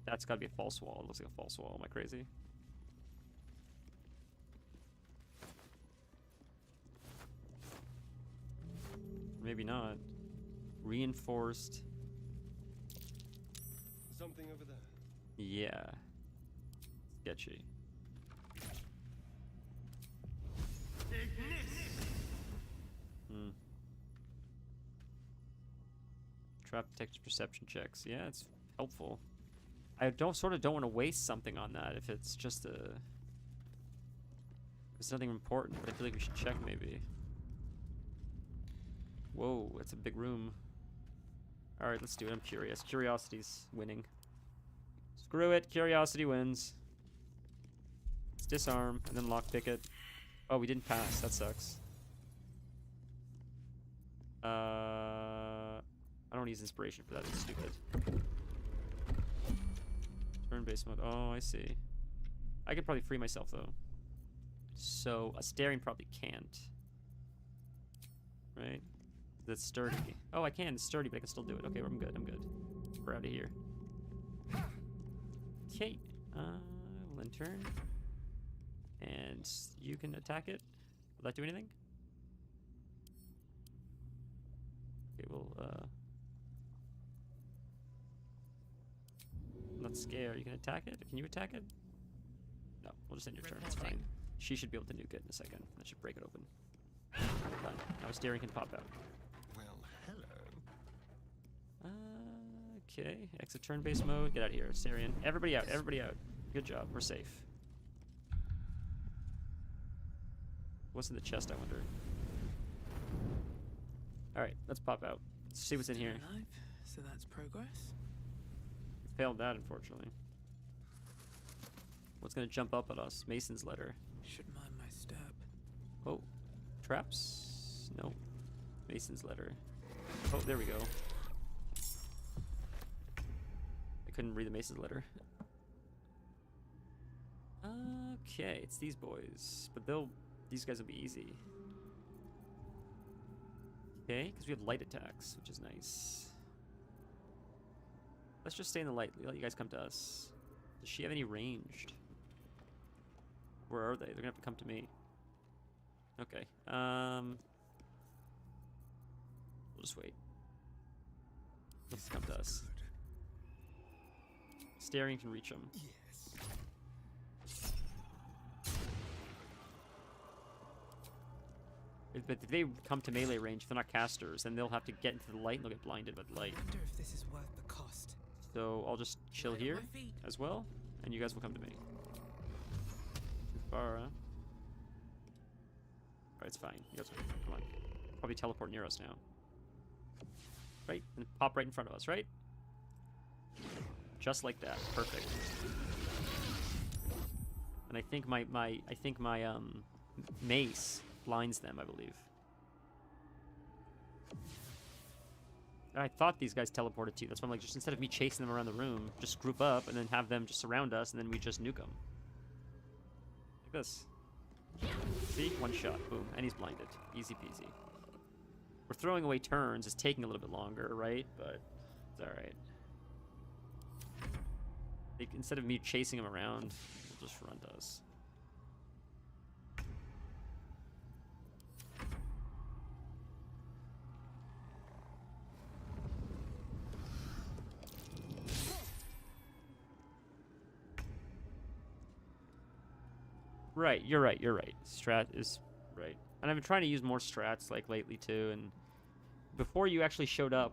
That's gotta be a false wall. It looks like a false wall. Am I crazy? Maybe not. Reinforced. Something over there. Yeah. Sketchy. Hmm. Trap detected perception checks. Yeah, it's helpful. I don't want to waste something on that if it's just a. It's nothing important, but I feel like we should check maybe. Whoa, that's a big room. All right, let's do it. I'm curious. Curiosity's winning. Screw it. Curiosity wins. Let's disarm and then lockpick it. Oh, we didn't pass. That sucks. I don't use inspiration for that. It's stupid. Turn-based mode. Oh, I see. I could probably free myself, though. So, a staring probably can't. Right? That's sturdy. Oh, I can. It's sturdy, but I can still do it. Okay, I'm good. I'm good. We're out of here. Okay. We'll then turn. And you can attack it. Will that do anything? Okay, we'll, not scare. You can attack it? Can you attack it? No, we'll just end your turn. It's fine. She should be able to nuke it in a second. That should break it open. Done. Now Asterion can pop out. Well, hello. Okay. Exit turn-based mode. Get out of here, Asterion. Everybody out. Everybody out. Good job. We're safe. What's in the chest, I wonder? Alright, let's pop out. Let's see what's in here. Alive, so that's progress. Failed that, unfortunately. What's gonna jump up at us? Mason's letter. Should mind my step. Oh. Traps? No. Mason's letter. Oh, there we go. I couldn't read the Mason's letter. Okay, it's these boys. But these guys will be easy. Okay, because we have light attacks, which is nice. Let's just stay in the light. Let you guys come to us. Does she have any ranged? Where are they? They're gonna have to come to me. Okay. We'll just wait. Let's come to us. Staring can reach them. Yes. But if they come to melee range, if they're not casters, then they'll have to get into the light and they'll get blinded by the light. I wonder if this is worth the cost. So I'll just chill here as well, and you guys will come to me. Too far, huh? Alright, it's fine. You guys will come on. Probably teleport near us now. Right? And pop right in front of us, right? Just like that. Perfect. And I think my mace blinds them, I believe. I thought these guys teleported too. That's why I'm like, just instead of me chasing them around the room, just group up and then have them just surround us, and then we just nuke them. Like this. See? One shot. Boom. And he's blinded. Easy peasy. We're throwing away turns. It's taking a little bit longer, right? But it's alright. Instead of me chasing him around, we'll just run to us. Right, you're right, you're right. Strat is right. And I've been trying to use more strats like lately too, and before you actually showed up,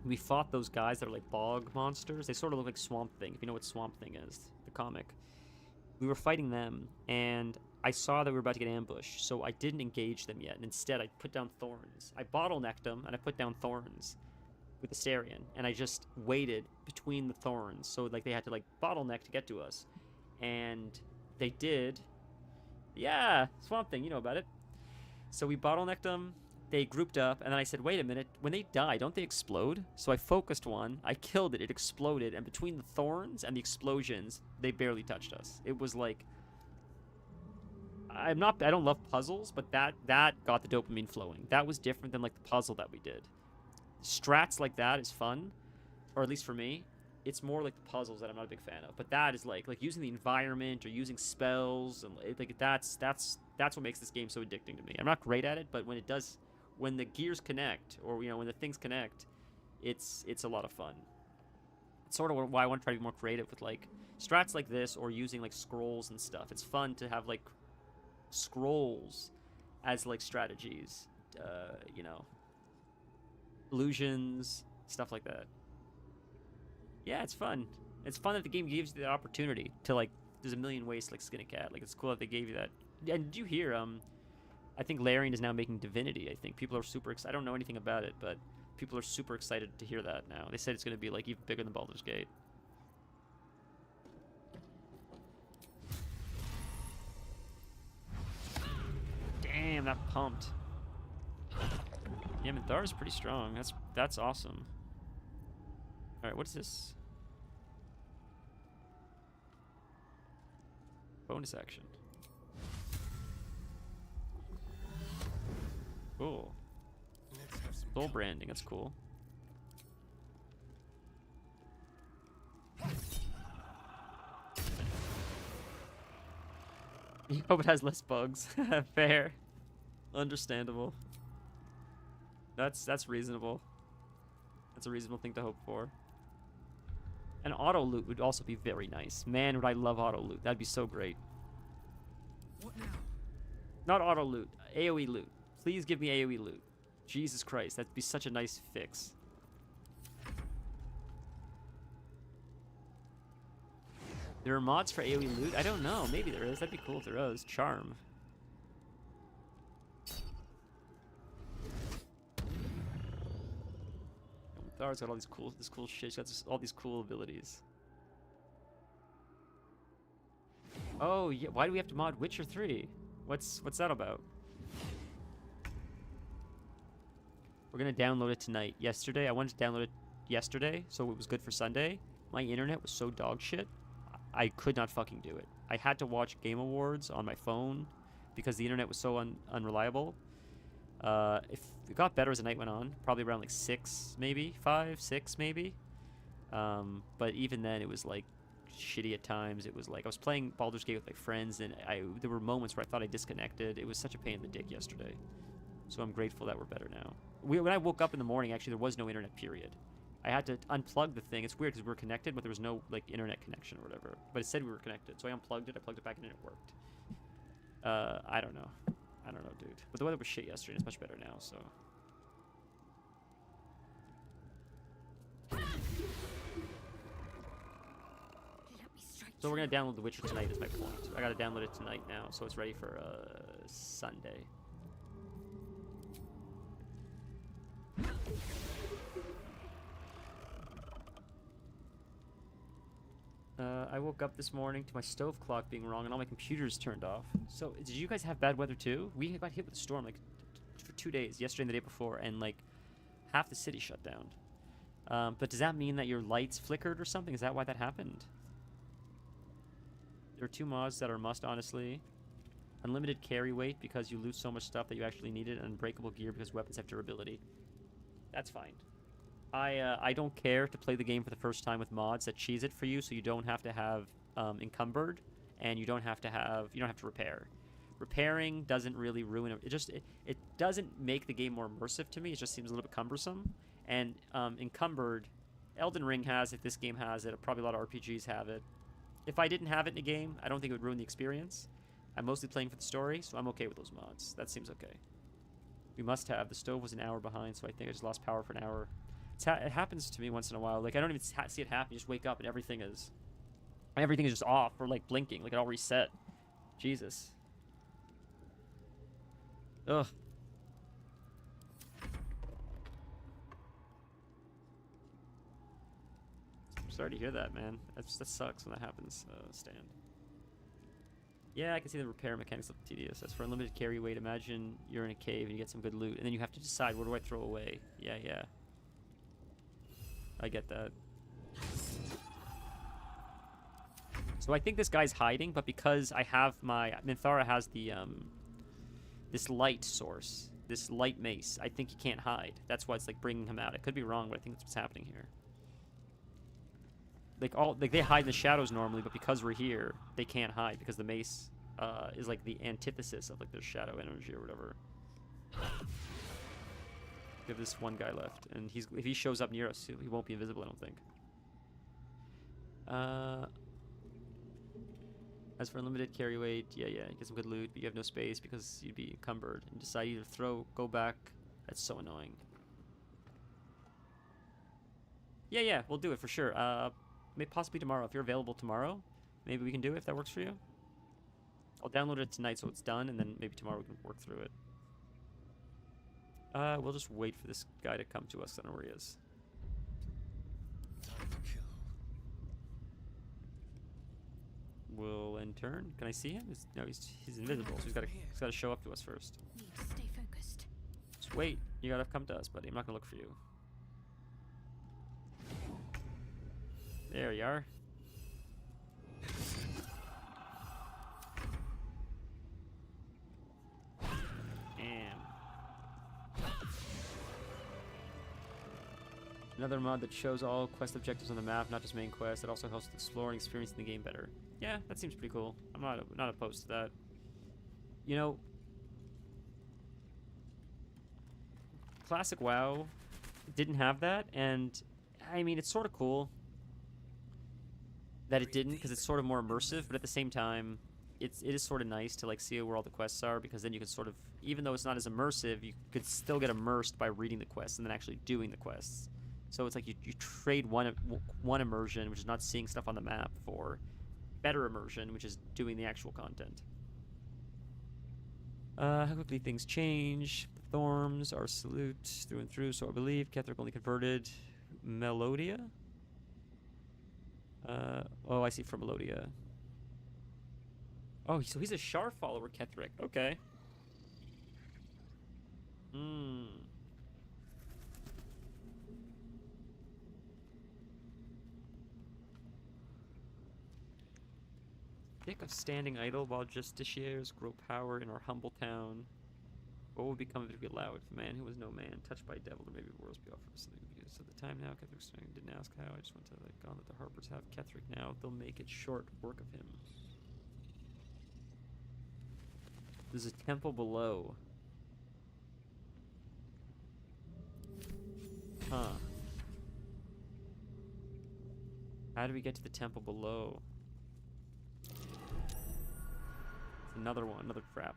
we fought those guys that are like bog monsters. They sort of look like Swamp Thing, if you know what Swamp Thing is, the comic. We were fighting them, and I saw that we were about to get ambushed, so I didn't engage them yet, and instead I put down thorns. I bottlenecked them, and I put down thorns with Asterion, and I just waited between the thorns, so like they had to like bottleneck to get to us. And they did. Yeah, Swamp Thing, you know about it. So we bottlenecked them, they grouped up, and then I said, wait a minute, when they die, don't they explode? So I focused one, I killed it, it exploded, and between the thorns and the explosions, they barely touched us. It was like, I don't love puzzles, but that got the dopamine flowing. That was different than like the puzzle that we did. Strats like that is fun, or at least for me. It's more like the puzzles that I'm not a big fan of. But that is like using the environment or using spells, and like that's what makes this game so addicting to me. I'm not great at it, but when the gears connect, or when the things connect, it's a lot of fun. It's sort of why I want to try to be more creative with like strats like this, or using like scrolls and stuff. It's fun to have like scrolls as like strategies, you know, illusions, stuff like that. Yeah, it's fun. It's fun that the game gives you the opportunity to, like, there's a million ways to, like, skin a cat. Like, it's cool that they gave you that. And did you hear, I think Larian is now making Divinity. I think people are super excited. I don't know anything about it, but people are super excited to hear that now. They said it's going to be, like, even bigger than Baldur's Gate. Damn, that pumped. Yeah, Minthar's pretty strong. That's awesome. Alright, what's this? Bonus action. Cool. Soul branding, that's cool. You hope it has less bugs. Fair. Understandable. That's reasonable. That's a reasonable thing to hope for. And auto loot would also be very nice. Man, would I love auto loot. That'd be so great. What now? Not auto loot. AoE loot. Please give me AoE loot. Jesus Christ, that'd be such a nice fix. There are mods for AoE loot? I don't know. Maybe there is. That'd be cool if there was. Charm. Thar's got all this cool shit. He's got all these cool abilities. Oh, yeah. Why do we have to mod Witcher 3? What's that about? We're gonna download it tonight. Yesterday, I wanted to download it yesterday, so it was good for Sunday. My internet was so dog shit, I could not fucking do it. I had to watch Game Awards on my phone because the internet was so unreliable. If it got better as the night went on, probably around like 6, maybe 5, 6, maybe. But even then, it was like shitty at times. It was like I was playing Baldur's Gate with my friends, and there were moments where I thought I disconnected. It was such a pain in the dick yesterday. So I'm grateful that we're better now. When I woke up in the morning, actually, there was no internet, period. I had to unplug the thing. It's weird because we were connected, but there was no like internet connection or whatever. But it said we were connected, so I unplugged it. I plugged it back in, and it worked. I don't know. I don't know, dude. But the weather was shit yesterday, and it's much better now, so. So we're gonna download The Witcher tonight, is my point. I gotta download it tonight now, so it's ready for Sunday. I woke up this morning to my stove clock being wrong and all my computers turned off. So, did you guys have bad weather too? We got hit with a storm like for 2 days, yesterday and the day before, and like half the city shut down. But does that mean that your lights flickered or something? Is that why that happened? There are 2 mods that are must, honestly. Unlimited carry weight because you lose so much stuff that you actually need it, and unbreakable gear because weapons have durability. That's fine. I don't care to play the game for the first time with mods that cheese it for you, so you don't have to have encumbered, and you don't have to repair. Repairing doesn't really ruin it. It doesn't make the game more immersive to me. It just seems a little bit cumbersome. And encumbered, Elden Ring has it. This game has it. Probably a lot of RPGs have it. If I didn't have it in a game, I don't think it would ruin the experience. I'm mostly playing for the story, so I'm okay with those mods. That seems okay. We must have. The stove was an hour behind, so I think I just lost power for an hour. It happens to me once in a while. Like, I don't even see it happen. You just wake up and everything is just off or, like, blinking. Like, it all reset. Jesus. Ugh. I'm sorry to hear that, man. That sucks when that happens, Stan. Yeah, I can see the repair mechanics look tedious. As for unlimited carry weight, imagine you're in a cave and you get some good loot, and then you have to decide, what do I throw away? Yeah. I get that. So I think this guy's hiding, but because I have Minthara has the, this light source, this light mace, I think he can't hide. That's why it's, like, bringing him out. I could be wrong, but I think that's what's happening here. Like, they hide in the shadows normally, but because we're here, they can't hide, because the mace, is, like, the antithesis of, like, their shadow energy or whatever. We have this one guy left, and if he shows up near us, he won't be invisible, I don't think. As for unlimited carry weight, yeah, you get some good loot, but you have no space because you'd be encumbered. And decide either go back. That's so annoying. Yeah, we'll do it for sure. Possibly tomorrow. If you're available tomorrow, maybe we can do it if that works for you. I'll download it tonight so it's done, and then maybe tomorrow we can work through it. We'll just wait for this guy to come to us. I don't know where he is. Will end turn. Can I see him? No, he's invisible, so he's got to show up to us first. Need to stay focused. Just wait. You gotta come to us, buddy. I'm not gonna look for you. There you are. Another mod that shows all quest objectives on the map, not just main quest. It also helps with exploring, experiencing the game better. Yeah, that seems pretty cool. I'm not opposed to that. You know, classic WoW didn't have that, and I mean, it's sort of cool that it didn't, because it's sort of more immersive, but at the same time, it is sort of nice to like see where all the quests are, because then you can sort of, even though it's not as immersive, you could still get immersed by reading the quests and then actually doing the quests. So it's like you trade one immersion, which is not seeing stuff on the map, for better immersion, which is doing the actual content. How quickly things change. The Thorns are salute through and through, so I believe. Ketheric only converted. Melodia? Oh, I see, from Melodia. Oh, so he's a Shar follower, Ketheric. Okay. Thick of standing idle while justiciars grow power in our humble town. What would become if it get loud? The man who was no man, touched by devil, or maybe worse be offered something we could use at the time now. Ketheric didn't ask how. I just went to the gauntlet the harbors have. Ketheric now, they'll make it short work of him. There's a temple below. Huh. How do we get to the temple below? Another one, another trap.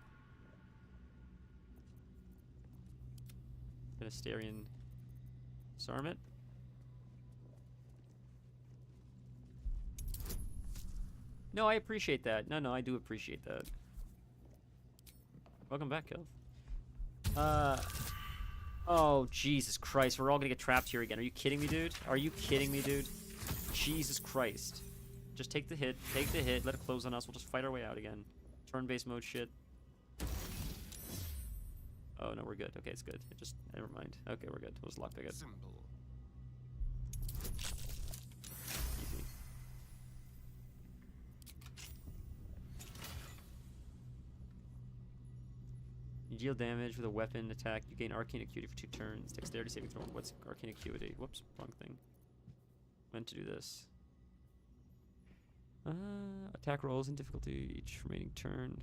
Ministerian Sarmet. No, I appreciate that. No, I do appreciate that. Welcome back, Kelv. Oh, Jesus Christ. We're all gonna get trapped here again. Are you kidding me, dude? Are you kidding me, dude? Jesus Christ. Just take the hit, let it close on us. We'll just fight our way out again. Turn-based mode shit. Oh, no, we're good. Okay, it's good. It just, never mind. Okay, we're good. We'll just lock back in. Easy. You deal damage with a weapon attack. You gain Arcane Acuity for 2 turns. Dexterity saving throw. What's Arcane Acuity? Whoops, wrong thing. Meant to do this. Attack rolls in difficulty each remaining turn.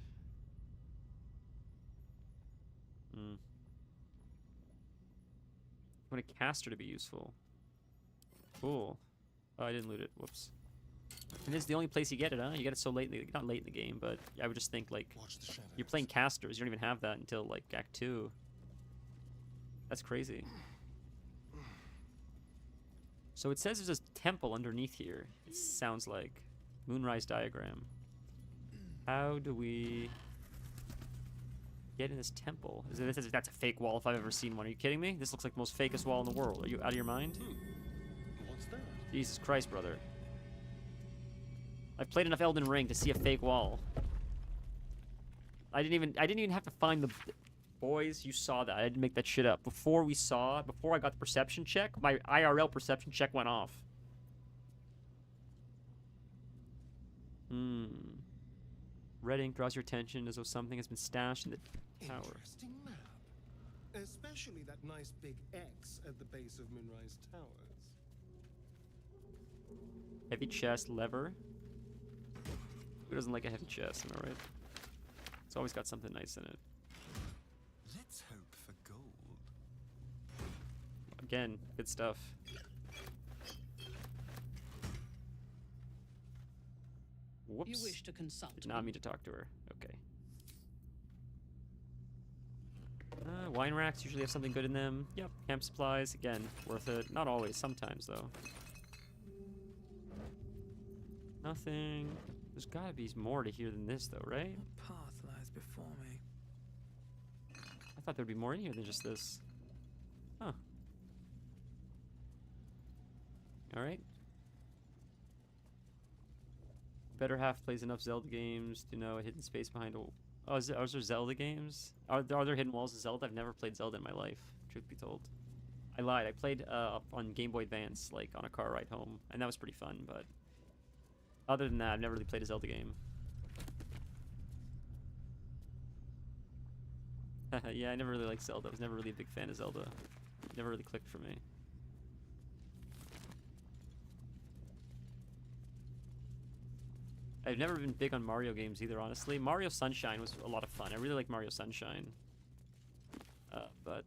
I want a caster to be useful. Cool. Oh, I didn't loot it. Whoops. And this is the only place you get it, huh? You get it so late, not late in the game, but I would just think, like, you're playing casters. You don't even have that until, like, Act 2. That's crazy. So it says there's a temple underneath here. It sounds like. Moonrise diagram. How do we get in this temple? That's a fake wall if I've ever seen one. Are you kidding me? This looks like the most fakest wall in the world. Are you out of your mind? What's that? Jesus Christ, brother. I've played enough Elden Ring to see a fake wall. I didn't even have to find the... Boys, you saw that. I didn't make that shit up. Before I got the perception check, my IRL perception check went off. Red ink draws your attention as though something has been stashed in the tower. Interesting map. Especially that nice big X at the base of Moonrise Towers. Heavy chest, lever. Who doesn't like a heavy chest, am I right? It's always got something nice in it. Let's hope for gold. Again, good stuff. Whoops. You wish to consult Did not me? mean to talk to her. Okay. Wine racks usually have something good in them. Yep. Camp supplies, again, worth it. Not always, sometimes though. Nothing. There's gotta be more to here than this though, right? What path lies before me? I thought there'd be more in here than just this. Huh. Alright. Better half plays enough Zelda games to know a hidden space behind a... Oh, are there Zelda games? Are there hidden walls in Zelda? I've never played Zelda in my life, truth be told. I lied. I played on Game Boy Advance, like, on a car ride home, and that was pretty fun, but... Other than that, I've never really played a Zelda game. Yeah, I never really liked Zelda. I was never really a big fan of Zelda. It never really clicked for me. I've never been big on Mario games either, honestly. Mario Sunshine was a lot of fun. I really like Mario Sunshine. But...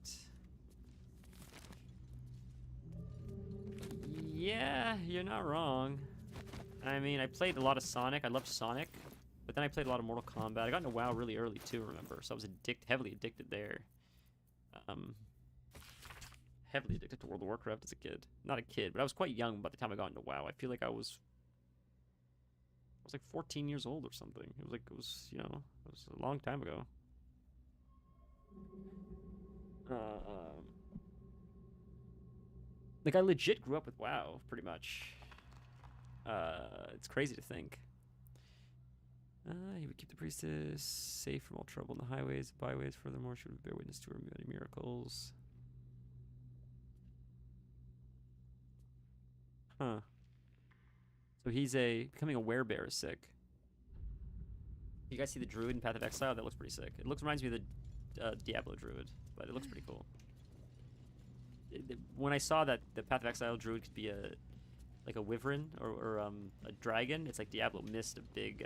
Yeah, you're not wrong. I mean, I played a lot of Sonic. I loved Sonic. But then I played a lot of Mortal Kombat. I got into WoW really early too, remember? So I was heavily addicted there. Heavily addicted to World of Warcraft as a kid. Not a kid, but I was quite young by the time I got into WoW. I feel like I was like 14 years old or something. It was, you know, it was a long time ago. Like, I legit grew up with WoW, pretty much. It's crazy to think. He would keep the priestess safe from all trouble in the highways and byways. Furthermore, she would bear witness to her many miracles. Huh. So he's becoming a werebear is sick. You guys see the druid in Path of Exile? That looks pretty sick. It reminds me of the Diablo druid, but it looks pretty cool. When I saw that the Path of Exile druid could be like a wyvern or a dragon, it's like Diablo missed a big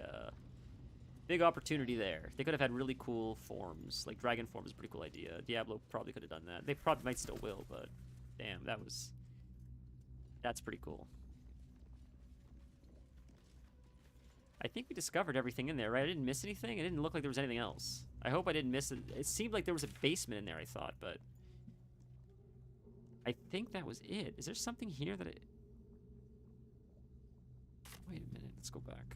opportunity there. They could have had really cool forms. Like dragon form is a pretty cool idea. Diablo probably could have done that. They probably might still will, but damn, that's pretty cool. I think we discovered everything in there, right? I didn't miss anything. It didn't look like there was anything else. I hope I didn't miss it. It seemed like there was a basement in there, I thought, but I think that was it. Is there something here that Wait a minute, let's go back.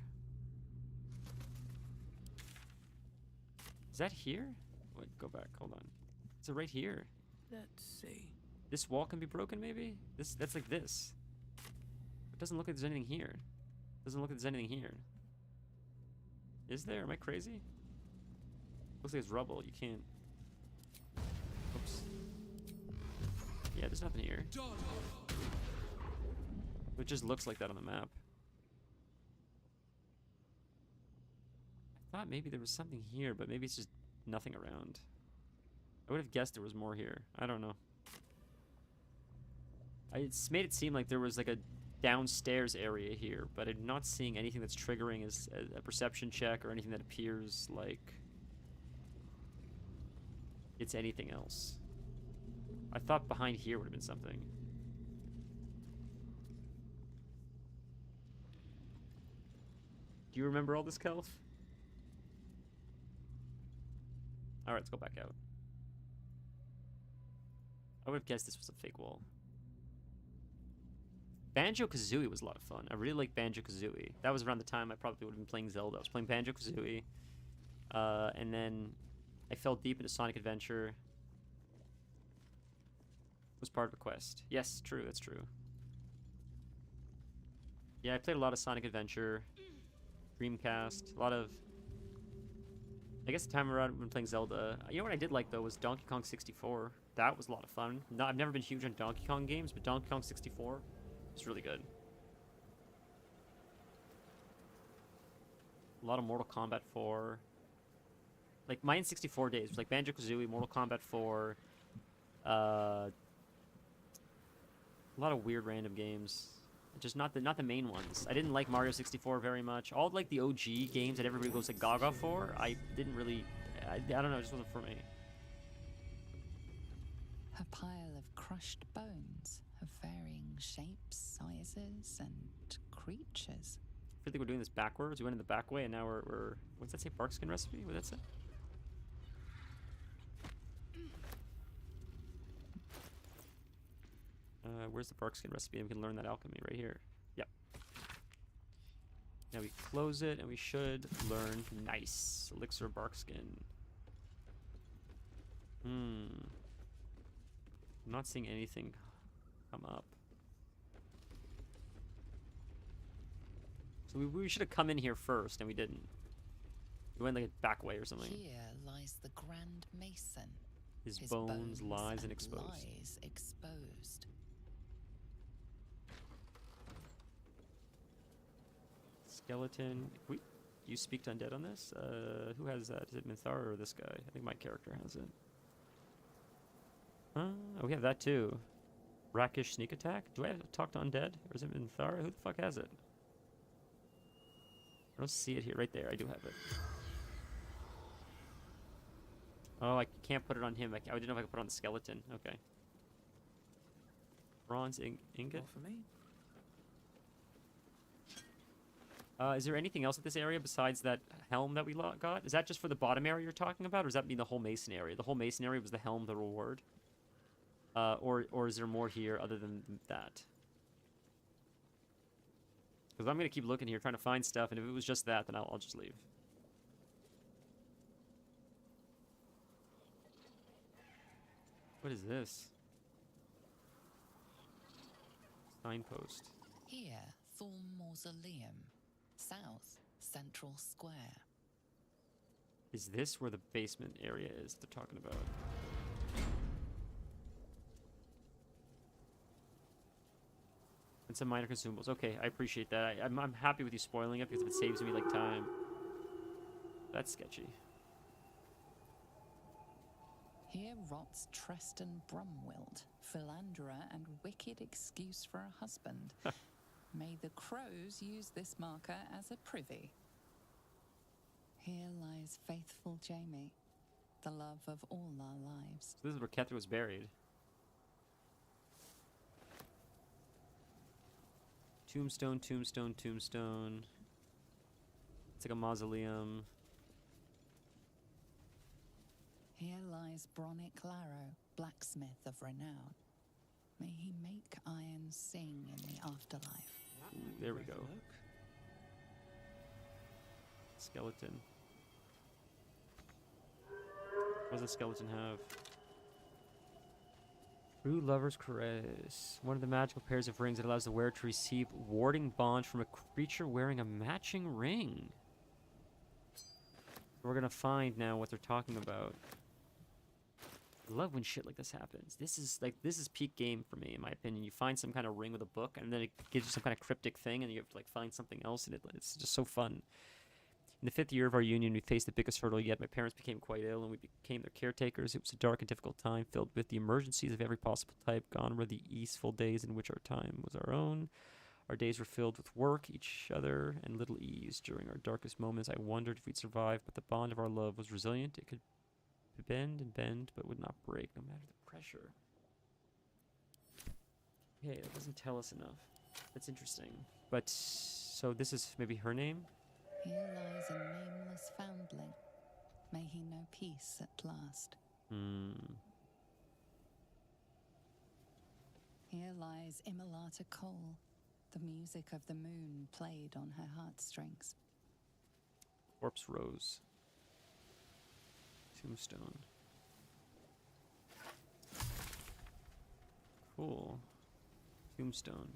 Is that here? Wait, go back, hold on. Is it right here? Let's see. This wall can be broken, maybe? That's like this. It doesn't look like there's anything here. Doesn't look like there's anything here. Is there? Am I crazy? Looks like it's rubble. You can't... Oops. Yeah, there's nothing here. It just looks like that on the map. I thought maybe there was something here, but maybe it's just nothing around. I would have guessed there was more here. I don't know. It's made it seem like there was like a downstairs area here, but I'm not seeing anything that's triggering as a perception check or anything that appears like it's anything else. I thought behind here would have been something. Do you remember all this, Kelf? Alright, let's go back out. I would have guessed this was a fake wall. Banjo-Kazooie was a lot of fun. I really liked Banjo-Kazooie. That was around the time I probably would have been playing Zelda. I was playing Banjo-Kazooie. And then I fell deep into Sonic Adventure. It was part of a quest. Yes, true, that's true. Yeah, I played a lot of Sonic Adventure. Dreamcast. A lot of... I guess the time around when playing Zelda. You know what I did like, though, was Donkey Kong 64. That was a lot of fun. No, I've never been huge on Donkey Kong games, but Donkey Kong 64... it's really good. A lot of Mortal Kombat 4. Like, my N64 days was like Banjo-Kazooie, Mortal Kombat 4. A lot of weird random games. Just not the main ones. I didn't like Mario 64 very much. All like the OG games that everybody goes like gaga for, I didn't really... I don't know, it just wasn't for me. A pile of crushed bones of varying shapes, sizes, and creatures. feel like we're doing this backwards. We went in the back way, and now we're what's that say? Barkskin recipe? What did that say? Where's the barkskin recipe? And we can learn that alchemy right here. Yep. Now we close it, and we should learn nice elixir of barkskin. I'm not seeing anything come up. So we should have come in here first, and we didn't. We went like a back way or something. Here lies the Grand Mason. His bones lies and exposed. Lies exposed. Skeleton. You speak to undead on this? Who has that? Is it Minthara or this guy? I think my character has it. Oh, we have that too. Rakish sneak attack? Do I have to talk to undead? Or is it Minthara? Who the fuck has it? I don't see it here. Right there. I do have it. Oh, I can't put it on him. I didn't know if I could put it on the skeleton. Okay. Bronze ingot? All for me. Is there anything else at this area besides that helm that we got? Is that just for the bottom area you're talking about, or does that mean the whole mason area? The whole mason area was the helm, the reward? Or is there more here other than that? Because I'm going to keep looking here, trying to find stuff, and if it was just that, then I'll just leave. What is this? Signpost. Here, Thorn Mausoleum. South, Central Square. Is this where the basement area is they're talking about? And some minor consumables. Okay, I appreciate that. I'm happy with you spoiling it because if it saves me like time. That's sketchy. Here rots Treston Brumwilt, philanderer and wicked excuse for a husband. May the crows use this marker as a privy. Here lies faithful Jamie, the love of all our lives. So this is where Kethra was buried. Tombstone, tombstone, tombstone. It's like a mausoleum. Here lies Bronick Larrow, blacksmith of renown. May he make iron sing in the afterlife. Ooh, there we go. Skeleton. What does the skeleton have? True Lover's Caress. One of the magical pairs of rings that allows the wearer to receive warding bond from a creature wearing a matching ring. We're gonna find now what they're talking about. I love when shit like this happens. This is peak game for me, in my opinion. You find some kind of ring with a book, and then it gives you some kind of cryptic thing, and you have to like find something else, and it's just so fun. In the 5th year of our union, we faced the biggest hurdle yet. My parents became quite ill, and we became their caretakers. It was a dark and difficult time, filled with the emergencies of every possible type. Gone were the easeful days in which our time was our own. Our days were filled with work, each other, and little ease. During our darkest moments, I wondered if we'd survive, but the bond of our love was resilient. It could bend and bend, but would not break, no matter the pressure. Okay, that doesn't tell us enough. That's interesting. But, so this is maybe her name? Here lies a nameless foundling. May he know peace at last. Here lies Immolata Cole. The music of the moon played on her heartstrings. Corpse Rose. Tombstone. Cool. Tombstone.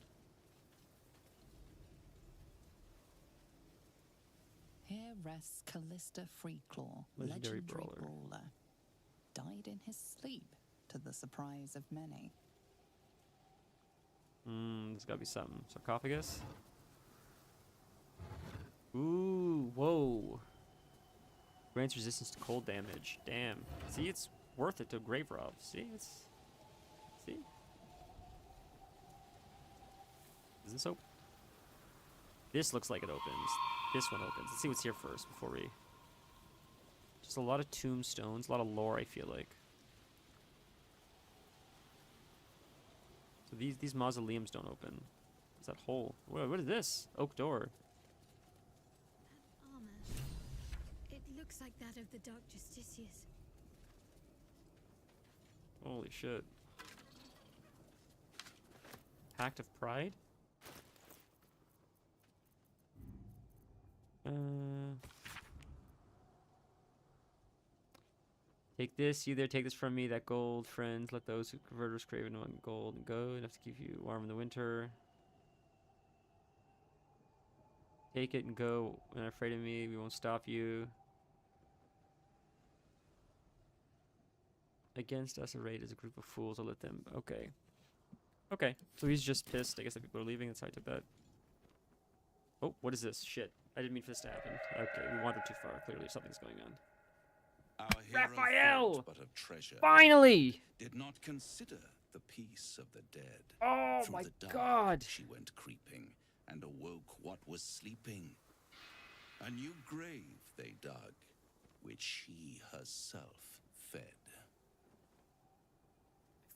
Here rests Callista Freeclaw, Legendary legendary brawler. brawler. Died in his sleep, to the surprise of many. There's gotta be something. Sarcophagus? Ooh, whoa. Grants resistance to cold damage. Damn. See, it's worth it to grave rob. See, see? Does this open? This looks like it opens. This one opens. Let's see what's here first before we... Just a lot of tombstones, a lot of lore, I feel like. So these mausoleums don't open. What's that hole? What is this? Oak door. looks like that of the Dark Justiciars. Holy shit. Pact of Pride? Take this, you there, take this from me, that gold, friends. Let those who converters craven on gold and go, enough to keep you warm in the winter. Take it and go. When not afraid of me, we won't stop you. Against us arrayed as a group of fools, I'll let them. Okay. Okay. So he's just pissed. I guess that people are leaving. That's how I took that. Oh, what is this? Shit. I didn't mean for this to happen. Okay, we wandered too far. Clearly something's going on. Our hero Raphael! thought but of treasure. Finally! Did not consider the peace of the dead. Oh Through my the dark, God! She went creeping and awoke what was sleeping. A new grave they dug, which she herself fed.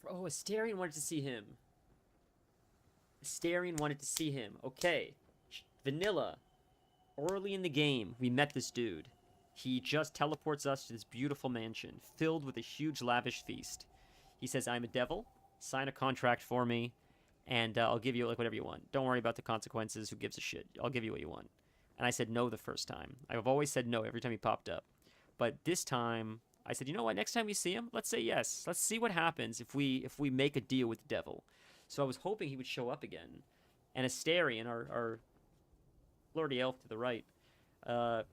Oh, Asterion wanted to see him. Asterion wanted to see him. Okay. Vanilla. Early in the game, we met this dude. He just teleports us to this beautiful mansion, filled with a huge lavish feast. He says, I'm a devil, sign a contract for me, and I'll give you like whatever you want. Don't worry about the consequences, who gives a shit. I'll give you what you want. And I said no the first time. I've always said no every time he popped up. But this time, I said, you know what, next time we see him, let's say yes. Let's see what happens if we make a deal with the devil. So I was hoping he would show up again. And Asterion, our flirty elf to the right,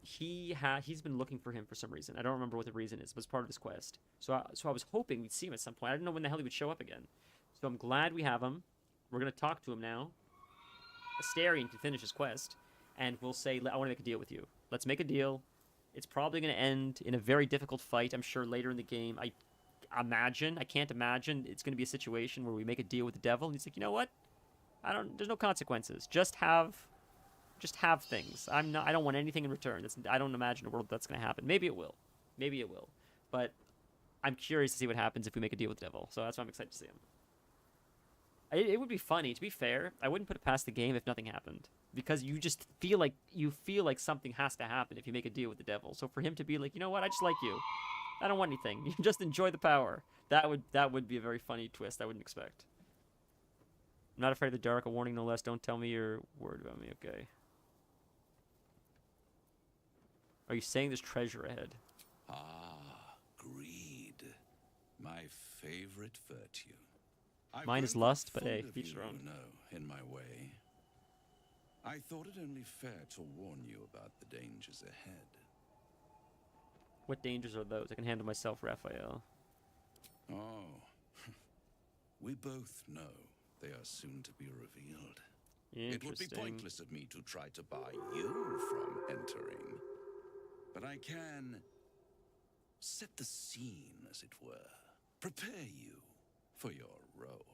he's been looking for him for some reason. I don't remember what the reason is, but it's part of his quest. So I was hoping we'd see him at some point. I didn't know when the hell he would show up again. So I'm glad we have him. We're going to talk to him now. Asterion can finish his quest, and we'll say, I want to make a deal with you. Let's make a deal. It's probably going to end in a very difficult fight, I'm sure, later in the game. I can't imagine it's going to be a situation where we make a deal with the devil, and he's like, you know what? There's no consequences. Just have things. I don't want anything in return. I don't imagine a world that's going to happen. Maybe it will. But I'm curious to see what happens if we make a deal with the devil. So that's why I'm excited to see him. It would be funny. To be fair, I wouldn't put it past the game if nothing happened, because you just feel like something has to happen if you make a deal with the devil. So for him to be like, you know what, I just like you. I don't want anything. You just enjoy the power. That would be a very funny twist. I wouldn't expect. I'm not afraid of the dark. A warning, no less. Don't tell me your word about me. Okay. Are you saying there's treasure ahead? Ah, greed. My favorite virtue. Mine is lust, but hey, each their own. No, in my way. I thought it only fair to warn you about the dangers ahead. What dangers are those? I can handle myself, Raphael. Oh, we both know they are soon to be revealed. It would be pointless of me to try to bar you from entering. But I can set the scene, as it were. Prepare you for your role.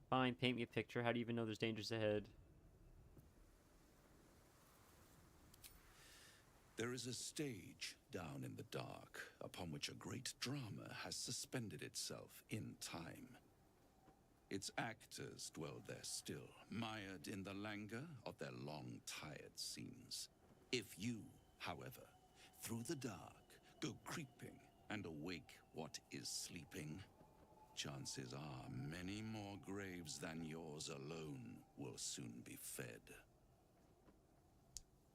Fine, paint me a picture. How do you even know there's dangers ahead? There is a stage down in the dark upon which a great drama has suspended itself in time. Its actors dwell there still, mired in the languor of their long, tired scenes. If you, however, through the dark, go creeping and awake what is sleeping, chances are many more graves than yours alone will soon be fed.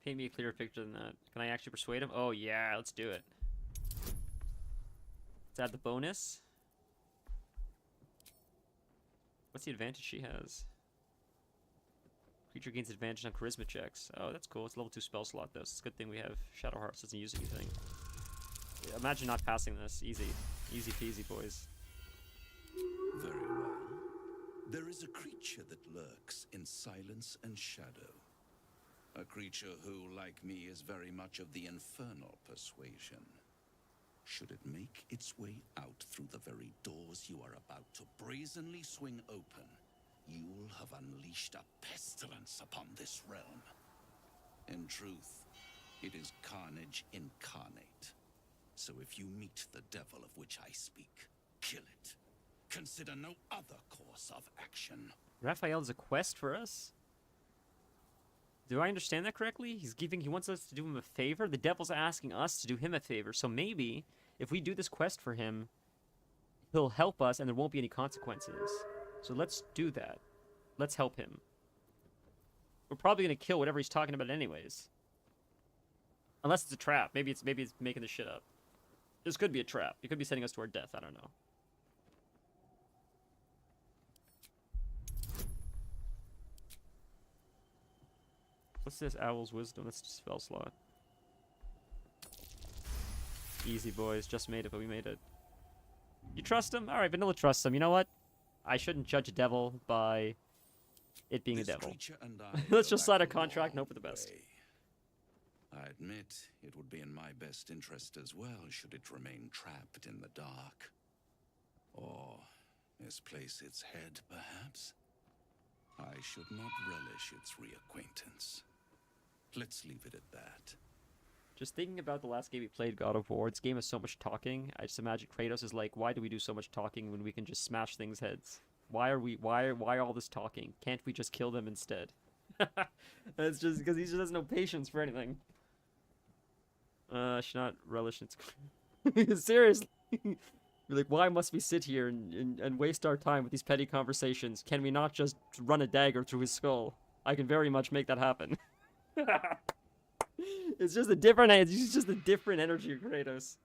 Paint me a clearer picture than that. Can I actually persuade him? Oh yeah, let's do it. Let's add the bonus. What's the advantage she has? Creature gains advantage on charisma checks. Oh, that's cool. It's a level 2 spell slot, though. So it's a good thing we have Shadow Hearts. Doesn't use anything. Yeah, imagine not passing this. Easy. Easy peasy, boys. Very well. There is a creature that lurks in silence and shadow. A creature who, like me, is very much of the infernal persuasion. Should it make its way out through the very doors you are about to brazenly swing open, you'll have unleashed a pestilence upon this realm. In truth, it is carnage incarnate. So if you meet the devil of which I speak, kill it. Consider no other course of action. Raphael is a quest for us? Do I understand that correctly? He wants us to do him a favor? The devil's asking us to do him a favor. So maybe if we do this quest for him, he'll help us and there won't be any consequences. So let's do that. Let's help him. We're probably going to kill whatever he's talking about anyways. Unless it's a trap. Maybe it's making this shit up. This could be a trap. He could be sending us to our death. I don't know. What's this? Owl's Wisdom. That's a spell slot. Easy, boys. Just made it, but we made it. You trust him? Alright, Vanilla trusts him. You know what? I shouldn't judge a devil by it being a devil. Let's just sign a contract and hope for the best. I admit it would be in my best interest as well should it remain trapped in the dark. Or misplace its head, perhaps? I should not relish its reacquaintance. Let's leave it at that. Just thinking about the last game we played, God of War, this game has so much talking. I just imagine Kratos is like, why do we do so much talking when we can just smash things' heads? Why all this talking? Can't we just kill them instead? That's just because he just has no patience for anything. Should not relish its... Seriously. You're like, why must we sit here and waste our time with these petty conversations? Can we not just run a dagger through his skull? I can very much make that happen. It's just a different energy of Kratos.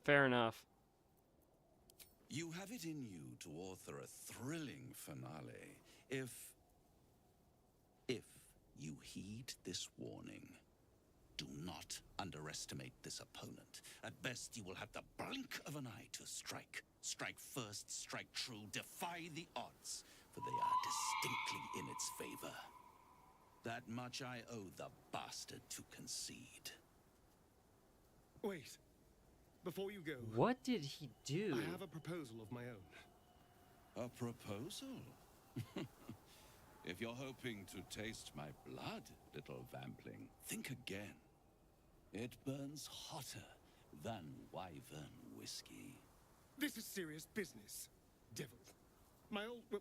Fair enough. You have it in you to author a thrilling finale if you heed this warning. Do not underestimate this opponent. At best, you will have the blink of an eye to strike. Strike first, strike true, defy the odds, for they are distinctly in its favor. That much I owe the bastard to concede. Wait. Before you go... What did he do? I have a proposal of my own. A proposal? If you're hoping to taste my blood, little vampling, think again. It burns hotter than wyvern whiskey. This is serious business, devil. My old... Well,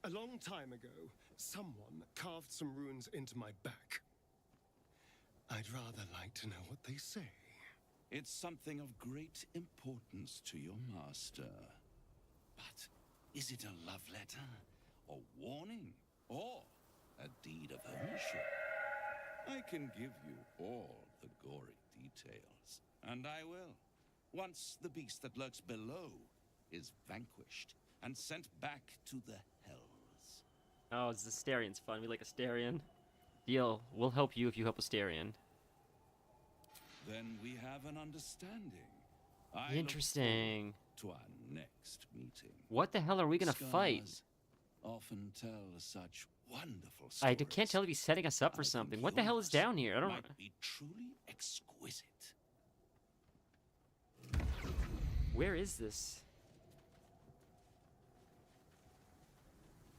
a long time ago, someone carved some runes into my back. I'd rather like to know what they say. It's something of great importance to your master. But is it a love letter, a warning, or a deed of ownership? I can give you all the gory details, and I will, once the beast that lurks below is vanquished and sent back to the hells. Oh, it's Asterian's fun. We like Astarion. Deal. We'll help you if you help Astarion. Then we have an understanding. Interesting. To our next meeting. What the hell are we gonna fight? Often tell such wonderful stories. I can't tell if he's setting us up for something. What the hell is down here? I don't know. Might be truly exquisite. Where is this?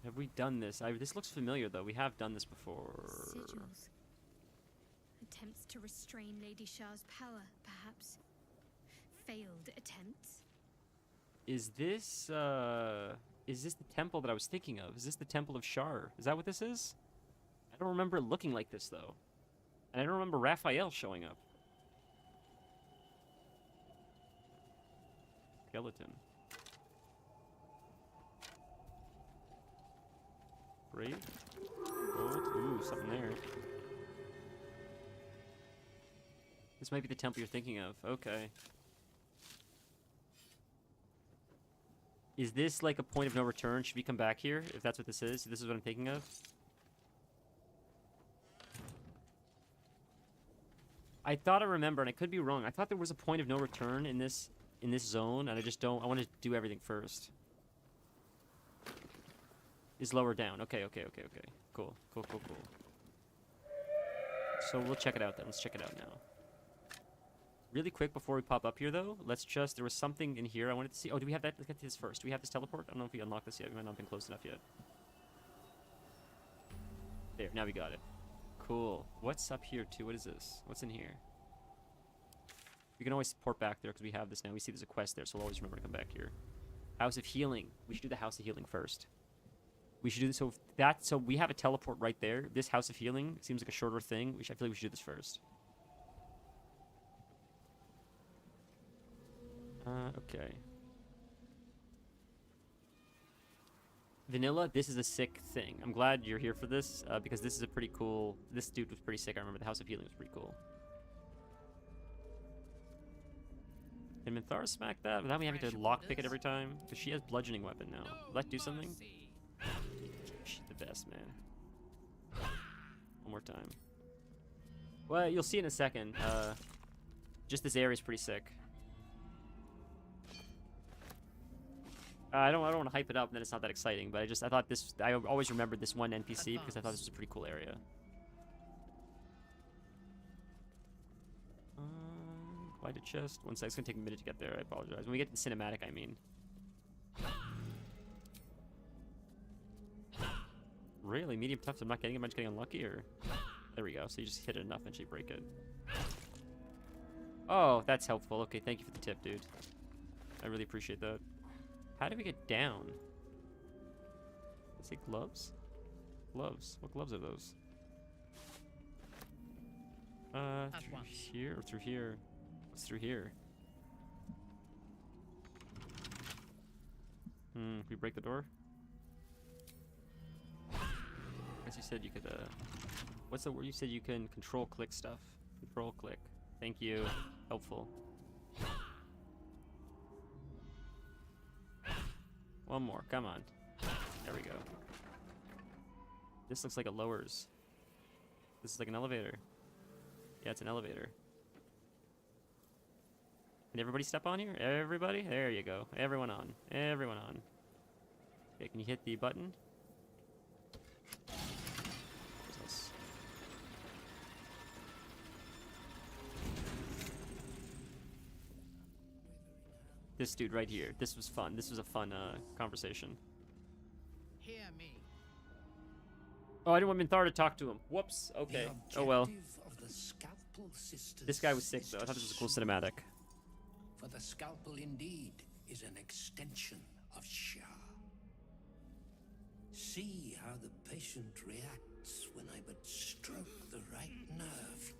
Have we done this? This looks familiar, though. We have done this before. Sigils. Attempts to restrain Lady Shah's power, perhaps. Failed attempts. Is this the temple that I was thinking of? Is this the Temple of Shar? Is that what this is? I don't remember it looking like this, though. And I don't remember Raphael showing up. Skeleton. Brave? Gold? Ooh, something there. This might be the temple you're thinking of. Okay. Is this like a point of no return? Should we come back here if that's what this is? If this is what I'm thinking of? I thought I remember, and I could be wrong. I thought there was a point of no return in this zone, and I just don't. I want to do everything first. Is lower down. Okay. Cool. So we'll check it out then. Let's check it out now. Really quick before we pop up here, though, there was something in here I wanted to see. Oh, do we have that? Let's get to this first. Do we have this teleport? I don't know if we unlocked this yet. We might not have been close enough yet. There, now we got it. Cool. What's up here, too? What is this? What's in here? We can always port back there because we have this now. We see there's a quest there, so we'll always remember to come back here. House of Healing. We should do the House of Healing first. We should do this. So we have a teleport right there. This House of Healing seems like a shorter thing. I feel like we should do this first. Okay. Vanilla, this is a sick thing. I'm glad you're here for this, because this is a pretty cool... This dude was pretty sick. I remember the House of Healing was pretty cool. Can Minthara smack that without me having to lockpick it every time? Because she has bludgeoning weapon now. Will that do something? She's the best, man. One more time. Well, you'll see in a second. Just this area is pretty sick. I don't want to hype it up, and then it's not that exciting. But I thought this. I always remembered this one NPC because I thought this was a pretty cool area. Quite a chest. One sec. It's gonna take a minute to get there. I apologize. When we get to the cinematic, I mean. Really? Medium tough, so I'm not getting it? Am I just getting unlucky, or...? There we go. So you just hit it enough and you break it. Oh, that's helpful. Okay, thank you for the tip, dude. I really appreciate that. How do we get down? Let's say gloves? Gloves. What gloves are those? Through here or through here? What's through here? Can we break the door? As you said, you could, what's the word? You said you can control click stuff. Control click. Thank you. Helpful. One more. Come on. There we go. This looks like it lowers. This is like an elevator. Yeah, it's an elevator. Can everybody step on here? Everybody? There you go. Everyone on. Everyone on. Okay, can you hit the button? This dude right here. This was fun. This was a fun conversation. Hear me. Oh, I didn't want Minthara to talk to him. Whoops. Okay. Oh well. This guy was sick though. I thought this was a cool cinematic. For the scalpel indeed is an extension of Shah. See how the patient reacts when I but stroke the right nerve.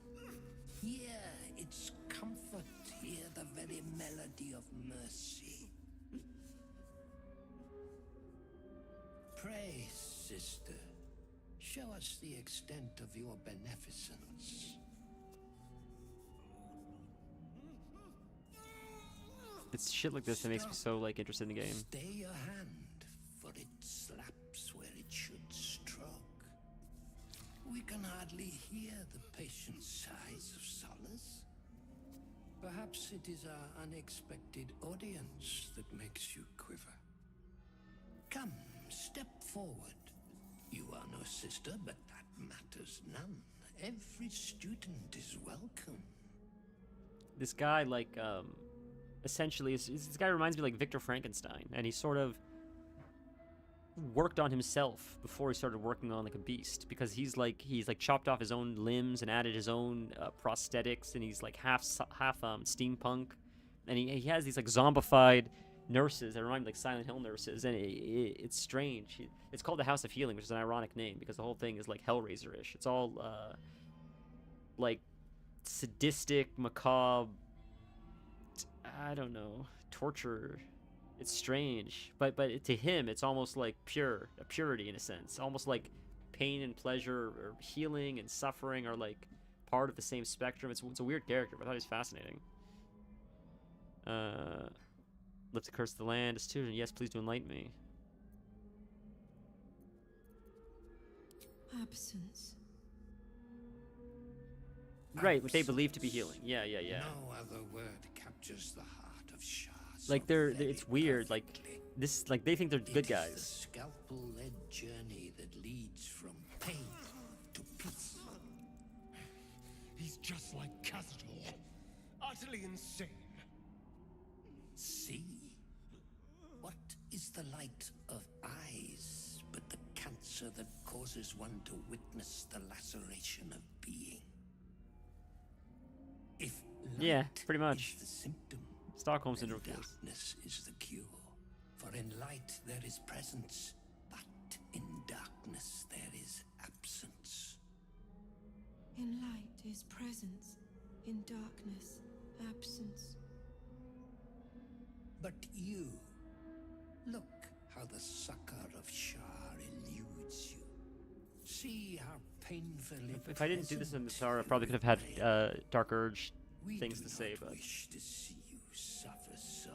Hear its comfort, hear the very melody of mercy. Pray, sister, show us the extent of your beneficence. It's shit like this that makes me so like interested in the game. Stay your hand, for it slaps where it should stroke. We can hardly hear the patient's sighs of solace. Perhaps it is our unexpected audience that makes you quiver. Come, step forward. You are no sister, but that matters none. Every student is welcome. This guy, like, essentially, this guy reminds me like Victor Frankenstein, and he sort of worked on himself before he started working on like a beast, because he's like chopped off his own limbs and added his own prosthetics, and he's like half steampunk, and he has these like zombified nurses that remind me like Silent Hill nurses, and it's strange. It's called the House of Healing, which is an ironic name because the whole thing is like Hellraiser-ish. It's all like sadistic, macabre, I don't know, torture. It's strange, but to him, it's almost like a purity in a sense. Almost like pain and pleasure, or healing and suffering, are like part of the same spectrum. It's a weird character, but I thought he was fascinating. Lift the curse of the land, a student. Yes, please do enlighten me. Absence. Right, what they believe to be healing. Yeah. No other word captures the heart of Shah. Like it's weird. Like this, like they think they're good guys. The scalpel-led journey that leads from pain to peace. He's just like Castor. Utterly insane. See? What is the light of eyes but the cancer that causes one to witness the laceration of being? If yeah, pretty much. is the symptom, Stockholm syndrome feels. darkness is the cure. For in light there is presence, but in darkness there is absence. In light is presence, in darkness, absence. But you, look how the succor of Shar eludes you. See how painfully If I didn't do this in the tower, I probably could have had Dark Urge things to say, but wish to see you suffer so.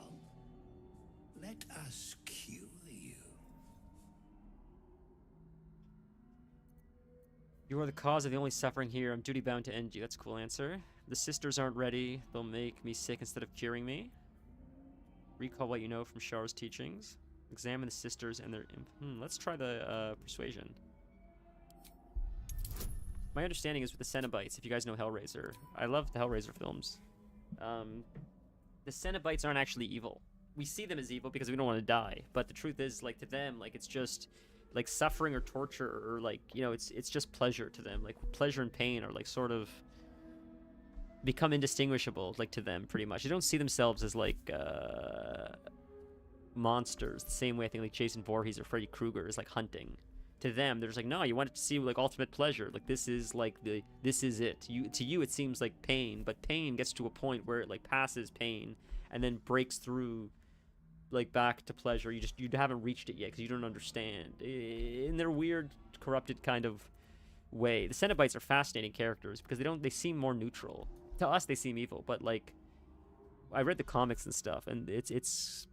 Let us cure you. you are the cause of the only suffering here. I'm duty bound to end you. That's a cool answer. The sisters aren't ready. They'll make me sick instead of curing me. Recall what you know from Shar's teachings. Examine the sisters and their... let's try the persuasion. My understanding is with the Cenobites, if you guys know Hellraiser. I love the Hellraiser films. The Cenobites aren't actually evil. We see them as evil because we don't want to die. But the truth is, like, to them, like, it's just... like suffering or torture or like, you know, it's just pleasure to them. Like pleasure and pain are like sort of become indistinguishable, like to them pretty much. They don't see themselves as like monsters the same way I think like Jason Voorhees or Freddy Krueger is like hunting. To them, they're just like, no, you want to see like ultimate pleasure. Like this is like this is it. To you it seems like pain, but pain gets to a point where it like passes pain and then breaks through like back to pleasure. You haven't reached it yet because you don't understand in their weird corrupted kind of way. The Cenobites are fascinating characters because they seem more neutral. To us they seem evil, but like I read the comics and stuff and it's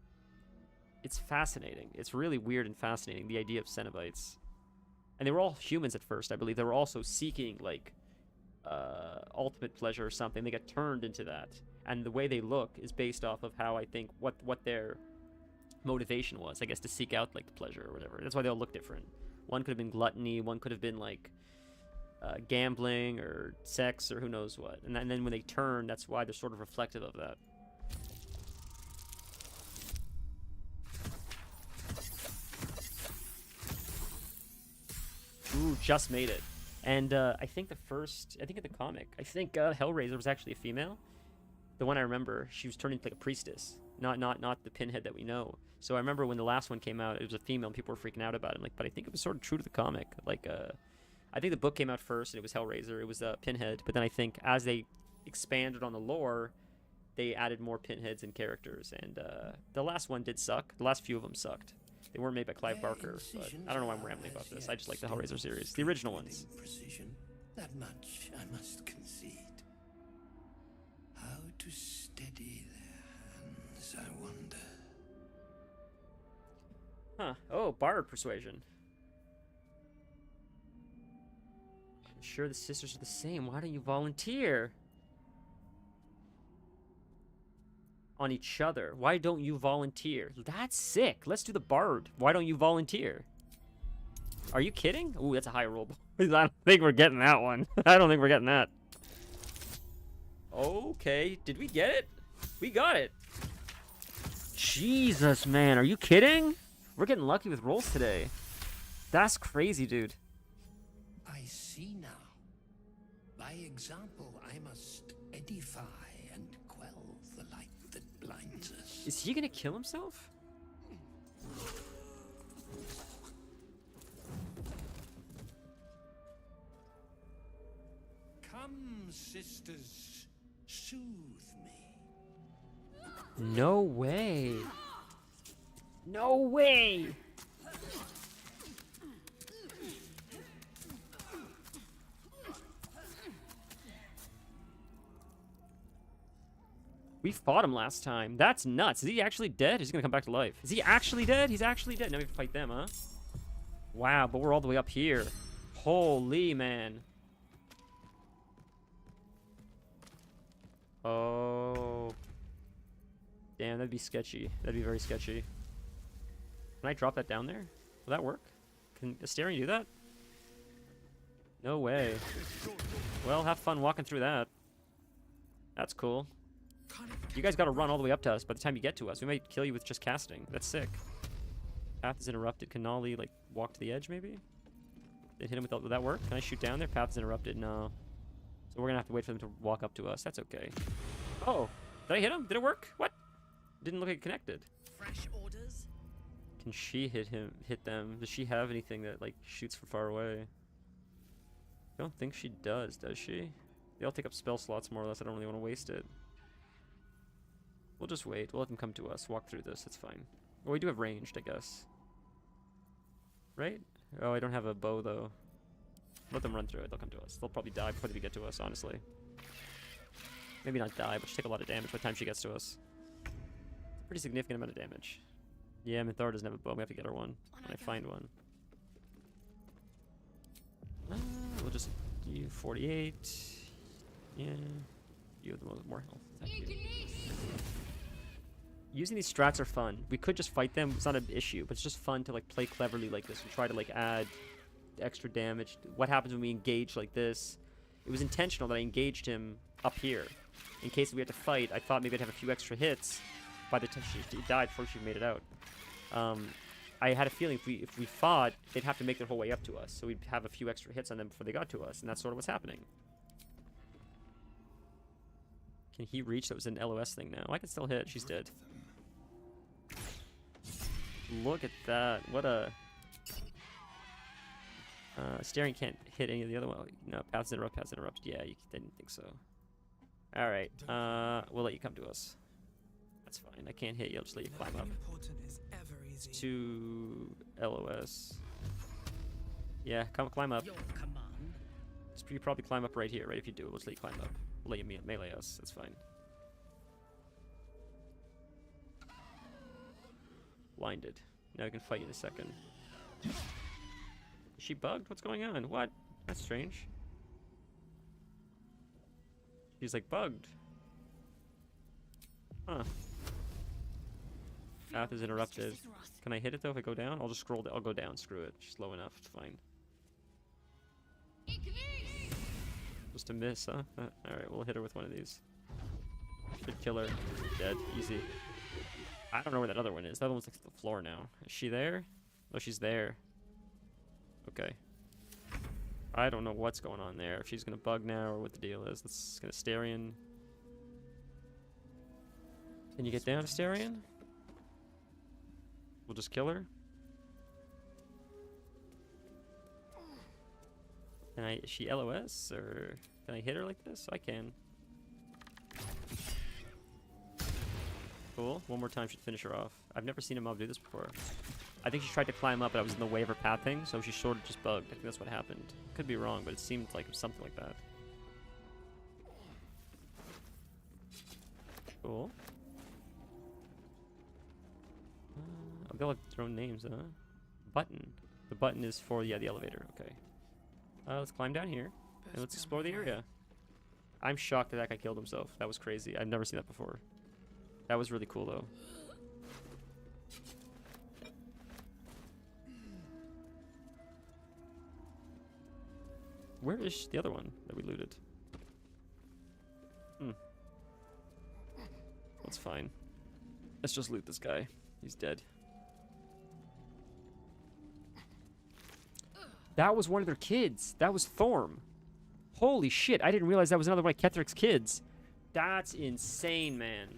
fascinating. It's really weird and fascinating, the idea of Cenobites. And they were all humans at first, I believe. They were also seeking like ultimate pleasure or something. They got turned into that, and the way they look is based off of how I think what their motivation was, I guess, to seek out like the pleasure or whatever. That's why they all look different. One could have been gluttony, one could have been like gambling or sex or who knows what. And then when they turn, that's why they're sort of reflective of that. Ooh, just made it. And I think in the comic, I think Hellraiser was actually a female. The one I remember, she was turned into like a priestess, not the Pinhead that we know. So I remember when the last one came out, it was a female, and people were freaking out about it. Like, but I think it was sort of true to the comic. Like, I think the book came out first, and it was Hellraiser. It was Pinhead. But then I think as they expanded on the lore, they added more Pinheads and characters. And the last one did suck. The last few of them sucked. They weren't made by Clive Barker, but I don't know why I'm rambling about this. I just like the Hellraiser series, the original ones. Precision, that much I must concede. How to steady their hands, I wonder. Huh. Oh, Bard persuasion. I'm sure the sisters are the same. Why don't you volunteer? On each other. Why don't you volunteer? That's sick. Let's do the Bard. Why don't you volunteer? Are you kidding? Ooh, that's a high roll. I don't think we're getting that one. I don't think we're getting that. Okay. Did we get it? We got it. Jesus, man. Are you kidding? We're getting lucky with rolls today. That's crazy, dude. I see now. By example, I must edify and quell the light that blinds us. Is he gonna kill himself? Come, sisters, soothe me. No way. No way. We fought him last time. That's nuts. Is he actually dead? He's gonna come back to life. Is he actually dead? He's actually dead. Now we have to fight them, huh? Wow, but we're all the way up here. Holy man. Oh. Damn, that'd be sketchy. That'd be very sketchy. Can I drop that down there? Will that work? Can Astarion do that? No way. Well, have fun walking through that. That's cool. You guys gotta run all the way up to us by the time you get to us. We might kill you with just casting. That's sick. Path is interrupted. Can Nolly, like, walk to the edge, maybe? Then hit him with... Will that work? Can I shoot down there? Path is interrupted. No. So we're gonna have to wait for them to walk up to us. That's okay. Oh. Did I hit him? Did it work? What? Didn't look like it connected. Fresh orders? Can she hit them? Does she have anything that like shoots from far away? I don't think she does she? They all take up spell slots more or less. I don't really want to waste it. We'll just wait. We'll let them come to us. Walk through this. It's fine. Well, we do have ranged, I guess. Right? Oh, I don't have a bow, though. Let them run through it. They'll come to us. They'll probably die before they get to us, honestly. Maybe not die, but just take a lot of damage by the time she gets to us. It's a pretty significant amount of damage. Yeah, Minthara doesn't have a bow. We have to get her one when I find one. We'll just do 48. Yeah. You have the most more health. Thank you. Using these strats are fun. We could just fight them. It's not an issue, but it's just fun to like play cleverly like this and try to like add extra damage. What happens when we engage like this? It was intentional that I engaged him up here. In case we had to fight, I thought maybe I'd have a few extra hits by the time she died before she made it out. I had a feeling if we fought, they'd have to make their whole way up to us. So we'd have a few extra hits on them before they got to us, and that's sort of what's happening. Can he reach? That was an LOS thing now. I can still hit. She's dead. Look at that. What a... Staring can't hit any of the other one. No, paths interrupt, paths interrupt. Yeah, you didn't think so. Alright, we'll let you come to us. That's fine. I can't hit you. I'll just let you climb up. It's 2 LOS. Yeah, climb up. You probably climb up right here, right? If you do, we'll just let you climb up. We'll let you melee us. That's fine. Blinded. Now we can fight you in a second. Is she bugged? What's going on? What? That's strange. She's like bugged. Huh. Path is interrupted. Can I hit it though if I go down? I'll just scroll down. I'll go down. Screw it. She's low enough. It's fine. Just a miss, huh? Alright, we'll hit her with one of these. Should kill her. Dead. Easy. I don't know where that other one is. That other one's next to the floor now. Is she there? Oh, she's there. Okay. I don't know what's going on there. If she's gonna bug now or what the deal is. Let's get Astarion. Can you get down, Astarion? We'll just kill her. Is she LOS or can I hit her like this? I can. Cool. One more time should finish her off. I've never seen a mob do this before. I think she tried to climb up, but I was in the way of her pathing, so she sort of just bugged. I think that's what happened. Could be wrong, but it seemed like it was something like that. Cool. They all have their own names, huh? Button. The button is for, yeah, the elevator. Okay. Let's climb down here, and let's explore the area. I'm shocked that guy killed himself. That was crazy. I've never seen that before. That was really cool, though. Where is the other one that we looted? That's fine. Let's just loot this guy. He's dead. That was one of their kids. That was Thorm. Holy shit, I didn't realize that was another one of Ketheric's kids. That's insane, man.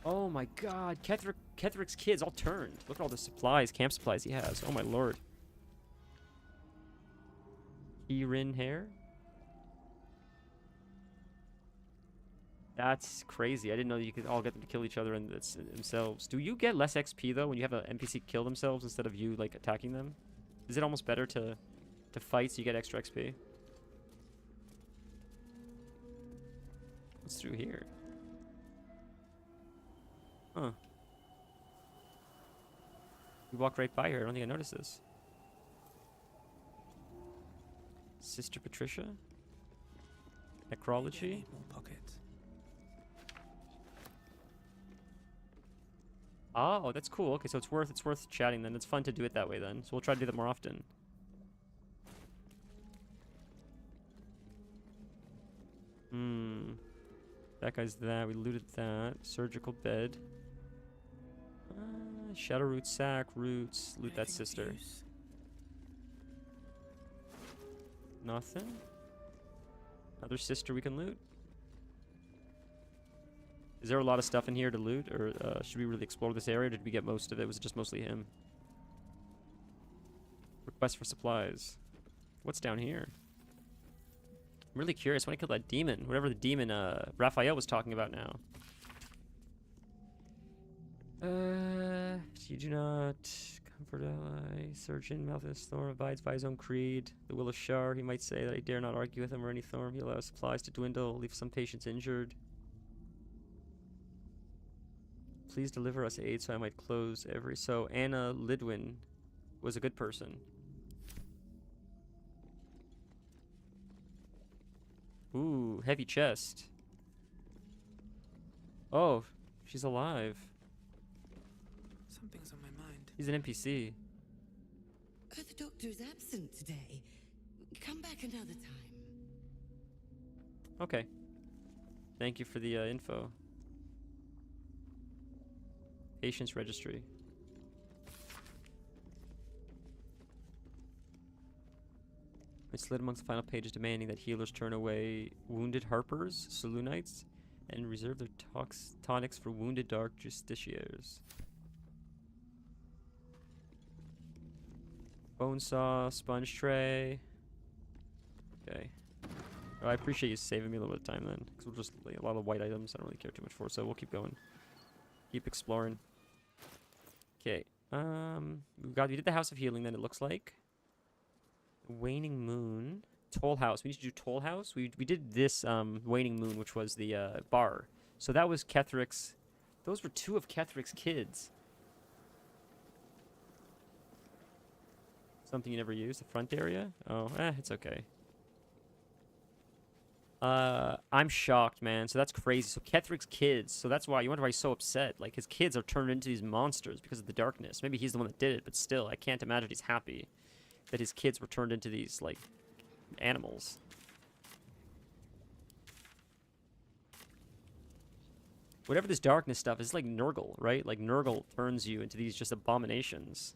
Oh my god, Ketheric's kids all turned. Look at all the supplies, camp supplies he has. Oh my lord. Kirin hair? That's crazy. I didn't know that you could all get them to kill each other and themselves. Do you get less XP though when you have an NPC kill themselves instead of you like attacking them? Is it almost better to fight so you get extra XP? What's through here? Huh. We walked right by her. I don't think I noticed this. Sister Patricia? Necrology? Oh, that's cool. Okay, so it's worth chatting then. It's fun to do it that way then. So we'll try to do that more often. That guy's that. We looted that. Surgical bed. Shadow root sack, roots. Loot that sister. Nothing. Another sister we can loot. Is there a lot of stuff in here to loot, or should we really explore this area? Or did we get most of it? Was it just mostly him? Request for supplies. What's down here? I'm really curious. When I killed that demon, whatever the demon Raphael was talking about now. You do not comfort ally, surgeon, Malthus Thorm abides by his own creed. The will of Shar, he might say that I dare not argue with him or any Thorm. He allows supplies to dwindle, leave some patients injured. Please deliver us aid so I might close every... So Anna Lidwin was a good person. Ooh, heavy chest. Oh, she's alive. Something's on my mind. He's an NPC. The doctor's absent today. Come back another time. Okay. Thank you for the info. Patients registry. I slid amongst the final pages demanding that healers turn away wounded harpers, Selunites, and reserve their tonics for wounded dark justiciars. Bone saw, sponge tray. Okay. Oh, I appreciate you saving me a little bit of time then, because we'll just lay a lot of white items I don't really care too much for, so we'll keep going. Keep exploring. Okay. We did the House of Healing then, it looks like. Waning Moon. Toll House. We need to do Toll House. We did this Waning Moon, which was the bar. So that was Ketheric's. Those were two of Ketheric's kids. Something you never used. The front area? Oh, it's okay. I'm shocked, man. So that's crazy. So Ketheric's kids. So that's why you wonder why he's so upset. Like, his kids are turned into these monsters because of the darkness. Maybe he's the one that did it, but still, I can't imagine he's happy that his kids were turned into these, like, animals. Whatever this darkness stuff is, like Nurgle, right? Like, Nurgle turns you into these just abominations.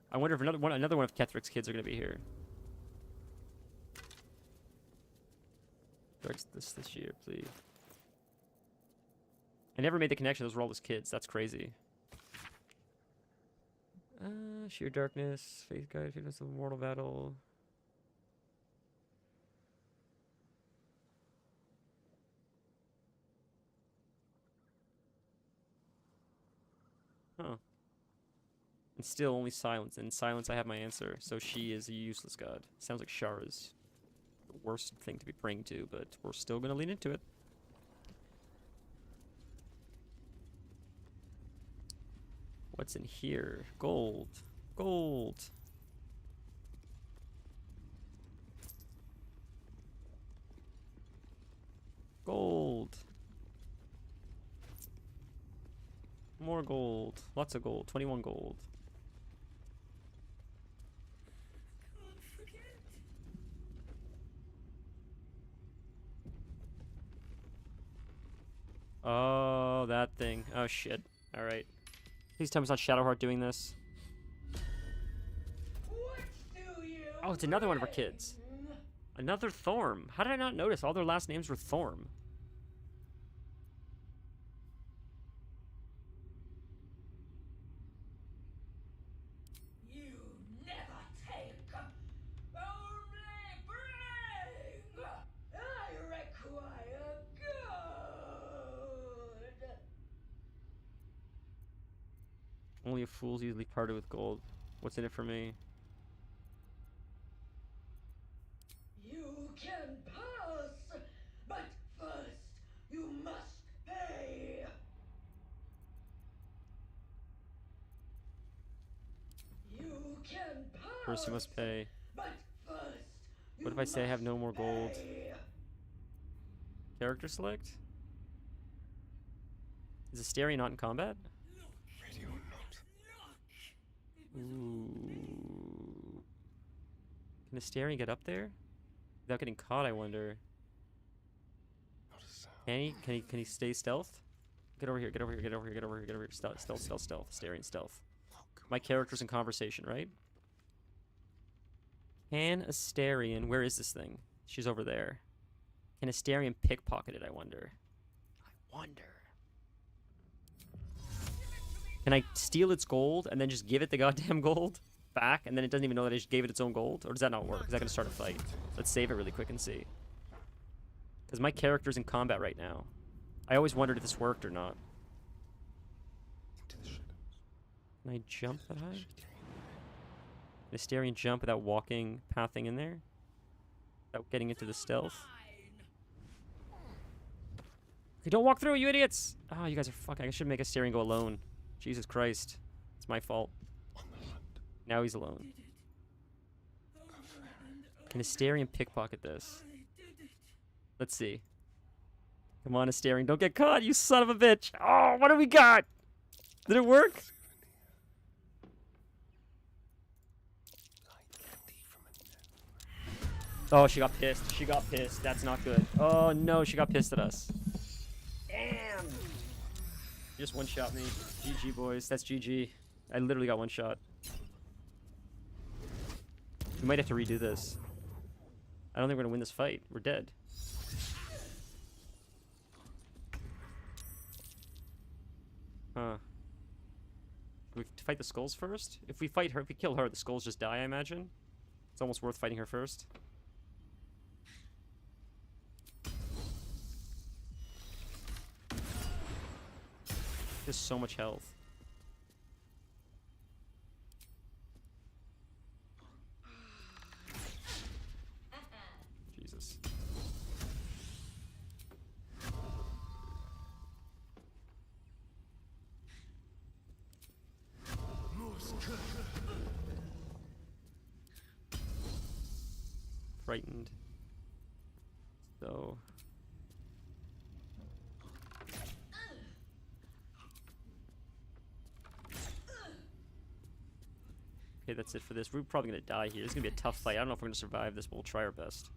I wonder if another one of Ketheric's kids are going to be here. Dark's this year, please. I never made the connection. Those were all his kids. That's crazy. Sheer darkness, faith guide, fitness of mortal battle. Huh. And still only silence. In silence I have my answer. So she is a useless god. Sounds like Shar is the worst thing to be praying to, but we're still gonna lean into it. What's in here? Gold. Gold. Gold. More gold. Lots of gold. 21 gold. Oh, that thing. Oh, shit. Alright. Please tell me it's not Shadowheart doing this. Oh, it's another one of our kids. Another Thorm. How did I not notice? All their last names were Thorm. You never take, only bring. I require good. Only a fool's usually parted with gold. What's in it for me? You can pass, but first you must pay. You can pass. First you must pay. But first What if I say I have no more gold? Character select? Is Astarion not in combat? Radio not. Ooh. Can Astarion get up there? Without getting caught, I wonder. Can he stay stealth? Get over here, get over here, get over here, get over here, get over here. Stealth, stealth, stealth, stealth. Astarion stealth. My character's in conversation, right? Can Astarion... Where is this thing? She's over there. Can Asterion pickpocket it, I wonder? Can I steal its gold and then just give it the goddamn gold back, and then it doesn't even know that I just gave it its own gold? Or does that not work? Is that going to start a fight? Let's save it really quick and see. Because my character's in combat right now. I always wondered if this worked or not. Can I jump that high? Can Asterion jump without walking, pathing in there? Without getting into the stealth? Okay, don't walk through, you idiots! Oh, you guys are fucking... I should make Asterion go alone. Jesus Christ. It's my fault. Now he's alone. Can Asterion pickpocket this? Let's see. Come on, Asterion. Don't get caught, you son of a bitch! Oh, what do we got? Did it work? Oh, she got pissed. She got pissed. That's not good. Oh, no, she got pissed at us. Damn! Just one-shot me. GG, boys. That's GG. I literally got one shot. We might have to redo this. I don't think we're gonna win this fight. We're dead. Huh. We fight the skulls first? If we fight her, if we kill her, the skulls just die, I imagine. It's almost worth fighting her first. There's so much health. Jesus. Frightened. So... Okay, that's it for this. We're probably going to die here. This is going to be a tough fight. I don't know if we're going to survive this, but we'll try our best.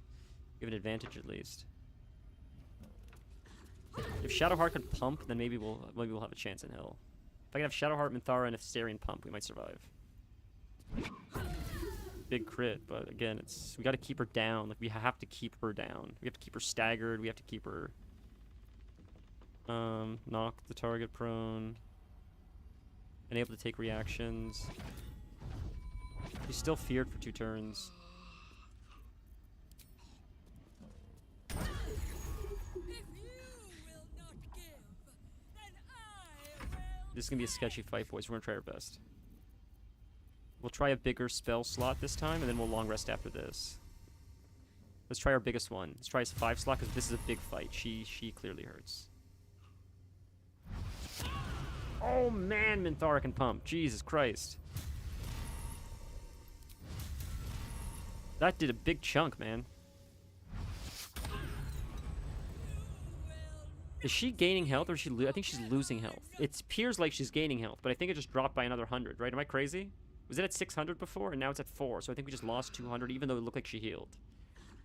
Give an advantage at least. If Shadowheart can pump, then maybe we'll have a chance in hell. If I can have Shadowheart, Minthara, and Asterion pump, we might survive. Big crit, but again, we got to keep her down. Like, we have to keep her down. We have to keep her staggered. We have to keep her... knock the target prone. Unable to take reactions. He's still feared for 2 turns. This is going to be a sketchy fight, boys. We're going to try our best. We'll try a bigger spell slot this time, and then we'll long rest after this. Let's try our biggest one. Let's try his 5 slot, because this is a big fight. She clearly hurts. Oh, man, Minthara can pump. Jesus Christ. That did a big chunk, man. Is she gaining health, or is she I think she's losing health. It appears like she's gaining health, but I think it just dropped by another 100, right? Am I crazy? Was it at 600 before, and now it's at 4, so I think we just lost 200, even though it looked like she healed.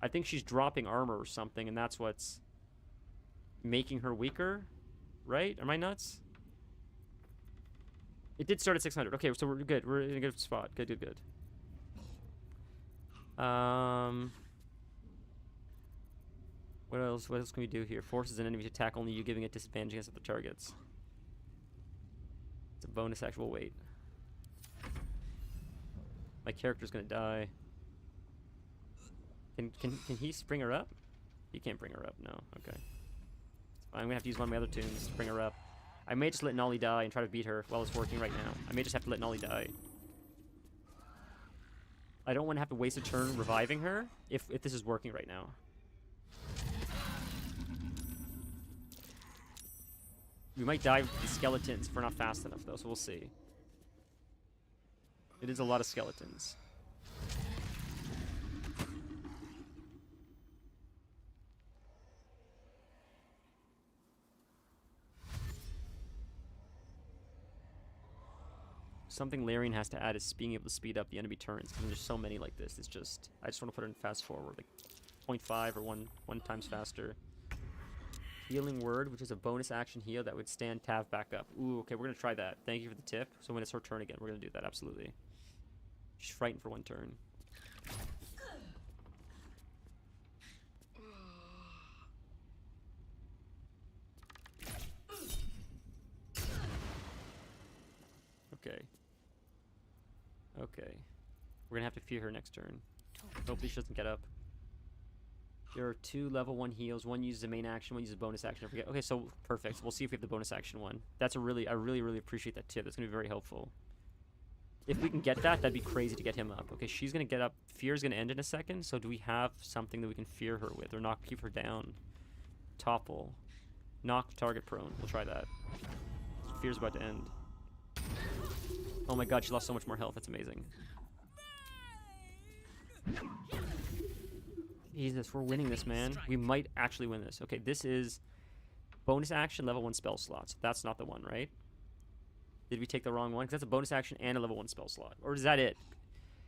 I think she's dropping armor or something, and that's what's making her weaker, right? Am I nuts? It did start at 600. Okay, so we're good. We're in a good spot. Good, good, good. What else? What else can we do here? Forces an enemy to attack only you, giving it disadvantage against other targets. It's a bonus action. We'll wait. My character's gonna die. Can he bring her up? He can't bring her up. No. Okay. I'm gonna have to use one of my other tunes to bring her up. I may just let Nolly die and try to beat her while it's working right now. I may just have to let Nolly die. I don't want to have to waste a turn reviving her if this is working right now. We might die with the skeletons if we're not fast enough, though, so we'll see. It is a lot of skeletons. Something Larian has to add is being able to speed up the enemy turns, because there's so many like this. It's just, I just want to put it in fast forward, like 0.5 or 1 times faster. Healing Word, which is a bonus action heal that would stand Tav back up. Ooh, okay, we're going to try that. Thank you for the tip. So when it's her turn again, we're going to do that, absolutely. She's frightened for 1 turn. Okay. Okay. We're gonna have to fear her next turn. Hopefully she doesn't get up. There are 2 level 1 heals. One uses a main action, one uses a bonus action. I forget. Okay, so perfect. We'll see if we have the bonus action one. That's a really, I really appreciate that tip. That's gonna be very helpful. If we can get that, that'd be crazy to get him up. Okay, she's gonna get up. Fear's gonna end in a second. So do we have something that we can fear her with, or knock, keep her down? Topple, knock target prone. We'll try that. Fear's about to end. Oh my god, she lost so much more health. That's amazing. Jesus, we're winning this, man. We might actually win this. Okay, this is bonus action, level 1 spell slots. That's not the one, right? Did we take the wrong one? Because that's a bonus action and a level 1 spell slot. Or is that it?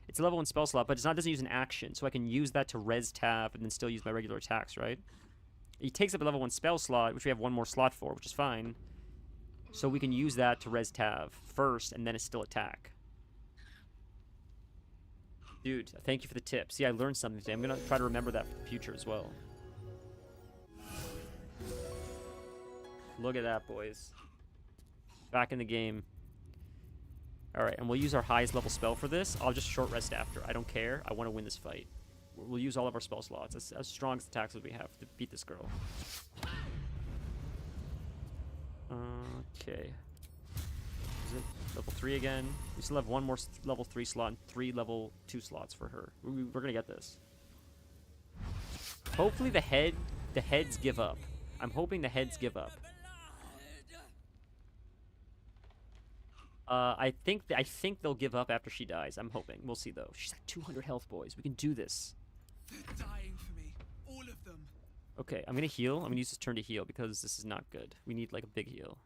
It's a level 1 spell slot, but doesn't use an action. So I can use that to res tab and then still use my regular attacks, right? He takes up a level 1 spell slot, which we have 1 more slot for, which is fine. So we can use that to res tab first, and then it's still attack. Dude, thank you for the tip. See, I learned something today. I'm going to try to remember that for the future as well. Look at that, boys. Back in the game. Alright, and we'll use our highest level spell for this. I'll just short rest after. I don't care. I want to win this fight. We'll use all of our spell slots. As strong as attacks as we have to beat this girl. Okay. Is it level 3 again? We still have 1 more level 3 slot and 3 level 2 slots for her. We're gonna get this. Hopefully the heads give up. I'm hoping the heads give up. I think they'll give up after she dies. I'm hoping. We'll see though. She's at 200 health, boys. We can do this. They're dying for me. All of them. Okay, I'm gonna heal. I'm gonna use this turn to heal because this is not good. We need like a big heal.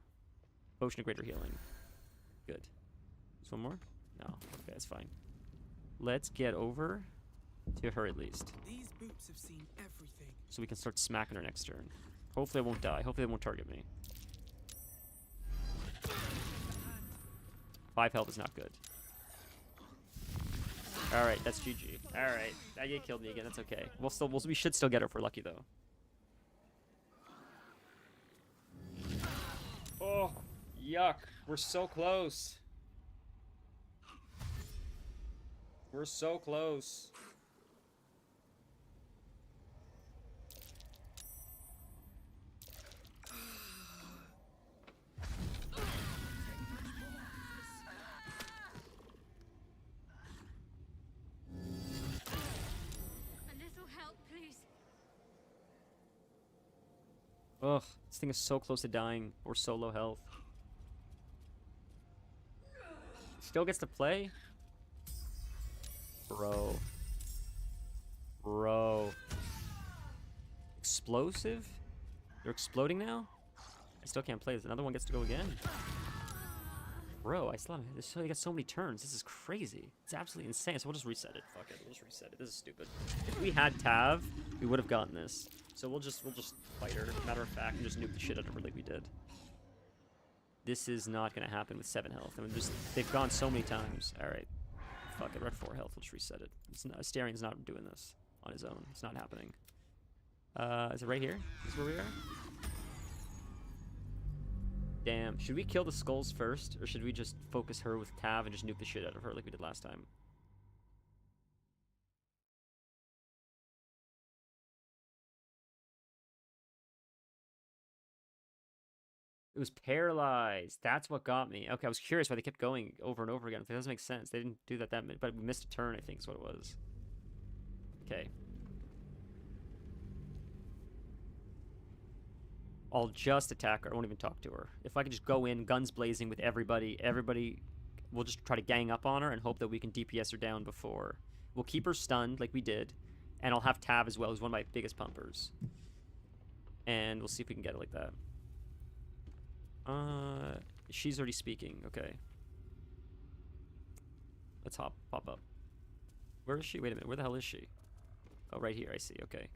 Potion of greater healing. Good. Just one more? No. Okay, that's fine. Let's get over to her at least. These boots have seen everything. So we can start smacking her next turn. Hopefully I won't die. Hopefully they won't target me. 5 health is not good. Alright, that's GG. Alright. That guy killed me again. That's okay. We should still get her if we're lucky though. Oh, yuck. We're so close. We're so close. A little help, please. Ugh, this thing is so close to dying. We're so low health. Still gets to play? Bro. Bro. Explosive? They're exploding now? I still can't play this. Another one gets to go again? Bro, I still haven't. You got so many turns. This is crazy. It's absolutely insane. So we'll just reset it. Fuck it. We'll just reset it. This is stupid. If we had Tav, we would have gotten this. So we'll just fight her. Matter of fact, and just nuke the shit out of her like we did. This is not going to happen with 7 health. I mean, they've gone so many times. All right. Fuck it. We're at 4 health. We'll just reset it. Asterian's not doing this on his own. It's not happening. Is it right here? Is where we are? Damn. Should we kill the skulls first? Or should we just focus her with Tav and just nuke the shit out of her like we did last time? It was paralyzed. That's what got me. Okay, I was curious why they kept going over and over again. That doesn't make sense. They didn't do that many, but we missed a turn, I think is what it was. Okay. I'll just attack her. I won't even talk to her. If I can just go in, guns blazing with everybody will just try to gang up on her and hope that we can DPS her down before. We'll keep her stunned like we did, and I'll have Tav as well, who's one of my biggest pumpers. And we'll see if we can get it like that. She's already speaking. Okay. Let's pop up. Where is she? Wait a minute. Where the hell is she? Oh, right here. I see. Okay.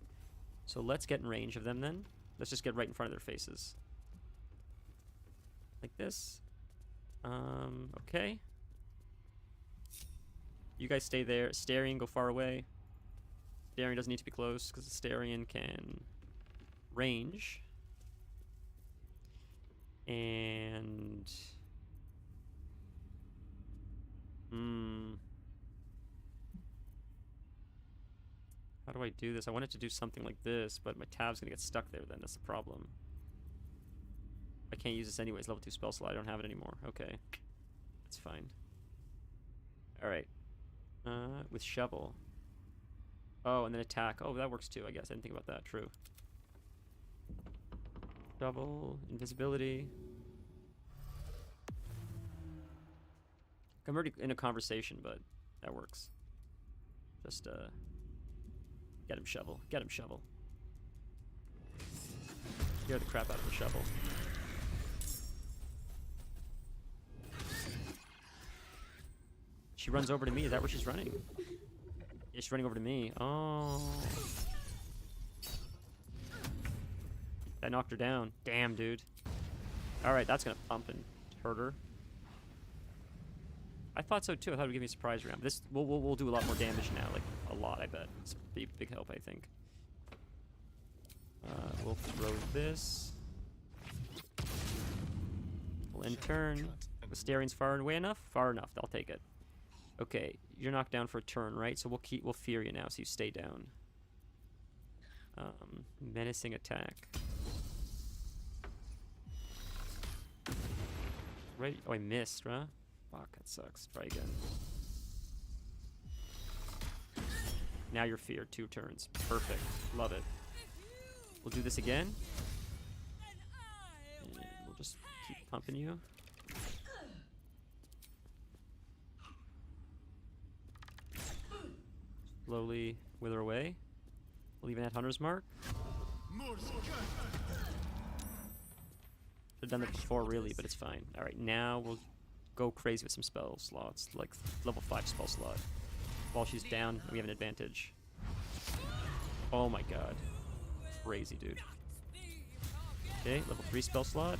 So let's get in range of them then. Let's just get right in front of their faces. Like this. Okay. You guys stay there. Astarion, go far away. Astarion doesn't need to be close because Astarion can range. And How do I do this? I wanted to do something like this, but my tab's gonna get stuck there then. That's the problem. I can't use this anyways. Level 2 spell slot. I don't have it anymore. Okay. That's fine. Alright. With shovel. Oh, and then attack. Oh, that works too, I guess. I didn't think about that. True. Shovel. Invisibility. I'm already in a conversation, but that works. Just, get him, shovel. Get him, shovel. Scare the crap out of the shovel. She runs over to me. Is that where she's running? Yeah, she's running over to me. Oh. I knocked her down. Damn, dude. Alright, that's gonna pump and hurt her. I thought so too. I thought it would give me a surprise round. This we'll do a lot more damage now, like a lot. I bet it's a big help. I think. We'll throw this. We'll end turn. Wisterian's far away enough. Far enough. I'll take it. Okay, you're knocked down for a turn, right? So we'll fear you now, so you stay down. Menacing attack. Right? Oh, I missed, huh? Fuck, that sucks. Try again. Now you're feared. 2 turns. Perfect. Love it. We'll do this again. And we'll just keep pumping you. Slowly wither away. We'll even add Hunter's Mark. Should've done that before, really, but it's fine. Alright, now we'll go crazy with some spell slots, like level 5 spell slot. While she's down, we have an advantage. Oh my god. Crazy, dude. Okay, level 3 spell slot.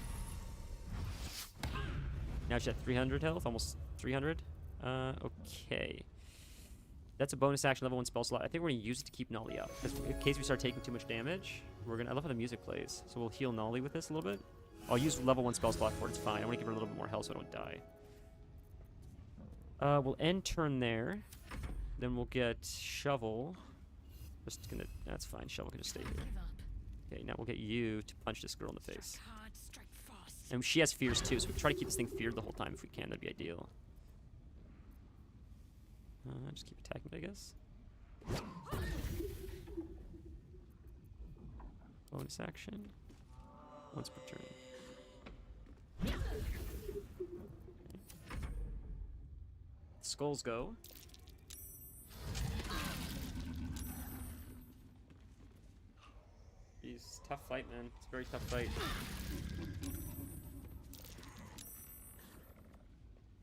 Now she's at 300 health, almost 300. Okay. That's a bonus action level 1 spell slot. I think we're going to use it to keep Nolly up. Because in case we start taking too much damage, we're going to... I love how the music plays. So we'll heal Nolly with this a little bit. I'll use level 1 spell slot for it. It's fine. I want to give her a little bit more health so I don't die. We'll end turn there. Then we'll get Shovel. Just gonna... That's fine. Shovel can just stay here. Okay, now we'll get you to punch this girl in the face. And she has fears too, so we can try to keep this thing feared the whole time if we can. That'd be ideal. Just keep attacking it, I guess. Bonus action. Once per turn. Skulls go. Jeez, tough fight, man. It's a very tough fight.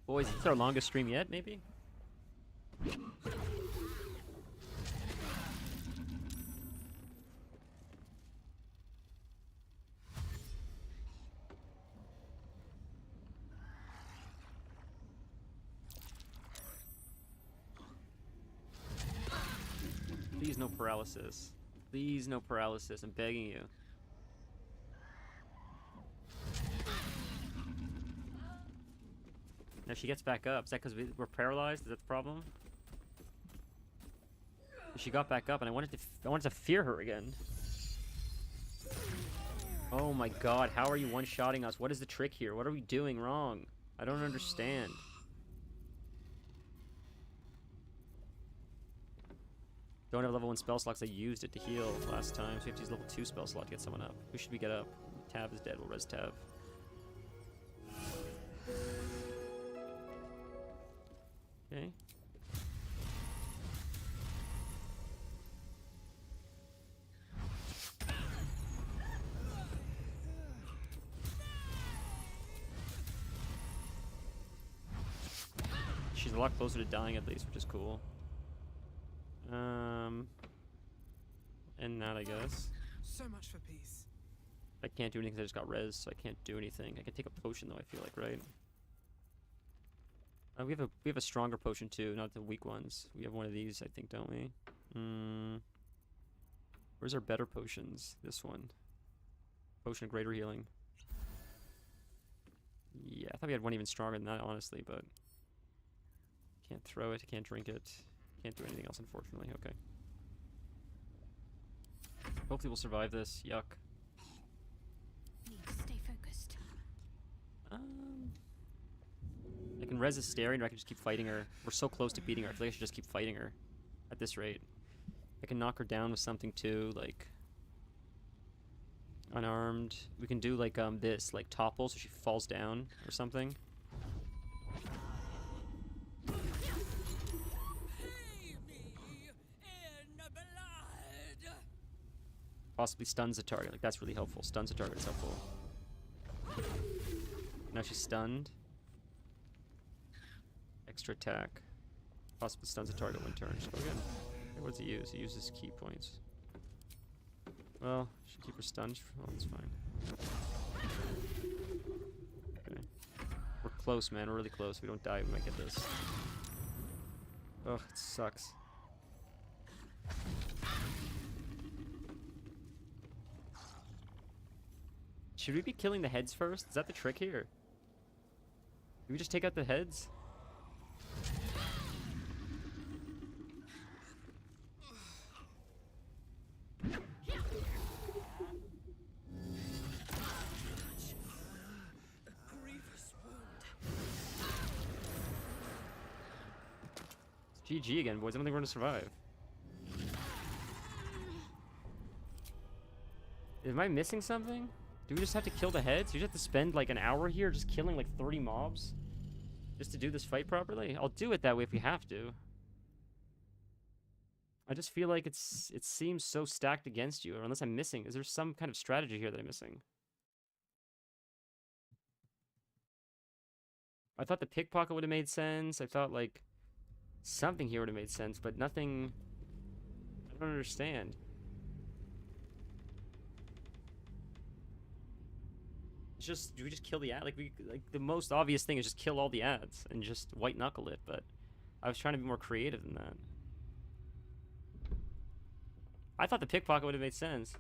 Boys, this is our longest stream yet, maybe? Please no paralysis. Please no paralysis. I'm begging you. Now she gets back up. Is that because we're paralyzed? Is that the problem? She got back up, and I wanted to fear her again. Oh my god! How are you one-shotting us? What is the trick here? What are we doing wrong? I don't understand. Don't have level 1 spell slots. I used it to heal last time, so we have to use level 2 spell slot to get someone up. Who should we get up? Tav is dead. We'll res Tav. Okay. She's a lot closer to dying at least, which is cool. And that, I guess. So much for peace. I can't do anything because I just got res, so I can't do anything. I can take a potion though, I feel like, right? We have a stronger potion too, not the weak ones. We have one of these, I think, don't we? Where's our better potions? This one. Potion of greater healing. Yeah, I thought we had one even stronger than that, honestly, but Can't throw it, can't drink it. Can't do anything else, unfortunately. Okay. Hopefully we'll survive this. Yuck. Need to stay focused. I can res Astarion, or I can just keep fighting her. We're so close to beating her. I feel like I should just keep fighting her at this rate. I can knock her down with something too, like unarmed. We can do like this, like topple, so she falls down or something. Possibly stuns the target. Like that's really helpful. Stuns the target is helpful. Now she's stunned. Extra attack. Possibly stuns the target one turn. Just go again. Okay, what does he use? He uses key points. Well, should keep her stunned. Oh, that's fine. Okay. We're close, man. We're really close. If we don't die, we might get this. Ugh, it sucks. Should we be killing the heads first? Is that the trick here? Do we just take out the heads? It's GG again, boys. I don't think we're gonna survive. Am I missing something? Do we just have to kill the heads? You just have to spend like an hour here just killing like 30 mobs? Just to do this fight properly? I'll do it that way if we have to. I just feel like it seems so stacked against you, or unless I'm missing. Is there some kind of strategy here that I'm missing? I thought the pickpocket would have made sense. I thought like something here would have made sense, but nothing. I don't understand. It's just, do we just kill the ad? Like the most obvious thing is just kill all the ads and just white knuckle it, but I was trying to be more creative than that. I thought the pickpocket would have made sense.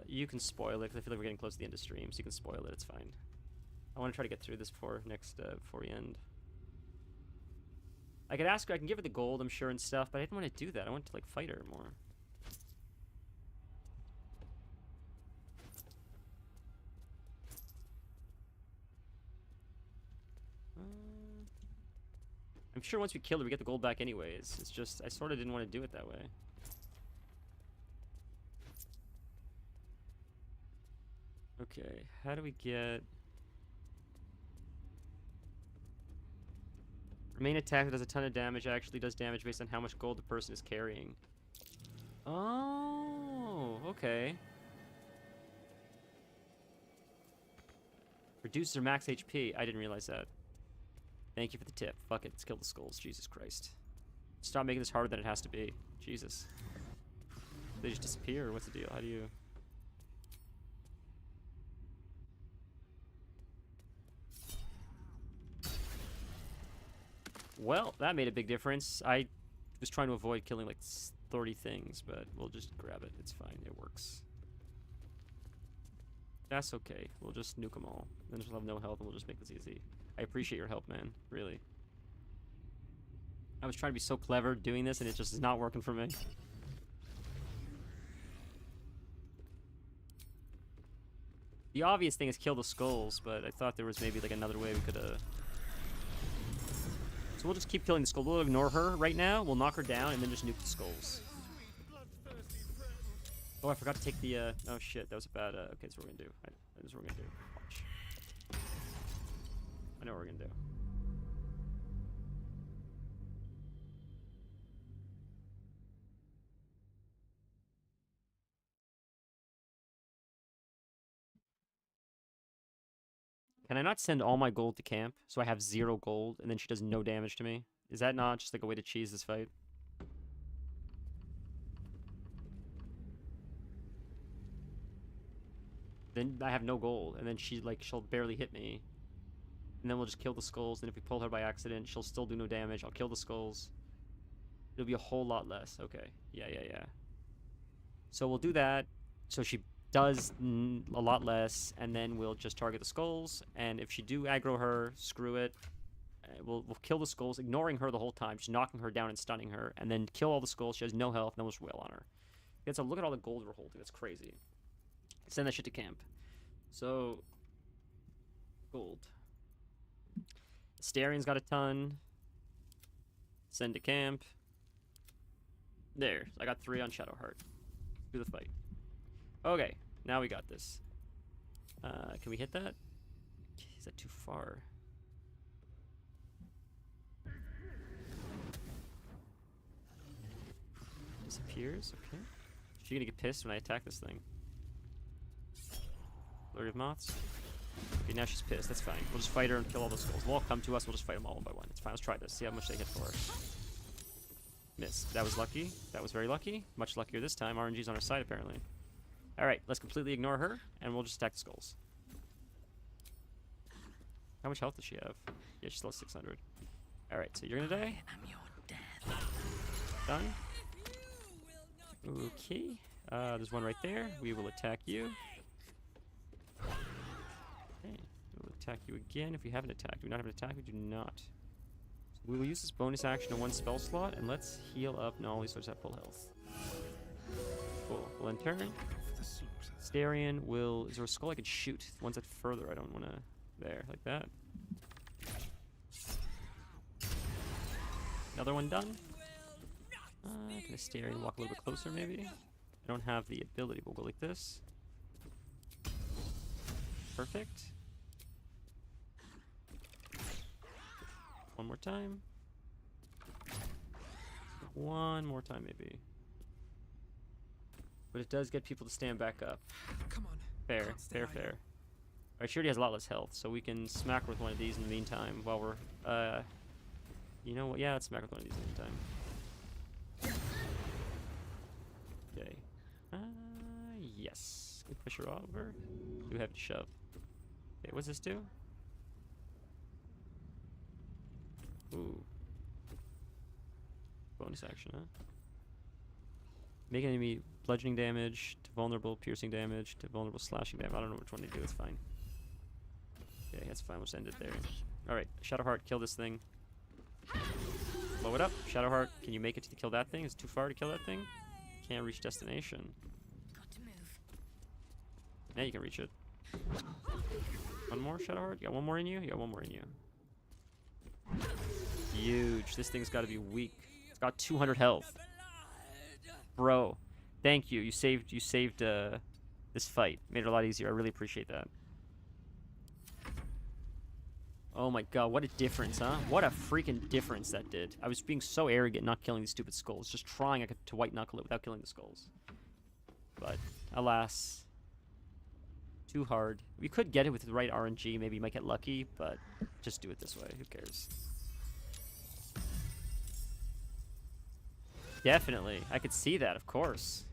You can spoil it because I feel like we're getting close to the end of stream, so you can spoil it. It's fine. I want to try to get through this before we end. I could ask her. I can give her the gold, I'm sure, and stuff, but I didn't want to do that. I want to like fight her more. I'm sure once we kill her, we get the gold back anyways. It's just, I sort of didn't want to do it that way. Okay, how do we get... Remain attack that does a ton of damage actually does damage based on how much gold the person is carrying. Oh, okay. Reduces their max HP. I didn't realize that. Thank you for the tip. Fuck it, let's kill the skulls. Jesus Christ. Stop making this harder than it has to be. Jesus. They just disappear, or what's the deal? How do you... Well, that made a big difference. I was trying to avoid killing like 30 things, but we'll just grab it. It's fine. It works. That's okay. We'll just nuke them all. Then we'll have no health and we'll just make this easy. I appreciate your help, man. Really. I was trying to be so clever doing this and it just is not working for me. The obvious thing is kill the skulls, but I thought there was maybe like another way we could So we'll just keep killing the skull. We'll ignore her right now. We'll knock her down and then just nuke the skulls. Oh, I forgot to take the, oh shit, that was a bad, okay, that's what we're gonna do. That's what we're gonna do. Watch. I know what we're gonna do. Can I not send all my gold to camp so I have 0 gold and then she does no damage to me? Is that not just like a way to cheese this fight? Then I have no gold, and then she'll barely hit me. And then we'll just kill the skulls, and if we pull her by accident, she'll still do no damage. I'll kill the skulls. It'll be a whole lot less. Okay. Yeah. So we'll do that. So she does a lot less, and then we'll just target the skulls. And if she do aggro her, screw it. We'll kill the skulls, ignoring her the whole time, just knocking her down and stunning her, and then kill all the skulls. She has no health, and then we'll just wail on her. Okay, so look at all the gold we're holding. That's crazy. Send that shit to camp. So, gold. Asterian's got a ton. Send to camp. There. I got 3 on Shadowheart. Do the fight. Okay, now we got this. Can we hit that? Is that too far? Disappears? Okay. Is she gonna get pissed when I attack this thing? Flurry of Moths? Okay, now she's pissed. That's fine. We'll just fight her and kill all those skulls. They'll all come to us. We'll just fight them all one by one. It's fine. Let's try this. See how much they hit for. Missed. That was lucky. That was very lucky. Much luckier this time. RNG's on our side, apparently. Alright, let's completely ignore her, and we'll just attack the skulls. How much health does she have? Yeah, she still has 600. Alright, so you're gonna die. Done. Okay. There's one right there. We will attack you. Okay. We'll attack you again if we haven't attacked. Do we not have an attack? We do not. So we will use this bonus action in 1 spell slot, and let's heal up. No, we still just have full health. Cool. We'll end turn. Astarian will... Is there a skull I could shoot? The ones that further, I don't want to... There, like that. Another one done. Can Astarian walk a little bit closer, maybe? I don't have the ability. We'll go like this. Perfect. One more time. One more time, maybe. But it does get people to stand back up. Come on. Fair, fair, fair. Alright, she already has a lot less health, so we can smack her with one of these in the meantime while we're, you know what? Yeah, let's smack her with one of these in the meantime. Okay. Yes. Can we push her over? Do have to shove. Okay, what's this do? Ooh. Bonus action, huh? Make enemy bludgeoning damage to vulnerable, piercing damage to vulnerable, slashing damage. I don't know which one to do. It's fine. Okay, that's fine. We'll just end it there. Alright, Shadowheart, kill this thing. Blow it up. Shadowheart, can you make it to kill that thing? Is it too far to kill that thing? Can't reach destination. Got to move. Now you can reach it. One more, Shadowheart? You got one more in you? You got one more in you. Huge. This thing's got to be weak. It's got 200 health. Bro, thank you. You saved this fight. Made it a lot easier. I really appreciate that. Oh my god, what a difference, huh? What a freaking difference that did. I was being so arrogant not killing these stupid skulls. Just trying to white knuckle it without killing the skulls. But, alas. Too hard. We could get it with the right RNG. Maybe you might get lucky, but just do it this way. Who cares? Definitely. I could see that, of course.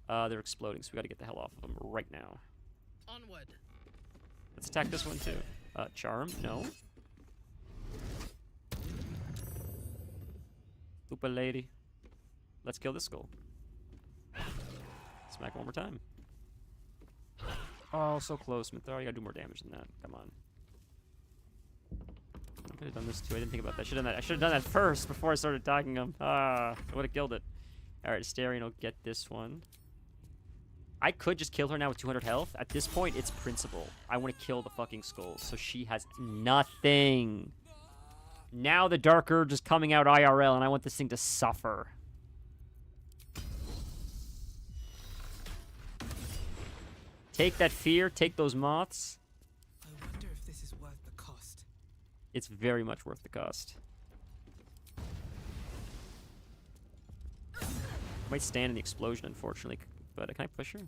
They're exploding, so we gotta get the hell off of them right now. Onward. Let's attack this one, too. Charm? No. Oopa lady. Let's kill this skull. Smack one more time. Oh, so close, Mithar. You gotta do more damage than that. Come on. I could have done this too. I didn't think about that. I should have done that first before I started attacking him. I would have killed it. Alright, Astarian will get this one. I could just kill her now with 200 health. At this point, it's principle. I want to kill the fucking skulls, so she has nothing. Now the Dark Urge is coming out IRL, and I want this thing to suffer. Take that fear. Take those moths. I wonder if this is worth the cost. It's very much worth the cost. Might stand in the explosion, unfortunately. But can I push her?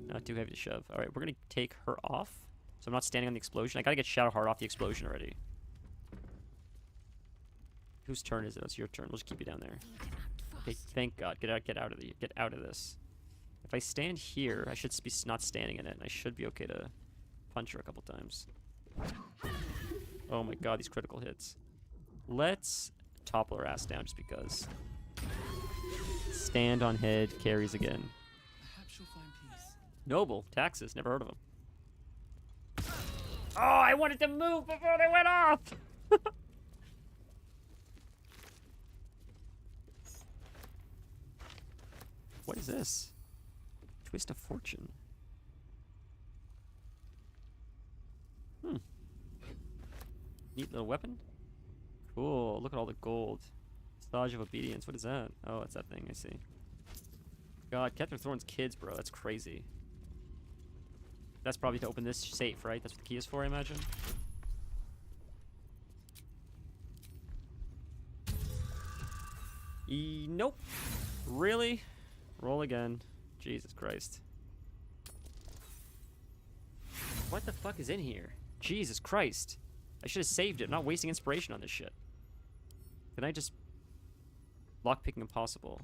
Not too heavy to shove. Alright, we're going to take her off. So I'm not standing on the explosion. I got to get Shadowheart off the explosion already. Whose turn is it? It's your turn. We'll just keep you down there. Okay, thank God. Get out of this. If I stand here, I should be not standing in it. And I should be okay to punch her a couple times. Oh my God, these critical hits. Let's topple her ass down just because. Stand on head, carries again. Perhaps you'll find Noble. Taxes. Never heard of him. Oh, I wanted to move before they went off! What is this? Twist of Fortune. Neat little weapon. Cool. Look at all the gold. Stage of Obedience. What is that? Oh, it's that thing. I see. God, Catherine Thorne's kids, bro. That's crazy. That's probably to open this safe, right? That's what the key is for, I imagine. Nope. Really? Roll again. Jesus Christ. What the fuck is in here? Jesus Christ. I should have saved it. I'm not wasting inspiration on this shit. Can I just... Lockpicking impossible.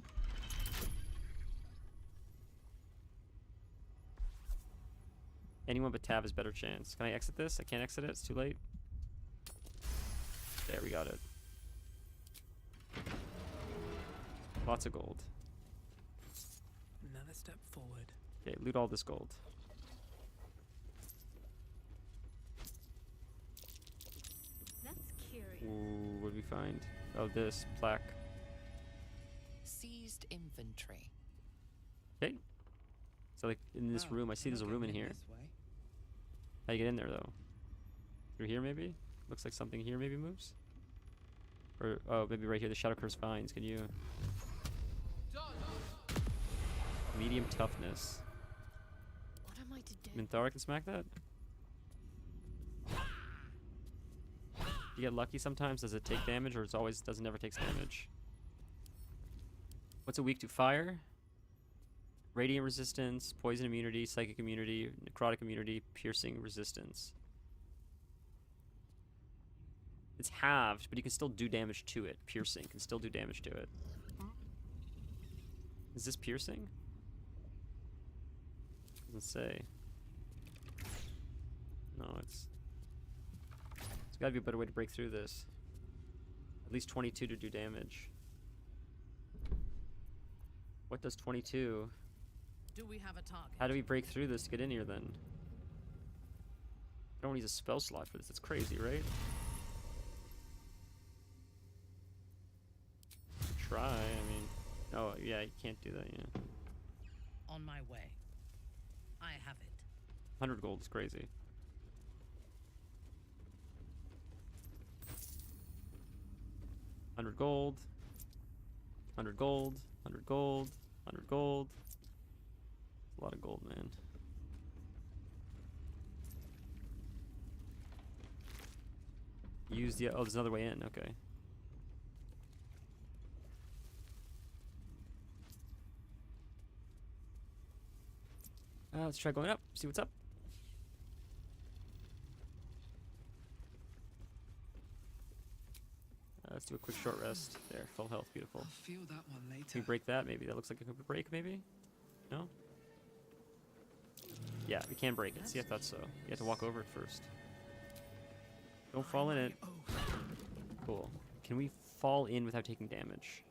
Anyone but Tav has better chance. Can I exit this? I can't exit it. It's too late. There, we got it. Lots of gold. Another step forward. Okay, loot all this gold. That's curious. Ooh, what did we find? Oh, this plaque. Seized inventory. Okay. So, like, in this room, I see there's a room in here. How you get in there, though? Through here, maybe? Looks like something here maybe moves? Or, oh, maybe right here, the Shadow Curse Vines. Can you... Medium toughness. What am I to do? Minthara can smack that? You get lucky sometimes. Does it take damage, or it's always doesn't never takes damage? What's it weak to? Fire? Radiant resistance, poison immunity, psychic immunity, necrotic immunity, piercing resistance. It's halved, but you can still do damage to it. Piercing can still do damage to it. Is this piercing? Doesn't say. No, it's... There's gotta be a better way to break through this. At least 22 to do damage. What does 22? Do we have a target? How do we break through this to get in here then? I don't use a spell slot for this. It's crazy, right? Try, I mean... Oh, yeah, you can't do that, yeah. On my way. I have it. 100 gold is crazy. $100 gold. 100 gold. 100 gold. 100 gold. A lot of gold, man. Use the... Oh, there's another way in. Okay. Let's try going up. See what's up. Let's do a quick short rest. There, full health. Beautiful. I'll feel that one later. Can we break that? Maybe. That looks like it could break, maybe? No? Yeah, we can break it. See, I thought so. You have to walk over it first. Don't fall in it. Cool. Can we fall in without taking damage?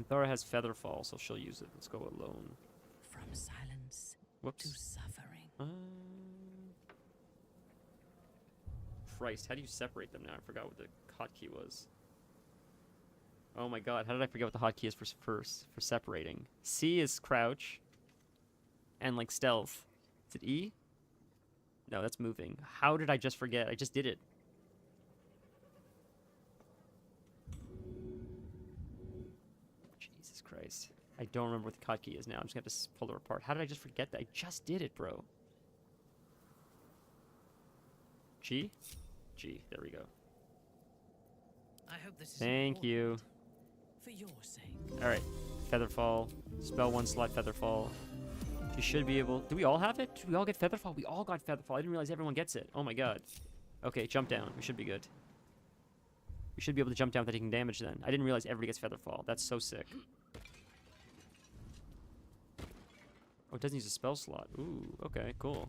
Minthara has feather fall, so she'll use it. Let's go alone. From silence Whoops. to suffering. Christ, how do you separate them now? I forgot what the hotkey was. Oh my god, how did I forget what the hotkey is for separating? C is crouch. And like stealth. Is it E? No, that's moving. How did I just forget? I just did it. Jesus Christ. I don't remember what the hotkey is now. I'm just gonna have to pull it apart. How did I just forget that? I just did it, bro. G? G. There we go. I hope this is Thank you. for your sake. Alright. Featherfall. Spell 1 slot Featherfall. You should be able... Do we all have it? Did we all get Featherfall? We all got Featherfall. I didn't realize everyone gets it. Oh my god. Okay, jump down. We should be good. We should be able to jump down without taking damage then. I didn't realize everybody gets Featherfall. That's so sick. Oh, it doesn't use a spell slot. Ooh, okay, cool.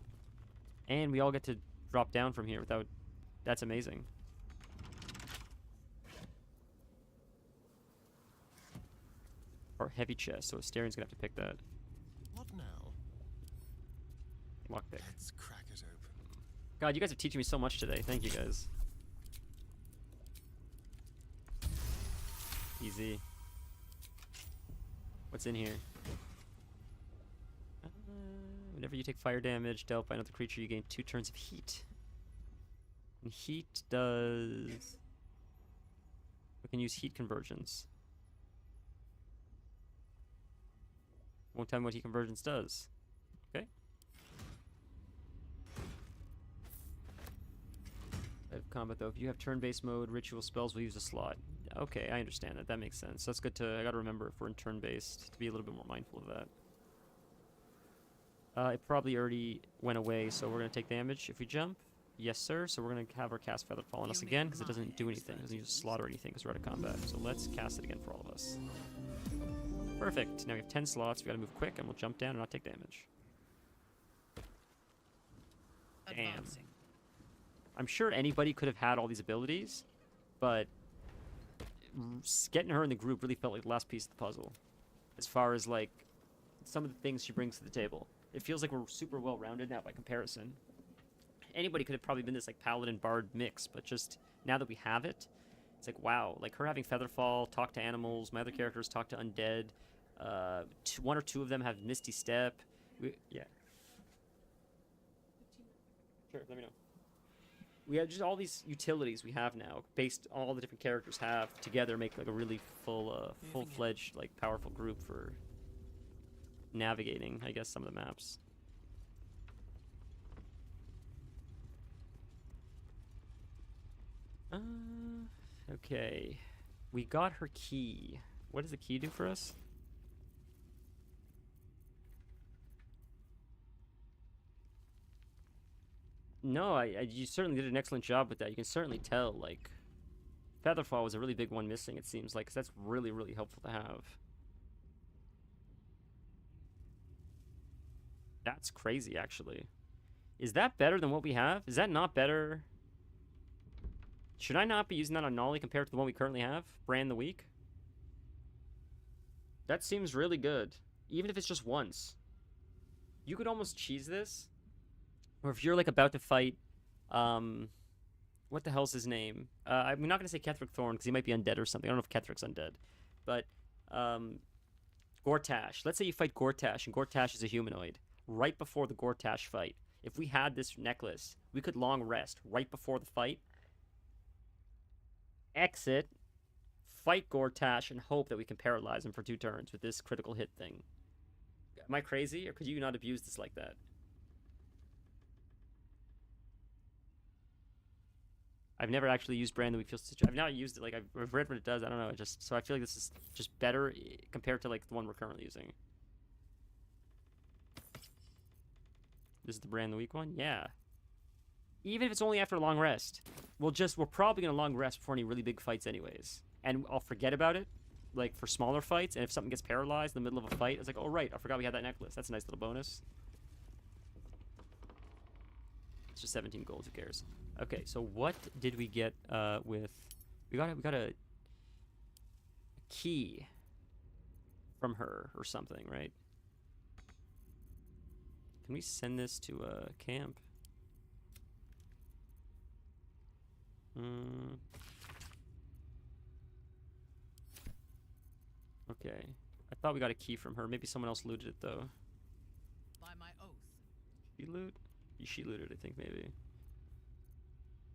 And we all get to drop down from here without... That's amazing. Or heavy chest, so Astarion's gonna have to pick that. now? Lockpick. Let's crack it open. God, you guys are teaching me so much today. Thank you, guys. Easy. What's in here? Whenever you take fire damage dealt by another creature, you gain 2 turns of heat. And heat does... We can use heat convergence. Won't tell me what heat convergence does. Okay. Type of combat though. If you have turn-based mode, ritual spells will use a slot. Okay, I understand that. That makes sense. That's good to... I gotta remember if we're in turn-based to be a little bit more mindful of that. It probably already went away, so we're gonna take damage if we jump. Yes, sir. So we're gonna have her cast Featherfall on us again because it doesn't do anything. It doesn't use a slot or anything because we're out of combat. So let's cast it again for all of us. Perfect. Now we have 10 slots. We gotta move quick and we'll jump down and not take damage. Damn. I'm sure anybody could have had all these abilities, but getting her in the group really felt like the last piece of the puzzle. As far as like some of the things she brings to the table. It feels like we're super well rounded now by comparison. Anybody could have probably been this like paladin bard mix, but just now that we have it, it's like wow, like her having Featherfall, talk to animals, my other characters talk to undead, 1 or 2 of them have Misty Step. Yeah. Sure, let me know. We have just all these utilities we have now, based on all the different characters have together, make like a really full-fledged, like powerful group for navigating, I guess, some of the maps. Okay. We got her key. What does the key do for us? No, you certainly did an excellent job with that. You can certainly tell, like, Featherfall was a really big one missing, it seems like, because that's really, really helpful to have. That's crazy, actually. Is that better than what we have? Is that not better? Should I not be using that on Nolly compared to the one we currently have? Brand the Week? That seems really good. Even if it's just once. You could almost cheese this. Or if you're, like, about to fight... what the hell's his name? I'm not going to say Ketheric Thorn, because he might be undead or something. I don't know if Ketheric's undead. But, Gortash. Let's say you fight Gortash, and Gortash is a humanoid. Right before the Gortash fight. If we had this necklace, we could long rest right before the fight. Exit. Fight Gortash and hope that we can paralyze him for 2 turns with this critical hit thing. Am I crazy, or could you not abuse this like that? I've never actually used Brand the Weak. I've not used it. Like I've read what it does. I don't know. So I feel like this is just better compared to like the one we're currently using. This is the Brand the Weak one. Yeah. Even if it's only after a long rest, we're probably gonna long rest before any really big fights, anyways. And I'll forget about it, like for smaller fights. And if something gets paralyzed in the middle of a fight, it's like, oh right, I forgot we had that necklace. That's a nice little bonus. It's just 17 gold. Who cares? Okay, so what did we get with... We got a key from her or something, right? Can we send this to a camp? Okay. I thought we got a key from her. Maybe someone else looted it, though. By my oath. She loot? She looted, I think, maybe.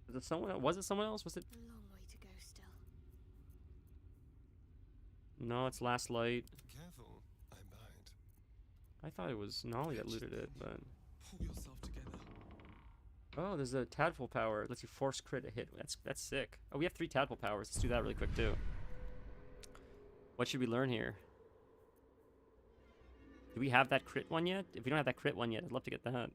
Was it someone else? Was it someone else? Was it? A long way to go still. No, it's Last Light. Careful, I'm behind. I thought it was Nolly that looted it, but... Pull yourself together. Oh, there's a Tadpole power. It lets you force crit a hit. That's sick. Oh, we have 3 Tadpole powers. Let's do that really quick, too. What should we learn here? Do we have that crit one yet? If we don't have that crit one yet, I'd love to get that.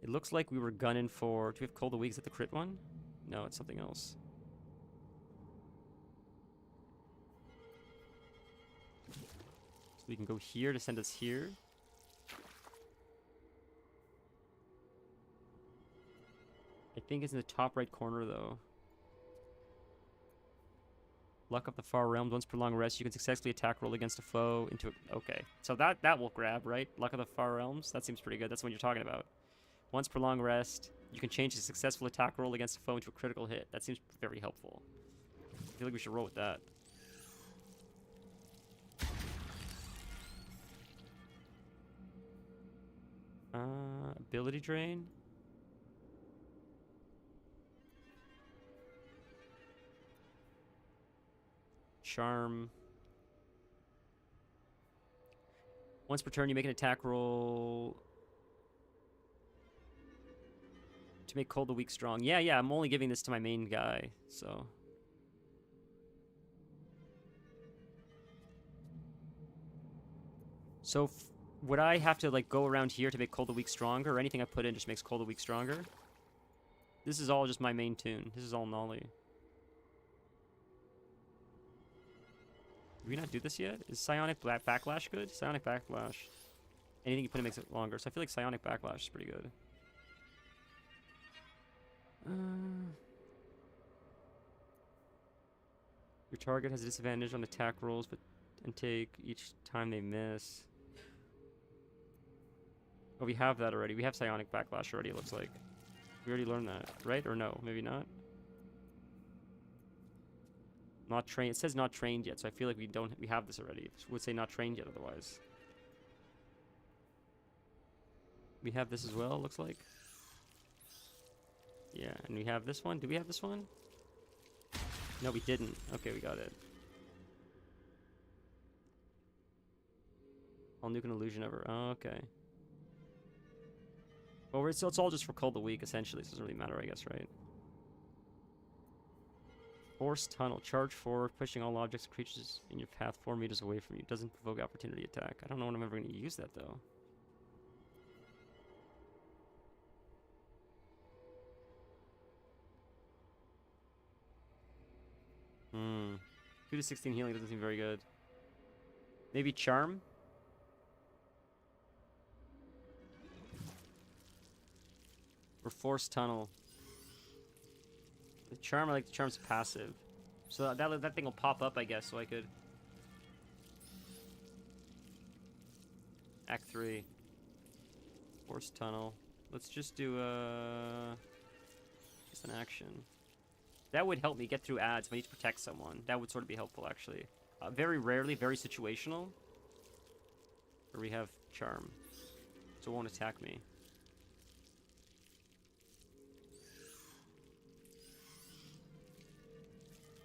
It looks like we were gunning for... Do we have Cold the Weak? Is that the crit one? No, it's something else. So we can go here to send us here. I think it's in the top right corner, though. Luck of the Far Realms. Once per long rest, you can successfully attack roll against a foe into a... Okay. So that will grab, right? Luck of the Far Realms. That seems pretty good. That's what you're talking about. Once per long rest, you can change a successful attack roll against a foe into a critical hit. That seems very helpful. I feel like we should roll with that. Ability drain. Charm. Once per turn, you make an attack roll to make Cold the Weak strong. Yeah, I'm only giving this to my main guy, so... So, would I have to, like, go around here to make Cold the Weak stronger, or anything I put in just makes Cold the Weak stronger? This is all just my main tune. This is all Nolly. Did we not do this yet? Is Psionic Backlash good? Psionic Backlash. Anything you put in makes it longer. So I feel like Psionic Backlash is pretty good. Your target has a disadvantage on attack rolls, but and take each time they miss. Oh, we have that already. We have Psionic Backlash already, it looks like. We already learned that, right? Or no? Maybe not? Not trained. It says not trained yet, so I feel like we have this already. It would say not trained yet otherwise. We have this as well, looks like. Yeah, and we have this one. Do we have this one? No, we didn't. Okay, we got it. I'll nuke an illusion ever. Oh, okay. Well, it's all just for Cold the Weak, essentially. So it doesn't really matter, I guess, right? Force Tunnel. Charge forward, pushing all objects and creatures in your path 4 meters away from you. Doesn't provoke opportunity attack. I don't know when I'm ever going to use that, though. Hmm. 2 to 16 healing doesn't seem very good. Maybe Charm? Or Force Tunnel. The Charm, I like the Charm's passive. So that thing will pop up, I guess, so I could... Act 3. Force Tunnel. Let's just do, just an action. That would help me get through ads if I need to protect someone. That would sort of be helpful, actually. Very rarely, very situational. Where we have Charm. So it won't attack me.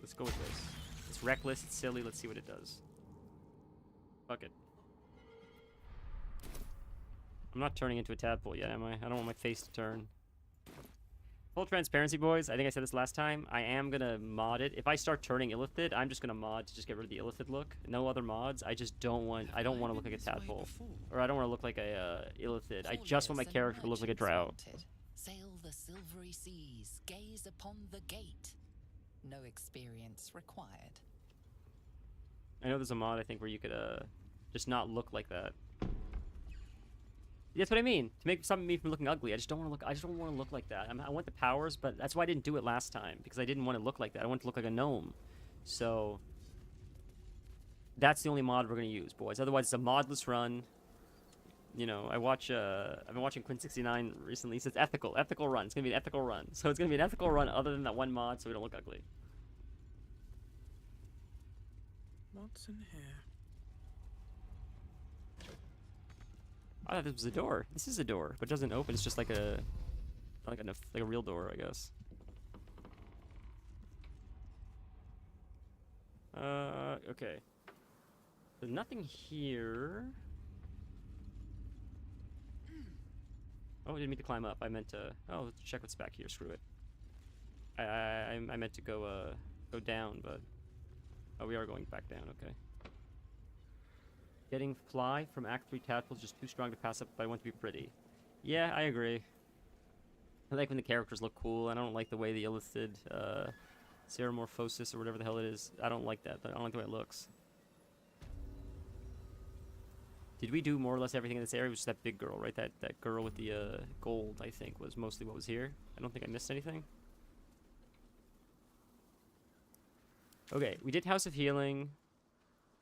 Let's go with this. It's reckless, it's silly, let's see what it does. Fuck it. I'm not turning into a tadpole yet, am I? I don't want my face to turn. Full transparency, boys. I think I said this last time. I am gonna mod it. If I start turning illithid, I'm just gonna mod to just get rid of the illithid look. No other mods. I just don't want... I don't want to look like a tadpole. Or I don't want to look like a illithid. I just want my character to look like a drow. Sail the silvery seas, gaze upon the gate. No experience required. I know there's a mod, I think, where you could just not look like that. That's what I mean. To make something me from looking ugly, I just don't want to look. I just don't want to look like that. I want the powers, but that's why I didn't do it last time, because I didn't want to look like that. I want to look like a gnome. So that's the only mod we're gonna use, boys. Otherwise, it's a modless run. You know, I've been watching Quinn69 recently. He says ethical run. It's gonna be an ethical run. So it's gonna be an ethical run other than that one mod, so we don't look ugly. What's in here? I thought this was a door. This is a door, but it doesn't open. It's just like a real door, I guess. Okay. There's nothing here. Oh, I didn't mean to climb up. I meant to... Oh, let's check what's back here. Screw it. I meant to go down, but... Oh, we are going back down. Okay. Getting Fly from Act 3 Tadpole is just too strong to pass up, but I want to be pretty. Yeah, I agree. I like when the characters look cool. I don't like the way the illithid, Ceramorphosis or whatever the hell it is. I don't like that. I don't like the way it looks. Did we do more or less everything in this area? It was just that big girl, right? That girl with the gold, I think, was mostly what was here. I don't think I missed anything. Okay, we did House of Healing.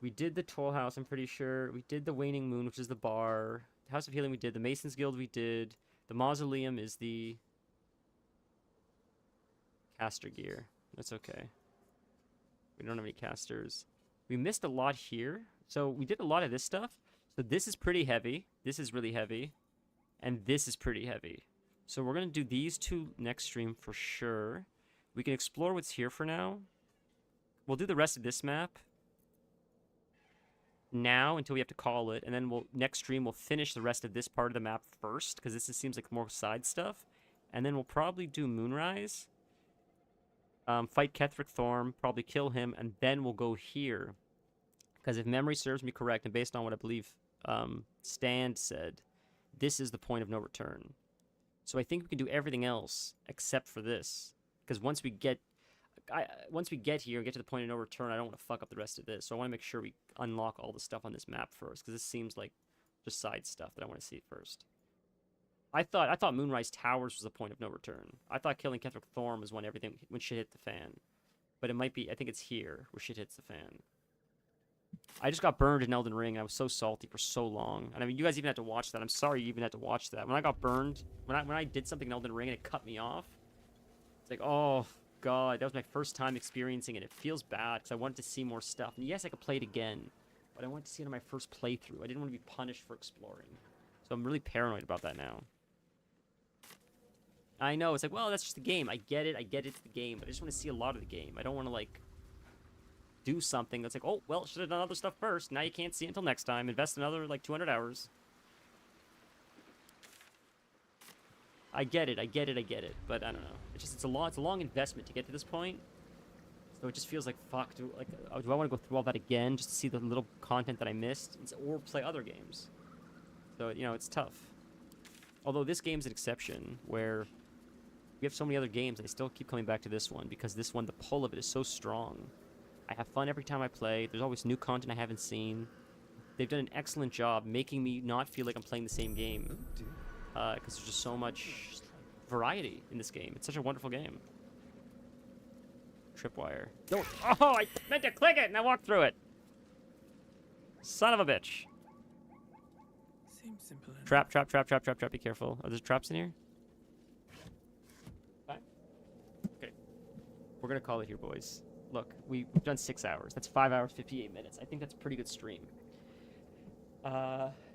We did the Toll House, I'm pretty sure. We did the Waning Moon, which is the bar. House of Healing we did. The Mason's Guild we did. The Mausoleum is the caster gear. That's okay. We don't have any casters. We missed a lot here. So we did a lot of this stuff. So this is pretty heavy. This is really heavy. And this is pretty heavy. So we're going to do these two next stream for sure. We can explore what's here for now. We'll do the rest of this map now until we have to call it. And then next stream we'll finish the rest of this part of the map first. Because this seems like more side stuff. And then we'll probably do Moonrise. Fight Ketheric Thorm, probably kill him, and then we'll go here. Because if memory serves me correct, and based on what I believe Stand said, this is the point of no return. So I think we can do everything else except for this. Because once we get here and get to the point of no return, I don't want to fuck up the rest of this. So I want to make sure we unlock all the stuff on this map first, because this seems like just side stuff that I want to see first. I thought Moonrise Towers was the point of no return. I thought killing Ketheric Thorm was when shit hit the fan. But it might be, I think it's here where shit hits the fan. I just got burned in Elden Ring, and I was so salty for so long. And I mean, you guys even had to watch that. I'm sorry you even had to watch that. When I got burned, when I did something in Elden Ring and it cut me off, it's like, oh god, that was my first time experiencing it. It feels bad because I wanted to see more stuff. And yes, I could play it again, but I wanted to see it on my first playthrough. I didn't want to be punished for exploring. So I'm really paranoid about that now. I know, it's like, well, that's just the game. I get it, it's the game, but I just want to see a lot of the game. I don't want to, like, do something that's like, oh, well, should have done other stuff first. Now you can't see it until next time. Invest another, like, 200 hours. I get it, but I don't know. It's a long investment to get to this point. So it just feels like, fuck, do I want to go through all that again just to see the little content that I missed? Or play other games. So, you know, it's tough. Although this game's an exception, where we have so many other games, and I still keep coming back to this one, because this one, the pull of it is so strong. I have fun every time I play. There's always new content I haven't seen. They've done an excellent job making me not feel like I'm playing the same game. Because there's just so much variety in this game. It's such a wonderful game. Tripwire. Don't. Oh, I meant to click it, and I walked through it. Son of a bitch. Seems simple enough. Trap. Be careful. Are there traps in here? Fine. Okay. We're going to call it here, boys. Look, we've done 6 hours. That's 5 hours, 58 minutes. I think that's a pretty good stream.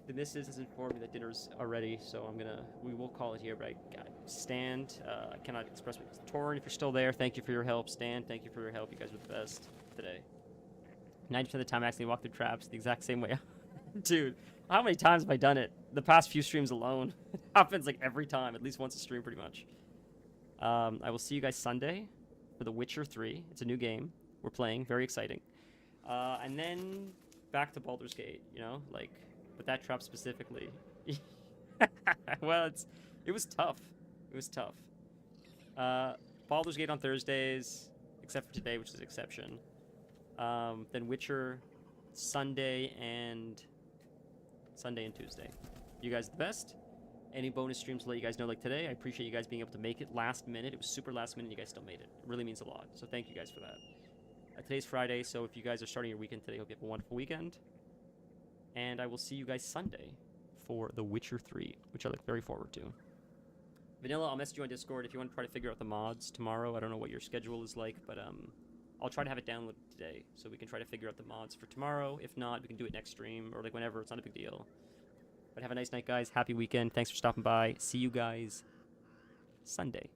The missus has informed me that dinner's already, so we will call it here, but I Stand, I cannot express my... Torin, if you're still there, thank you for your help. Stan, thank you for your help. You guys were the best today. 90% of the time I actually walk through traps the exact same way. Dude, how many times have I done it? The past few streams alone. It happens like every time, at least once a stream pretty much. I will see you guys Sunday for The Witcher 3. It's a new game we're playing, very exciting. And then back to Baldur's Gate, you know, like, but that trap specifically. Well, it was tough. It was tough. Baldur's Gate on Thursdays, except for today, which is an exception. Then Witcher Sunday and Tuesday. You guys are the best. Any bonus streams to let you guys know, like today, I appreciate you guys being able to make it last minute. It was super last minute, and you guys still made it. It really means a lot. So thank you guys for that. Today's Friday, so if you guys are starting your weekend today, hope you have a wonderful weekend. And I will see you guys Sunday for The Witcher 3, which I look very forward to. Vanilla, I'll message you on Discord if you want to try to figure out the mods tomorrow. I don't know what your schedule is like, but I'll try to have it downloaded today, so we can try to figure out the mods for tomorrow. If not, we can do it next stream, or like whenever. It's not a big deal. But have a nice night, guys. Happy weekend. Thanks for stopping by. See you guys Sunday.